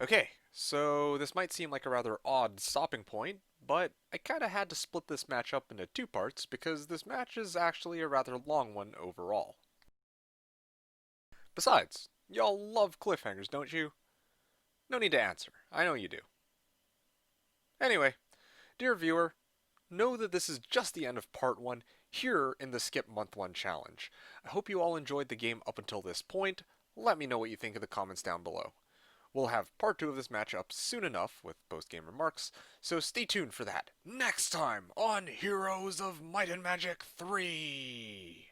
Okay, so this might seem like a rather odd stopping point, but I kind of had to split this match up into 2 parts because this match is actually a rather long one overall. Besides, y'all love cliffhangers, don't you? No need to answer. I know you do. Anyway, dear viewer, know that this is just the end of part 1 here in the Skip Month 1 challenge. I hope you all enjoyed the game up until this point. Let me know what you think in the comments down below. We'll have part 2 of this match up soon enough with post-game remarks, so stay tuned for that next time on Heroes of Might and Magic 3!